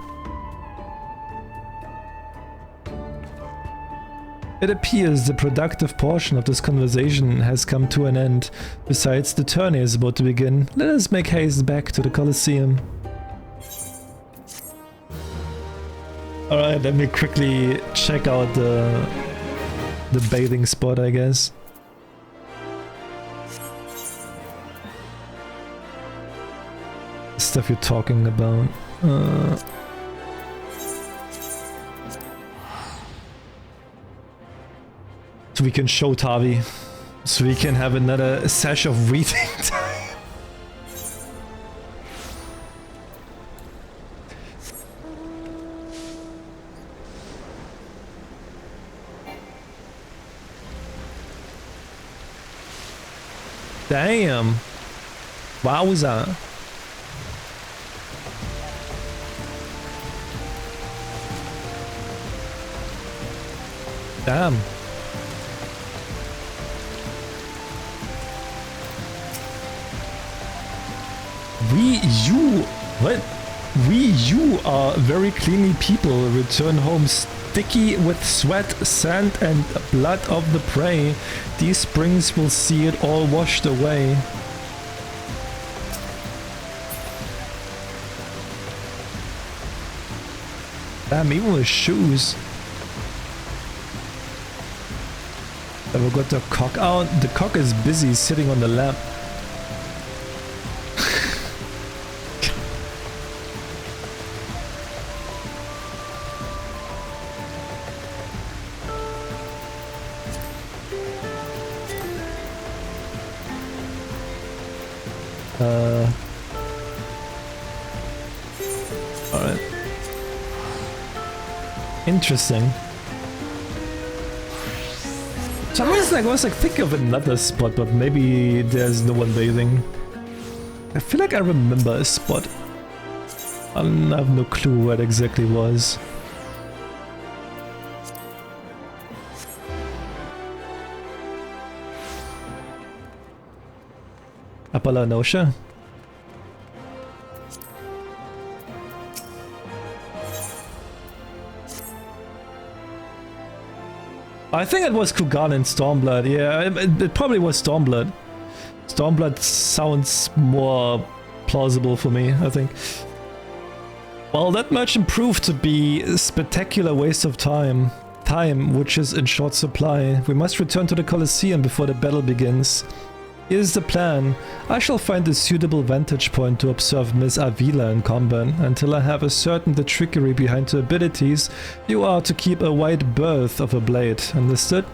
It appears the productive portion of this conversation has come to an end. Besides, the tourney is about to begin. Let us make haste back to the Colosseum. Alright, let me quickly check out the bathing spot, I guess. Stuff you're talking about. So we can show Tavi. So we can have another sesh of reading time. Damn. Wowza. Damn. You are very cleanly people. Return home sticky with sweat, sand and blood of the prey. These springs will see it all washed away. Damn, even with shoes. Have we got the cock out? The cock is busy sitting on the lap. Alright. Interesting. Some reason I was like thinking of another spot, but maybe there's no one bathing. I feel like I remember a spot. I have no clue where it exactly was. Apala Nosha? I think it was Kugan and Stormblood. Yeah, it probably was Stormblood. Stormblood sounds more plausible for me, I think. Well, that merchant proved to be a spectacular waste of time. Time which is in short supply. We must return to the Colosseum before the battle begins. Here's the plan. I shall find a suitable vantage point to observe Miss Avila in combat. Until I have ascertained the trickery behind her abilities, you are to keep a wide berth of a blade. Understood?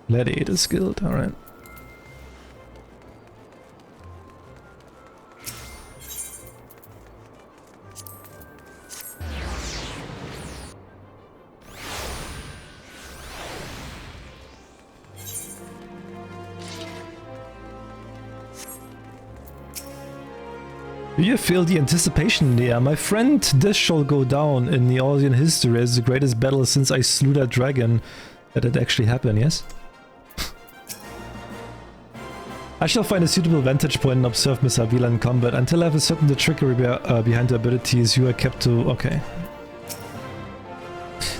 Gladiator's Guild, alright. Do you feel the anticipation in the air? My friend, this shall go down in Neosian history as the greatest battle since I slew that dragon. That it actually happened, yes? I shall find a suitable vantage point and observe Miss Avila in combat. Until I have ascertained the trickery behind her abilities, you are kept to... okay.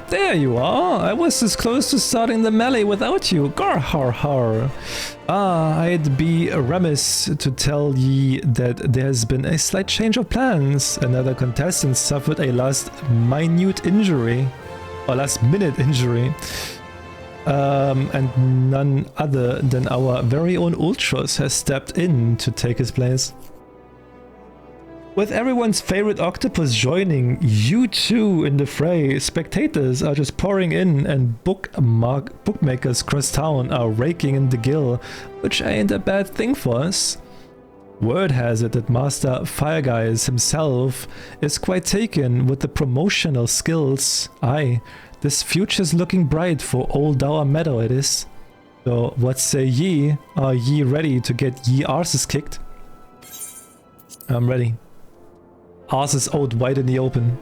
There you are! I was this close to starting the melee without you! Gar har har! Ah, I'd be remiss to tell ye that there has been a slight change of plans. Another contestant suffered a last minute injury. Or last minute injury. And none other than our very own Ultros has stepped in to take his place. With everyone's favorite octopus joining, you two in the fray, spectators are just pouring in and bookmakers cross town are raking in the gill, which ain't a bad thing for us. Word has it that Master Fireguys himself is quite taken with the promotional skills. Aye, this future's looking bright for Old Dower Meadow it is. So what say ye? Are ye ready to get ye arses kicked? I'm ready. Arses out wide in the open.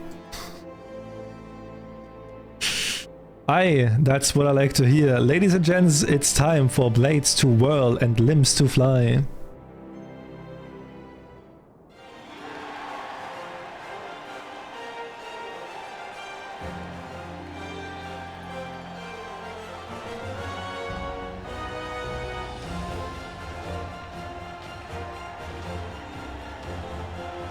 Aye, that's what I like to hear. Ladies and gents, it's time for blades to whirl and limbs to fly.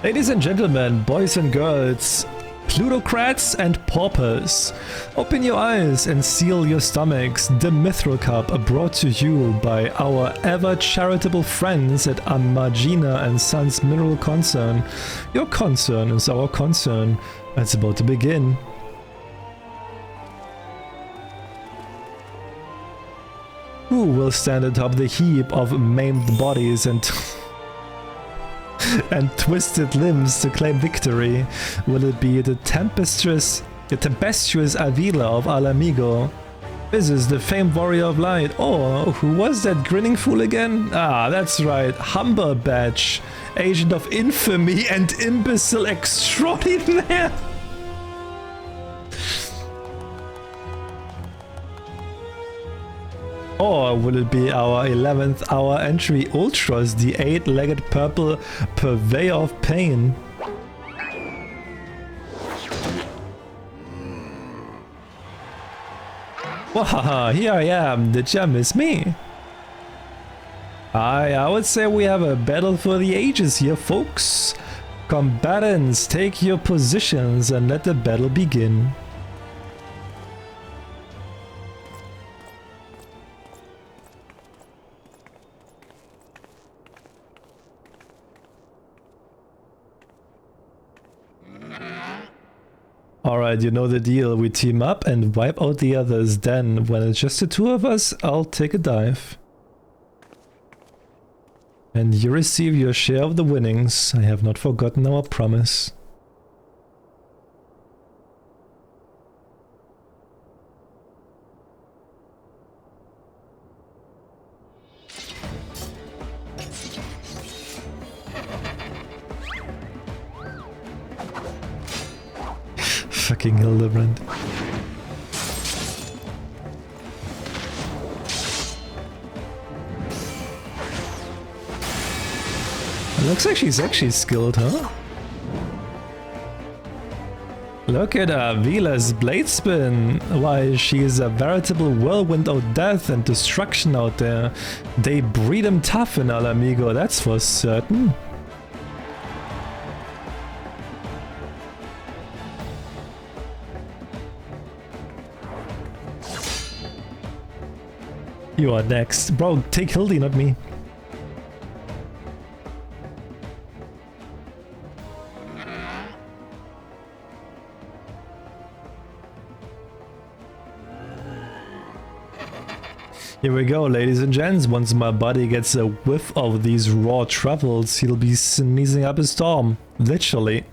Ladies and gentlemen, boys and girls, plutocrats and paupers, open your eyes and seal your stomachs. The Mithril Cup brought to you by our ever charitable friends at Amagina and Sons Mineral Concern. Your concern is our concern. It's about to begin. Who will stand atop the heap of maimed bodies and and twisted limbs to claim victory? Will it be the tempestuous Avila of Alamigo? This is the famed warrior of light. Or who was that grinning fool again? Ah, that's right, Humberbatch, agent of infamy and imbecile extraordinaire. Or will it be our 11th hour entry Ultras, the 8-legged purple purveyor of pain? Wahaha, here I am, did ya miss me? I would say we have a battle for the ages here, folks. Combatants, take your positions and let the battle begin. Alright, you know the deal. We team up and wipe out the others. Then, when it's just the two of us, I'll take a dive. And you receive your share of the winnings. I have not forgotten our promise. Fucking Hildibrand. Looks like she's actually skilled, huh? Look at Vila's blade spin. Why, she is a veritable whirlwind of death and destruction out there. They breed 'em tough in Alamigo, that's for certain. You are next. Bro, take Hildy, not me. Here we go, ladies and gents. Once my buddy gets a whiff of these raw truffles, he'll be sneezing up a storm. Literally.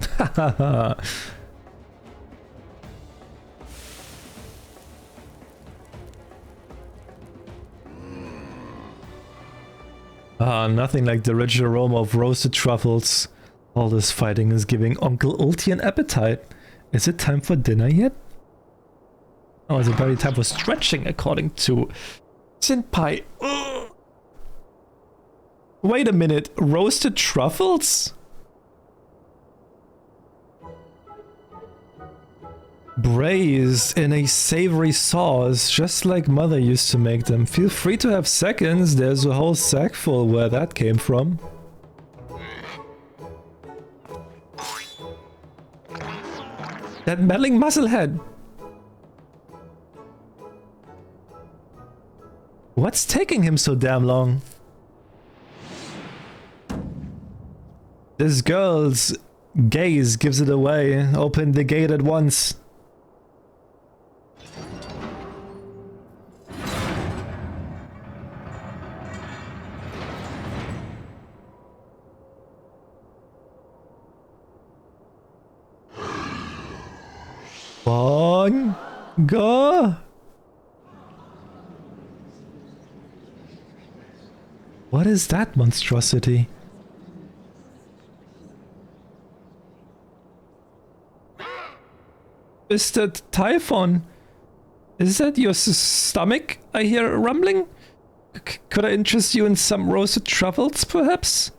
Nothing like the rich aroma of roasted truffles. All this fighting is giving Uncle Ulti an appetite. Is it time for dinner yet? Oh, it's very time for stretching, according to Senpai. Ugh. Wait a minute, roasted truffles? Braised in a savory sauce, just like Mother used to make them. Feel free to have seconds, there's a whole sack full where that came from. That meddling musclehead! What's taking him so damn long? This girl's gaze gives it away. Open the gate at once. On, go. What is that monstrosity? Mr. Typhon, is that your stomach? I hear rumbling. Could I interest you in some roasted truffles, perhaps?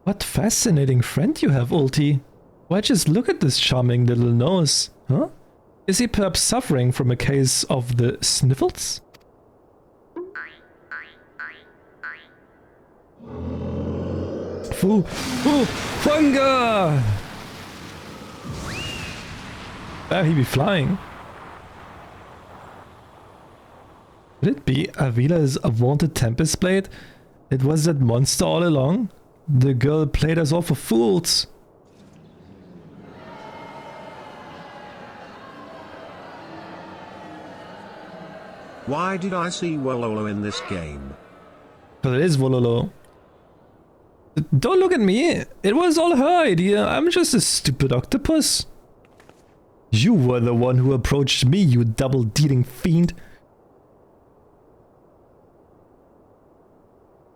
What fascinating friend you have, Ulti. Why, just look at this charming little nose, huh? Is he perhaps suffering from a case of the sniffles? Funga! He be flying. Could it be Avila's vaunted Tempest Blade? It was that monster all along? The girl played us all for fools. Why did I see Wololo in this game? Because it is Wololo. Don't look at me. It was all her idea. I'm just a stupid octopus. You were the one who approached me, you double-dealing fiend.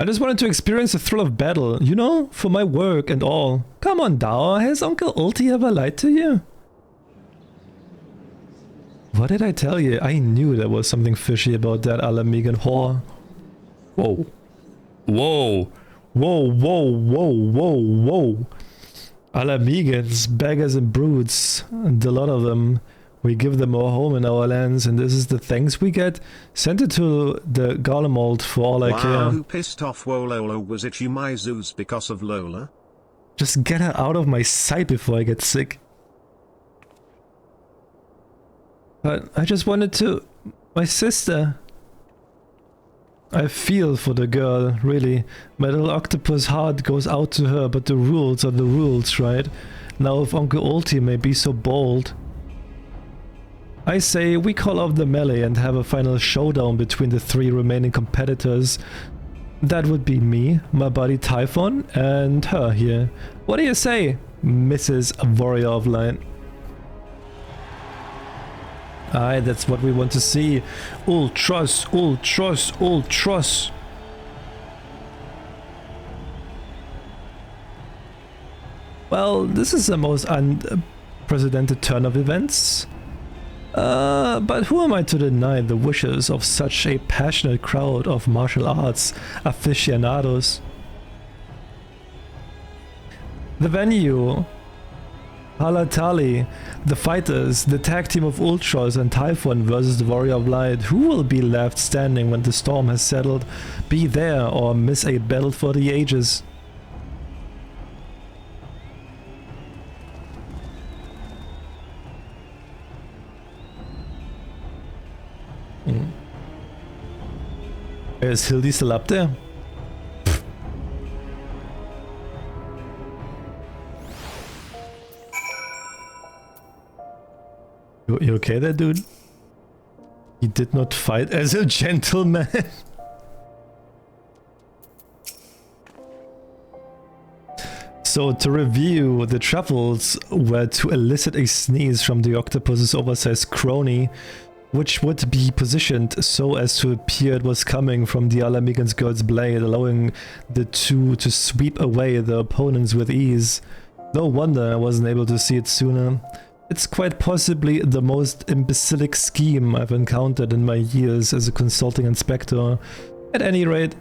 I just wanted to experience the thrill of battle, you know, for my work and all. Come on, Dao, has Uncle Ulti ever lied to you? What did I tell you? I knew there was something fishy about that Alamegan whore. Whoa. Whoa. Whoa, whoa, whoa, whoa, whoa. Alamegans, beggars and brutes, and a lot of them. We give them a home in our lands, and this is the thanks we get? Send it to the Garlemald for all I care. Who pissed off Wololo? Was it you, Mizuz, because of Lola? Just get her out of my sight before I get sick. But I just wanted to... my sister. I feel for the girl, really. My little octopus heart goes out to her, but the rules are the rules, right? Now if Uncle Ulti may be so bold... I say we call off the melee and have a final showdown between the 3 remaining competitors. That would be me, my buddy Typhon, and her here. What do you say, Mrs. Warrior of Light? Aye, that's what we want to see. Ultras, ultras, ultras. Well, this is the most unprecedented turn of events. But who am I to deny the wishes of such a passionate crowd of martial arts aficionados? The venue, Halatali, the fighters, the tag team of Ultras and Typhon versus the Warrior of Light. Who will be left standing when the storm has settled? Be there or miss a battle for the ages. Is Hildy still up there? You okay there, dude? He did not fight as a gentleman. So to review, the truffles were to elicit a sneeze from the octopus's oversized crony, which would be positioned so as to appear it was coming from the Alamegan's girl's blade, allowing the two to sweep away the opponents with ease. No wonder I wasn't able to see it sooner. It's quite possibly the most imbecilic scheme I've encountered in my years as a consulting inspector. At any rate,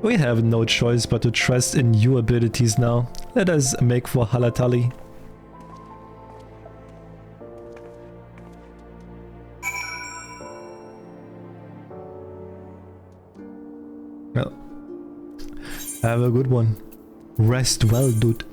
we have no choice but to trust in your abilities now. Let us make for Halatali. Well, have a good one. Rest well, dude.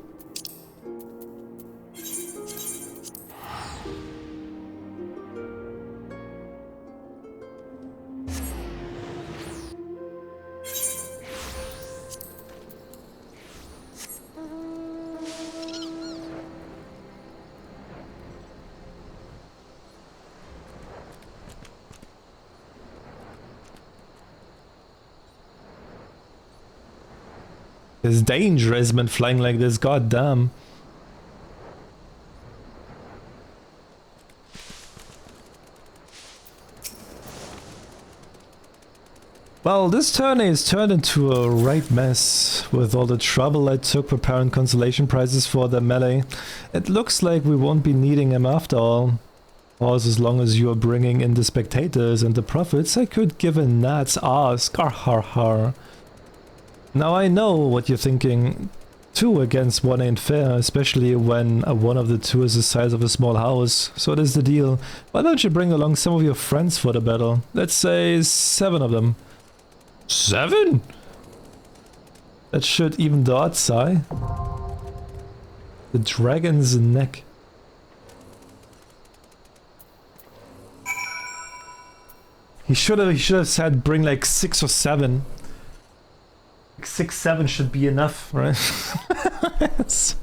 It's dangerous when flying like this, goddamn. Well, this tourney is turned into a right mess. With all the trouble I took preparing consolation prizes for the melee, it looks like we won't be needing them after all. Or as long as you are bringing in the spectators and the profits, I could give a gnat's ass. Har har har. Now I know what you're thinking. 2 against 1 ain't fair, especially when one of the 2 is the size of a small house. So it is the deal. Why don't you bring along some of your friends for the battle? Let's say 7 of them. 7? That should even the odds eye. The dragon's neck. He should have said bring like 6 or 7. Like 6, 7 should be enough, right? Yes.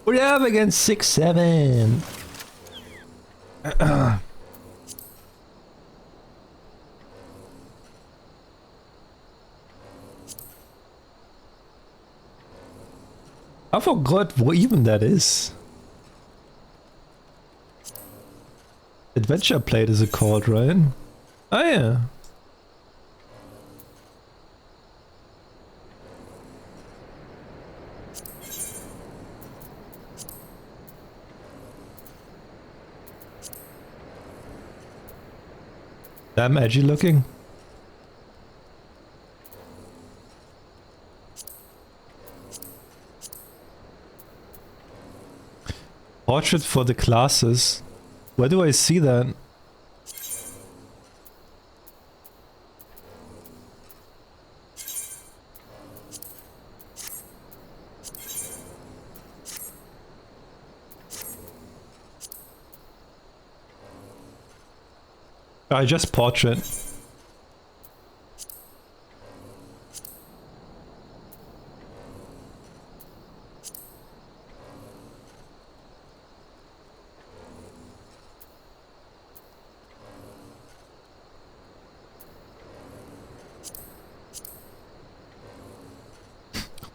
What do you have against 6, 7? I forgot what even that is. Adventure plate is it called, right? Oh yeah. Damn edgy looking. Portrait for the classes. Where do I see that? Just portrait.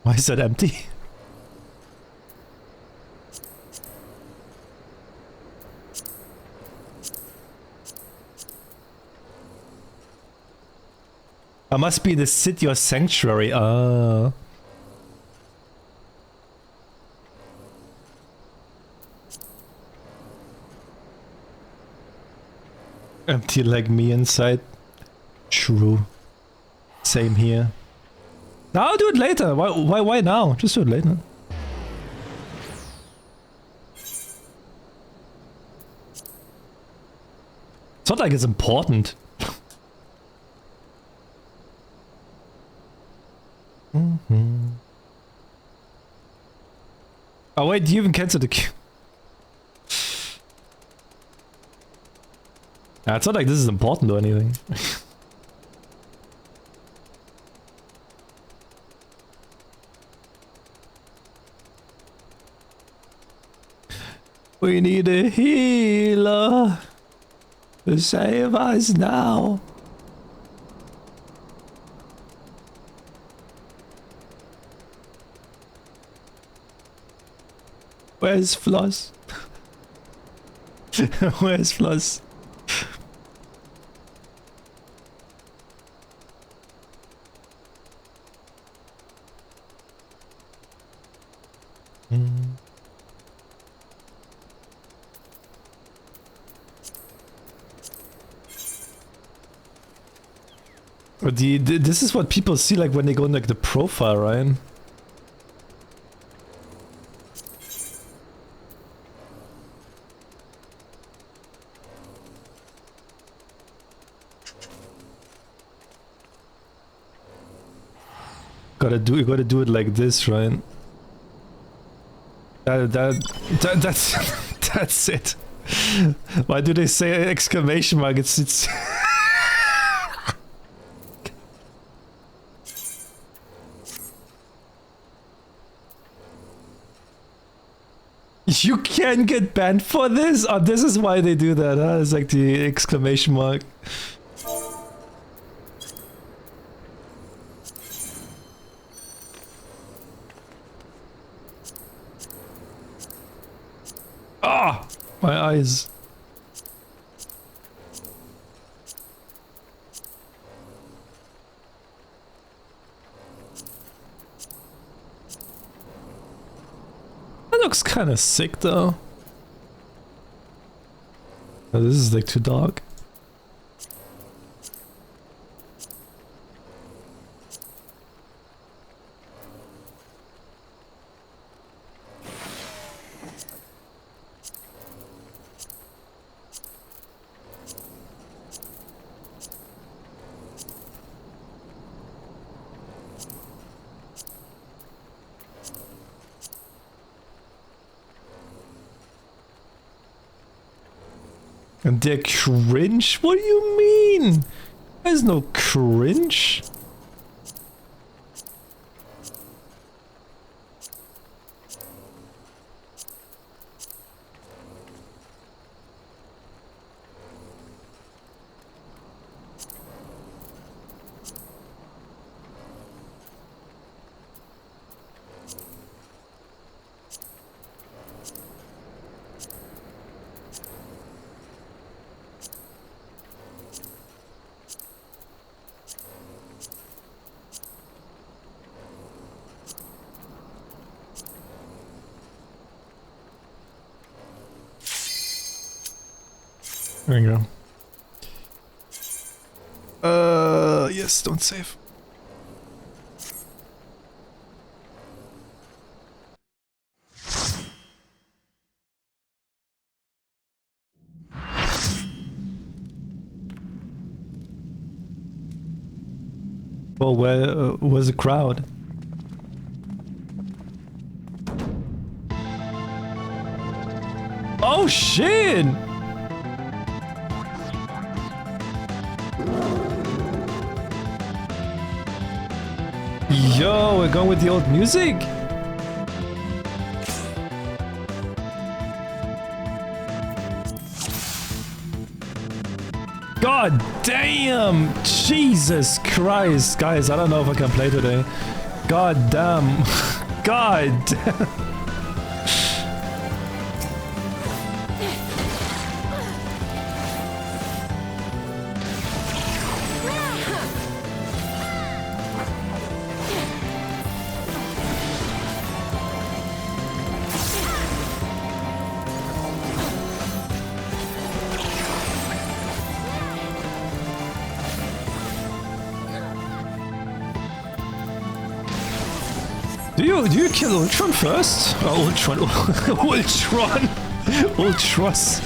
Why is that empty? I must be the city or sanctuary. Ah. Empty like me inside. True. Same here. No, I'll do it later. Why now? Just do it later. It's not like it's important. Oh wait, you even cancelled the queue. Nah, it's not like this is important or anything. We need a healer to save us now. Where's Floss? Where's Floss? This is what people see like when they go in like the profile, right? You gotta do it like this, right? That's that's it. Why do they say exclamation mark? It's You can get banned for this? Oh, this is why they do that, huh? It's like the exclamation mark. Ah! My eyes. That looks kind of sick though. Oh, this is like too dark. And they're cringe? What do you mean? There's no cringe. There you go. Yes, don't save. Well, where was the crowd? Oh shit! Yo, we're going with the old music? God damn! Jesus Christ! Guys, I don't know if I can play today. God damn. God damn. Do you kill Ultron first? Oh, Ultron. Ultron. Ultros.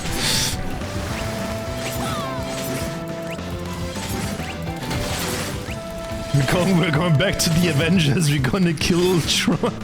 We're going back to the Avengers. We're gonna kill Ultron.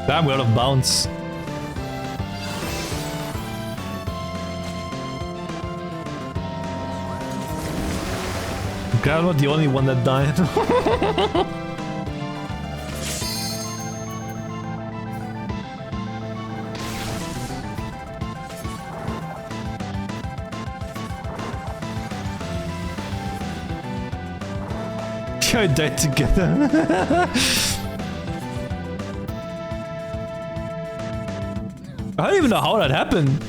Damn, we're out of bounds. Okay, I'm not the only one that died. I died together. I don't even know how that happened.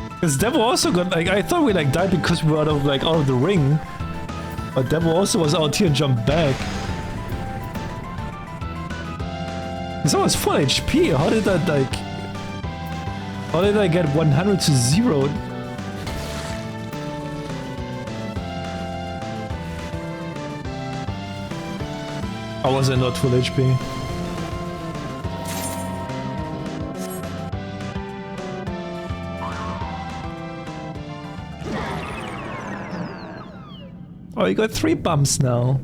Because Devil also got like, I thought we like died because we were out of the ring. But Devil also was out here and jumped back. This was full HP. How did that like? How did I get 100 to 0? Or was I not full HP? Oh, you got 3 bumps now.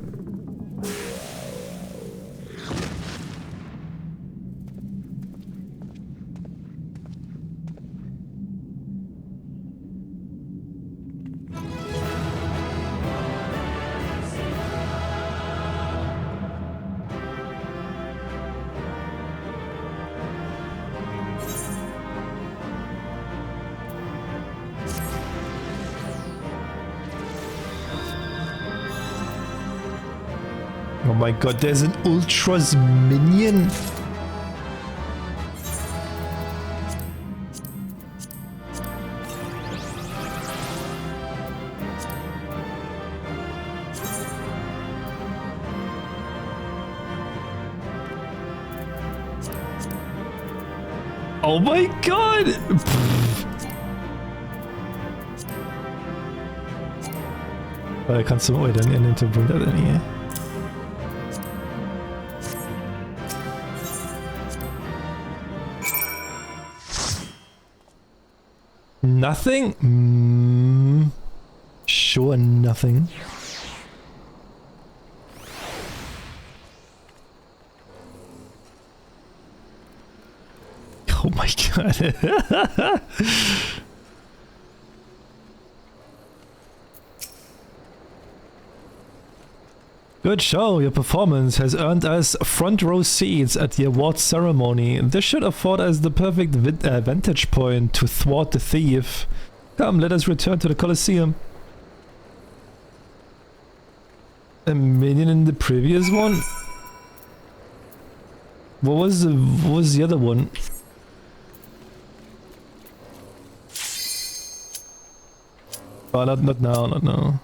Oh my god, there's an Ultras minion. Oh my god! Kannst du dann in den Hintergrund hier? Nothing? Sure, nothing. Oh my god. Good show. Your performance has earned us front row seats at the awards ceremony. This should afford us the perfect vantage point to thwart the thief. Come, let us return to the Colosseum. A minion in the previous one? What was the other one? Oh, not now, not now.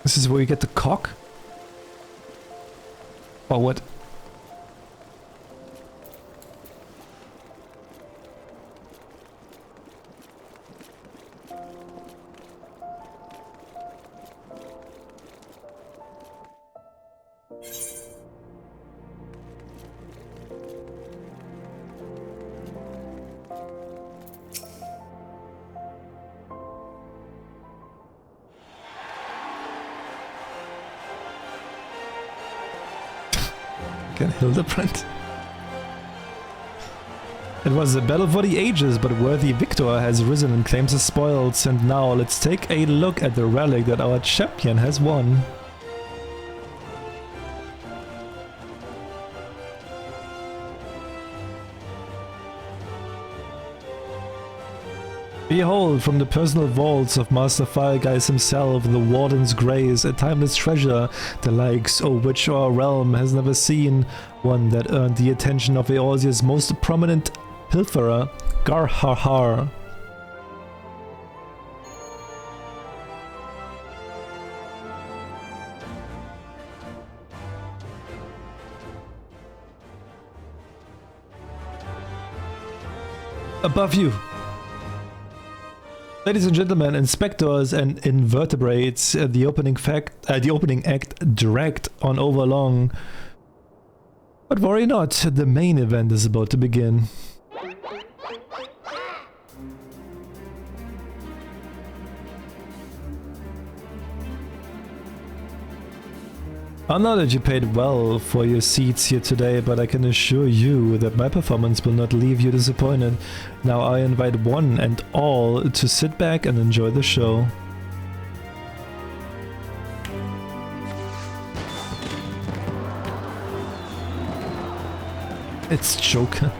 This is where you get the cock? Or what? Hildibrand. It was a battle for the ages, but worthy victor has risen and claims the spoils. And now let's take a look at the relic that our champion has won. Behold, from the personal vaults of Master Firegeist himself, the Warden's Grace, a timeless treasure, the likes of which our realm has never seen, one that earned the attention of Eorzea's most prominent pilferer, Garharhar. Above you! Ladies and gentlemen, inspectors and invertebrates, the opening act dragged on over long. But worry not, the main event is about to begin. I know that you paid well for your seats here today, but I can assure you that my performance will not leave you disappointed. Now I invite one and all to sit back and enjoy the show. It's Joker.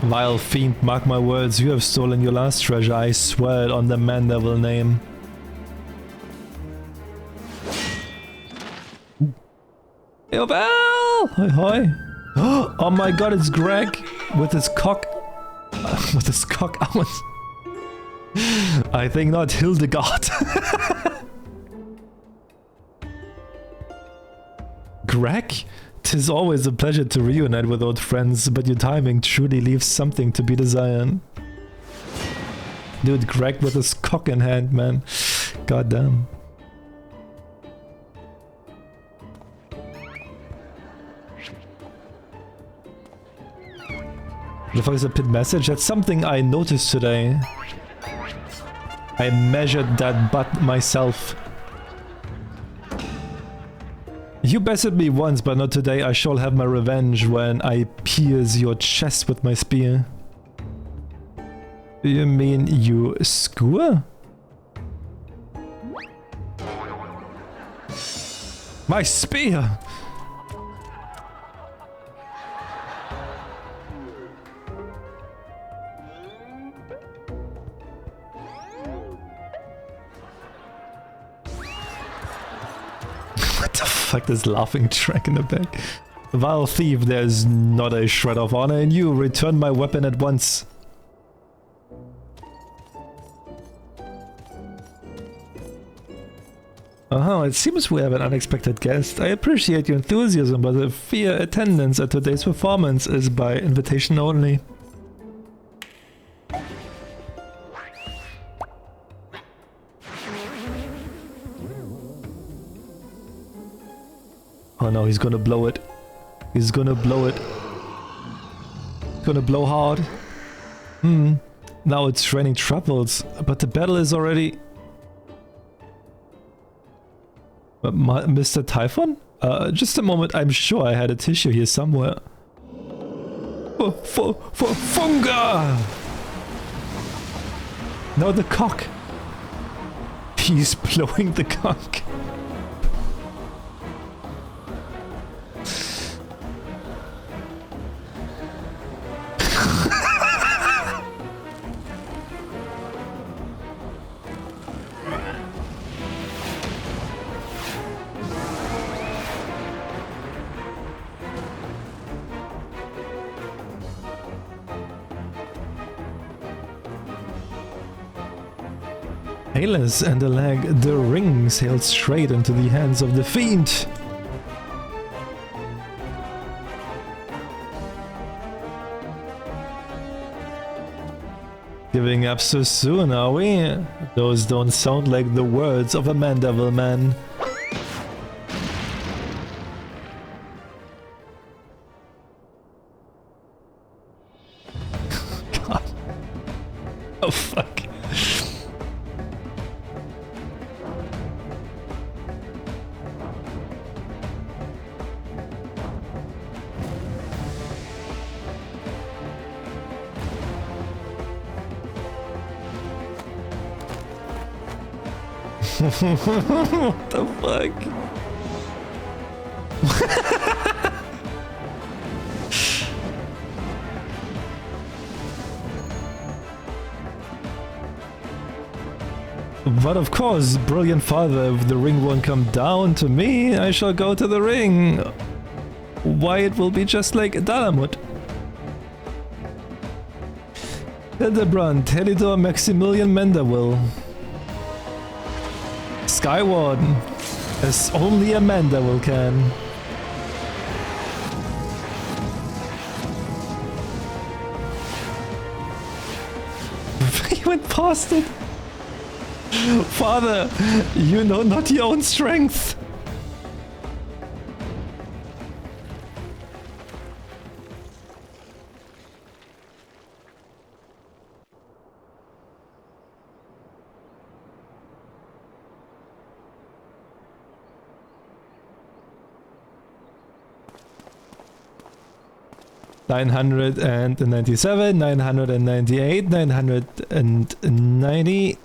Vile fiend, mark my words, you have stolen your last treasure, I swear it on the Mandeville name. Yo, Val! Hi, hi. Oh my god, it's Greg with his cock. With his cock out. I think not Hildegard. Greg? 'Tis always a pleasure to reunite with old friends, but your timing truly leaves something to be desired. Dude, Greg with his cock in hand, man. God damn. the fuck is a pin message? That's something I noticed today. I measured that butt myself. You bested me once, but not today. I shall have my revenge when I pierce your chest with my spear. Do you mean you skewer? My spear! What the fuck, this laughing track in the back? Vile thief, there's not a shred of honor in you. Return my weapon at once. Oh, it seems we have an unexpected guest. I appreciate your enthusiasm, but the fear attendance at today's performance is by invitation only. Oh no, he's gonna blow it. He's gonna blow it. He's gonna blow hard. Now it's raining truffles, but the battle is already... Mr. Typhon? Just a moment, I'm sure I had a tissue here somewhere. Funga! No, the cock! He's blowing the cock. Alas and the leg, the ring sailed straight into the hands of the fiend. Giving up so soon, are we? Those don't sound like the words of a Mandeville man. God. Oh fuck. What the fuck? But of course, brilliant father, if the ring won't come down to me, I shall go to the ring. Why, it will be just like Dalamut. Hildibrand, Helidor Maximilian Menderwill. Skywarden, as only a Mandeville can. He went past it. Father, you know not your own strength. $997, $998, $990.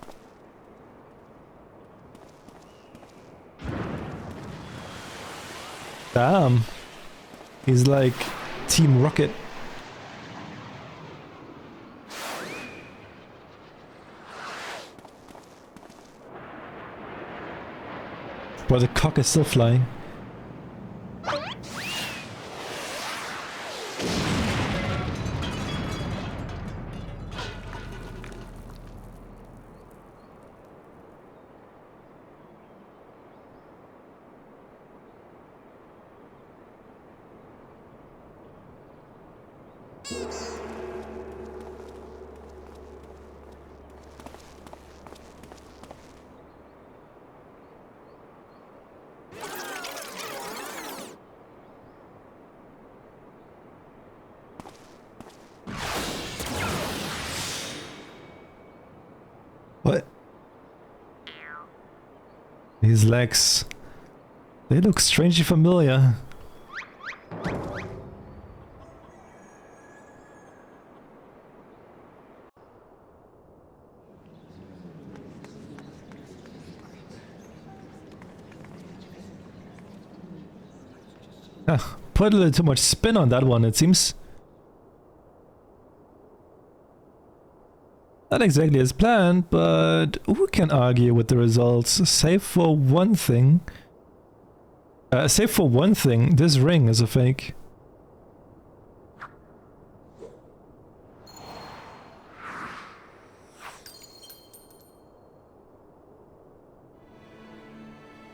Damn. He's like Team Rocket. But the cock is still flying. These legs, they look strangely familiar. Put a little too much spin on that one, it seems. Not exactly as planned, but who can argue with the results? Save for one thing, this ring is a fake.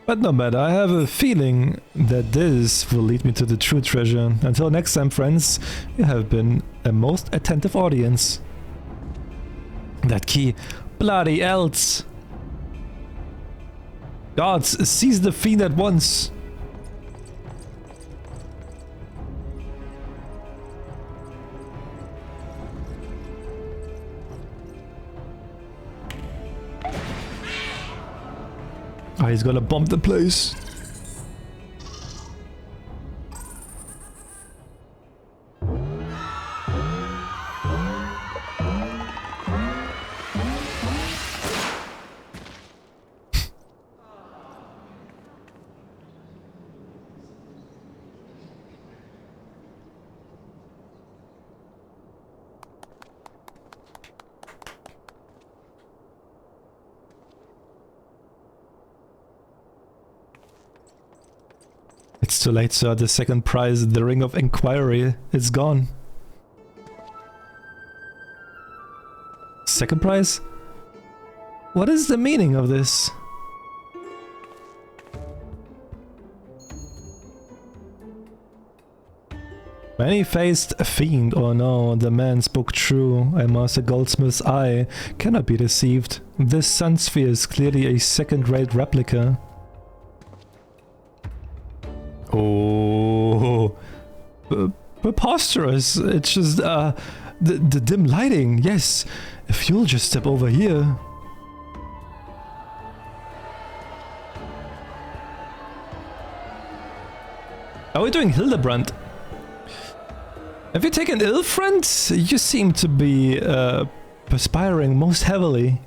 But no matter, I have a feeling that this will lead me to the true treasure. Until next time, friends, you have been a most attentive audience. That key, bloody else! Gods, seize the fiend at once! Oh, he's gonna bomb the place. It's too late, sir. The second prize, the Ring of Inquiry, is gone. Second prize? What is the meaning of this? Many-faced fiend. Oh no, the man spoke true. I master Goldsmith's eye. Cannot be deceived. This sun sphere is clearly a second-rate replica. Oh, preposterous. It's just the dim lighting. Yes, if you'll just step over here. Are we doing Hildibrand? Have you taken ill, friend? You seem to be perspiring most heavily.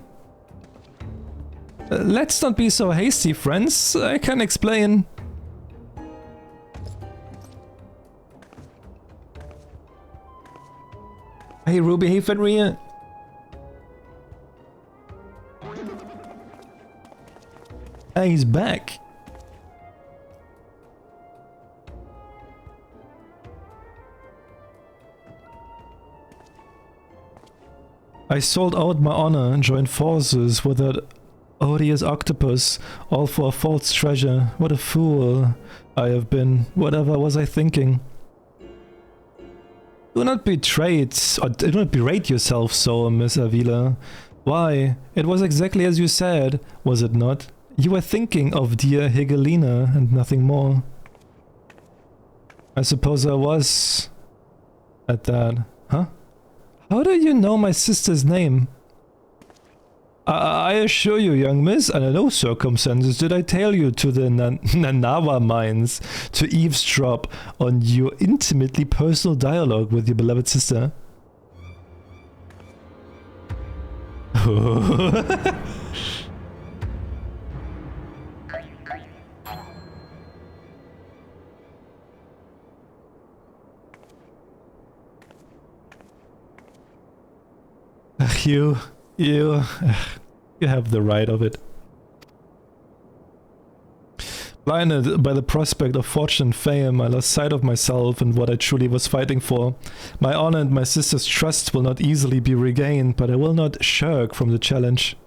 Let's not be so hasty, friends. I can explain. Hey Ruby, hey Fenrir. Hey, he's back. I sold out my honor and joined forces with that odious octopus, all for a false treasure. What a fool I have been. Whatever was I thinking? Do not do not berate yourself so, Miss Avila. Why? It was exactly as you said, was it not? You were thinking of dear Higelina and nothing more. I suppose I was at that. Huh? How do you know my sister's name? I assure you, young miss, under no circumstances did I tail you to the Nanawa mines to eavesdrop on your intimately personal dialogue with your beloved sister. You have the right of it. Blinded by the prospect of fortune and fame, I lost sight of myself and what I truly was fighting for. My honor and my sister's trust will not easily be regained, but I will not shirk from the challenge.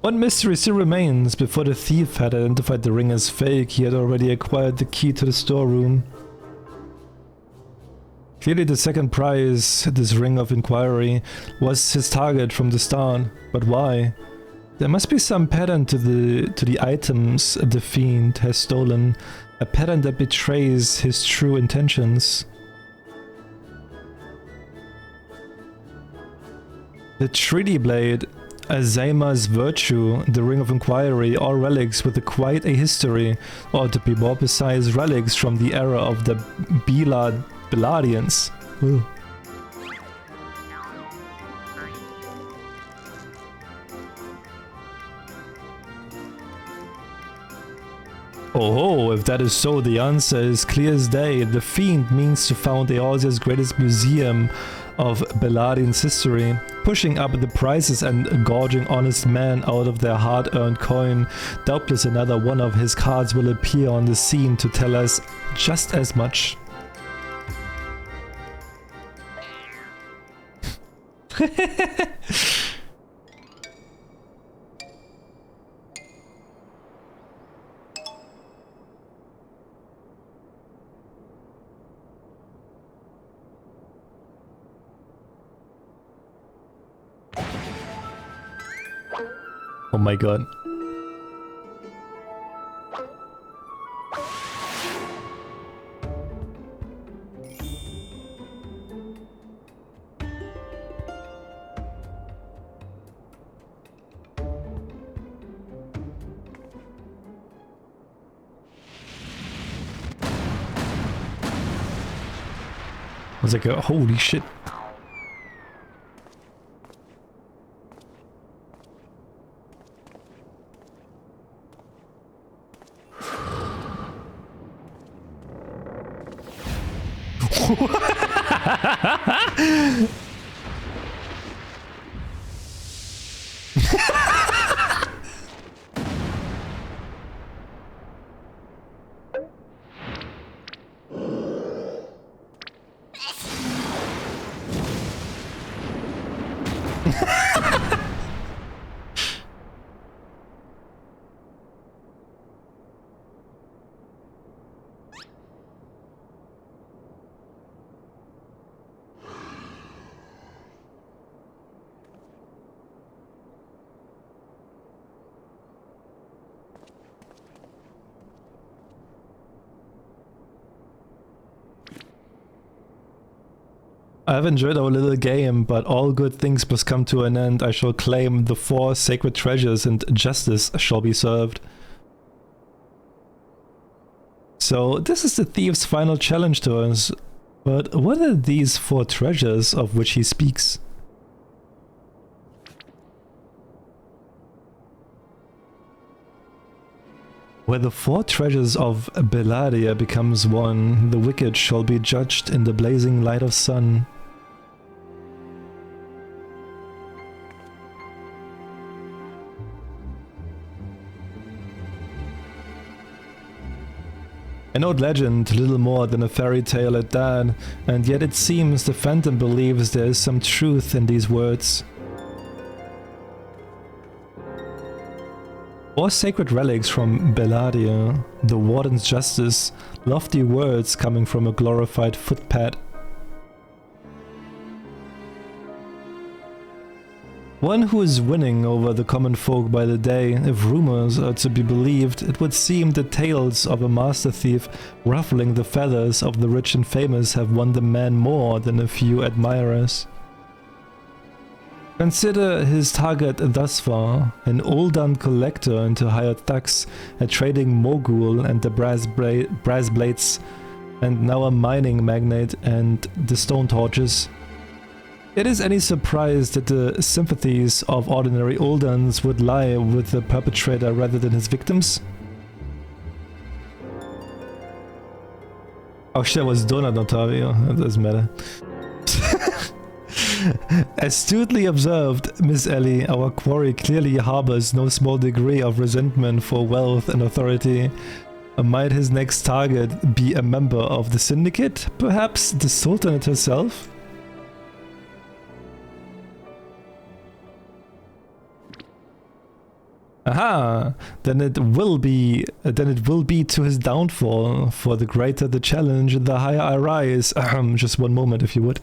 One mystery still remains. Before the thief had identified the ring as fake, he had already acquired the key to the storeroom. Clearly the second prize, this Ring of Inquiry, was his target from the start. But why? There must be some pattern to the items the fiend has stolen, a pattern that betrays his true intentions. The Treaty Blade, Azaima's Virtue, the Ring of Inquiry, all relics with quite a history, or to be more precise, relics from the era of the Beladians. Oh, if that is so, the answer is clear as day. The fiend means to found Eorzea's greatest museum of Beladian's history, pushing up the prices and gorging honest men out of their hard-earned coin. Doubtless another one of his cards will appear on the scene to tell us just as much. Oh my god. I was like, holy shit. I've enjoyed our little game, but all good things must come to an end. I shall claim the 4 sacred treasures and justice shall be served. So this is the thief's final challenge to us. But what are these 4 treasures of which he speaks? Where the 4 treasures of Beladia becomes one, the wicked shall be judged in the blazing light of sun. An old legend, little more than a fairy tale at that, and yet it seems the Phantom believes there is some truth in these words. 4 sacred relics from Beladia, the Warden's justice, lofty words coming from a glorified footpad. One who is winning over the common folk by the day. If rumors are to be believed, it would seem the tales of a master thief ruffling the feathers of the rich and famous have won the man more than a few admirers. Consider his target thus far, an Uldan collector into hired thugs, a trading mogul and the brass blades, and now a mining magnate and the stone torches. It is any surprise that the sympathies of ordinary Uldans would lie with the perpetrator rather than his victims? Oh shit, was Donut Notario, it doesn't matter. Astutely observed, Miss Ellie, our quarry clearly harbors no small degree of resentment for wealth and authority. Might his next target be a member of the syndicate? Perhaps the Sultanate herself? Aha! Then it will be to his downfall. For the greater the challenge, the higher I rise. Just one moment, if you would.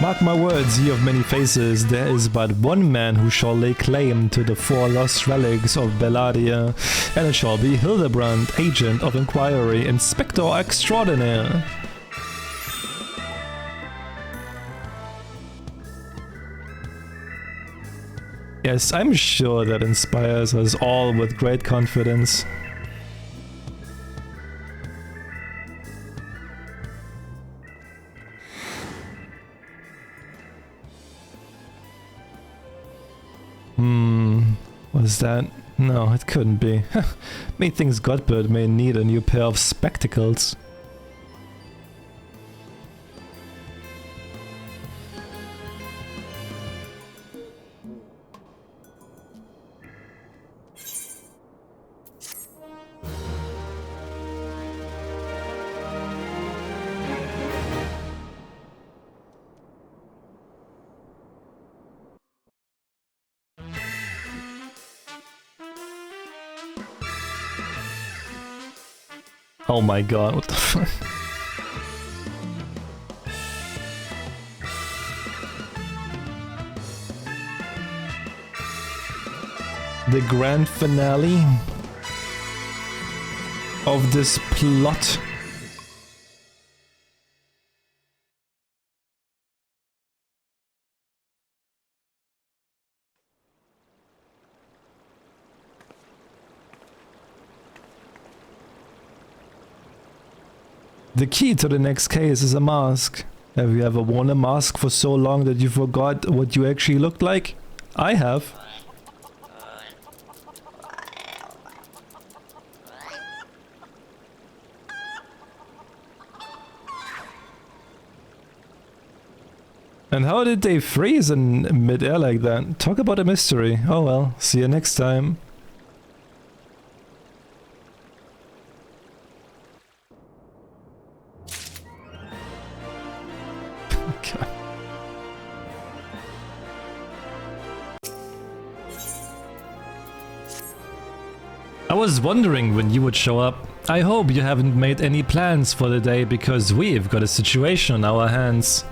Mark my words, ye of many faces, there is but one man who shall lay claim to the 4 lost relics of Belladia, and it shall be Hildibrand, agent of inquiry, inspector extraordinaire. Yes, I'm sure that inspires us all with great confidence. Was that? No, it couldn't be. Methinks Godbird may need a new pair of spectacles. Oh my god, what the fuck? The grand finale of this plot. The key to the next case is a mask. Have you ever worn a mask for so long that you forgot what you actually looked like? I have. And how did they freeze in mid-air like that? Talk about a mystery. Oh well, see you next time. I was wondering when you would show up. I hope you haven't made any plans for the day because we've got a situation on our hands.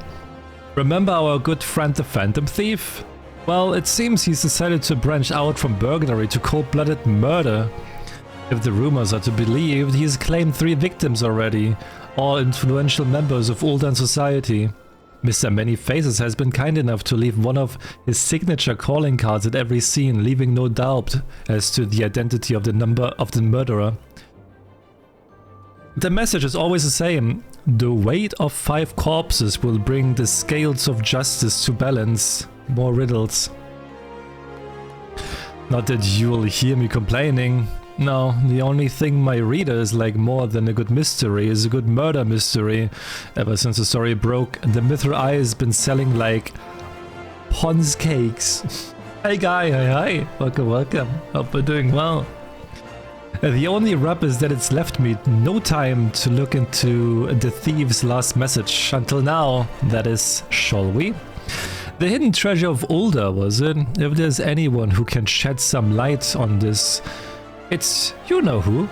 Remember our good friend the Phantom Thief? Well, it seems he's decided to branch out from burglary to cold-blooded murder. If the rumors are to be believed, he's claimed 3 victims already, all influential members of Uldan society. Mr. Many Faces has been kind enough to leave one of his signature calling cards at every scene, leaving no doubt as to the identity of the murderer. The message is always the same. The weight of 5 corpses will bring the scales of justice to balance. More riddles. Not that you'll hear me complaining. No, the only thing my readers like more than a good mystery is a good murder mystery. Ever since the story broke, the Mithril Eye has been selling like Pons cakes. Hey guy, hi. Welcome, welcome. Hope we're doing well. The only rub is that it's left me no time to look into the thief's last message. Until now, that is, shall we? The hidden treasure of Ulda, was it? If there's anyone who can shed some light on this, it's you know who.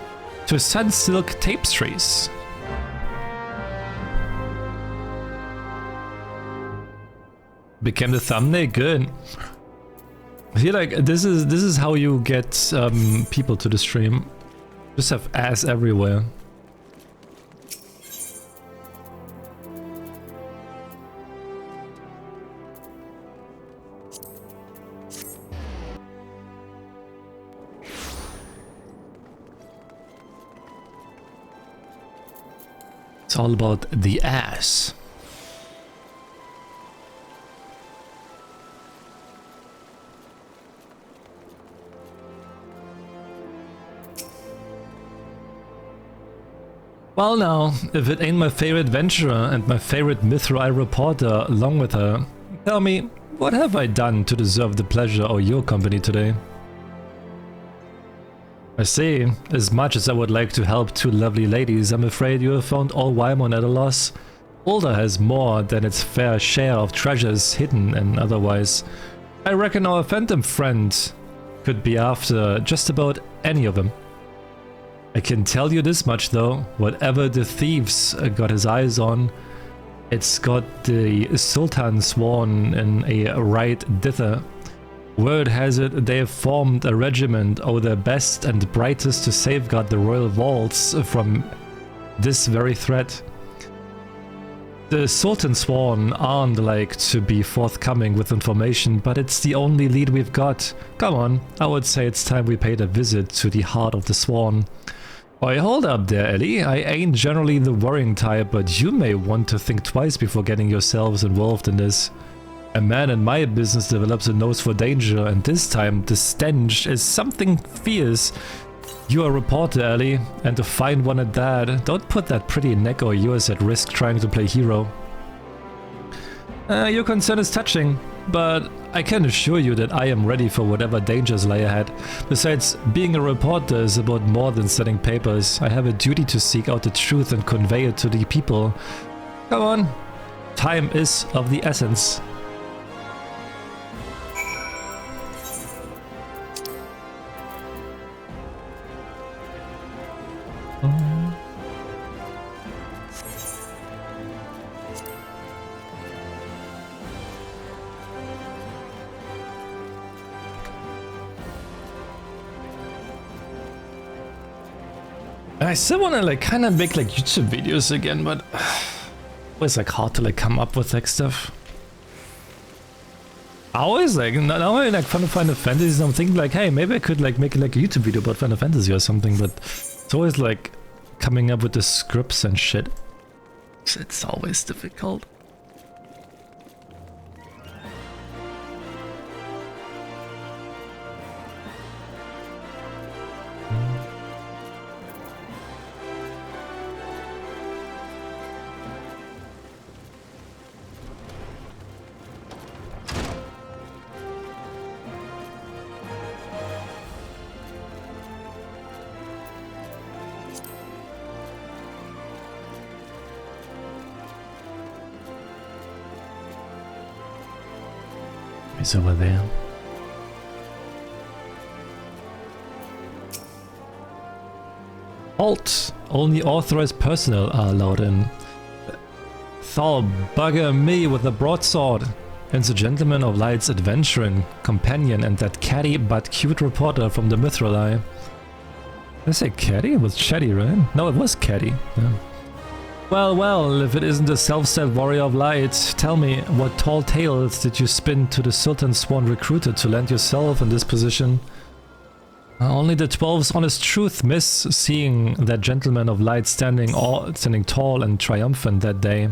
To Sunsilk Tapestries. Became the thumbnail? Good. I feel like this is how you get people to the stream. Just have ass everywhere. It's all about the ass. Well now, if it ain't my favorite adventurer and my favorite Mithril Eye reporter along with her, tell me, what have I done to deserve the pleasure of your company today? I see, as much as I would like to help 2 lovely ladies, I'm afraid you have found all Waimon at a loss. Ulda has more than its fair share of treasures hidden and otherwise. I reckon our phantom friend could be after just about any of them. I can tell you this much though, whatever the thieves got his eyes on, It's got the Sultan sworn in a right dither. Word has it they have formed a regiment of their best and brightest to safeguard the royal vaults from this very threat. The Sultan Sworn aren't like to be forthcoming with information, but it's the only lead we've got. Come on, I would say it's time we paid a visit to the heart of the Sworn. Oi, hold up there, Ellie. I ain't generally the worrying type, but you may want to think twice before getting yourselves involved in this. A man in my business develops a nose for danger, and this time the stench is something fierce. You're a reporter, Ellie, and to find one at that. Don't put that pretty neck of yours at risk trying to play hero. Your concern is touching, but I can assure you that I am ready for whatever dangers lie ahead. Besides, being a reporter is about more than selling papers. I have a duty to seek out the truth and convey it to the people. Come on, time is of the essence. I still want to like kind of make like YouTube videos again, but it's like hard to like come up with like stuff. I always like now I like Final Fantasy. I'm thinking like, hey, maybe I could like make like a YouTube video about Final Fantasy or something, but it's always like coming up with the scripts and shit. It's always difficult. He's over there. Halt! Only authorized personnel are allowed in. Thou bugger me with a broadsword. And the gentleman of light's adventuring companion and that catty but cute reporter from the Mithril Eye. Did I say catty? It was chatty, right? No, it was catty. Yeah. Well, well, if it isn't a self-styled warrior of light, tell me, what tall tales did you spin to the Sultan Sworn recruiter to land yourself in this position? Only the 12's honest truth, miss, seeing that gentleman of light standing tall and triumphant that day.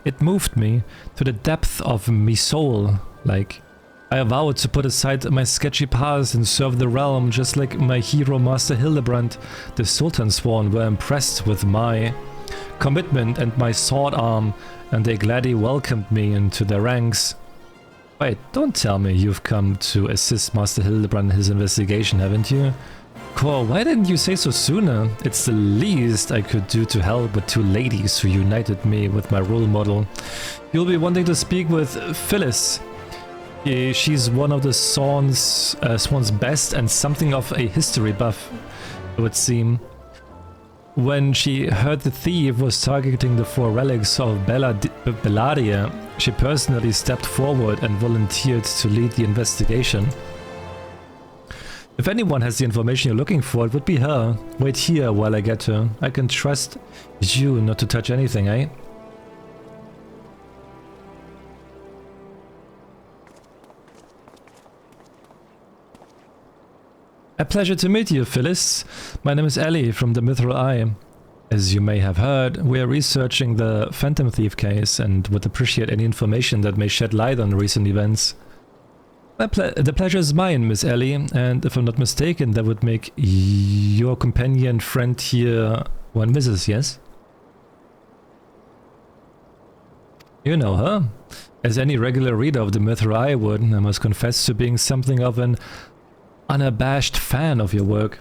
It moved me to the depth of me soul, like. I vowed to put aside my sketchy past and serve the realm just like my hero Master Hildibrand. The Sultan Sworn were impressed with my commitment and my sword arm, and they gladly welcomed me into their ranks. Wait, don't tell me you've come to assist Master Hildibrand in his investigation, haven't you? Core, why didn't you say so sooner? It's the least I could do to help with two ladies who united me with my role model. You'll be wanting to speak with Phyllis. She's one of the Swan's best and something of a history buff, it would seem. When she heard the thief was targeting the 4 relics of Bellaria, she personally stepped forward and volunteered to lead the investigation. If anyone has the information you're looking for, it would be her. Wait here while I get her. I can trust you not to touch anything, eh? A pleasure to meet you, Phyllis. My name is Ellie from the Mithril Eye. As you may have heard, we are researching the Phantom Thief case and would appreciate any information that may shed light on recent events. The pleasure is mine, Miss Ellie, and if I'm not mistaken, that would make your companion friend here one Mizuz, yes? You know her. As any regular reader of the Mithril Eye would, I must confess to being something of an unabashed fan of your work.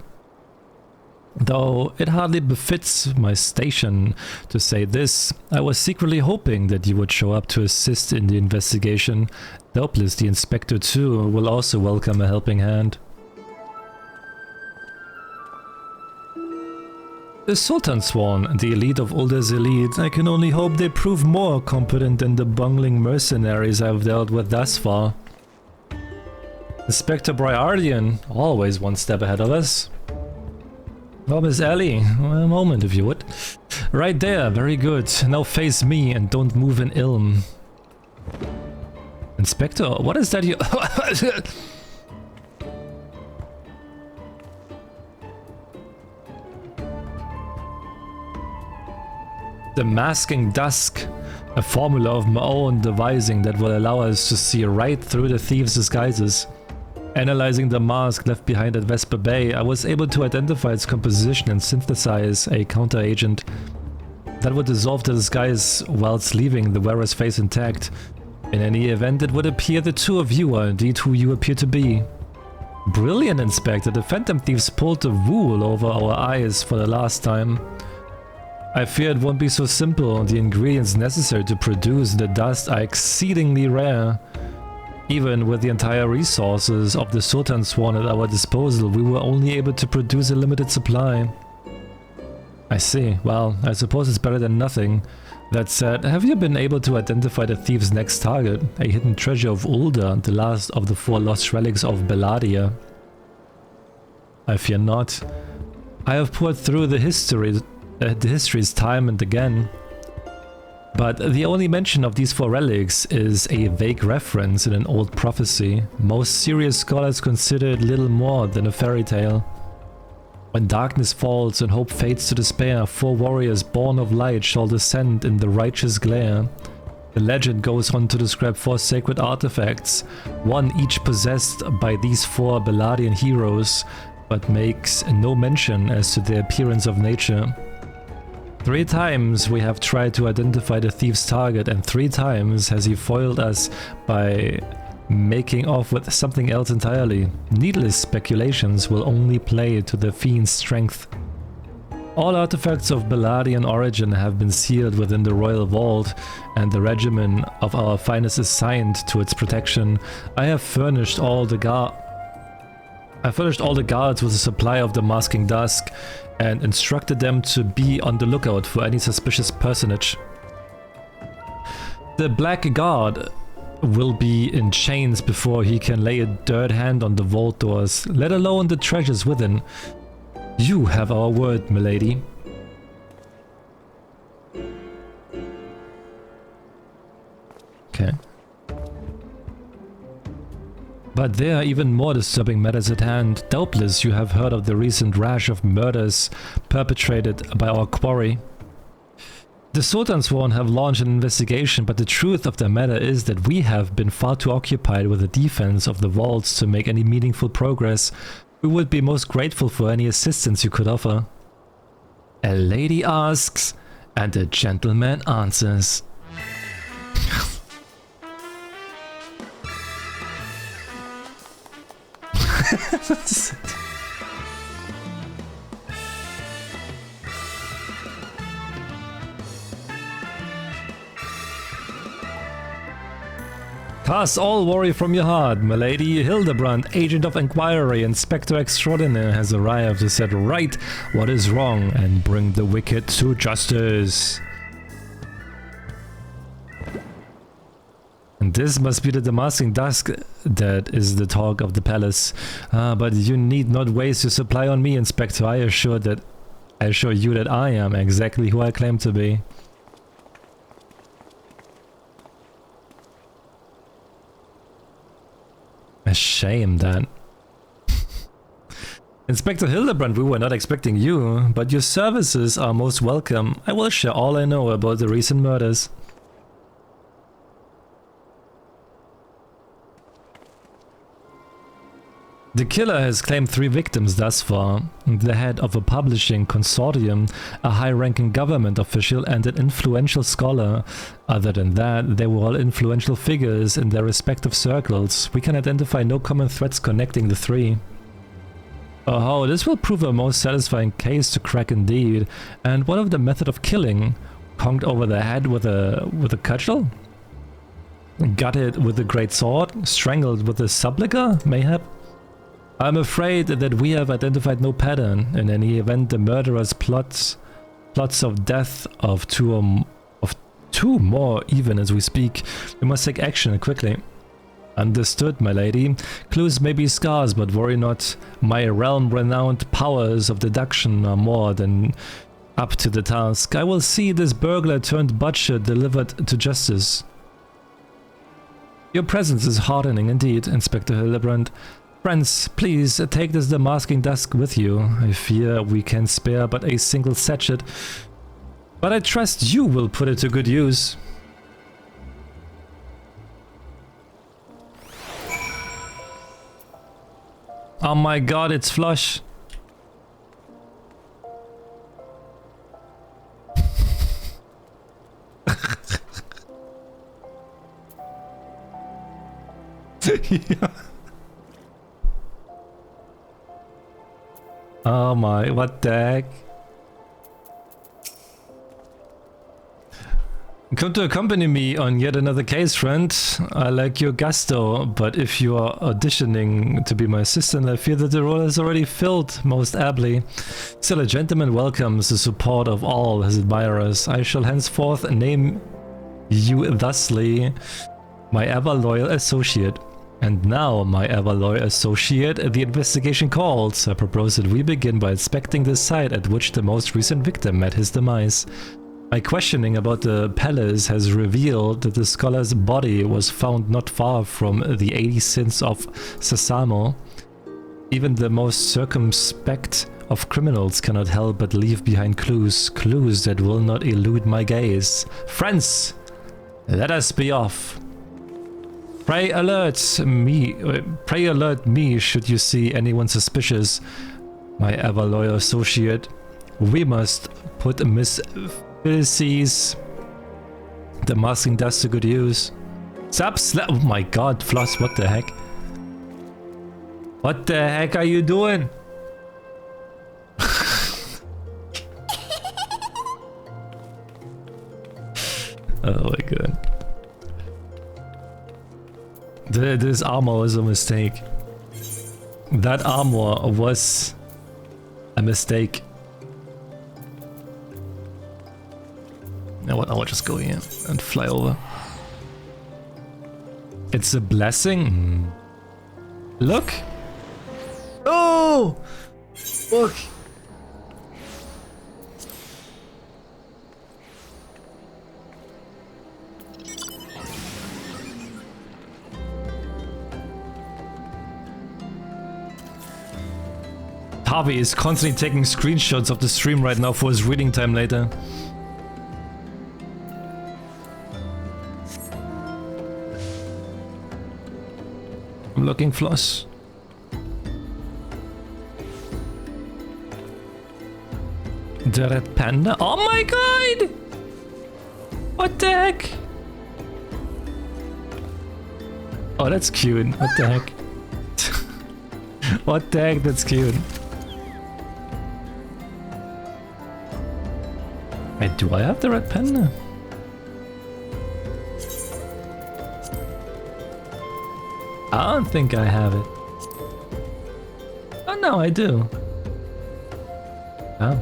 Though it hardly befits my station to say this, I was secretly hoping that you would show up to assist in the investigation. Doubtless the inspector too will also welcome a helping hand. The Sultan Sworn, the elite of Ulder's elite. I can only hope they prove more competent than the bungling mercenaries I've dealt with thus far. Inspector Briardian, always one step ahead of us. Oh, Miss Ellie, a moment if you would. Right there, very good. Now face me and don't move an ilm. Inspector, what is that you... The Masking Dusk, a formula of my own devising that will allow us to see right through the thieves' disguises. Analyzing the mask left behind at Vesper Bay, I was able to identify its composition and synthesize a counter-agent that would dissolve the disguise whilst leaving the wearer's face intact. In any event, it would appear the two of you are indeed who you appear to be. Brilliant, Inspector. The Phantom Thieves pulled the wool over our eyes for the last time. I fear it won't be so simple. The ingredients necessary to produce the dust are exceedingly rare. Even with the entire resources of the Sultan Sworn at our disposal, we were only able to produce a limited supply. I see. Well, I suppose it's better than nothing. That said, have you been able to identify the thief's next target? A hidden treasure of Ulder, the last of the 4 lost relics of Belladia? I fear not. I have poured through the histories time and again. But the only mention of these 4 relics is a vague reference in an old prophecy. Most serious scholars consider it little more than a fairy tale. When darkness falls and hope fades to despair, 4 warriors born of light shall descend in the righteous glare. The legend goes on to describe 4 sacred artifacts, one each possessed by these 4 Belladian heroes, but makes no mention as to the appearance of nature. 3 times we have tried to identify the thief's target, and 3 times has he foiled us by making off with something else entirely. Needless speculations will only play to the fiend's strength. All artifacts of Belladian origin have been sealed within the royal vault, and the regimen of our finest assigned to its protection. I have furnished all the guards with a supply of the Masking Dusk, and instructed them to be on the lookout for any suspicious personage. The Black Guard will be in chains before he can lay a dirt hand on the vault doors, let alone the treasures within. You have our word, milady. Okay. But there are even more disturbing matters at hand. Doubtless you have heard of the recent rash of murders perpetrated by our quarry. The Sultan Sworn have launched an investigation, but the truth of the matter is that we have been far too occupied with the defense of the vaults to make any meaningful progress. We would be most grateful for any assistance you could offer. A lady asks, and a gentleman answers. Cast all worry from your heart, milady. Hildibrand, Agent of Inquiry, Inspector Extraordinaire, has arrived to set right what is wrong and bring the wicked to justice. And this must be the Masking Dusk that is the talk of the palace. But you need not waste your supply on me, Inspector. I assure you that I am exactly who I claim to be. A shame that... Inspector Hildibrand, we were not expecting you, but your services are most welcome. I will share all I know about the recent murders. The killer has claimed 3 victims thus far, the head of a publishing consortium, a high-ranking government official and an influential scholar. Other than that, they were all influential figures in their respective circles. We can identify no common threads connecting the 3. Oh, this will prove a most satisfying case to crack indeed. And what of the method of killing? Conked over the head with a cudgel? Gutted with a great sword? Strangled with a subliga, mayhap? I'm afraid that we have identified no pattern. In any event, the murderer's plots of death of two more even as we speak. We must take action quickly. Understood, my lady. Clues may be scarce, but worry not. My realm-renowned powers of deduction are more than up to the task. I will see this burglar turned butcher delivered to justice. Your presence is heartening indeed, Inspector Hildibrand. Friends, please take this damasking dust with you. I fear we can spare but a single sachet, but I trust you will put it to good use. Oh my god, it's flush. Yeah. Oh my, what the heck? Come to accompany me on yet another case, friend. I like your gusto, but if you are auditioning to be my assistant, I fear that the role is already filled most aptly. Still, a gentleman welcomes the support of all his admirers. I shall henceforth name you thusly, my ever-loyal associate. And now, my ever-loyal associate, the investigation calls. I propose that we begin by inspecting the site at which the most recent victim met his demise. My questioning about the palace has revealed that the scholar's body was found not far from the 80 sins of Sasamo. Even the most circumspect of criminals cannot help but leave behind clues that will not elude my gaze. Friends, let us be off. Pray alert me should you see anyone suspicious. My ever-loyal associate, we must put Miss Phyllis's the masking dust to good use. Oh my god, Floss, what the heck? What the heck are you doing? Oh my god. This armor was a mistake. That armor was a mistake. Now what? I'll just go here and fly over. It's a blessing. Look. Oh! Look. Harvey is constantly taking screenshots of the stream right now for his reading time later. I'm looking, Floss. The red panda? Oh my god! What the heck? Oh, that's cute. What the heck? What the heck? That's cute. Wait, do I have the red panda? I don't think I have it. Oh no, I do. Oh.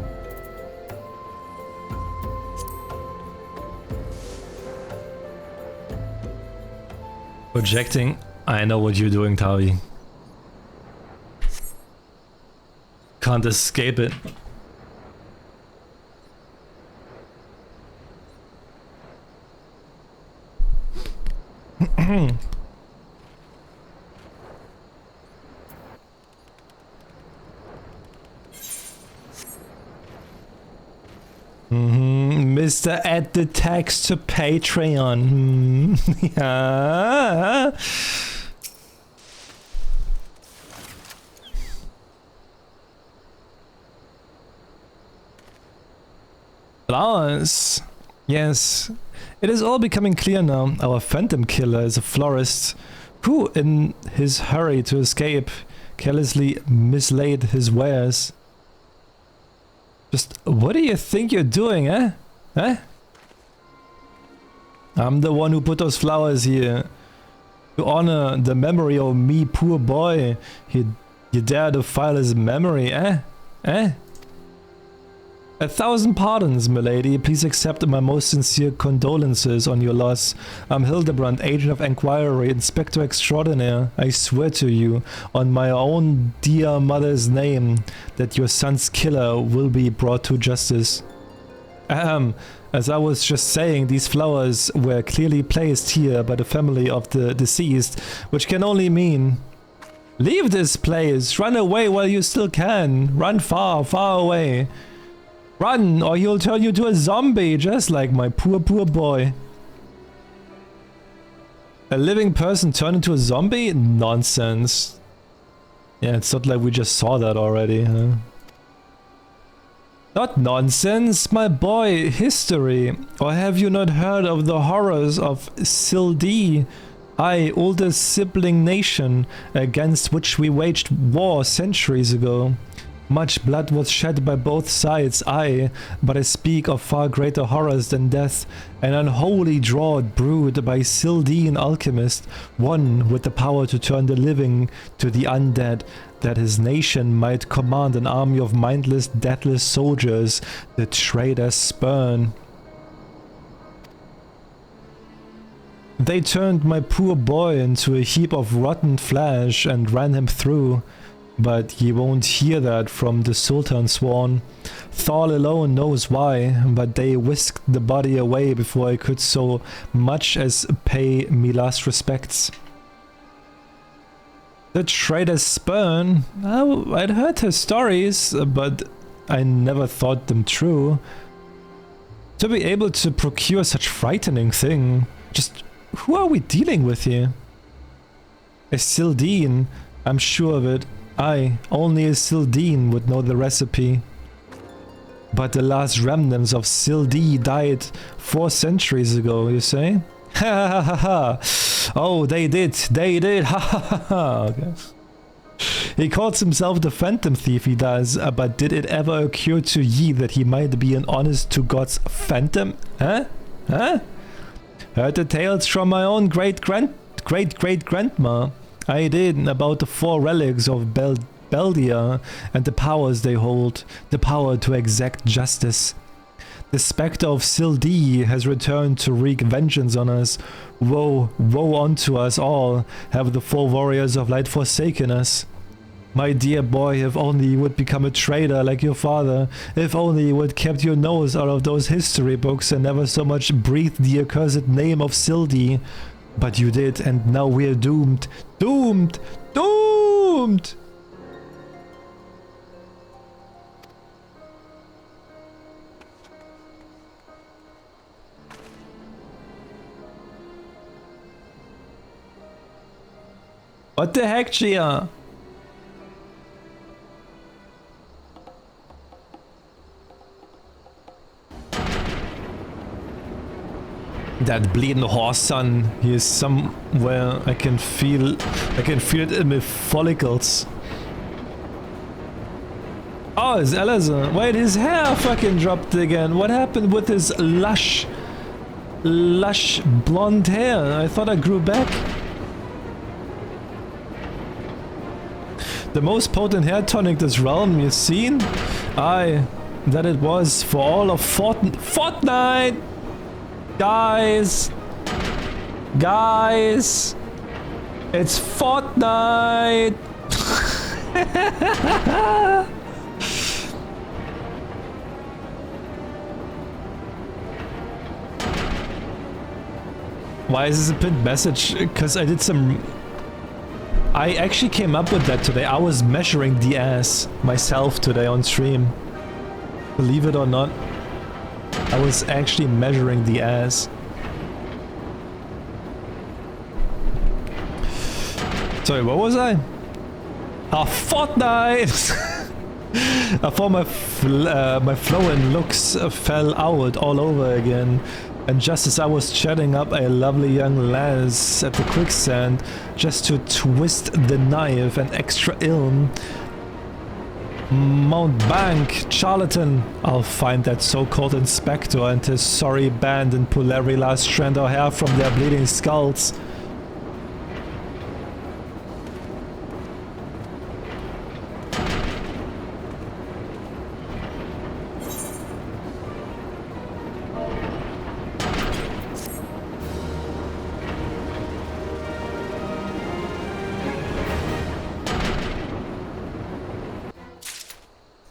Projecting. I know what you're doing, Tavi. Can't escape it. Mr. Add the text to Patreon. Yeah. Flowers. Yes. It is all becoming clear now. Our phantom killer is a florist who, in his hurry to escape, carelessly mislaid his wares. Just, what do you think you're doing, eh? Eh? I'm the one who put those flowers here. To honor the memory of me, poor boy. He You dare defile his memory, eh? Eh? 1,000 pardons, milady. Please accept my most sincere condolences on your loss. I'm Hildibrand, Agent of Inquiry, Inspector Extraordinaire. I swear to you, on my own dear mother's name, that your son's killer will be brought to justice. As I was just saying, these flowers were clearly placed here by the family of the deceased, which can only mean... Leave this place! Run away while you still can! Run far, far away! Run, or he'll turn you to a zombie, just like my poor, poor boy. A living person turned into a zombie? Nonsense. Yeah, it's not like we just saw that already, huh? Not nonsense, my boy, history. Or have you not heard of the horrors of XIV? Oldest sibling nation, against which we waged war centuries ago. Much blood was shed by both sides, but I speak of far greater horrors than death. An unholy draught brewed by XIV alchemist, one with the power to turn the living to the undead, that his nation might command an army of mindless, deathless soldiers, the traitor's spurn. They turned my poor boy into a heap of rotten flesh and ran him through. But ye won't hear that from the Sultan's sworn. Thal alone knows why, but they whisked the body away before I could so much as pay me last respects. The traitor's spurn? Oh, I'd heard her stories, but I never thought them true. To be able to procure such frightening thing, just who are we dealing with here? A Sildine, I'm sure of it. Only a Sildine would know the recipe. But the last remnants of Sildi died 4 centuries ago, you say? Ha ha ha ha! Oh, they did, ha ha ha ha! Okay. He calls himself the Phantom Thief, he does, but did it ever occur to ye that he might be an honest-to-God's phantom? Huh? Huh? Heard the tales from my own great-great-grandma. I did, about the 4 relics of Beldia and the powers they hold, the power to exact justice. The spectre of Sildi has returned to wreak vengeance on us. Woe, woe unto us all, have the 4 warriors of light forsaken us. My dear boy, if only you would become a traitor like your father, if only you would kept your nose out of those history books and never so much breathed the accursed name of Sildi. But you did, and now we're doomed. Doomed! Doomed! What the heck, Gia? That bleeding horse son, he is somewhere. I can feel it in my follicles. Oh, it's Eleazar. Wait, his hair fucking dropped again. What happened with his lush blonde hair? I thought I grew back. The most potent hair tonic this realm you've seen? That it was for all of Fortnite! Guys! It's Fortnite! Why is this a pinned message? Because I did some... I actually came up with that today. I was measuring the ass myself today on stream. Believe it or not. I was actually measuring the ass. Sorry, what was I? Fortnite! I thought my flowing looks fell out all over again. And just as I was chatting up a lovely young lass at the quicksand, just to twist the knife and extra ill, Mountbank, charlatan, I'll find that so-called inspector and his sorry band and pull every last strand of hair from their bleeding skulls.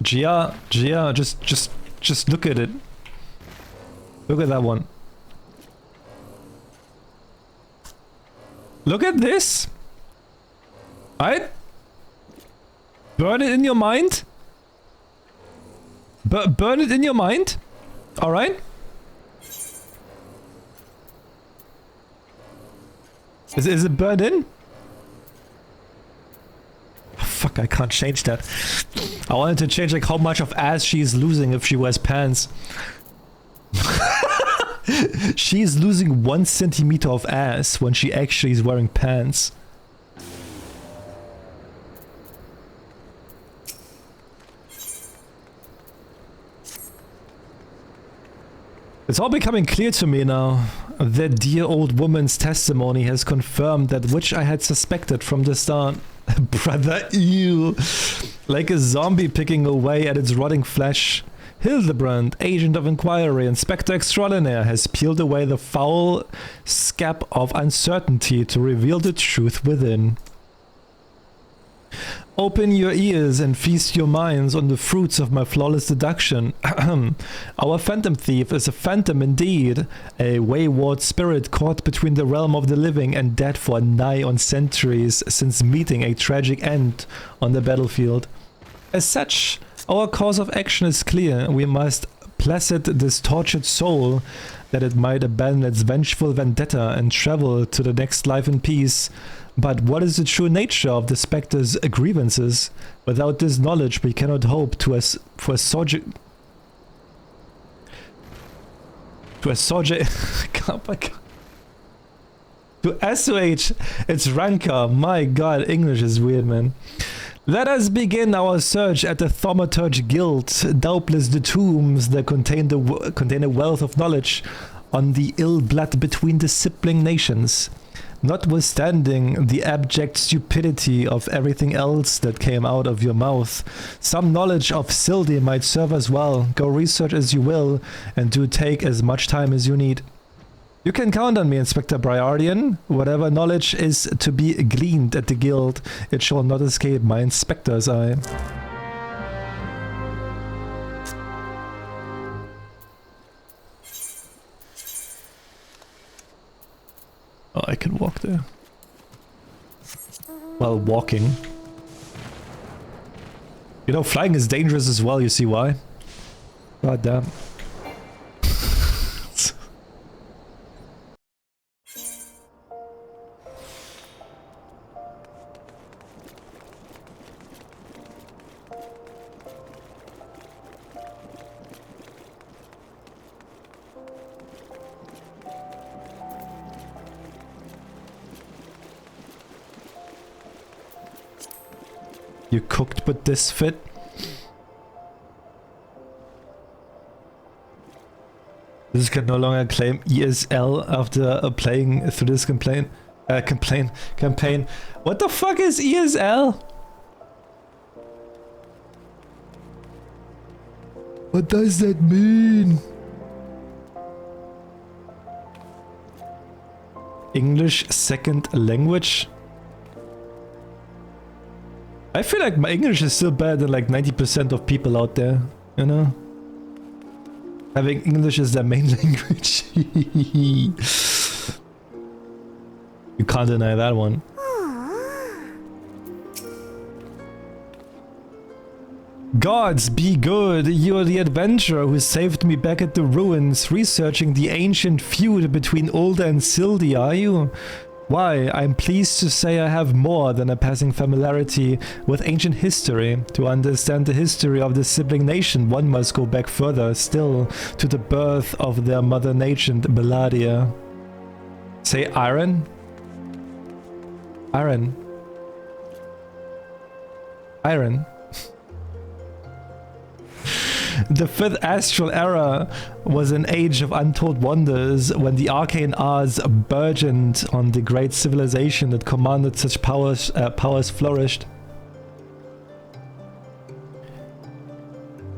Gia, just look at it. Look at that one. Look at this. Right? Burn it in your mind. Burn it in your mind. All right. Is it burned in? Oh, fuck, I can't change that. I wanted to change like how much of ass she's losing if she wears pants. She's losing 1 centimeter of ass when she actually is wearing pants. It's all becoming clear to me now. That dear old woman's testimony has confirmed that which I had suspected from the start. Brother, ew. Like a zombie picking away at its rotting flesh. Hildibrand, agent of inquiry, inspector extraordinaire, has peeled away the foul scab of uncertainty to reveal the truth within. Open your ears and feast your minds on the fruits of my flawless deduction. Our phantom thief is a phantom indeed, a wayward spirit caught between the realm of the living and dead for nigh on centuries since meeting a tragic end on the battlefield. As such, our course of action is clear. We must placid this tortured soul that it might abandon its vengeful vendetta and travel to the next life in peace. But what is the true nature of the spectre's grievances? Without this knowledge, we cannot hope to assuage its rancor. My god, English is weird, man. Let us begin our search at the Thaumaturge Guild. Doubtless the tombs that contain a wealth of knowledge on the ill blood between the sibling nations. Notwithstanding the abject stupidity of everything else that came out of your mouth, some knowledge of Sildi might serve us well. Go research as you will, and do take as much time as you need. You can count on me, Inspector Briardian. Whatever knowledge is to be gleaned at the guild, it shall not escape my inspector's eye. Oh, I can walk there. Well, walking. You know, flying is dangerous as well, you see why? God damn. You cooked but this fit? This can no longer claim ESL after playing through this campaign. What the fuck is ESL? What does that mean? English second language? I feel like my English is still better than like 90% of people out there, you know? Having English as their main language. You can't deny that one. Gods be good, you're the adventurer who saved me back at the ruins, researching the ancient feud between Ulda and Sildi, are you? Why, I'm pleased to say I have more than a passing familiarity with ancient history. To understand the history of the sibling nation, one must go back further still, to the birth of their mother nation, Belladia. Say Iron? Iron. Iron. The fifth astral era was an age of untold wonders when the arcane arts burgeoned on the great civilization that commanded such powers flourished.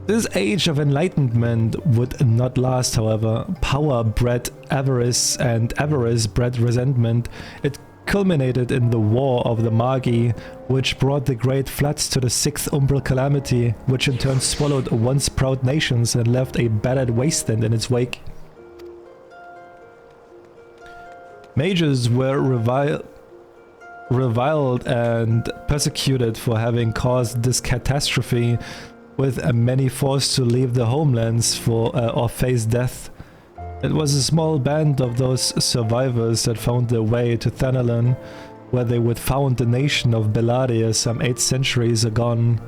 This age of enlightenment would not last, however. Power bred avarice and avarice bred resentment. It culminated in the War of the Magi, which brought the great floods to the 6th umbral calamity, which in turn swallowed once proud nations and left a battered wasteland in its wake. Mages were reviled and persecuted for having caused this catastrophe, with many forced to leave their homelands or face death. It was a small band of those survivors that found their way to Thanalan, where they would found the nation of Bellaria some 8 centuries agone.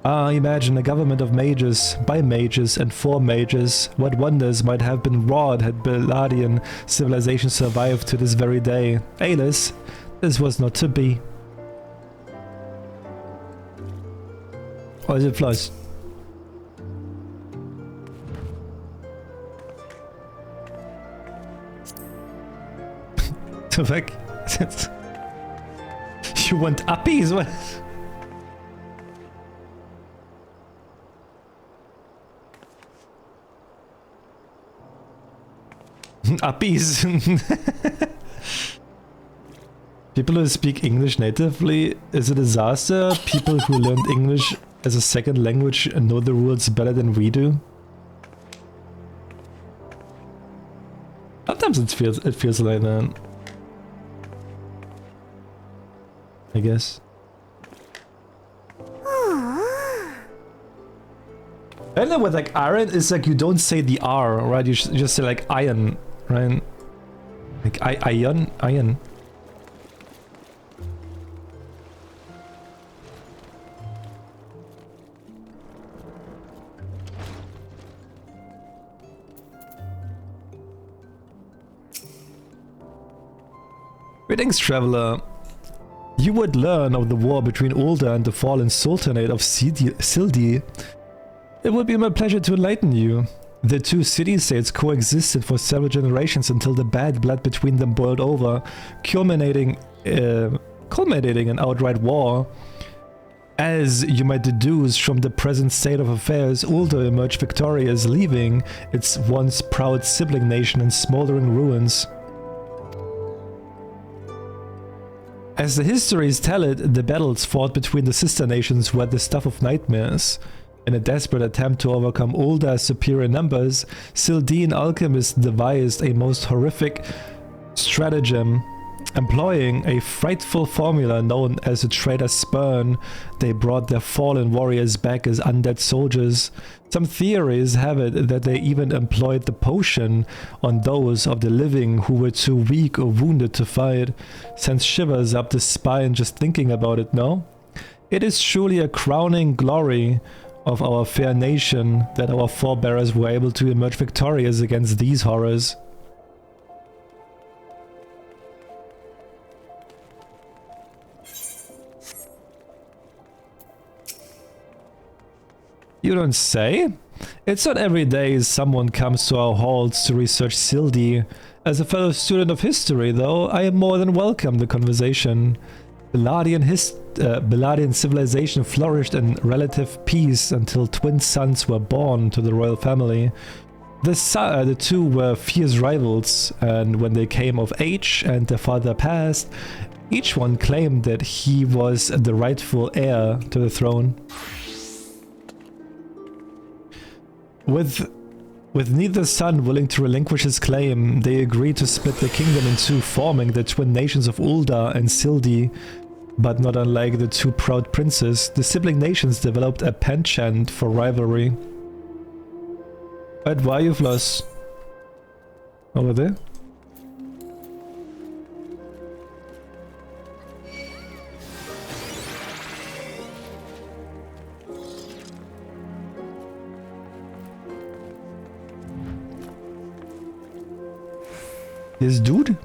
Ah, imagine a government of mages, by mages and for mages. What wonders might have been wrought had Bellarian civilization survived to this very day. Alas, this was not to be. Or is it flies? The fuck? You want uppies? What? Uppies. People who speak English natively is a disaster. People who learned English as a second language know the rules better than we do. Sometimes it feels like that. I guess. I know with like iron, it's like you don't say the R, right? You just say like iron, right? Like iron. Greetings, traveler. You would learn of the war between Ulda and the fallen Sultanate of Sildi. It would be my pleasure to enlighten you. The two city-states coexisted for several generations until the bad blood between them boiled over, culminating in outright war. As you might deduce from the present state of affairs, Ulda emerged victorious, leaving its once proud sibling nation in smoldering ruins. As the histories tell it, the battles fought between the sister nations were the stuff of nightmares. In a desperate attempt to overcome Ulda's superior numbers, Sildian alchemists devised a most horrific stratagem. Employing a frightful formula known as a traitor's spurn, they brought their fallen warriors back as undead soldiers. Some theories have it that they even employed the potion on those of the living who were too weak or wounded to fight. Sends shivers up the spine just thinking about it, no? It is truly a crowning glory of our fair nation that our forebears were able to emerge victorious against these horrors. You don't say? It's not every day someone comes to our halls to research Sildi. As a fellow student of history, though, I am more than welcome the conversation. Bellarian civilization flourished in relative peace until twin sons were born to the royal family. The two were fierce rivals, and when they came of age and their father passed, each one claimed that he was the rightful heir to the throne. With neither son willing to relinquish his claim, they agreed to split the kingdom in two, forming the twin nations of Ulda and Sildi. But not unlike the two proud princes, the sibling nations developed a penchant for rivalry. But why you floss? Over there? This dude?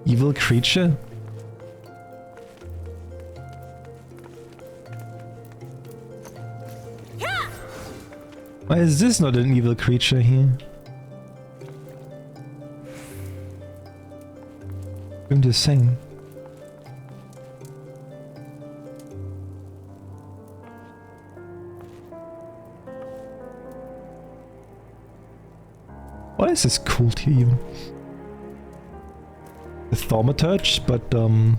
Evil creature? Why is this not an evil creature here? I'm just saying. Why is this called here even? The thaumaturge, but do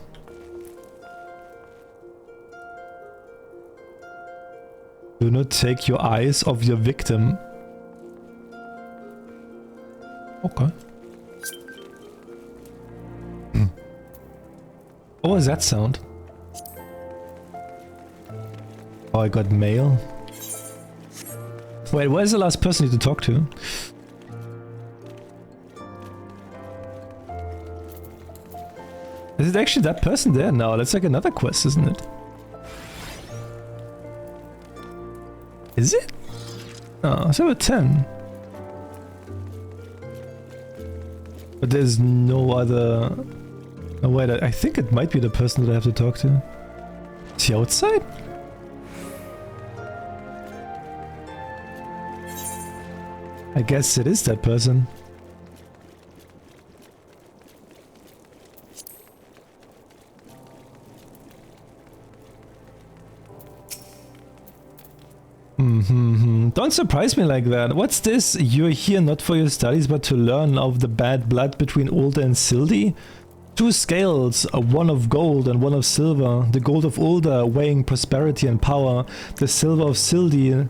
not take your eyes off your victim. Okay. What was that sound? Oh, I got mail. Wait, where's the last person you need to talk to? Is it actually that person there? No, that's like another quest, isn't it? Is it? Oh, it's over 10. But there's no other... Oh wait, I think it might be the person that I have to talk to. Is he outside? I guess it is that person. Don't surprise me like that. What's this? You're here not for your studies, but to learn of the bad blood between Ulda and Sildi? 2 scales, one of gold and one of silver. The gold of Ulda weighing prosperity and power. The silver of Sildi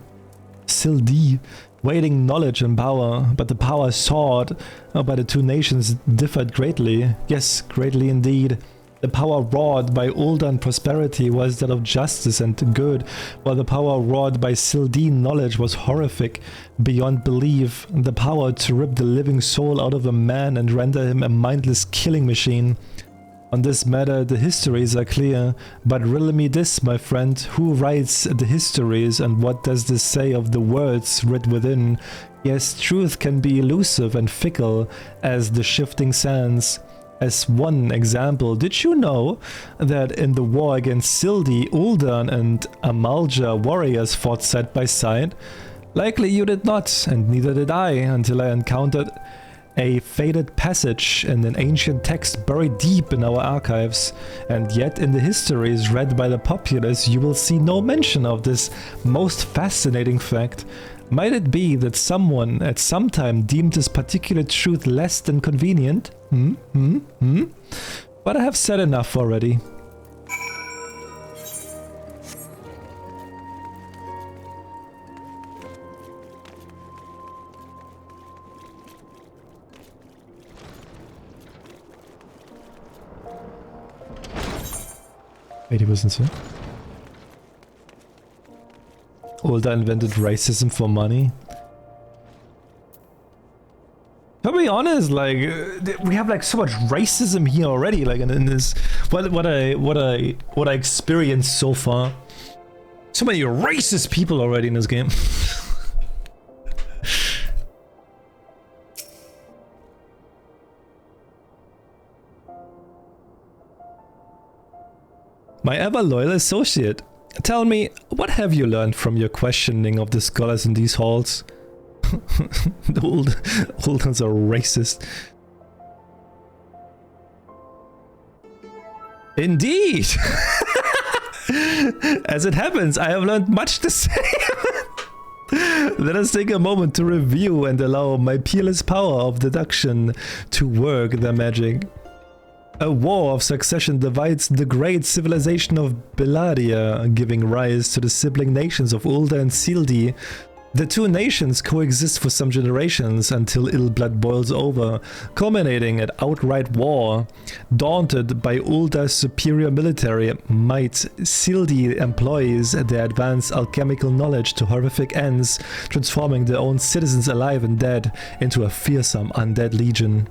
weighing knowledge and power. But the power sought by the 2 nations differed greatly. Yes, greatly indeed. The power wrought by Ulda and prosperity was that of justice and good, while the power wrought by Sildi knowledge was horrific, beyond belief. The power to rip the living soul out of a man and render him a mindless killing machine. On this matter the histories are clear, but riddle me this, my friend, who writes the histories and what does this say of the words writ within? Yes, truth can be elusive and fickle as the shifting sands. As one example, did you know that in the war against Sildi, Uldan and Amalja warriors fought side by side? Likely you did not, and neither did I, until I encountered a faded passage in an ancient text buried deep in our archives. And yet in the histories read by the populace you will see no mention of this most fascinating fact. Might it be that someone at some time deemed this particular truth less than convenient? But I have said enough already. Wait, he wasn't so. Ulda invented racism for money. To be honest, like we have like so much racism here already. Like in this, what I experienced so far. So many racist people already in this game. My ever loyal associate. Tell me, what have you learned from your questioning of the scholars in these halls? The old ones are racist. Indeed! As it happens, I have learned much the same. Let us take a moment to review and allow my peerless power of deduction to work their magic. A war of succession divides the great civilization of Bellaria, giving rise to the sibling nations of Ulda and Sildi. The 2 nations coexist for some generations until ill blood boils over, culminating at outright war. Daunted by Ulda's superior military might, Sildi employs their advanced alchemical knowledge to horrific ends, transforming their own citizens alive and dead into a fearsome undead legion.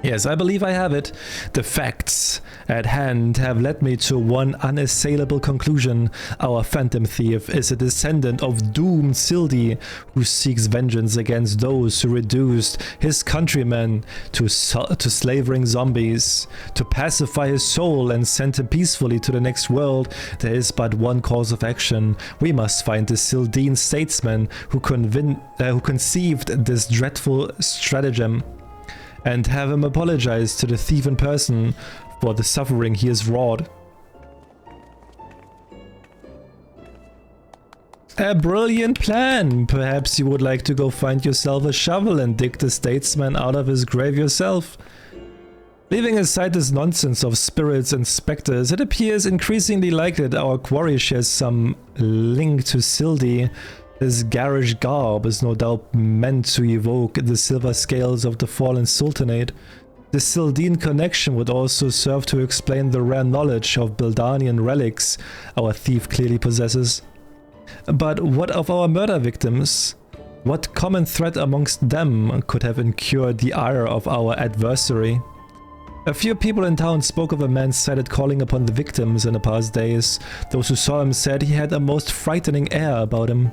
Yes, I believe I have it. The facts at hand have led me to one unassailable conclusion. Our phantom thief is a descendant of doomed Sildi, who seeks vengeance against those who reduced his countrymen to slavering zombies. To pacify his soul and send him peacefully to the next world, there is but one course of action. We must find the Sildine statesman who conceived this dreadful stratagem, and have him apologize to the thief in person for the suffering he has wrought. A brilliant plan. Perhaps you would like to go find yourself a shovel and dig the statesman out of his grave yourself. Leaving aside this nonsense of spirits and specters, it appears increasingly likely that our quarry shares some link to Sildi. This garish garb is no doubt meant to evoke the silver scales of the fallen sultanate. The Sildine connection would also serve to explain the rare knowledge of Bildanian relics our thief clearly possesses. But what of our murder victims? What common thread amongst them could have incurred the ire of our adversary? A few people in town spoke of a man sighted calling upon the victims in the past days. Those who saw him said he had a most frightening air about him.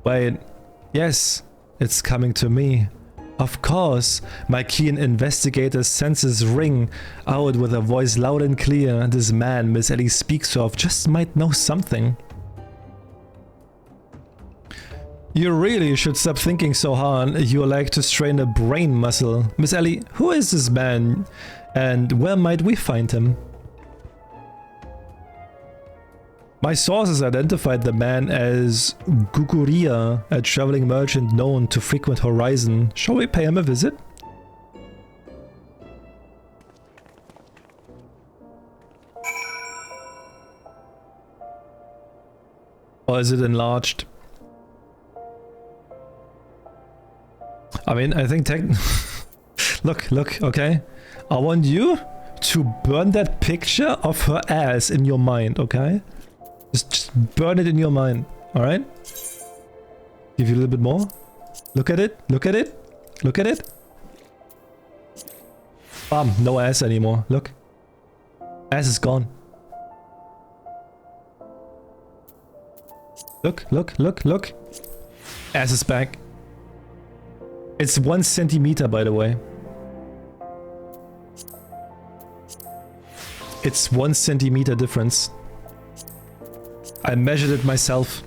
Wait, yes, it's coming to me. Of course, my keen investigator's senses ring out with a voice loud and clear. This man Miss Ellie speaks of just might know something. You really should stop thinking so hard. You like to strain a brain muscle. Miss Ellie, who is this man? And where might we find him? My sources identified the man as Guguria, a traveling merchant known to frequent Horizon. Shall we pay him a visit? Or is it enlarged? I mean, I think look, okay? I want you to burn that picture of her ass in your mind, okay? Just burn it in your mind, alright? Give you a little bit more. Look at it, look at it, look at it. Bam, no ass anymore, look. Ass is gone. Look. Ass is back. It's 1 centimeter, by the way. It's 1 centimeter difference. I measured it myself.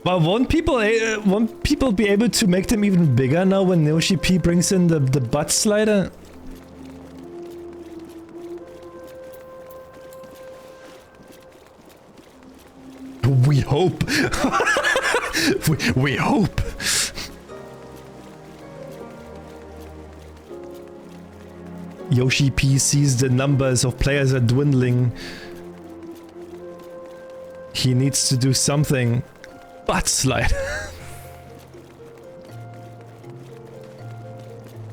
But won't people be able to make them even bigger now when Yoshi P brings in the butt slider? We hope. we hope. Yoshi P sees the numbers of players are dwindling. He needs to do something. Butt slide.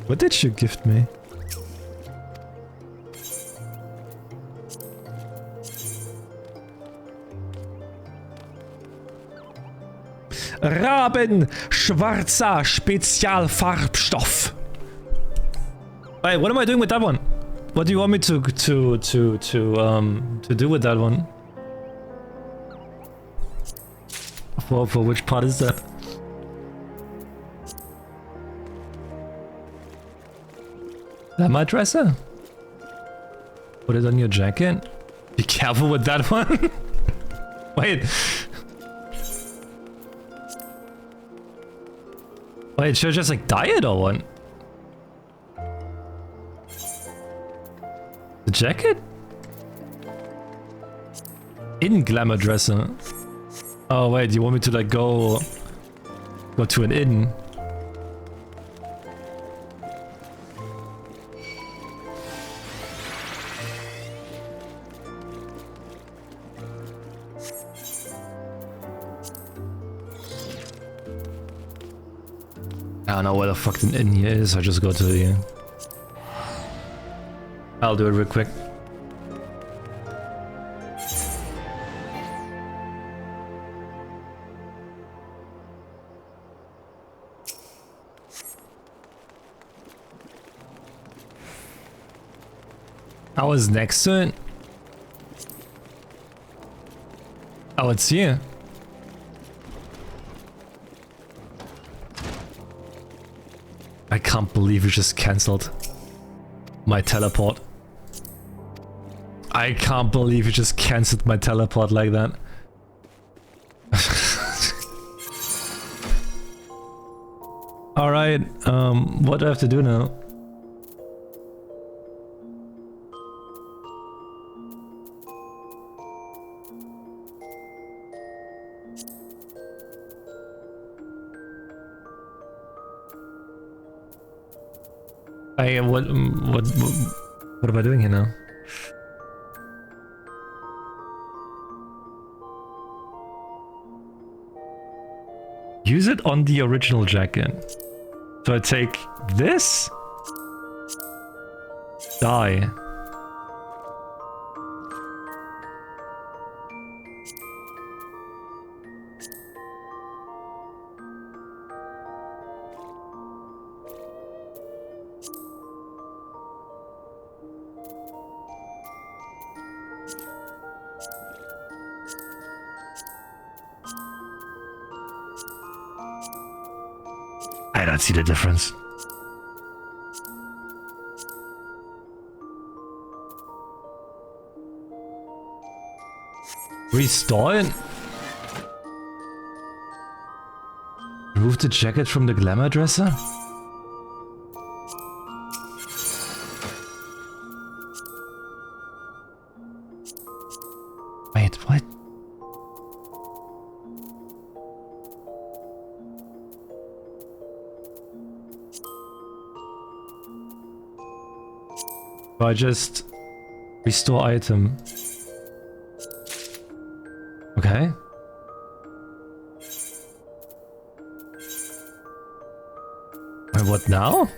What did you gift me? Raben schwarzer Spezialfarbstoff. Wait, what am I doing with that one? What do you want me to do with that one? For which part is that? That my dresser? Put it on your jacket? Be careful with that one. Wait. Wait, should I just like dye it or what? The jacket? In glamour dresser. Oh wait, you want me to like go to an inn? I don't know where the fuck the inn here is. I just go to the. I'll do it real quick. I was next to it. Oh, it's here. I can't believe you just cancelled my teleport. I can't believe you just cancelled my teleport like that. Alright, what do I have to do now? What am I doing here now? Use it on the original jacket. So I take this, die. I don't see the difference. Restore it? Remove the jacket from the glamour dresser? Wait, what? So I just restore item. Okay. And what now?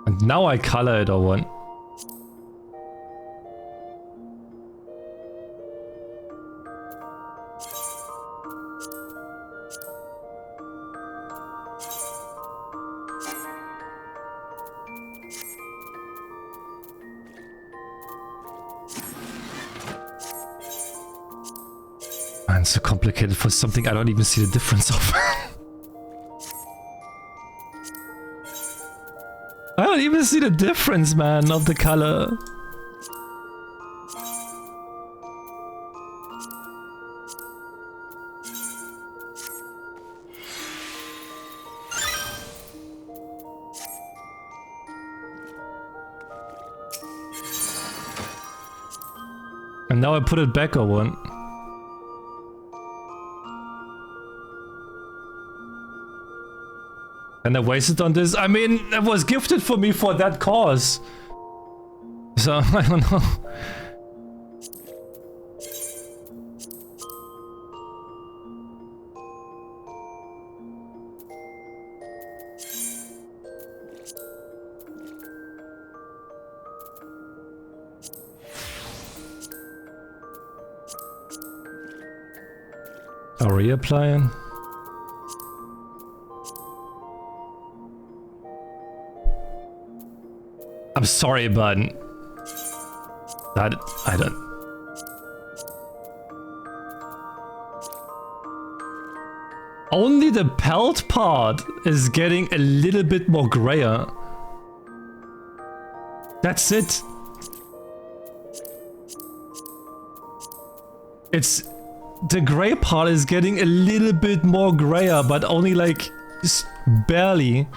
And now I color it or what? Man, so complicated for something I don't even see the difference of. I don't even see the difference, man, of the color. And now I put it back or what? And I wasted on this. I mean, it was gifted for me for that cause. So, I don't know. I'll reapply it. I'm sorry, but that I don't. Only the pelt part is getting a little bit more grayer. That's it. It's the gray part is getting a little bit more grayer, but only like just barely.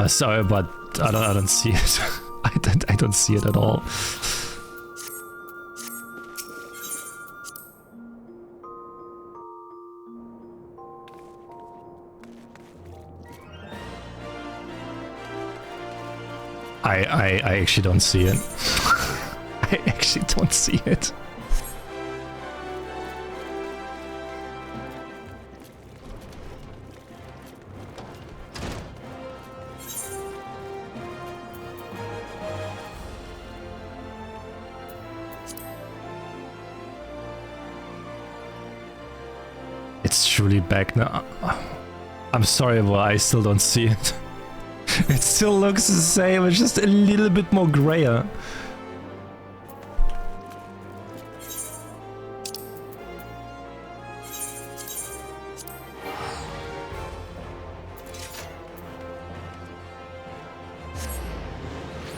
Sorry, but I don't see it. I don't see it at all. I actually don't see it. I actually don't see it. It's truly back now. I'm sorry, but I still don't see it. It still looks the same, it's just a little bit more grayer.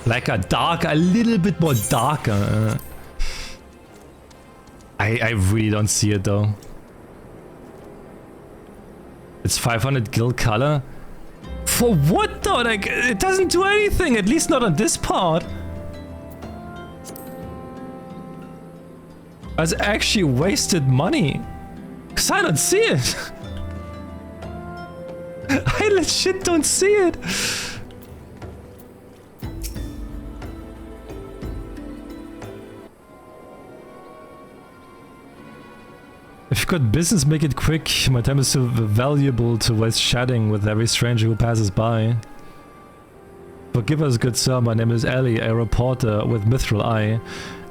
Blacker, darker, a little bit more darker. I really don't see it though. It's 500 gil color. For what though? Like, it doesn't do anything, at least not on this part. I actually wasted money. Cause I don't see it. I legit don't see it. If you've got business, make it quick. My time is too valuable to waste chatting with every stranger who passes by. Forgive us, good sir. My name is Ali, a reporter with Mithril Eye.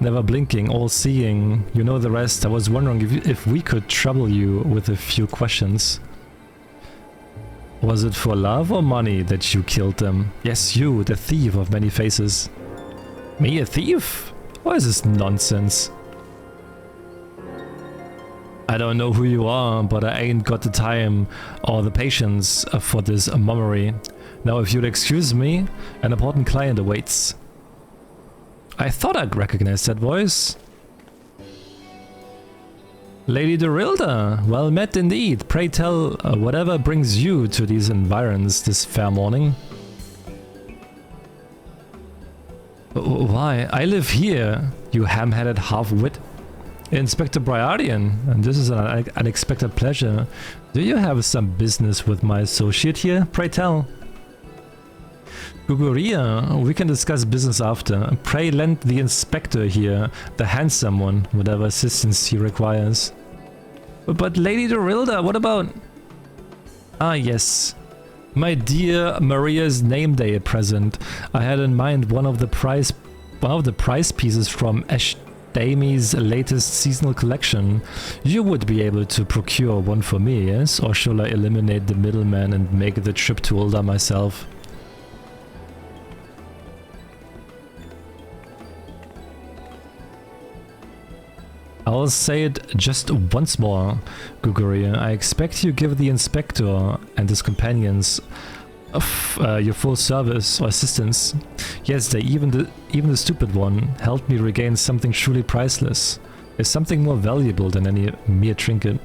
Never blinking, all-seeing. You know the rest. I was wondering if we could trouble you with a few questions. Was it for love or money that you killed them? Yes, you, the thief of many faces. Me, a thief? What is this nonsense? I don't know who you are, but I ain't got the time or the patience for this mummery. Now, if you'd excuse me, an important client awaits. I thought I'd recognize that voice. Lady Dorilda, well met indeed. Pray tell, whatever brings you to these environs this fair morning? Why? I live here, you ham-headed half-wit. Inspector Briardian, and this is an unexpected pleasure. Do you have some business with my associate here? Pray tell. Guguria, we can discuss business after. Pray lend the inspector here, the handsome one, whatever assistance he requires. But Lady Dorilda, what about... Ah, yes. My dear Maria's name day present. I had in mind one of the prize pieces from Dami's latest seasonal collection. You would be able to procure one for me, yes? Or shall I eliminate the middleman and make the trip to Ulda myself? I'll say it just once more, Guguria. I expect you give the inspector and his companions your full service or assistance. Yes, they even the stupid one helped me regain something truly priceless. There's something more valuable than any mere trinket.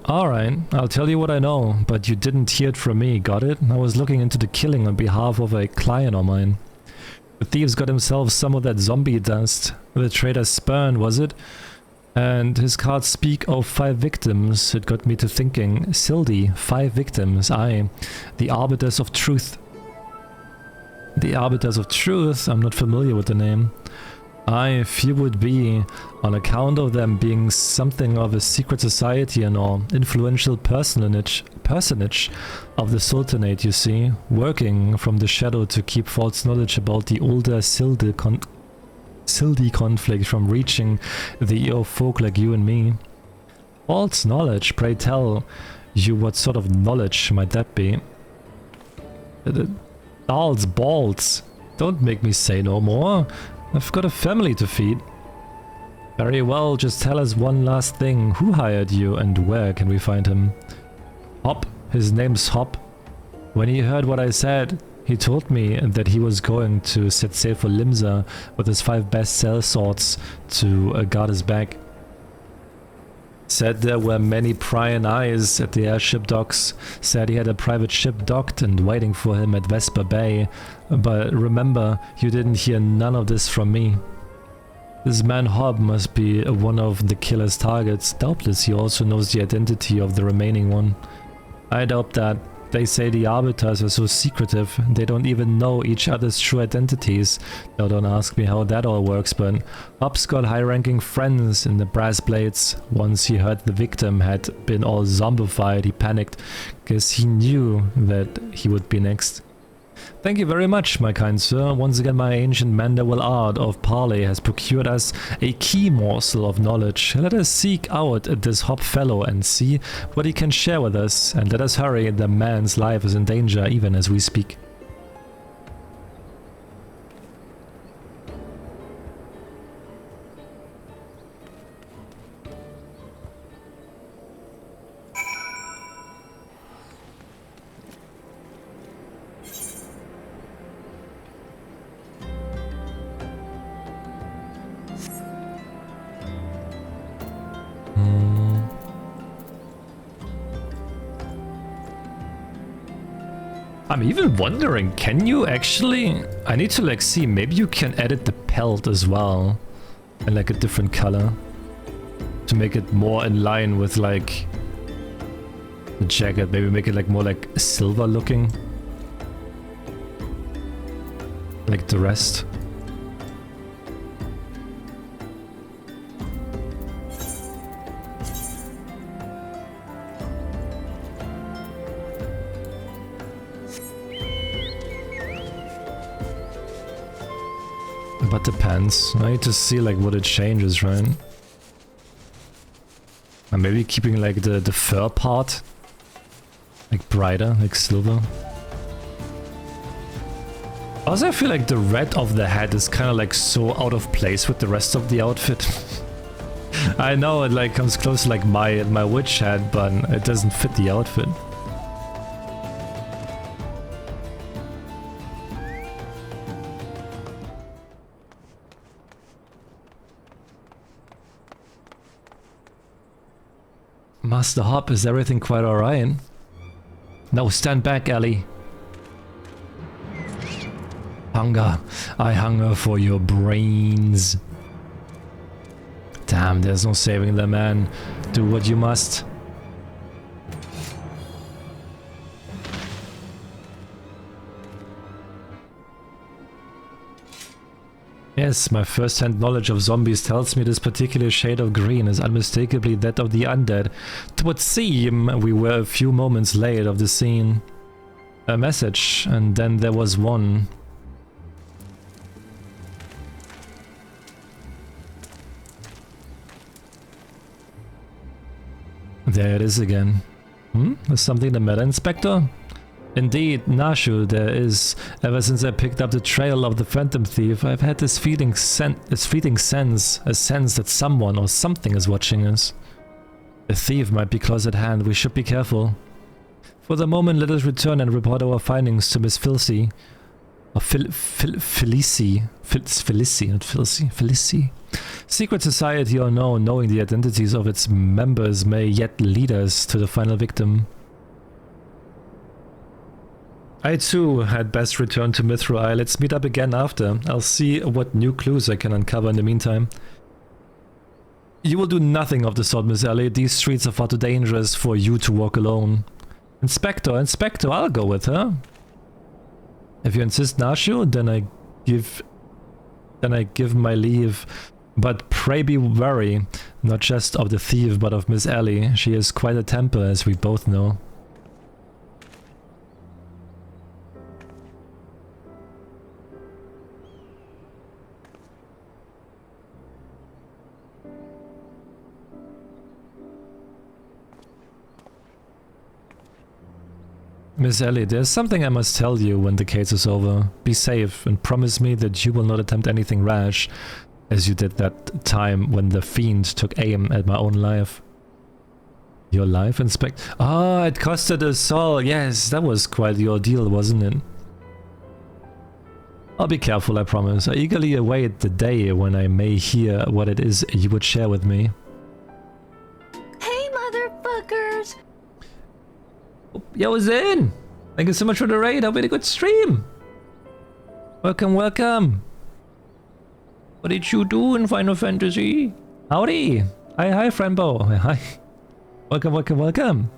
Alright, I'll tell you what I know, but you didn't hear it from me, got it? I was looking into the killing on behalf of a client of mine. The thief's got himself some of that zombie dust. The traitor Spurn, was it? And his cards speak of 5 victims. It got me to thinking. Sildy, 5 victims, aye. The Arbiters of Truth. The Arbiters of Truth? I'm not familiar with the name. Aye, few would be, on account of them being something of a secret society and all, influential personage of the Sultanate, you see, working from the shadow to keep false knowledge about the older Sildi conflict from reaching the ear of folk like you and me. False knowledge, pray tell you what sort of knowledge might that be? Dolls, balls, don't make me say no more. I've got a family to feed. Very well, just tell us one last thing. Who hired you and where can we find him? Hop. His name's Hop. When he heard what I said, he told me that he was going to set sail for Limsa with his 5 best cell swords to guard his back. Said there were many prying eyes at the airship docks. Said he had a private ship docked and waiting for him at Vesper Bay. But remember, you didn't hear none of this from me. This man Hob must be one of the killer's targets. Doubtless he also knows the identity of the remaining one. I doubt that. They say the Arbiters are so secretive, they don't even know each other's true identities. Now don't ask me how that all works, but Hop's got high-ranking friends in the Brass Blades. Once he heard the victim had been all zombified, he panicked, because he knew that he would be next. Thank you very much, my kind sir. Once again, my ancient Manderville art of parley has procured us a key morsel of knowledge. Let us seek out this Hop fellow and see what he can share with us, and let us hurry. The man's life is in danger even as we speak. I'm even wondering, can you actually... I need to like see, maybe you can edit the pelt as well. In like a different color. To make it more in line with like... the jacket, maybe make it like more like silver looking. Like the rest. But depends. I need to see like what it changes, right? And maybe keeping like the fur part like brighter, like silver. Also, I feel like the red of the hat is kind of like so out of place with the rest of the outfit. I know it like comes close to like my witch hat, but it doesn't fit the outfit. Master Hop, is everything quite alright? No, stand back, Ellie. Hunger. I hunger for your brains. Damn, there's no saving them, man. Do what you must. Yes, my first-hand knowledge of zombies tells me this particular shade of green is unmistakably that of the undead. It would seem we were a few moments late of the scene. A message, and then there was one. There it is again. Is something the matter, Inspector? Indeed, Nashu, there is. Ever since I picked up the trail of the Phantom Thief, I've had this fleeting sense that someone or something is watching us. The thief might be close at hand, we should be careful. For the moment, let us return and report our findings to Miss Filcy. Or Felici, not Filcy, Felici. Secret society or no, knowing the identities of its members may yet lead us to the final victim. I too had best return to Mithril. Let's meet up again after. I'll see what new clues I can uncover in the meantime. You will do nothing of the sort, Miss Ellie. These streets are far too dangerous for you to walk alone. Inspector, I'll go with her. If you insist, Nashu, then I give my leave. But pray be wary, not just of the thief, but of Miss Ellie. She has quite a temper, as we both know. Miss Ellie, there's something I must tell you when the case is over. Be safe and promise me that you will not attempt anything rash, as you did that time when the fiend took aim at my own life. Your life, Inspector? Ah, it costed a soul. Yes, that was quite the ordeal, wasn't it? I'll be careful, I promise. I eagerly await the day when I may hear what it is you would share with me. Hey, motherfuckers! Yo, Zen! Thank you so much for the raid. Hope you had a good stream. Welcome, welcome. What did you do in Final Fantasy? Howdy. Hi, Frambo. Hi. Welcome, welcome, welcome.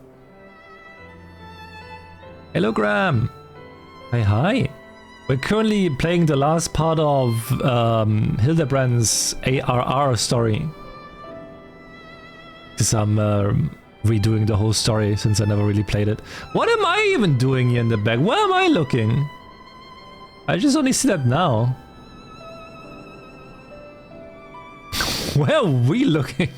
Hello, Graham. Hi. We're currently playing the last part of Hildibrand's ARR story. Because I'm redoing the whole story since I never really played it. What am I even doing here in the back? Where am I looking? I just only see that now. Where are we looking?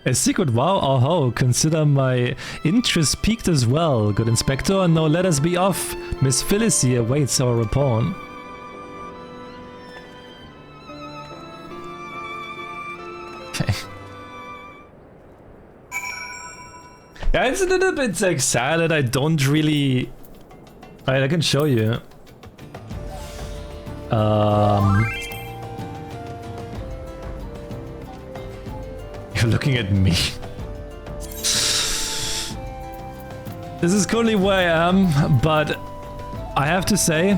A secret, wow, oh ho, consider my interest piqued as well. Good Inspector, now let us be off. Miss Phyllis here awaits our report. Okay. Yeah, it's a little bit like sad. I don't really... Alright, I can show you. You're looking at me. This is currently where I am, but I have to say,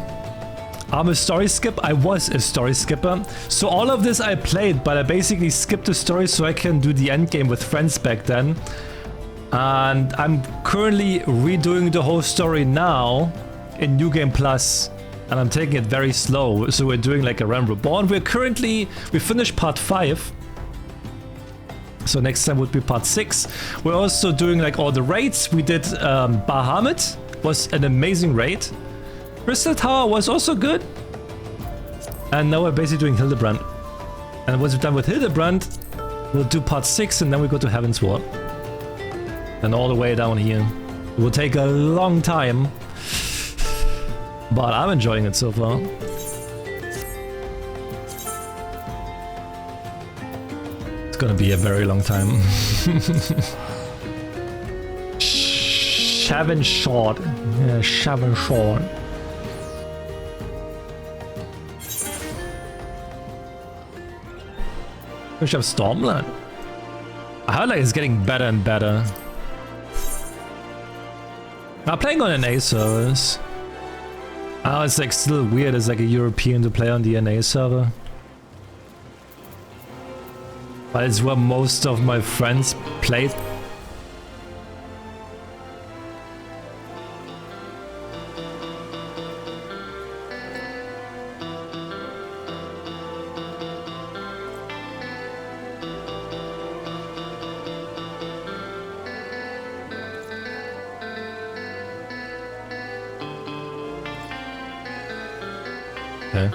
I'm a story skip. I was a story skipper. So all of this I played, but I basically skipped the story so I can do the end game with friends back then. And I'm currently redoing the whole story now in New Game Plus. And I'm taking it very slow. So we're doing like a Realm Reborn. We finished part 5. So next time would be part 6. We're also doing like all the raids. We did Bahamut, was an amazing raid. Crystal Tower was also good. And now we're basically doing Hildibrand. And once we're done with Hildibrand, we'll do part 6 and then we go to Heaven's Ward. And all the way down here. It will take a long time. But I'm enjoying it so far. It's gonna be a very long time. Shaven Short. Yeah, Shaven Short. We should have Stormland. I heard like it's getting better and better. I'm playing on NA servers. Oh, it's like still weird as like a European to play on the NA server. But it's where most of my friends played. Okay.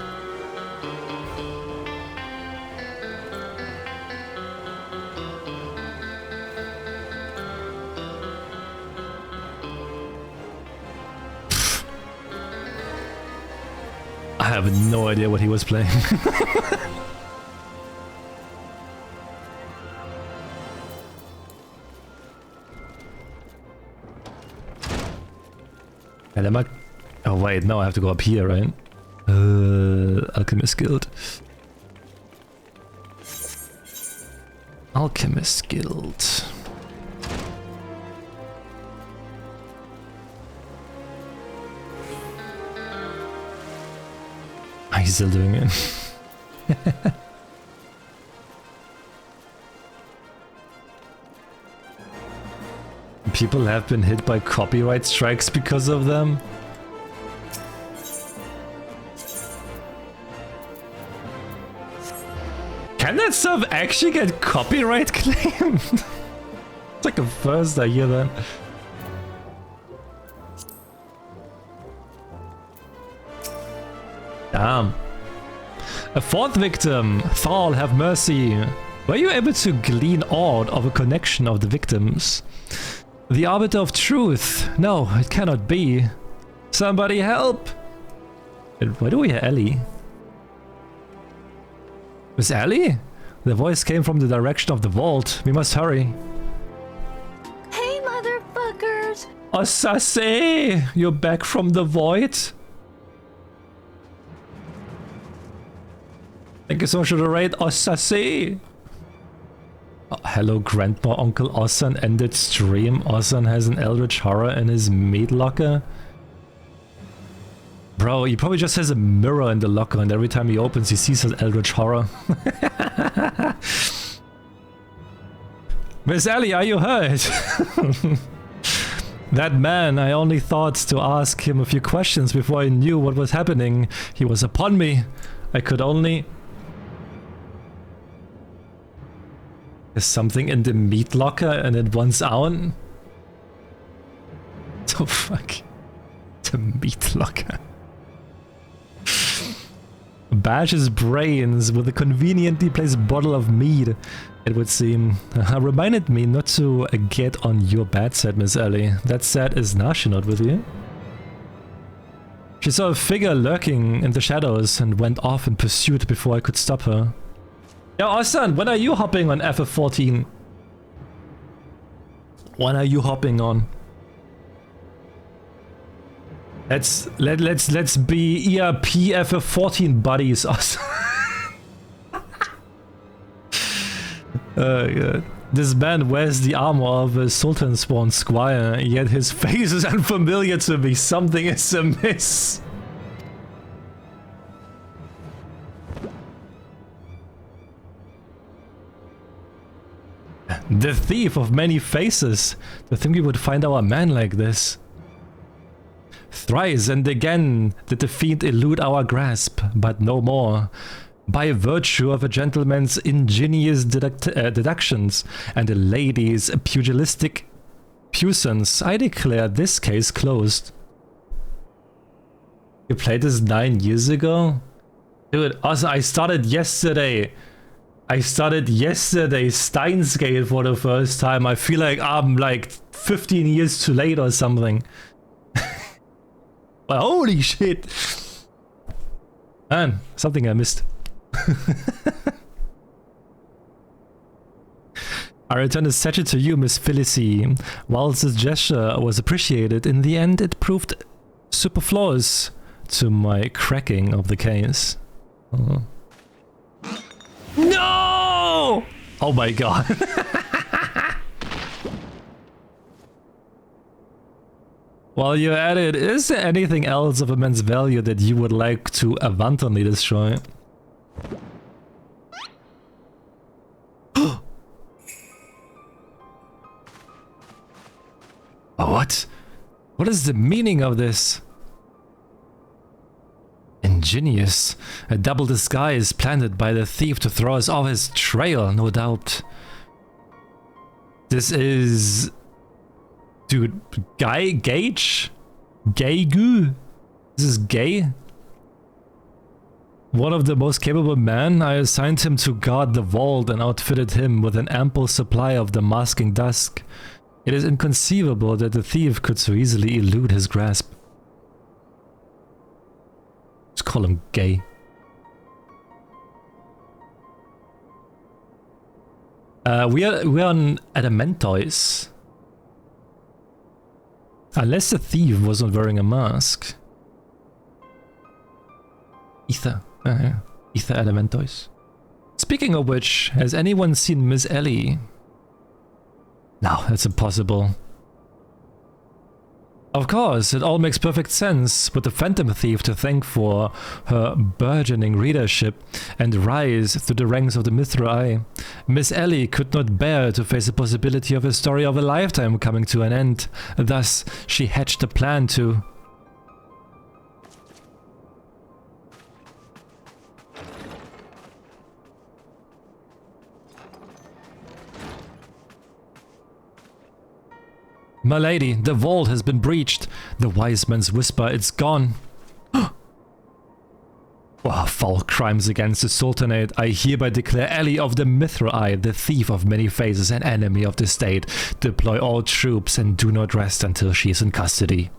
I have no idea what he was playing. And am I... Oh wait, no, I have to go up here, right? Alchemist Guild. Alchemist Guild. He's still doing it. People have been hit by copyright strikes because of them. Can that stuff actually get copyright claimed? It's like a first I hear that. Damn. A fourth victim. Thal, have mercy. Were you able to glean aught of a connection of the victims? The Arbiter of Truth. No, it cannot be. Somebody help! Why do we hear Ellie? Miss Ellie? The voice came from the direction of the vault. We must hurry. Hey, motherfuckers! Osase! You're back from the void? Thank you so much for the raid, Osase! Oh, hello, Grandma Uncle Osan ended stream. Osan has an Eldritch Horror in his meat locker. Bro, he probably just has a mirror in the locker and every time he opens he sees an Eldritch Horror. Miss Ellie, are you hurt? That man, I only thought to ask him a few questions before I knew what was happening. He was upon me. I could only... There's something in the meat locker and it wants out? Oh fuck. The meat locker. Bash his brains with a conveniently placed bottle of mead, it would seem. Reminded me not to get on your bad side, Miss Ellie. That said, is Nasha not with you? She saw a figure lurking in the shadows and went off in pursuit before I could stop her. Yo, Osan, when are you hopping on FF14? When are you hopping on? Let's be ERP FF14 buddies. Yeah. This man wears the armor of a Sultan Spawn squire, yet his face is unfamiliar to me. Something is amiss. The thief of many faces. To think we would find our man like this. Thrice and again did the fiend elude our grasp, but no more. By virtue of a gentleman's ingenious deductions and a lady's pugilistic puissance, I declare this case closed. You played this 9 years ago? Dude, also I started yesterday. Steins Gate for the first time. I feel like I'm like 15 years too late or something. Well, holy shit. Man, something I missed. I return the statue to you, Miss Felicie. Whilst this gesture was appreciated, in the end it proved superfluous to my cracking of the case. No! Oh my god. While you're at it, is there anything else of immense value that you would like to wantonly destroy? What? What is the meaning of this? Ingenious. A double disguise planted by the thief to throw us off his trail, no doubt. This is... Dude, Gage? Gay-gu? This is gay? One of the most capable men, I assigned him to guard the vault and outfitted him with an ample supply of the masking dusk. It is inconceivable that the thief could so easily elude his grasp. Let's call him gay. We're on Adamantois. Unless the thief wasn't wearing a mask. Ether. Ether Adamantois. Speaking of which, has anyone seen Miss Ellie? No, that's impossible. Of course, it all makes perfect sense with the Phantom Thief to thank for her burgeoning readership and rise through the ranks of the Mithrai. Miss Ellie could not bear to face the possibility of a story of a lifetime coming to an end. Thus, she hatched a plan to... My lady, the vault has been breached. The wise man's whisper, it's gone. Oh, foul crimes against the Sultanate. I hereby declare Ellie of the Mithrai, the thief of many faces and enemy of the state. Deploy all troops and do not rest until she is in custody.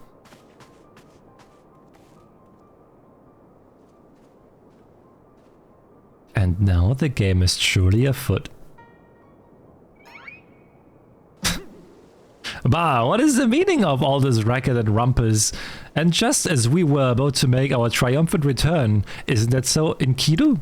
And now the game is truly afoot. Bah, what is the meaning of all this racket and rumpus? And just as we were about to make our triumphant return, isn't that so, Enkidu?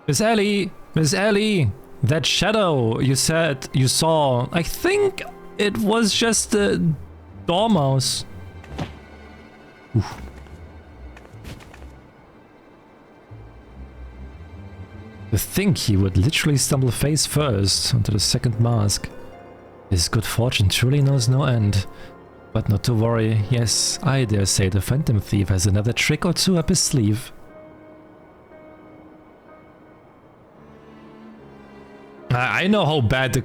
Miss Ellie! Miss Ellie! That shadow you said you saw, I think it was just a dormouse. Oof. To think he would literally stumble face first onto the second mask. His good fortune truly knows no end. But not to worry, yes, I dare say the Phantom Thief has another trick or two up his sleeve. I know how bad the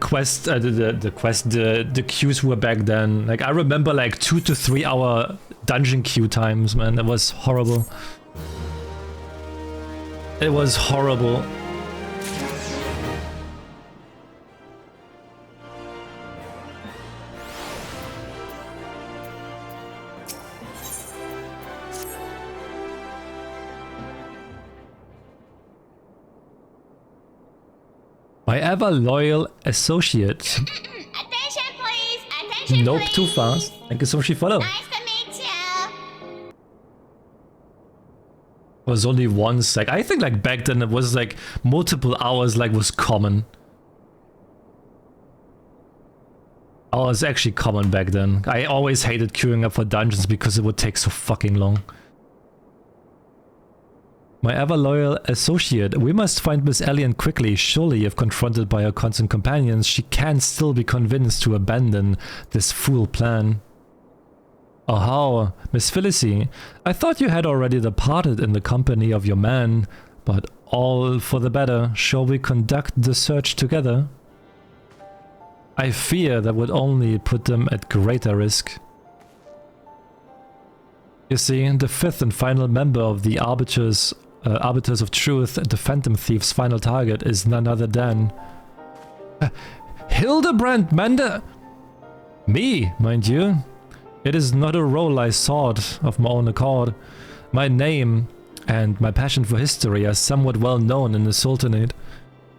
queues were back then. Like, I remember like 2 to 3 hour dungeon queue times, man. That was horrible. It was horrible. My ever loyal associate. Attention, please. Attention, Nope, please. too fast. Thank you so much for follow. Nice to meet you. It was only one sec. I think like back then it was like multiple hours like was common. Oh, it's actually common back then. I always hated queuing up for dungeons because it would take so fucking long. My ever loyal associate, we must find Miss Alien quickly. Surely, if confronted by her constant companions, she can still be convinced to abandon this fool plan. Oh how, Miss Felicie, I thought you had already departed in the company of your man, but all for the better. Shall we conduct the search together? I fear that would only put them at greater risk. You see, the fifth and final member of the Arbiters of Truth, the Phantom Thief's final target, is none other than... Hildibrand, Manda! Me, mind you. It is not a role I sought of my own accord. My name and my passion for history are somewhat well known in the Sultanate.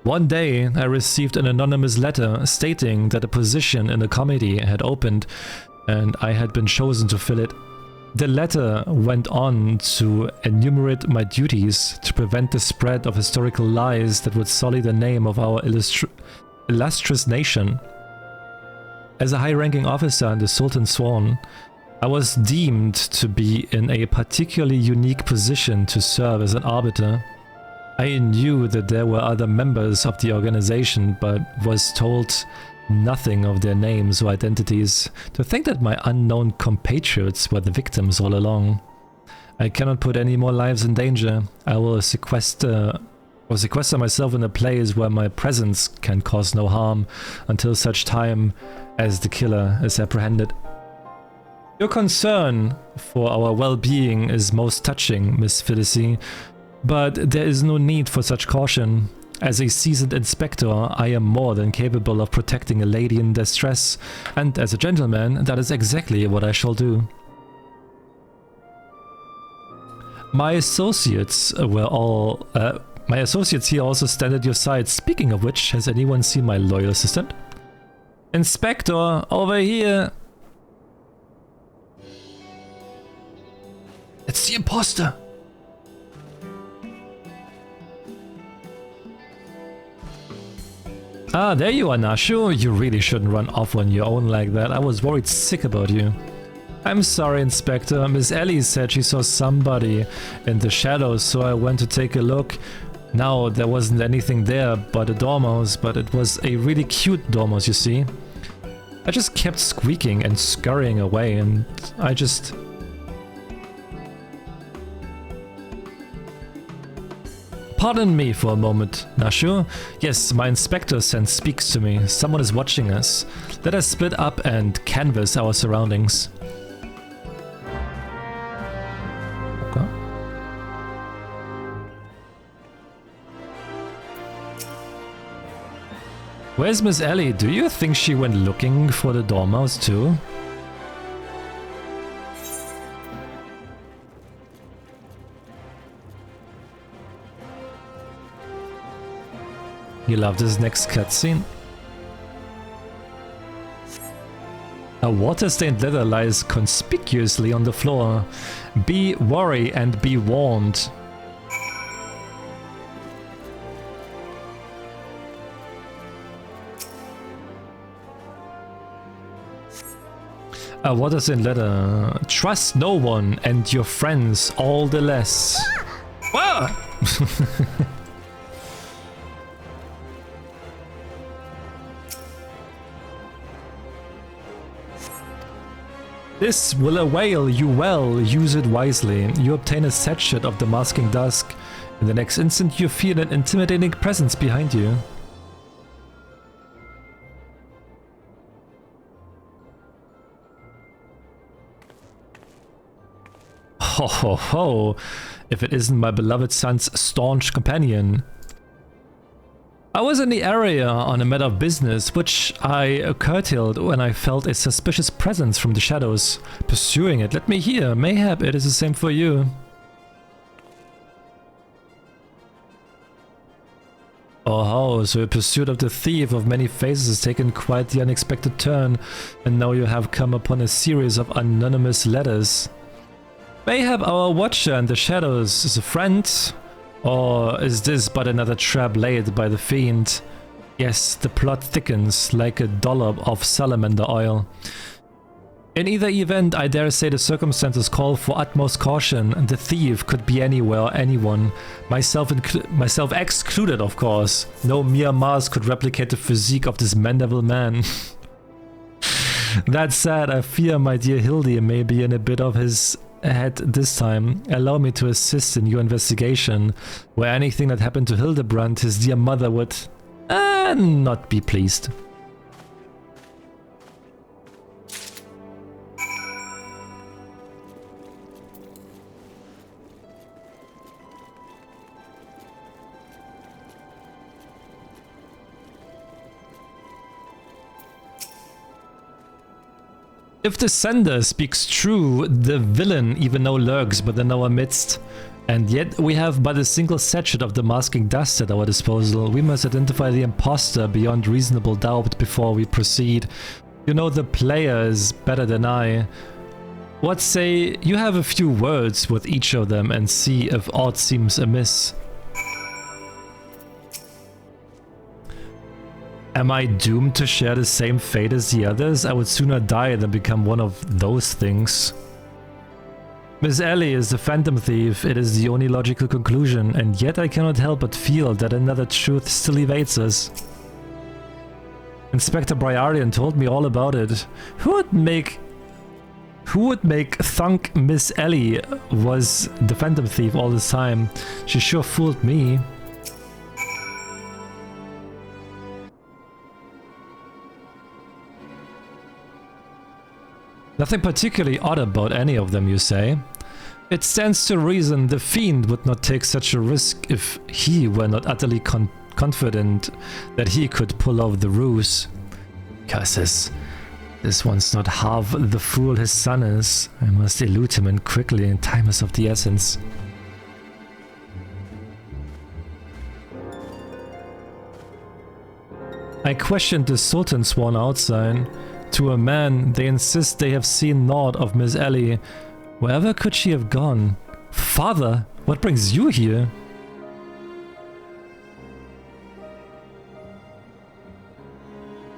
One day, I received an anonymous letter stating that a position in the committee had opened and I had been chosen to fill it. The letter went on to enumerate my duties to prevent the spread of historical lies that would sully the name of our illustrious nation. As a high-ranking officer in the Sultan's Sworn, I was deemed to be in a particularly unique position to serve as an arbiter. I knew that there were other members of the organization, but was told nothing of their names or identities. To think that my unknown compatriots were the victims all along. I cannot put any more lives in danger. I will sequester myself in a place where my presence can cause no harm until such time as the killer is apprehended. Your concern for our well-being is most touching, Miss Felicie, but there is no need for such caution. As a seasoned inspector, I am more than capable of protecting a lady in distress, and as a gentleman, that is exactly what I shall do. My associates here also stand at your side. Speaking of which, has anyone seen my loyal assistant? Inspector, over here! It's the imposter! Ah, there you are, Nashu. You really shouldn't run off on your own like that. I was worried sick about you. I'm sorry, Inspector. Miss Ellie said she saw somebody in the shadows, so I went to take a look. Now, there wasn't anything there but a dormouse, but it was a really cute dormouse, you see. I just kept squeaking and scurrying away, and I just... Pardon me for a moment, Nashu. Yes, my inspector sense speaks to me. Someone is watching us. Let us split up and canvass our surroundings. Okay. Where's Miss Ellie? Do you think she went looking for the dormouse too? You love this next cutscene? A water-stained leather lies conspicuously on the floor. Be wary and be warned. A water-stained letter. Trust no one and your friends all the less. Ah! This will avail you well, use it wisely. You obtain a sachet of the masking dusk. In the next instant you feel an intimidating presence behind you. Ho ho ho! If it isn't my beloved son's staunch companion. I was in the area on a matter of business, which I curtailed when I felt a suspicious presence from the shadows. Pursuing it, let me hear. Mayhap it is the same for you. Oh ho, so your pursuit of the thief of many faces has taken quite the unexpected turn, and now you have come upon a series of anonymous letters. Mayhap our watcher in the shadows is a friend? Or is this but another trap laid by the fiend? Yes, the plot thickens like a dollop of salamander oil. In either event, I dare say the circumstances call for utmost caution. The thief could be anywhere or anyone, myself excluded, of course. No mere mask could replicate the physique of this Mandeville man. That said, I fear my dear Hildy may be in a bit of his head this time. Allow me to assist in your investigation, where anything that happened to Hildibrand, his dear mother, would not be pleased. If the sender speaks true, the villain even now lurks within our midst. And yet we have but a single sachet of the masking dust at our disposal. We must identify the imposter beyond reasonable doubt before we proceed. You know the players better than I. What say you have a few words with each of them and see if aught seems amiss? Am I doomed to share the same fate as the others? I would sooner die than become one of those things. Miss Ellie is the phantom thief, it is the only logical conclusion, and yet I cannot help but feel that another truth still evades us. Inspector Briarian told me all about it. Who would make thunk Miss Ellie was the phantom thief all this time? She sure fooled me. Nothing particularly odd about any of them, you say? It stands to reason the fiend would not take such a risk if he were not utterly confident that he could pull off the ruse. Curses. This one's not half the fool his son is. I must elude him and quickly, and time is of the essence. I questioned the Sultan sworn outside. To a man, they insist they have seen naught of Miss Ellie. Wherever could she have gone? Father, what brings you here?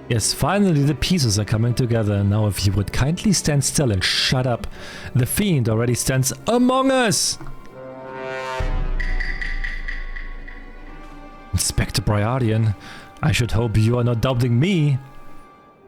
Yes, finally the pieces are coming together. Now if you would kindly stand still and shut up. The fiend already stands among us! Inspector Briardian, I should hope you are not doubting me.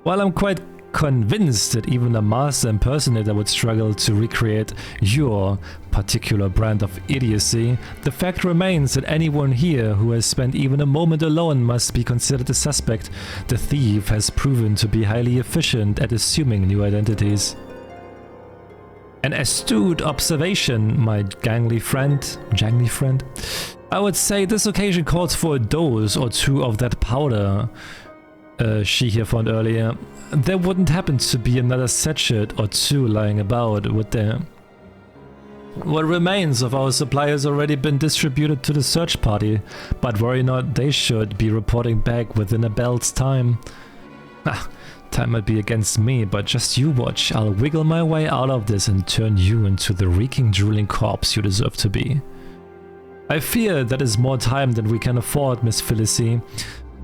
Well, I'm quite convinced that even a master impersonator would struggle to recreate your particular brand of idiocy. The fact remains that anyone here who has spent even a moment alone must be considered a suspect. The thief has proven to be highly efficient at assuming new identities. An astute observation, my jangly friend. I would say this occasion calls for a dose or two of that powder she here found earlier. There wouldn't happen to be another sachet or two lying about, would there? What remains of our supply has already been distributed to the search party, but worry not, they should be reporting back within a belt's time. Time might be against me, but just you watch. I'll wiggle my way out of this and turn you into the reeking, drooling corpse you deserve to be. I fear that is more time than we can afford, Miss Felicie.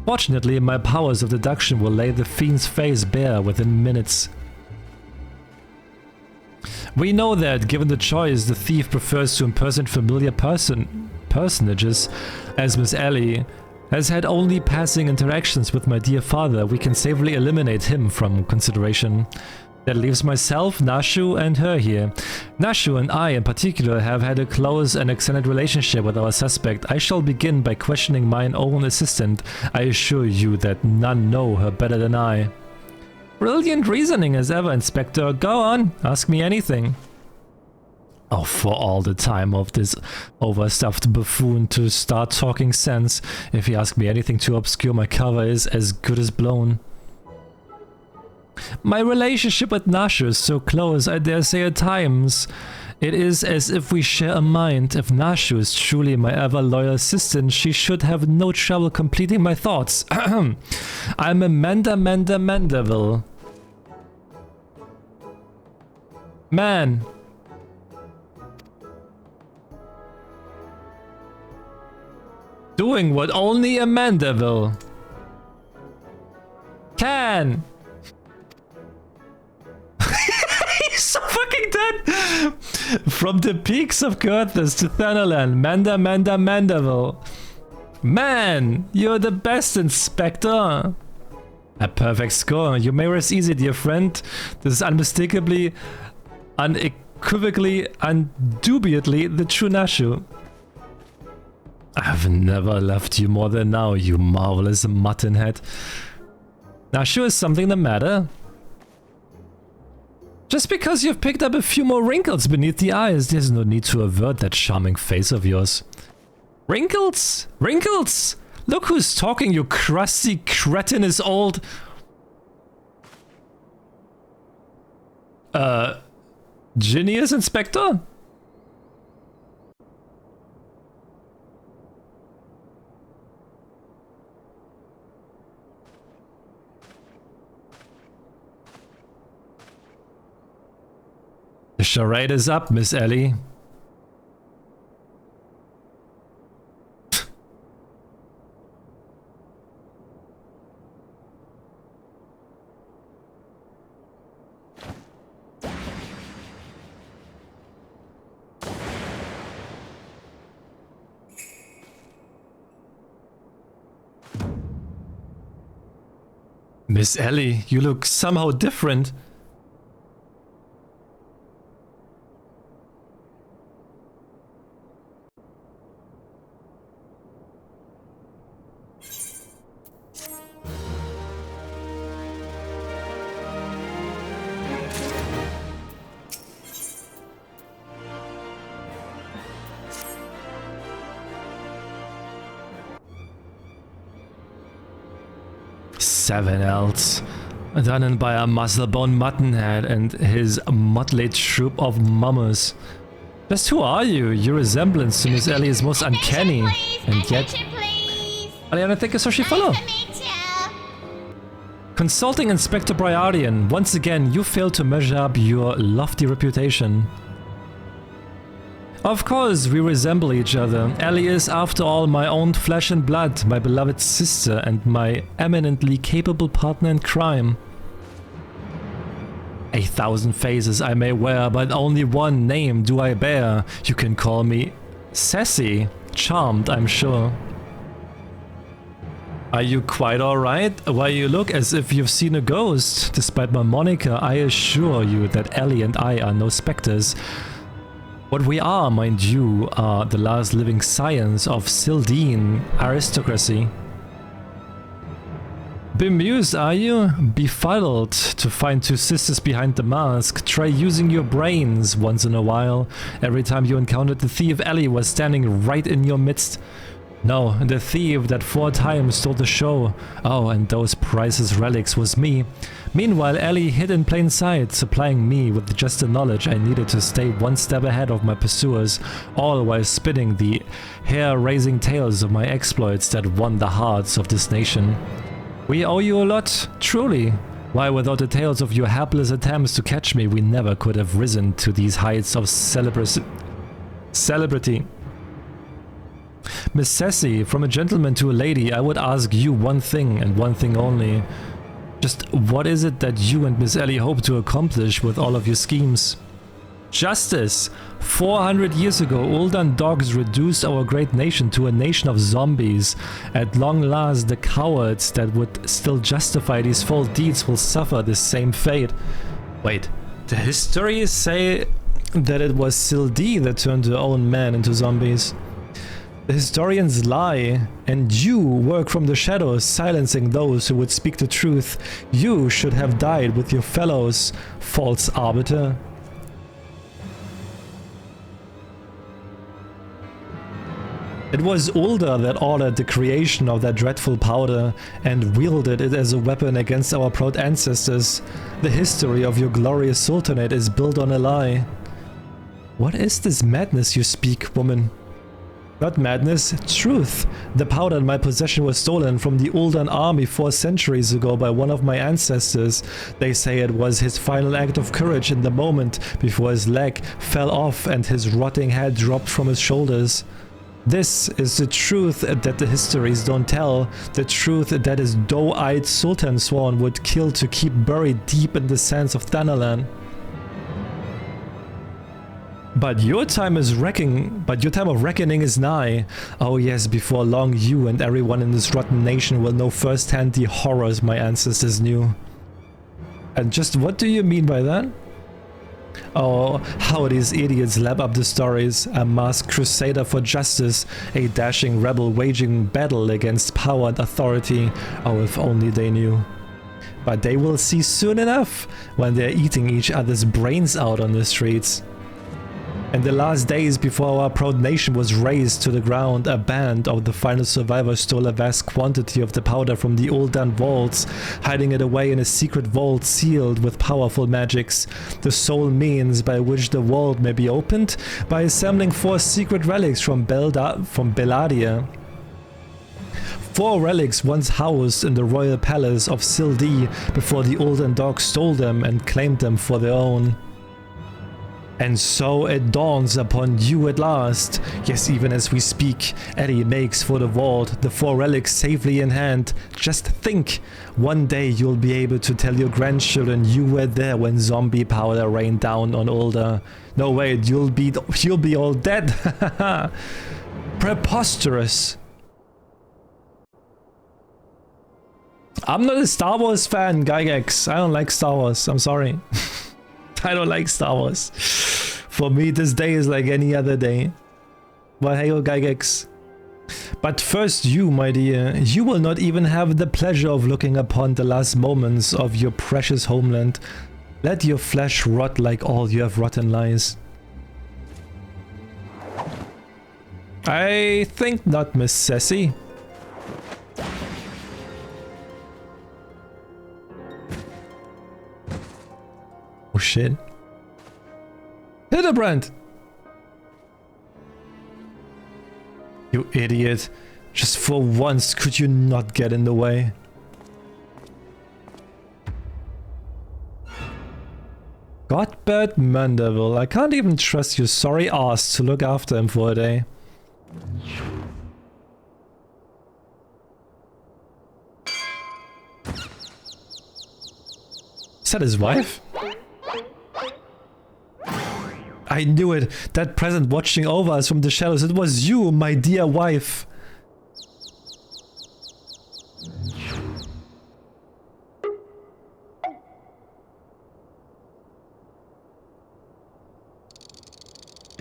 Fortunately, my powers of deduction will lay the fiend's face bare within minutes. We know that, given the choice, the thief prefers to impersonate familiar personages, as Miss Ellie has had only passing interactions with my dear father. We can safely eliminate him from consideration. That leaves myself, Nashu, and her here. Nashu and I in particular have had a close and extended relationship with our suspect. I shall begin by questioning mine own assistant. I assure you that none know her better than I. Brilliant reasoning as ever, Inspector. Go on, ask me anything. Oh, for all the time of this overstuffed buffoon to start talking sense. If you ask me anything too obscure, my cover is as good as blown. My relationship with Nashu is so close, I dare say at times It is as if we share a mind. If Nashu is truly my ever-loyal assistant, she should have no trouble completing my thoughts. I'm Amanda Mandeville. Man. Doing what only Amanda will. Can. He's so fucking dead. From the peaks of Kurthus to Thanalan, Mandeville. Man, you're the best, Inspector. A perfect score. You may rest easy, dear friend. This is unmistakably, unequivocally, undubitably the true Nashu. I've never loved you more than now, you marvelous muttonhead. Nashu, is something the matter? Just because you've picked up a few more wrinkles beneath the eyes, there's no need to avert that charming face of yours. Wrinkles? Wrinkles? Look who's talking, you crusty cretinous old... Genius, Inspector? The charade is up, Miss Ellie. Miss Ellie, you look somehow different. Seven elves, done by a muscle-bone muttonhead and his motley troop of mummers. Just who are you? Your resemblance to Miss Ellie is most uncanny, and yet... Aliana, thank you so much, follow. Consulting Inspector Briardian, once again you failed to measure up your lofty reputation. Of course, we resemble each other. Ellie is, after all, my own flesh and blood, my beloved sister, and my eminently capable partner in crime. 1,000 faces I may wear, but only one name do I bear. You can call me Sassy. Charmed, I'm sure. Are you quite alright? Why you look as if you've seen a ghost? Despite my moniker, I assure you that Ellie and I are no specters. What we are, mind you, are the last living scions of Sildine aristocracy. Bemused, are you? Befuddled to find two sisters behind the mask. Try using your brains once in a while. Every time you encountered the thief, Ellie was standing right in your midst. No, the thief that 4 times stole the show. Oh, and those priceless relics was me. Meanwhile, Ellie hid in plain sight, supplying me with just the knowledge I needed to stay one step ahead of my pursuers, all while spinning the hair-raising tales of my exploits that won the hearts of this nation. We owe you a lot, truly. Why, without the tales of your helpless attempts to catch me, we never could have risen to these heights of celebrity. Miss Sassy, from a gentleman to a lady, I would ask you one thing and one thing only. Just what is it that you and Miss Ellie hope to accomplish with all of your schemes? Justice! 400 years ago, Uldan dogs reduced our great nation to a nation of zombies. At long last, the cowards that would still justify these foul deeds will suffer the same fate. Wait, the histories say that it was Sildee that turned her own men into zombies. The historians lie, and you work from the shadows, silencing those who would speak the truth. You should have died with your fellows, false arbiter. It was Ulda that ordered the creation of that dreadful powder and wielded it as a weapon against our proud ancestors. The history of your glorious sultanate is built on a lie. What is this madness you speak, woman? Not madness, truth. The powder in my possession was stolen from the Uldan army 4 centuries ago by one of my ancestors. They say it was his final act of courage in the moment before his leg fell off and his rotting head dropped from his shoulders. This is the truth that the histories don't tell, the truth that his doe-eyed Sultan Swan would kill to keep buried deep in the sands of Thanalan. But your time of reckoning is nigh. Oh yes, before long you and everyone in this rotten nation will know firsthand the horrors my ancestors knew. And just what do you mean by that? Oh, how these idiots lap up the stories. A masked crusader for justice, a dashing rebel waging battle against power and authority. Oh, if only they knew. But they will see soon enough when they're eating each other's brains out on the streets. In the last days before our proud nation was razed to the ground, a band of the final survivors stole a vast quantity of the powder from the Uldan vaults, hiding it away in a secret vault sealed with powerful magics. The sole means by which the vault may be opened, by assembling 4 secret relics from Beladia. 4 relics once housed in the royal palace of Sildi before the Uldan dogs stole them and claimed them for their own. And so it dawns upon you at last. Yes, even as we speak, Eddie makes for the vault, the 4 relics safely in hand. Just think, one day you'll be able to tell your grandchildren you were there when zombie powder rained down on Ulda. No wait, you'll be all dead. Preposterous. I'm not a Star Wars fan, Gygax. I don't like Star Wars. I'm sorry. I don't like Star Wars. For me, this day is like any other day. But hey, Gygax. But first you, my dear, you will not even have the pleasure of looking upon the last moments of your precious homeland. Let your flesh rot like all you have rotten lies. I think not, Miss Sassy. Oh shit. Hildibrand! You idiot. Just for once, could you not get in the way? Godbert Mandeville, I can't even trust your sorry ass to look after him for a day. Is that his wife? I knew it! That present watching over us from the shadows, it was you, my dear wife!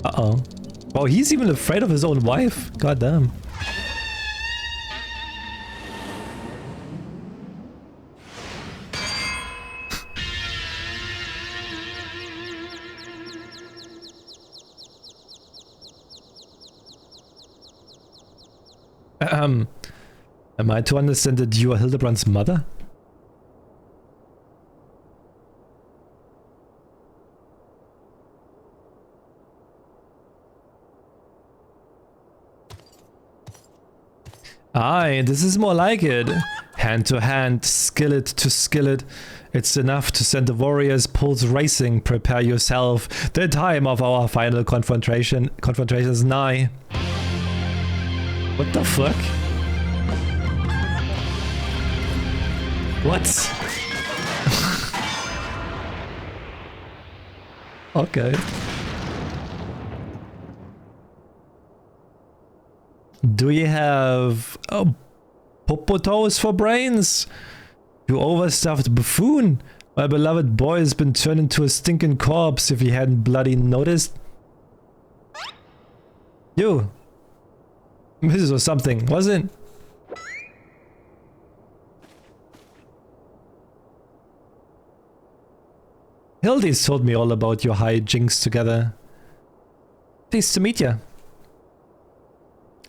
Uh-oh. Oh, he's even afraid of his own wife? God damn. Am I to understand that you are Hildibrand's mother? Aye, this is more like it. Hand to hand, skillet to skillet. It's enough to send the warrior's pulse racing. Prepare yourself. The time of our final confrontation is nigh. What the fuck? What? Okay. Do you have popotos for brains? You overstuffed buffoon. My beloved boy has been turned into a stinking corpse if you hadn't bloody noticed. You. Mizuz or something, wasn't? Hildy's told me all about your high jinks together. Pleased to meet you.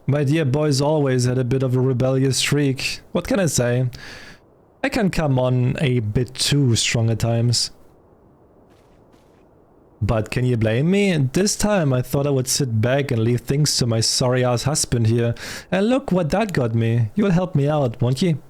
My dear boy's always had a bit of a rebellious streak. What can I say? I can come on a bit too strong at times. But can you blame me? This time I thought I would sit back and leave things to my sorry ass husband here. And look what that got me. You'll help me out, won't you?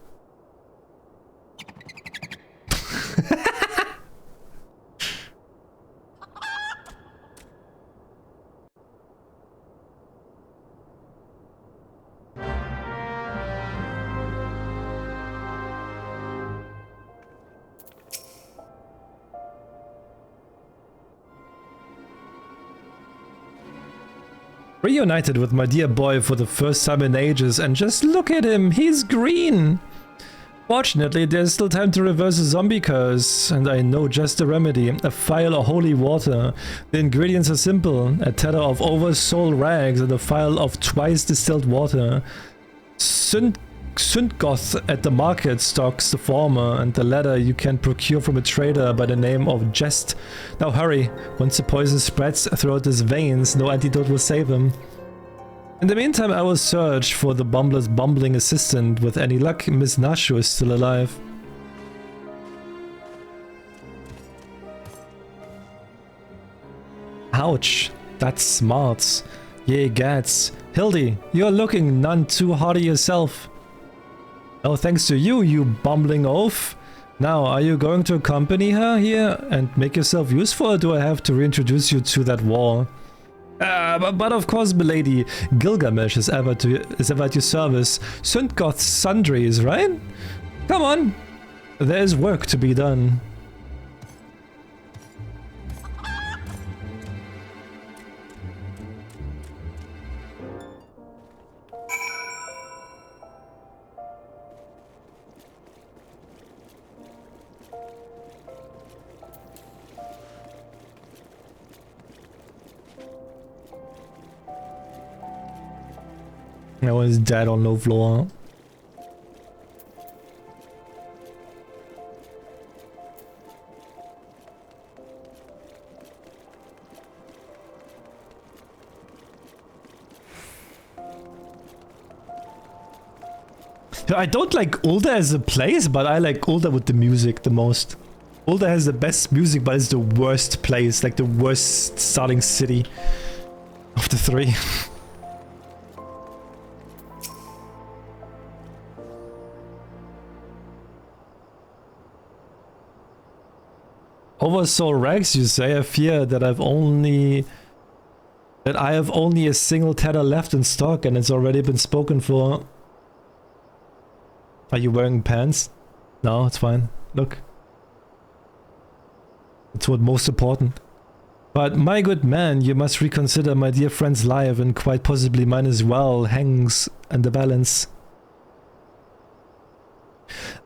Reunited with my dear boy for the first time in ages, and just look at him, he's green! Fortunately, there's still time to reverse a zombie curse, and I know just the remedy, a phial of holy water. The ingredients are simple, a tether of oversold rags and a phial of twice distilled water. Sundgoth at the market stocks the former, and the latter you can procure from a trader by the name of Jest. Now hurry, once the poison spreads throughout his veins, no antidote will save him. In the meantime, I will search for the bumbler's bumbling assistant. With any luck, Miss Nashu is still alive. Ouch, that's smarts. Yay, gats. Hildy, you're looking none too hardy yourself. Oh, thanks to you, you bumbling oaf. Now, are you going to accompany her here and make yourself useful, or do I have to reintroduce you to that wall? But of course, milady, Gilgamesh is ever at your service. Sundgoth's sundries, right? Come on, there's work to be done. I was dead on low floor. I don't like Ulda as a place, but I like Ulda with the music the most. Ulda has the best music, but it's the worst place, like the worst starting city of the three. Oversoul rags, you say? I fear that I have only a single tether left in stock, and it's already been spoken for. Are you wearing pants? No, it's fine. Look. It's what's most important. But my good man, you must reconsider my dear friend's life, and quite possibly mine as well, hangs in the balance.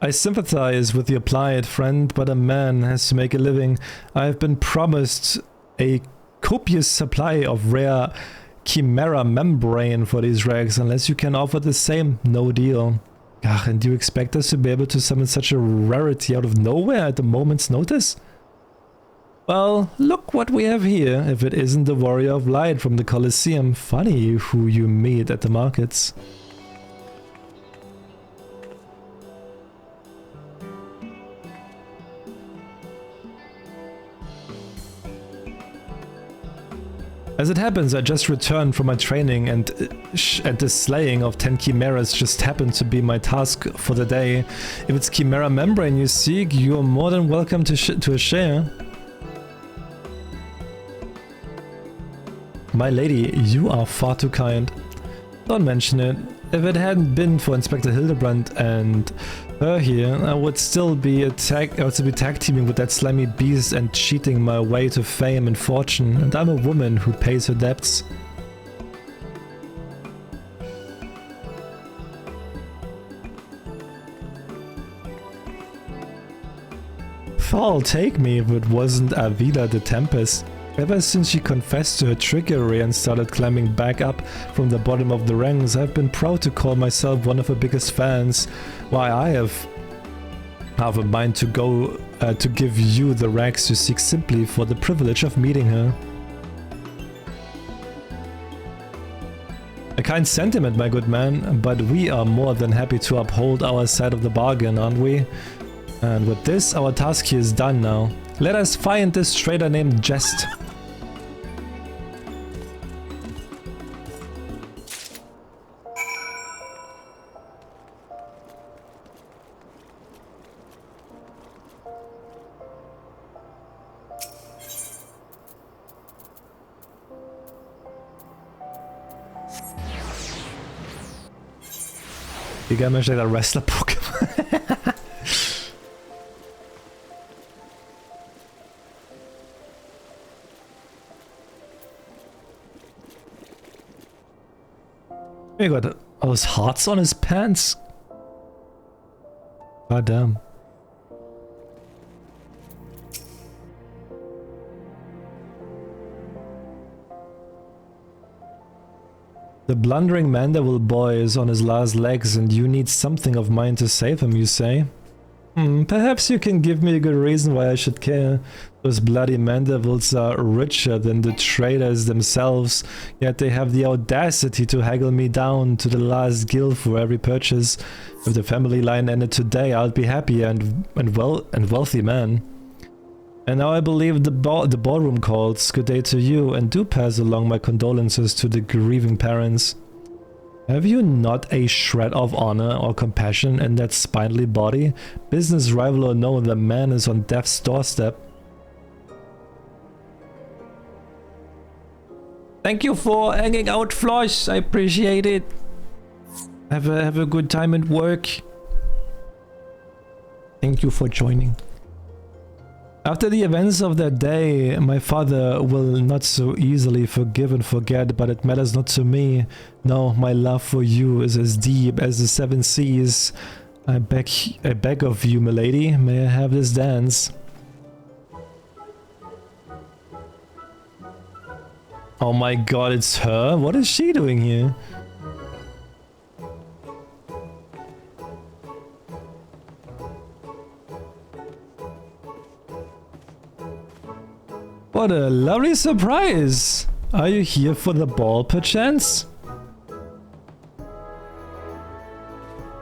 I sympathize with your plight, friend, but a man has to make a living. I have been promised a copious supply of rare chimera membrane for these rags. Unless you can offer the same, no deal. Ach, and do you expect us to be able to summon such a rarity out of nowhere at a moment's notice? Well, look what we have here, if it isn't the Warrior of Light from the Colosseum. Funny who you meet at the markets. As it happens, I just returned from my training, and the slaying of 10 chimeras just happened to be my task for the day. If it's chimera membrane you seek, you are more than welcome to a share. My lady, you are far too kind. Don't mention it. If it hadn't been for Inspector Hildibrand and her here, I would still be tag teaming with that slimy beast and cheating my way to fame and fortune, and I'm a woman who pays her debts. Fall take me if it wasn't Avila the Tempest. Ever since she confessed to her trickery and started climbing back up from the bottom of the ranks, I've been proud to call myself one of her biggest fans. Why, I have a mind to go to give you the rags you seek simply for the privilege of meeting her. A kind sentiment, my good man, but we are more than happy to uphold our side of the bargain, aren't we? And with this, our task here is done now. Let us find this traitor named Jest. Digga, mir steht ein Wrestler-Pokémon. He got all those hearts on his pants. God damn. The blundering Mandeville boy is on his last legs and you need something of mine to save him, you say? Perhaps you can give me a good reason why I should care. Those bloody Mandevilles are richer than the traders themselves, yet they have the audacity to haggle me down to the last gil for every purchase. If the family line ended today, I'd be happy and wealthy man. And now I believe the ballroom calls. Good day to you, and do pass along my condolences to the grieving parents. Have you not a shred of honor or compassion in that spindly body? Business rival or no, the man is on death's doorstep. Thank you for hanging out, Floss. I appreciate it. Have a good time at work. Thank you for joining. After the events of that day, my father will not so easily forgive and forget, but it matters not to me. No, my love for you is as deep as the seven seas. I beg of you, milady, may I have this dance? Oh my god, it's her? What is she doing here? What a lovely surprise! Are you here for the ball, perchance?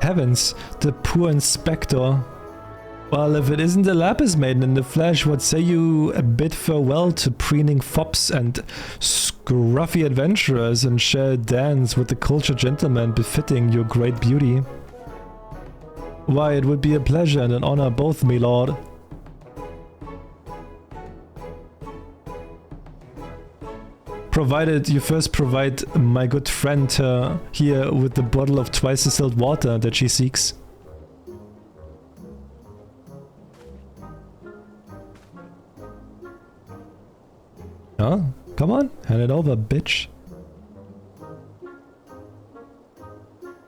Heavens, the poor inspector. Well, if it isn't the Lapis Maiden in the flesh, what say you bid farewell to preening fops and scruffy adventurers and share a dance with the cultured gentleman befitting your great beauty? Why, it would be a pleasure and an honor both, my lord. Provided you first provide my good friend here with the bottle of twice distilled water that she seeks. Huh? Come on, hand it over, bitch.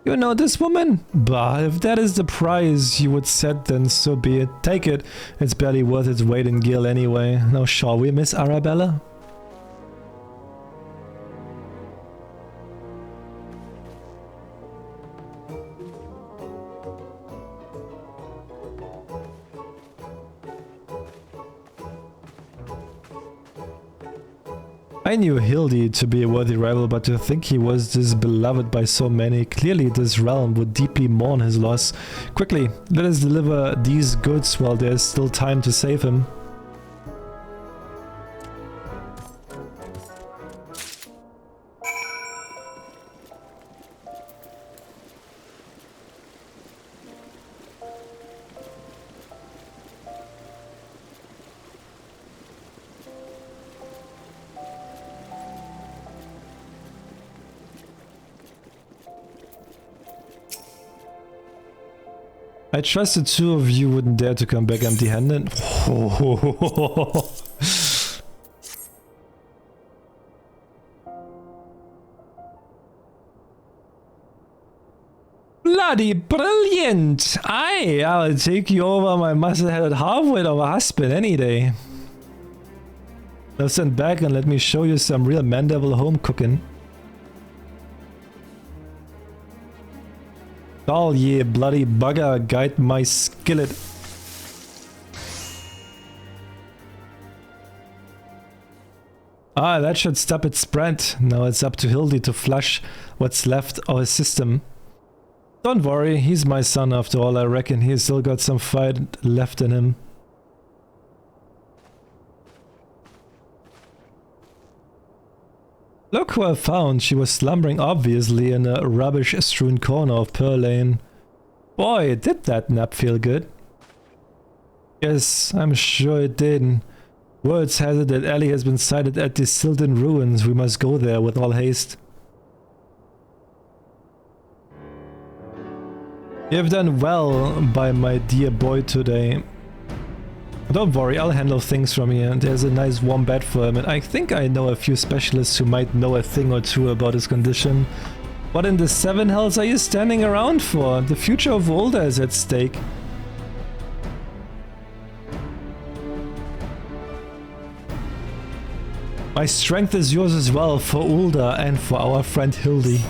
You know this woman? Bah, if that is the price you would set, then so be it. Take it. It's barely worth its weight in gil anyway. Now shall we, Miss Arabella? I knew Hildy to be a worthy rival, but to think he was this beloved by so many, clearly this realm would deeply mourn his loss. Quickly, let us deliver these goods while there's still time to save him. I trust the two of you wouldn't dare to come back empty-handed. Bloody brilliant! Aye, I'll take you over my muscle-headed half-wit of a husband any day. Now stand back and let me show you some real Mandeville home cooking. All ye bloody bugger, guide my skillet. Ah, that should stop its spread. Now it's up to Hildy to flush what's left of his system. Don't worry, he's my son after all. I reckon he's still got some fight left in him. Look who I found. She was slumbering obviously in a rubbish-strewn corner of Pearl Lane. Boy, did that nap feel good. Yes, I'm sure it did. Words has it that Ellie has been sighted at the Silden ruins. We must go there with all haste. You've done well by my dear boy today. Don't worry, I'll handle things from here. There's a nice warm bed for him, and I think I know a few specialists who might know a thing or two about his condition. What in the seven hells are you standing around for? The future of Ulda is at stake. My strength is yours as well, for Ulda and for our friend Hildy.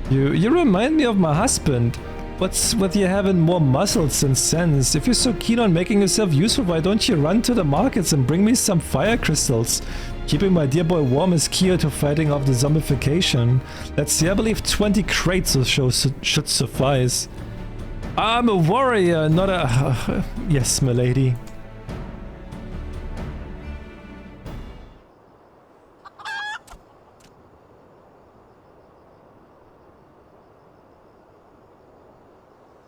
You remind me of my husband. What's with you having more muscles than sense? If you're so keen on making yourself useful, why don't you run to the markets and bring me some fire crystals? Keeping my dear boy warm is key to fighting off the zombification. Let's see, I believe 20 crates or so should suffice. I'm a warrior, not a... yes, milady.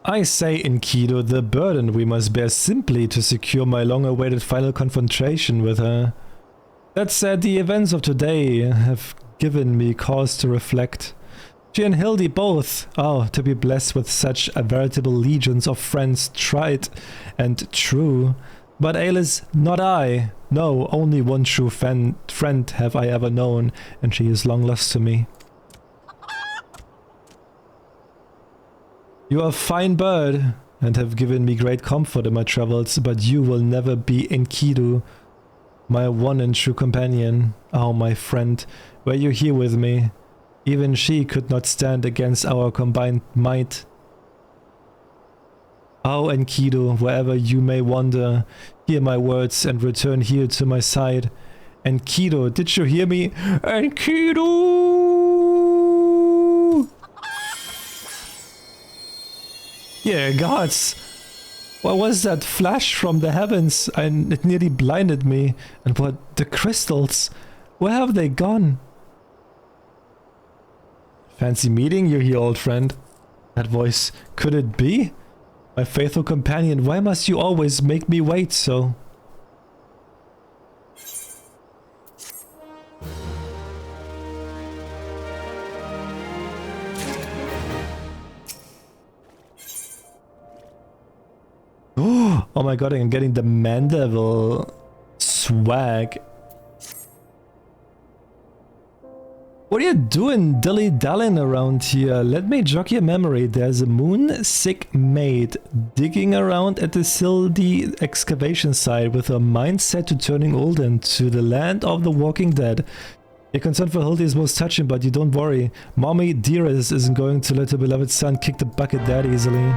I say, Enkidu, the burden we must bear simply to secure my long-awaited final confrontation with her. That said, the events of today have given me cause to reflect. She and Hildy both, to be blessed with such a veritable legions of friends tried and true. But Alice, not I. No, only one true friend have I ever known, and she is long lost to me. You are a fine bird, and have given me great comfort in my travels, but you will never be Enkidu, my one and true companion. Oh, my friend, were you here with me? Even she could not stand against our combined might. Oh, Enkidu, wherever you may wander, hear my words and return here to my side. Enkidu, did you hear me? Enkidu! Yeah, gods! What was that flash from the heavens? It nearly blinded me. And what? The crystals? Where have they gone? Fancy meeting you here, old friend. That voice. Could it be? My faithful companion, why must you always make me wait so? Oh my god, I'm getting the Mandeville swag. What are you doing dilly-dallying around here? Let me jog your memory. There's a moon-sick maid digging around at the Sildy excavation site with her mind set to turning Ulden to the land of the walking dead. Your concern for Hildy is most touching, but you don't worry. Mommy Dearest isn't going to let her beloved son kick the bucket that easily.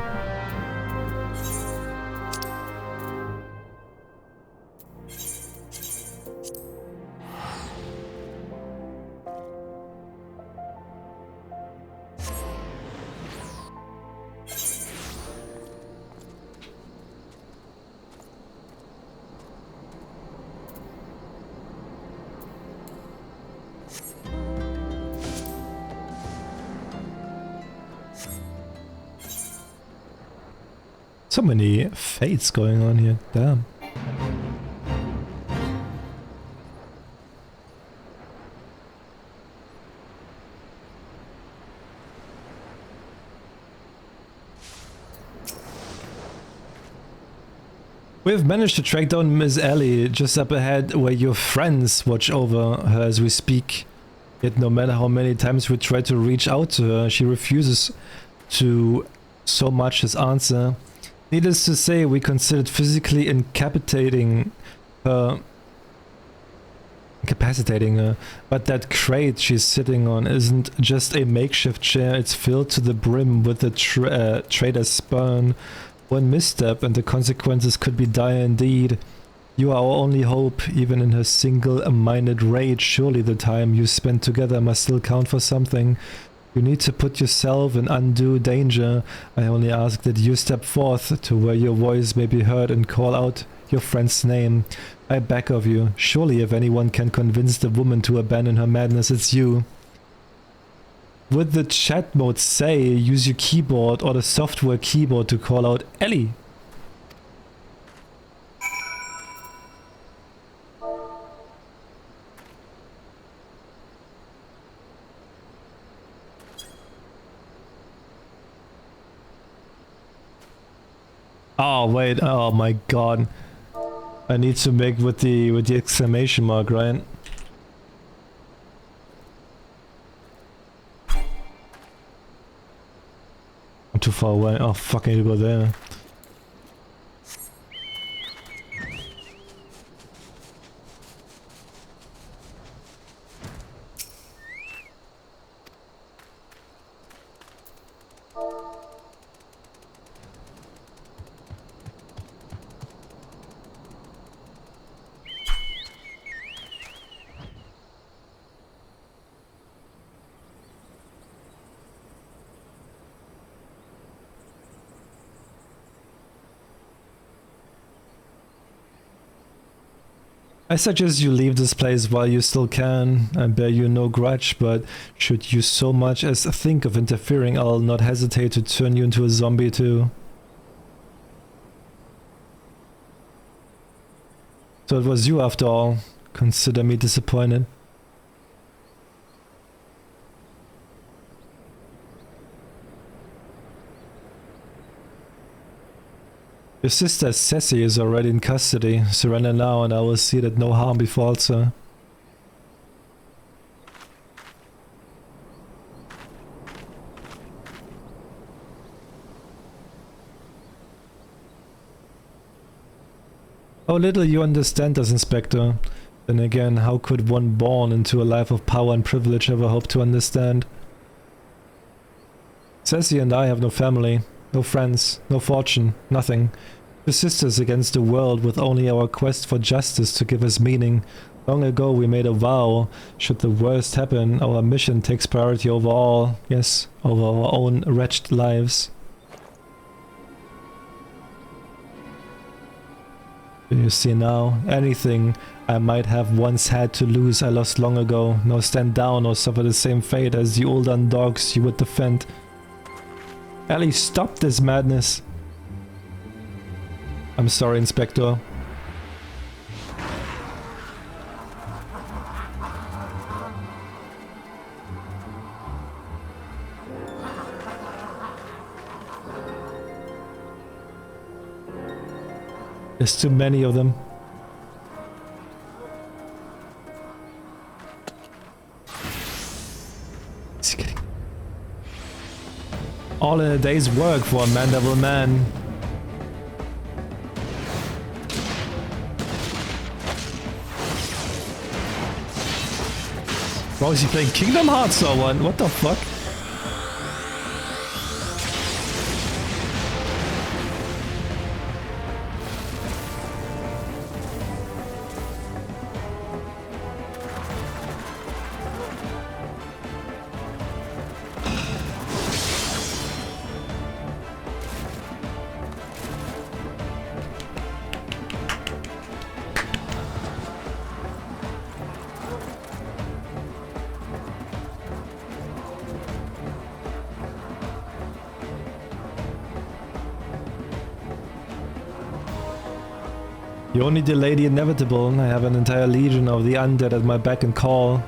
So many fates going on here, damn. We've managed to track down Miss Ellie just up ahead where your friends watch over her as we speak. Yet no matter how many times we try to reach out to her, she refuses to so much as answer. Needless to say, we considered physically incapacitating her, but that crate she's sitting on isn't just a makeshift chair, it's filled to the brim with the traitor's sperm. One misstep and the consequences could be dire indeed. You are our only hope, even in her single-minded rage. Surely the time you spent together must still count for something. You need to put yourself in undue danger. I only ask that you step forth to where your voice may be heard and call out your friend's name. I beg of you. Surely if anyone can convince the woman to abandon her madness, it's you. Would the chat mode say use your keyboard or the software keyboard to call out Ellie? Oh wait, oh my god. I need to make with the exclamation mark, right? I'm too far away. Oh fuck, I need to go there. I suggest you leave this place while you still can. I bear you no grudge, but should you so much as think of interfering, I'll not hesitate to turn you into a zombie too. So it was you after all. Consider me disappointed. Your sister Ceci is already in custody. Surrender now and I will see that no harm befalls her. How little you understand us, Inspector. Then again, how could one born into a life of power and privilege ever hope to understand? Ceci and I have no family, no friends, no fortune, nothing. Two sisters against the world with only our quest for justice to give us meaning. Long ago we made a vow, should the worst happen, our mission takes priority over all, yes, over our own wretched lives. Do you see now? Anything I might have once had to lose I lost long ago. Now stand down or suffer the same fate as the old dogs you would defend. Ellie, stop this madness. I'm sorry, Inspector. There's too many of them. Is he kidding? All in a day's work for a man-devil man. Bro, is he playing Kingdom Hearts or what? What the fuck? You only delay the inevitable. I have an entire legion of the undead at my beck and call.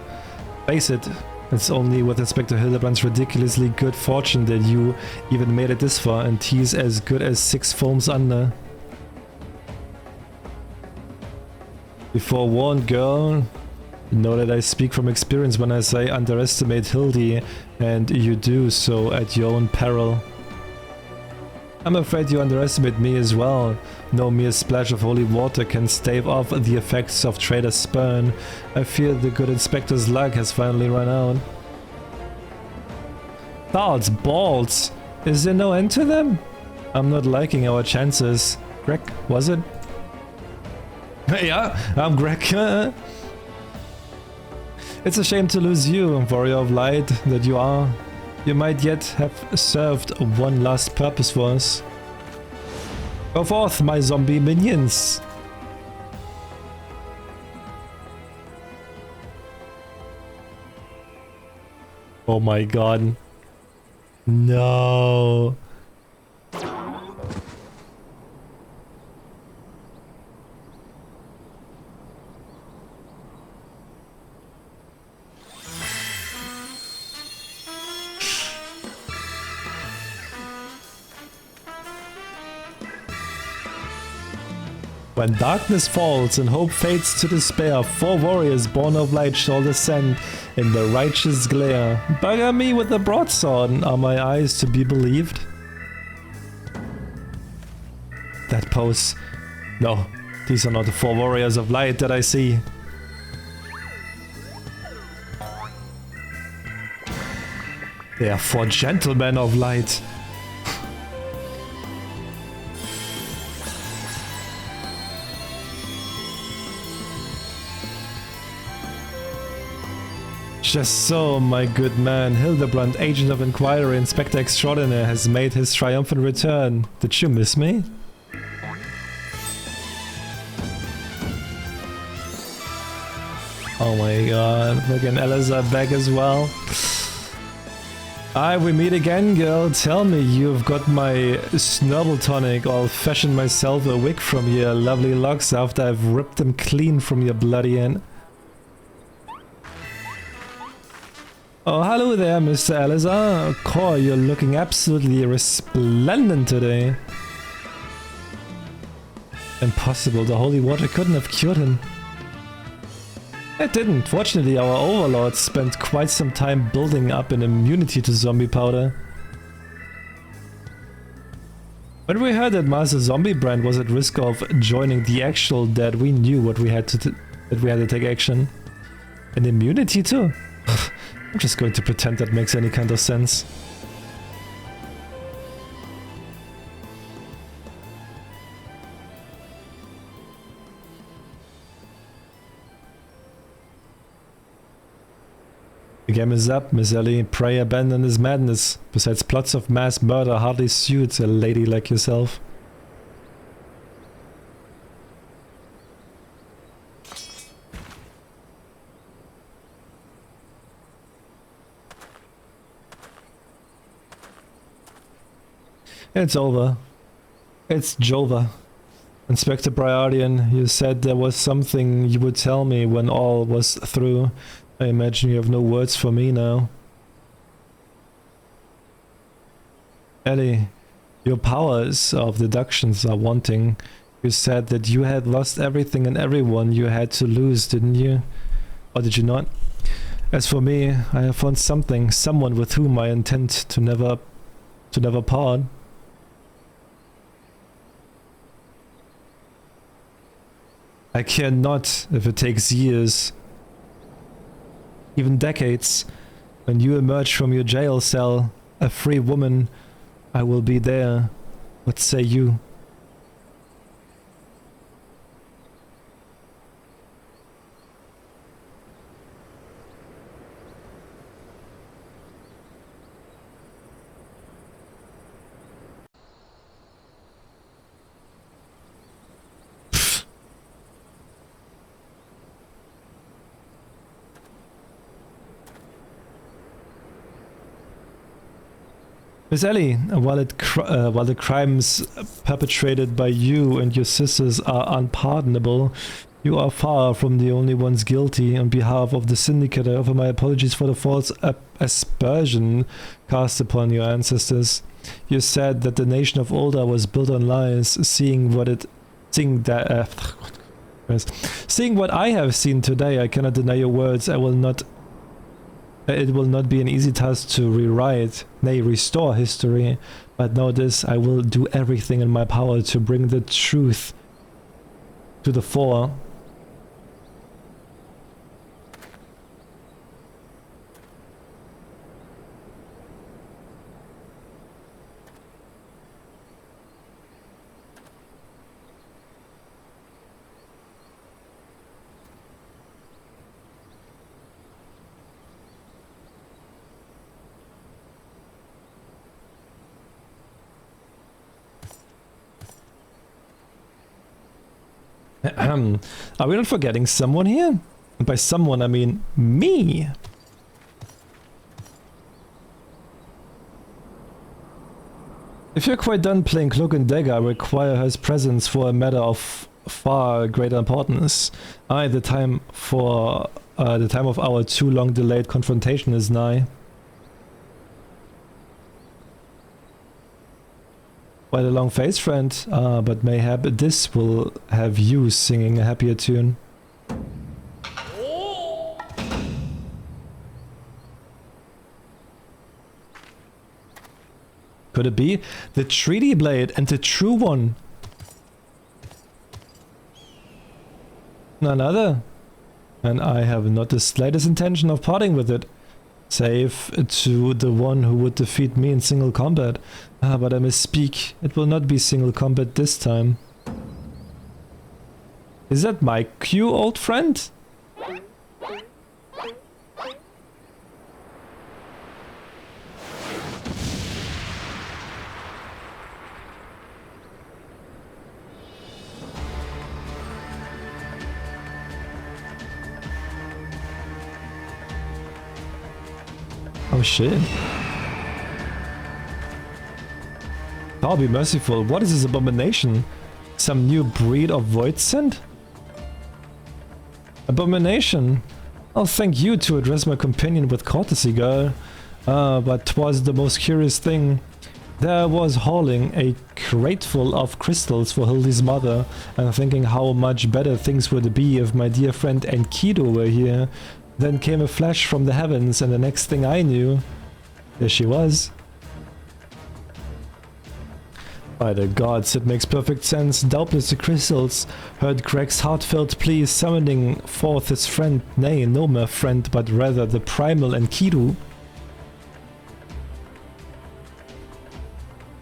Face it, it's only with Inspector Hildibrand's ridiculously good fortune that you even made it this far, and he's as good as 6 foams under. Be forewarned, girl. Know that I speak from experience when I say underestimate Hildy, and you do so at your own peril. I'm afraid you underestimate me as well. No mere splash of holy water can stave off the effects of traitor's spurn. I fear the good inspector's luck has finally run out. Thoughts, balls! Is there no end to them? I'm not liking our chances. Greg, was it? Yeah, I'm Greg. It's a shame to lose you, warrior of light that you are. You might yet have served one last purpose for us. Go forth, my zombie minions! Oh my god. No. When darkness falls and hope fades to despair, 4 warriors born of light shall descend in the righteous glare. Bugger me with the broadsword, are my eyes to be believed? That pose. No, these are not the 4 warriors of light that I see. They are 4 gentlemen of light. Just so, my good man, Hildibrand, Agent of Inquiry, Inspector Extraordinaire, has made his triumphant return. Did you miss me? Oh my god, fucking Eliza back as well. Aye, we meet again, girl. Tell me, you've got my snubble tonic. I'll fashion myself a wig from your lovely locks after I've ripped them clean from your bloody end. Oh, hello there, Mr. Eliza. Core, you're looking absolutely resplendent today. Impossible, the holy water couldn't have cured him. It didn't. Fortunately, our overlord spent quite some time building up an immunity to zombie powder. When we heard that Master Zombiebrand was at risk of joining the actual dead, we knew what we had to take action. An immunity too? I'm just going to pretend that makes any kind of sense. The game is up, Miss Ellie. Pray abandon his madness. Besides plots of mass murder hardly suits a lady like yourself. It's over. It's Jova. Inspector Briardian, you said there was something you would tell me when all was through. I imagine you have no words for me now. Ellie, your powers of deductions are wanting. You said that you had lost everything and everyone you had to lose, didn't you? Or did you not? As for me, I have found something, someone with whom I intend to never part. I care not if it takes years, even decades. When you emerge from your jail cell, a free woman, I will be there. What say you? Miss Ellie, while the crimes perpetrated by you and your sisters are unpardonable, you are far from the only ones guilty. On behalf of the Syndicate, I offer my apologies for the false aspersion cast upon your ancestors. You said that the nation of Ulda was built on lies. Seeing what I have seen today, I cannot deny your words. It will not be an easy task to rewrite, nay, restore history, but know this, I will do everything in my power to bring the truth to the fore. Are we not forgetting someone here? And by someone, I mean me. If you're quite done playing Cloak and Dagger, I require her presence for a matter of far greater importance. The time of our too long delayed confrontation is nigh. Quite a long face, friend, but mayhap this will have you singing a happier tune. Could it be the treaty blade and the true one? None other. And I have not the slightest intention of parting with it. Save to the one who would defeat me in single combat. But I misspeak. It will not be single combat this time. Is that my cue, old friend? Oh shit. God be merciful. What is this abomination? Some new breed of void scent? Abomination. I'll thank you to address my companion with courtesy, girl. But 'twas the most curious thing. There was hauling a crate full of crystals for Hildy's mother, and thinking how much better things would be if my dear friend Enkidu were here. Then came a flash from the heavens, and the next thing I knew, there she was. By the gods, it makes perfect sense. Doubtless the crystals heard Greg's heartfelt plea, summoning forth his friend, nay, no mere friend, but rather the primal Enkidu.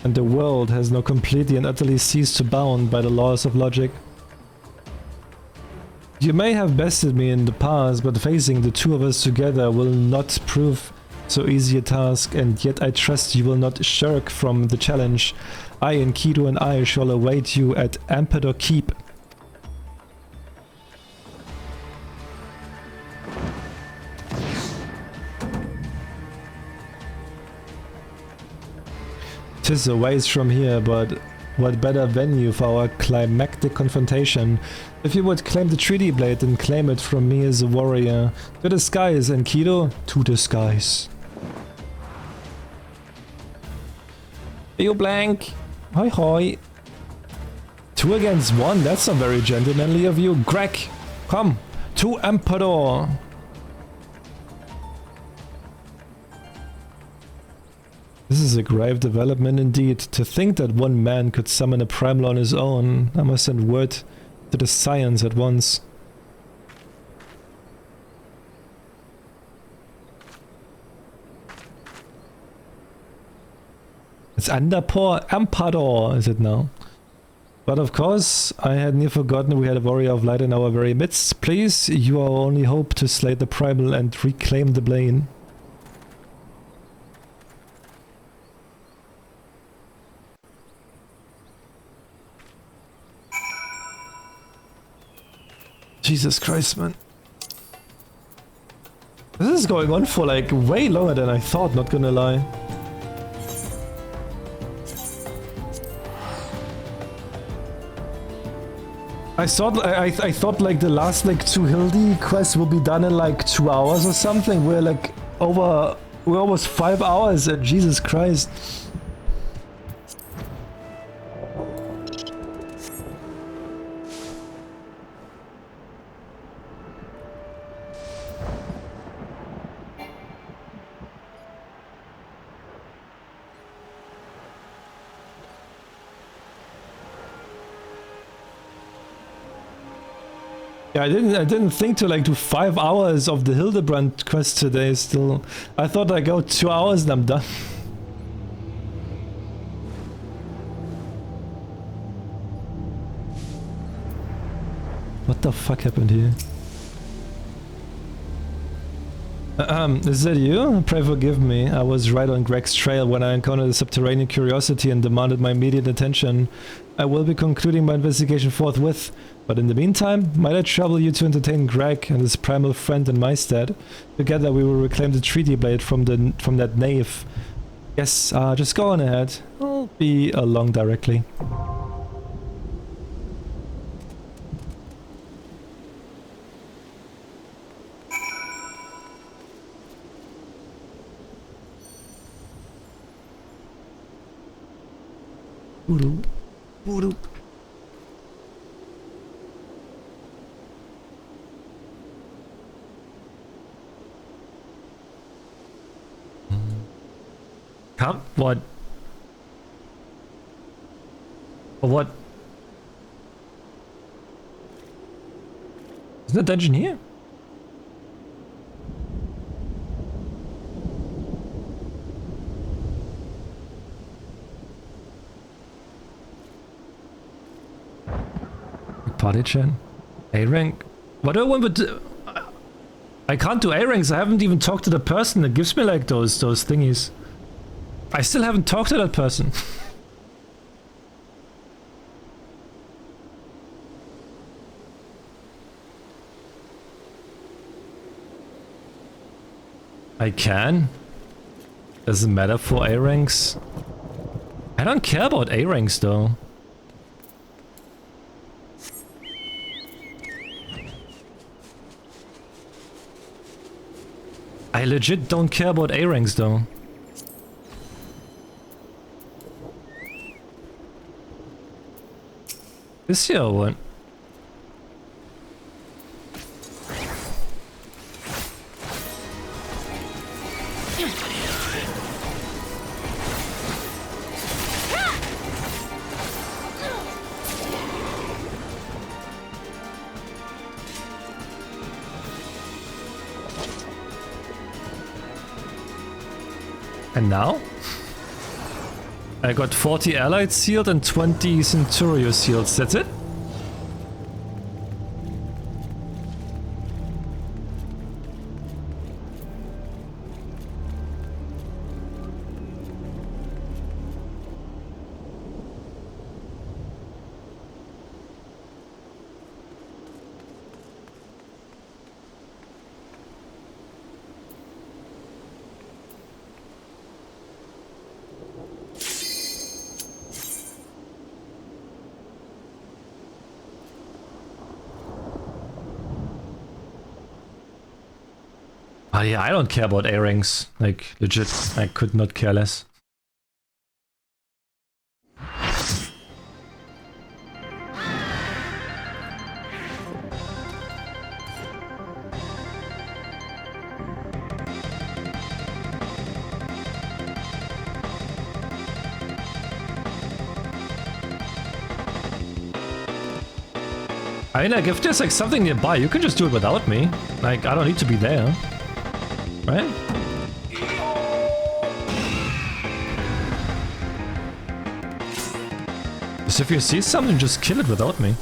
And the world has now completely and utterly ceased to bound by the laws of logic. You may have bested me in the past, but facing the two of us together will not prove so easy a task, and yet I trust you will not shirk from the challenge. I, Enkidu, and I shall await you at Ampedor Keep. Tis a ways from here, but what better venue for our climactic confrontation? If you would claim the treaty blade, then claim it from me as a warrior. To the skies, Enkidu, to the skies. You blank. Hoi hoi. 2 against 1, that's not very gentlemanly of you. Greg, come to Emperor. This is a grave development indeed. To think that one man could summon a primal on his own. I must send word to the science at once. It's Emperor, is it now? But of course, I had near forgotten we had a warrior of light in our very midst. Please, you are our only hope to slay the primal and reclaim the blade. Jesus Christ, man. This is going on for like way longer than I thought, not gonna lie. I thought like the last like 2 Hildy quests will be done in like 2 hours or something. We're almost 5 hours and Jesus Christ. Yeah, I didn't think to like do 5 hours of the Hildibrand quest today still. I thought I go 2 hours and I'm done. What the fuck happened here? Is that you? Pray forgive me. I was right on Greg's trail when I encountered a subterranean curiosity and demanded my immediate attention. I will be concluding my investigation forthwith, but in the meantime, might I trouble you to entertain Greg and his primal friend in my stead? Together we will reclaim the treaty blade from that knave. Yes, just go on ahead. I'll be along directly. Voodoo. Voodoo. Come, what? What? Isn't the dungeon here? Party chat? A rank? What do I want to do? I can't do A ranks. I haven't even talked to the person that gives me like those thingies. I still haven't talked to that person. I can. Doesn't matter for A ranks. I don't care about A ranks though. I legit don't care about A ranks though. This here or what? And now? I got 40 allied sealed and 20 Centurio seals. That's it? Oh yeah, I don't care about A-rings. Like, legit, I could not care less. I mean, like, if there's like something nearby, you can just do it without me. Like, I don't need to be there. Right? Because if you see something, just kill it without me.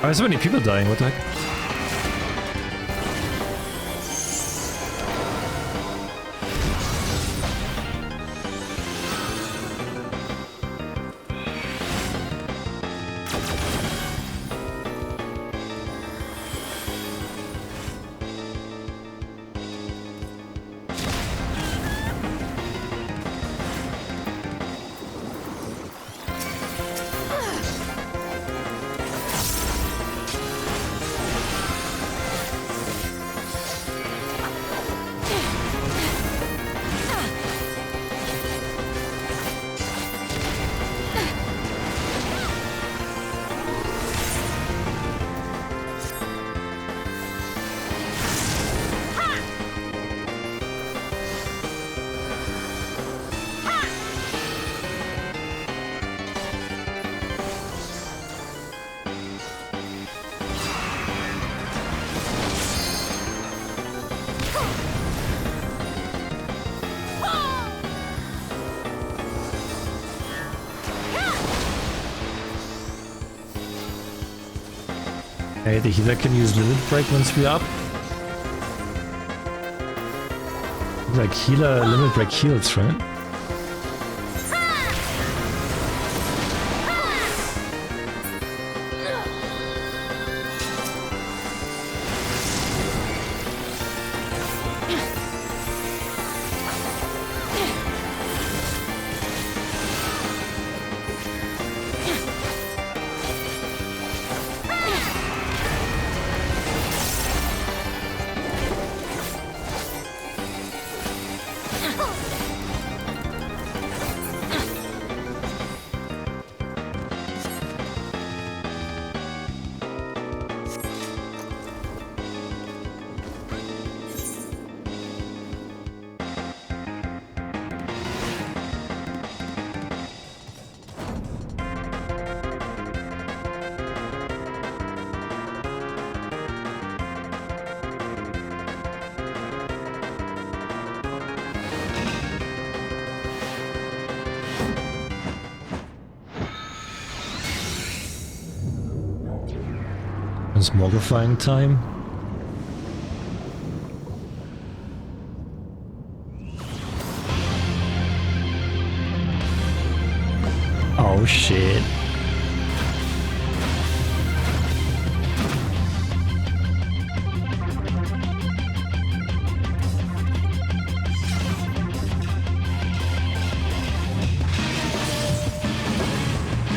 Why are so many people dying? What the heck? Okay, the healer can use limit break once we're up. Like healer limit break heals, right? It's modifying time. Oh shit.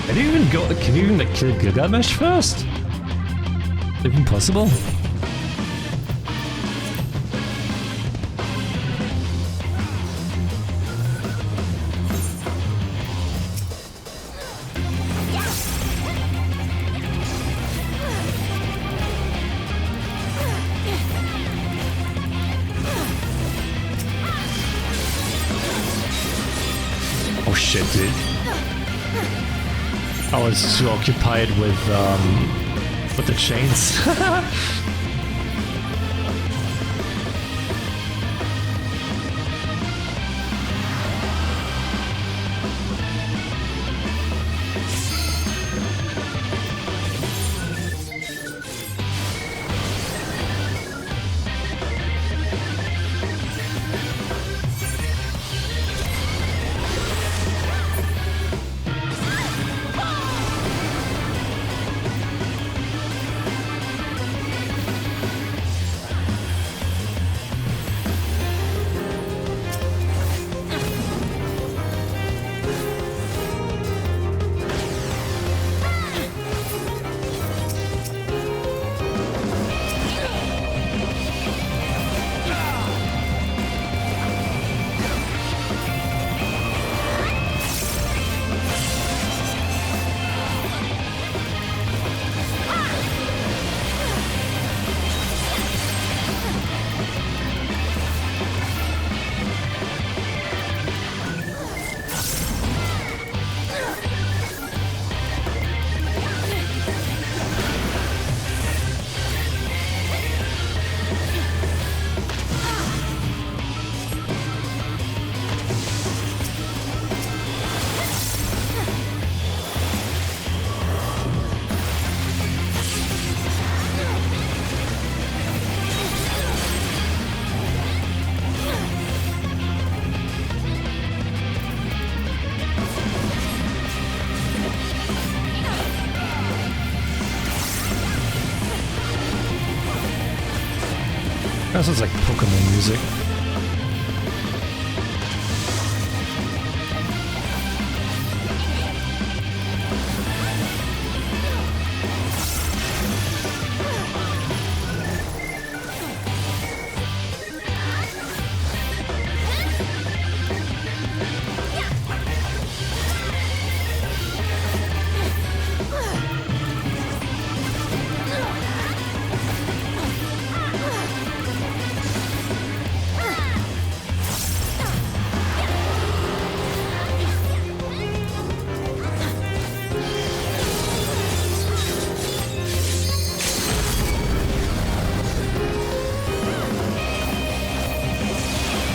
Can you even like, kill Gilgamesh first? Even possible? Oh shit, dude. I was too occupied with the chains. That sounds like Pokemon music.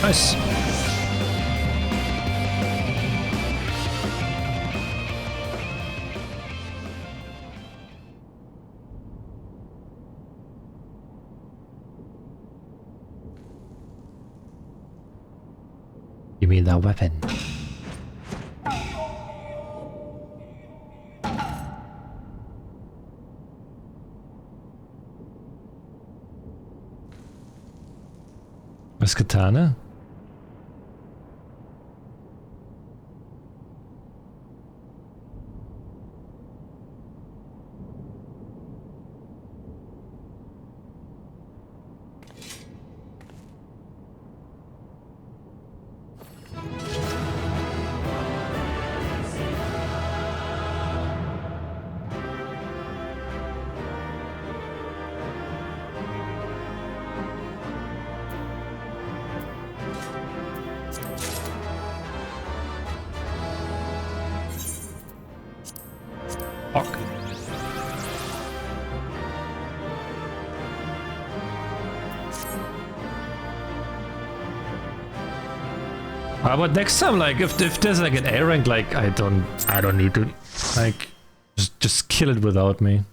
Nice. Give me that weapon. Was Katana? Fuck. But next time, like, if there's like an A rank, like, I don't need to, like, just kill it without me.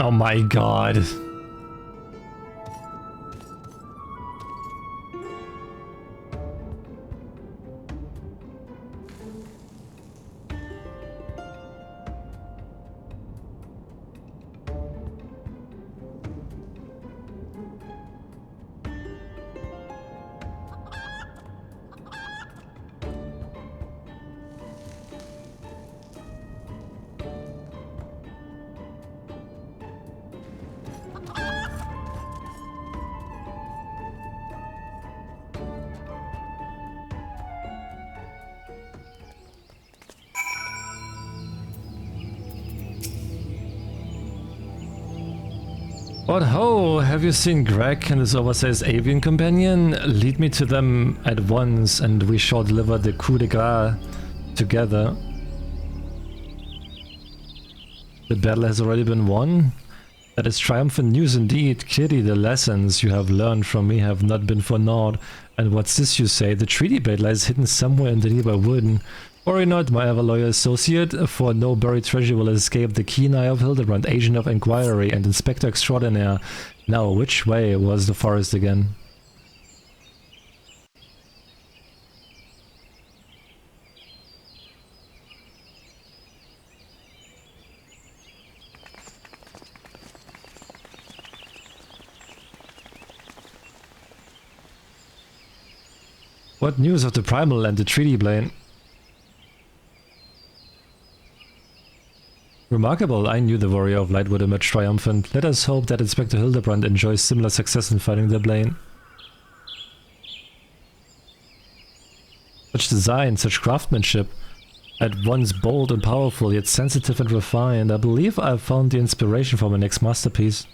Oh my god. But ho, have you seen Greg and his oversized avian companion? Lead me to them at once and we shall deliver the coup de grace together. The battle has already been won? That is triumphant news indeed. Clearly the lessons you have learned from me have not been for naught. And what's this you say? The treaty blade lies hidden somewhere in the nearby wood. Worry not, my ever-loyal associate, for no buried treasure will escape the keen eye of Hildibrand, agent of inquiry and inspector extraordinaire. Now, which way was the forest again? What news of the primal and the treaty blade? Remarkable, I knew the Warrior of Light would emerge triumphant. Let us hope that Inspector Hildibrand enjoys similar success in finding the blade. Such design, such craftsmanship, at once bold and powerful, yet sensitive and refined. I believe I found the inspiration for my next masterpiece.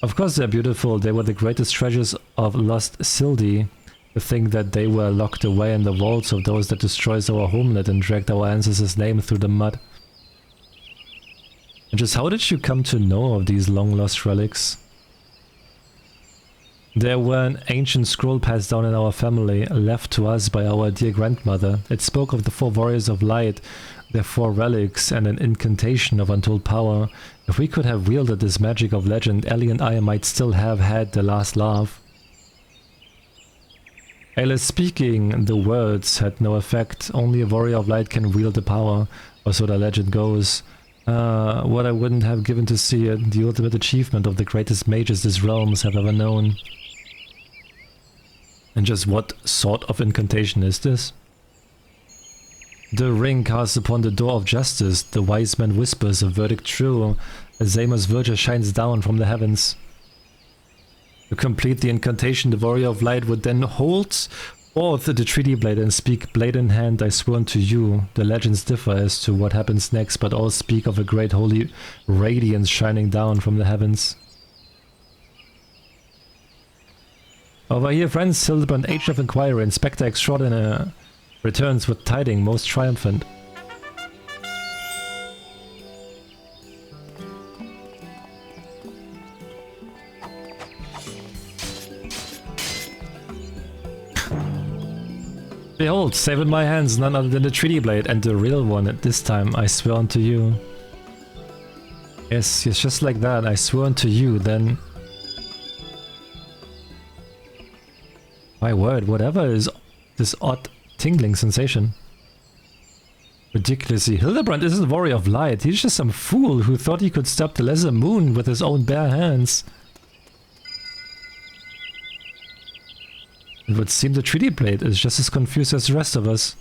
Of course they're beautiful, they were the greatest treasures of lost Sildi. To think that they were locked away in the vaults of those that destroyed our homeland and dragged our ancestors' name through the mud. And just how did you come to know of these long-lost relics? There were an ancient scroll passed down in our family, left to us by our dear grandmother. It spoke of the 4 warriors of light, their 4 relics, and an incantation of untold power. If we could have wielded this magic of legend, Ellie and I might still have had the last laugh. Alice speaking, the words had no effect. Only a warrior of light can wield the power, or so the legend goes. What I wouldn't have given to see it, the ultimate achievement of the greatest mages these realms have ever known. And just what sort of incantation is this? The ring casts upon the door of justice, the wise man whispers a verdict true, a Zamer's verdure shines down from the heavens. To complete the incantation, the Warrior of Light would then hold forth the treaty blade and speak, blade in hand, I swear unto you. The legends differ as to what happens next, but all speak of a great holy radiance shining down from the heavens. Over here, friends, Hildibrand, agent of inquiry, inspector extraordinaire, returns with tidings most triumphant. Behold, save in my hands none other than the treaty blade, and the real one at this time, I swear unto you. Yes, just like that, I swear unto you, then... My word, whatever is this odd tingling sensation. Ridiculously, Hildibrand isn't a warrior of light, he's just some fool who thought he could stop the lesser moon with his own bare hands. It would seem the treaty blade is just as confused as the rest of us.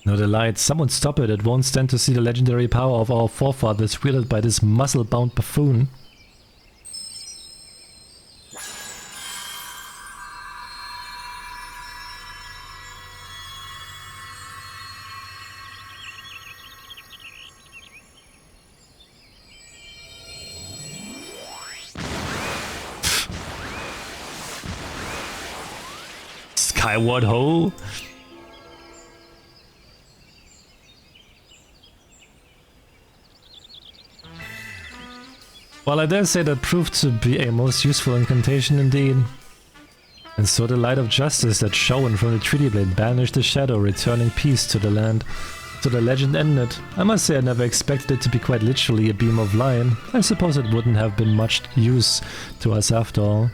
No delight, someone stop it, it won't stand to see the legendary power of our forefathers wielded by this muscle-bound buffoon. Skyward ho! Well, I dare say that proved to be a most useful incantation indeed. And so the light of justice that shone from the treaty blade banished the shadow, returning peace to the land. So the legend ended. I must say I never expected it to be quite literally a beam of light. I suppose it wouldn't have been much use to us after all.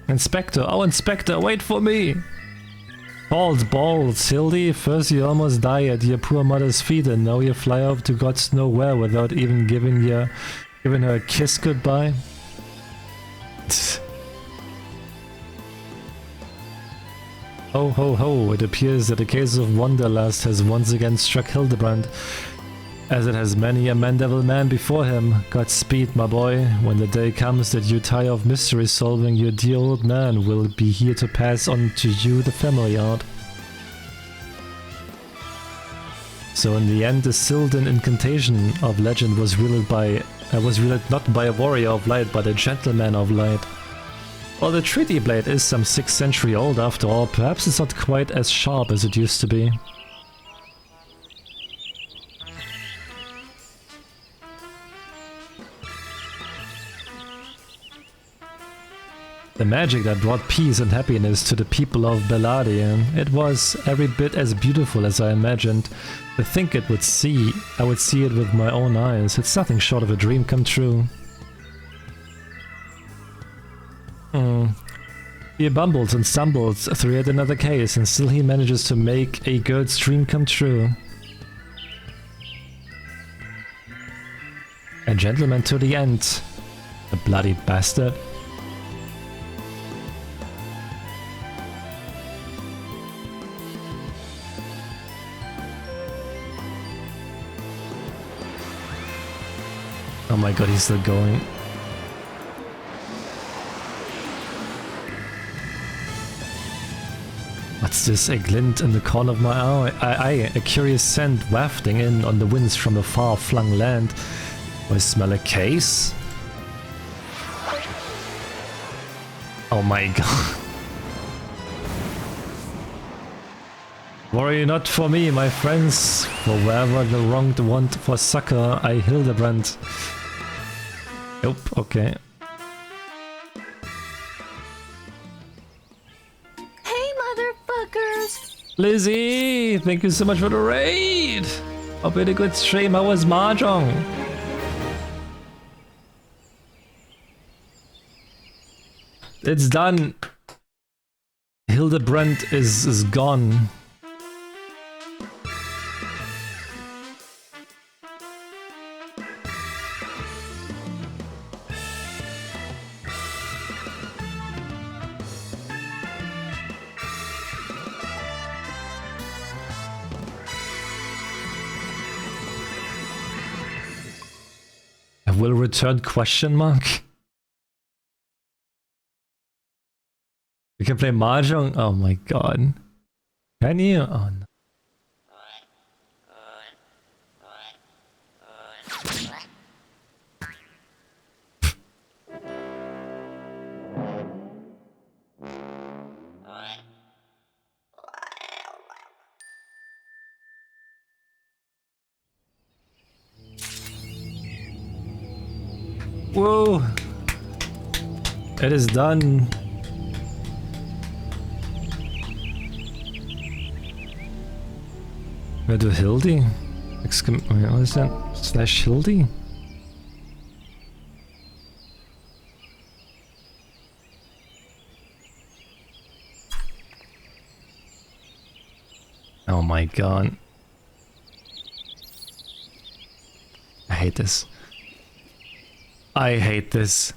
Inspector, oh Inspector, wait for me! Balls, Hildy, first you almost die at your poor mother's feet and now you fly off to God's nowhere without even giving her a kiss goodbye. Ho ho ho, it appears that the case of Wanderlust has once again struck Hildibrand, as it has many a man-devil man before him. Godspeed, my boy. When the day comes that you tire of mystery solving, your dear old man will be here to pass on to you the family art. So in the end, the Sylvan incantation of legend was wielded not by a warrior of light, but a gentleman of light. Well, the treaty blade is some 6th century old after all. Perhaps it's not quite as sharp as it used to be. The magic that brought peace and happiness to the people of Belladia, it was every bit as beautiful as I imagined. To think I would see it with my own eyes, it's nothing short of a dream come true. He bumbles and stumbles through yet another case, and still he manages to make a girl's dream come true. A gentleman to the end. A bloody bastard. Oh my god, he's still going. What's this? A glint in the corner of my eye, a curious scent wafting in on the winds from a far-flung land. Do I smell a case? Oh my god. Worry not for me, my friends, for wherever the wronged want for succor, I Hildibrand. Nope, okay. Hey, motherfuckers! Lizzie, thank you so much for the raid! Hope you had a good stream, how was Mahjong? It's done! Hildibrand is gone. Will return question mark? You can play Mahjong? Oh my god. Can you? Oh no. Whoa! It is done. Where do Hildy? What is that? Slash Hildy? Oh my god. I hate this. I hate this.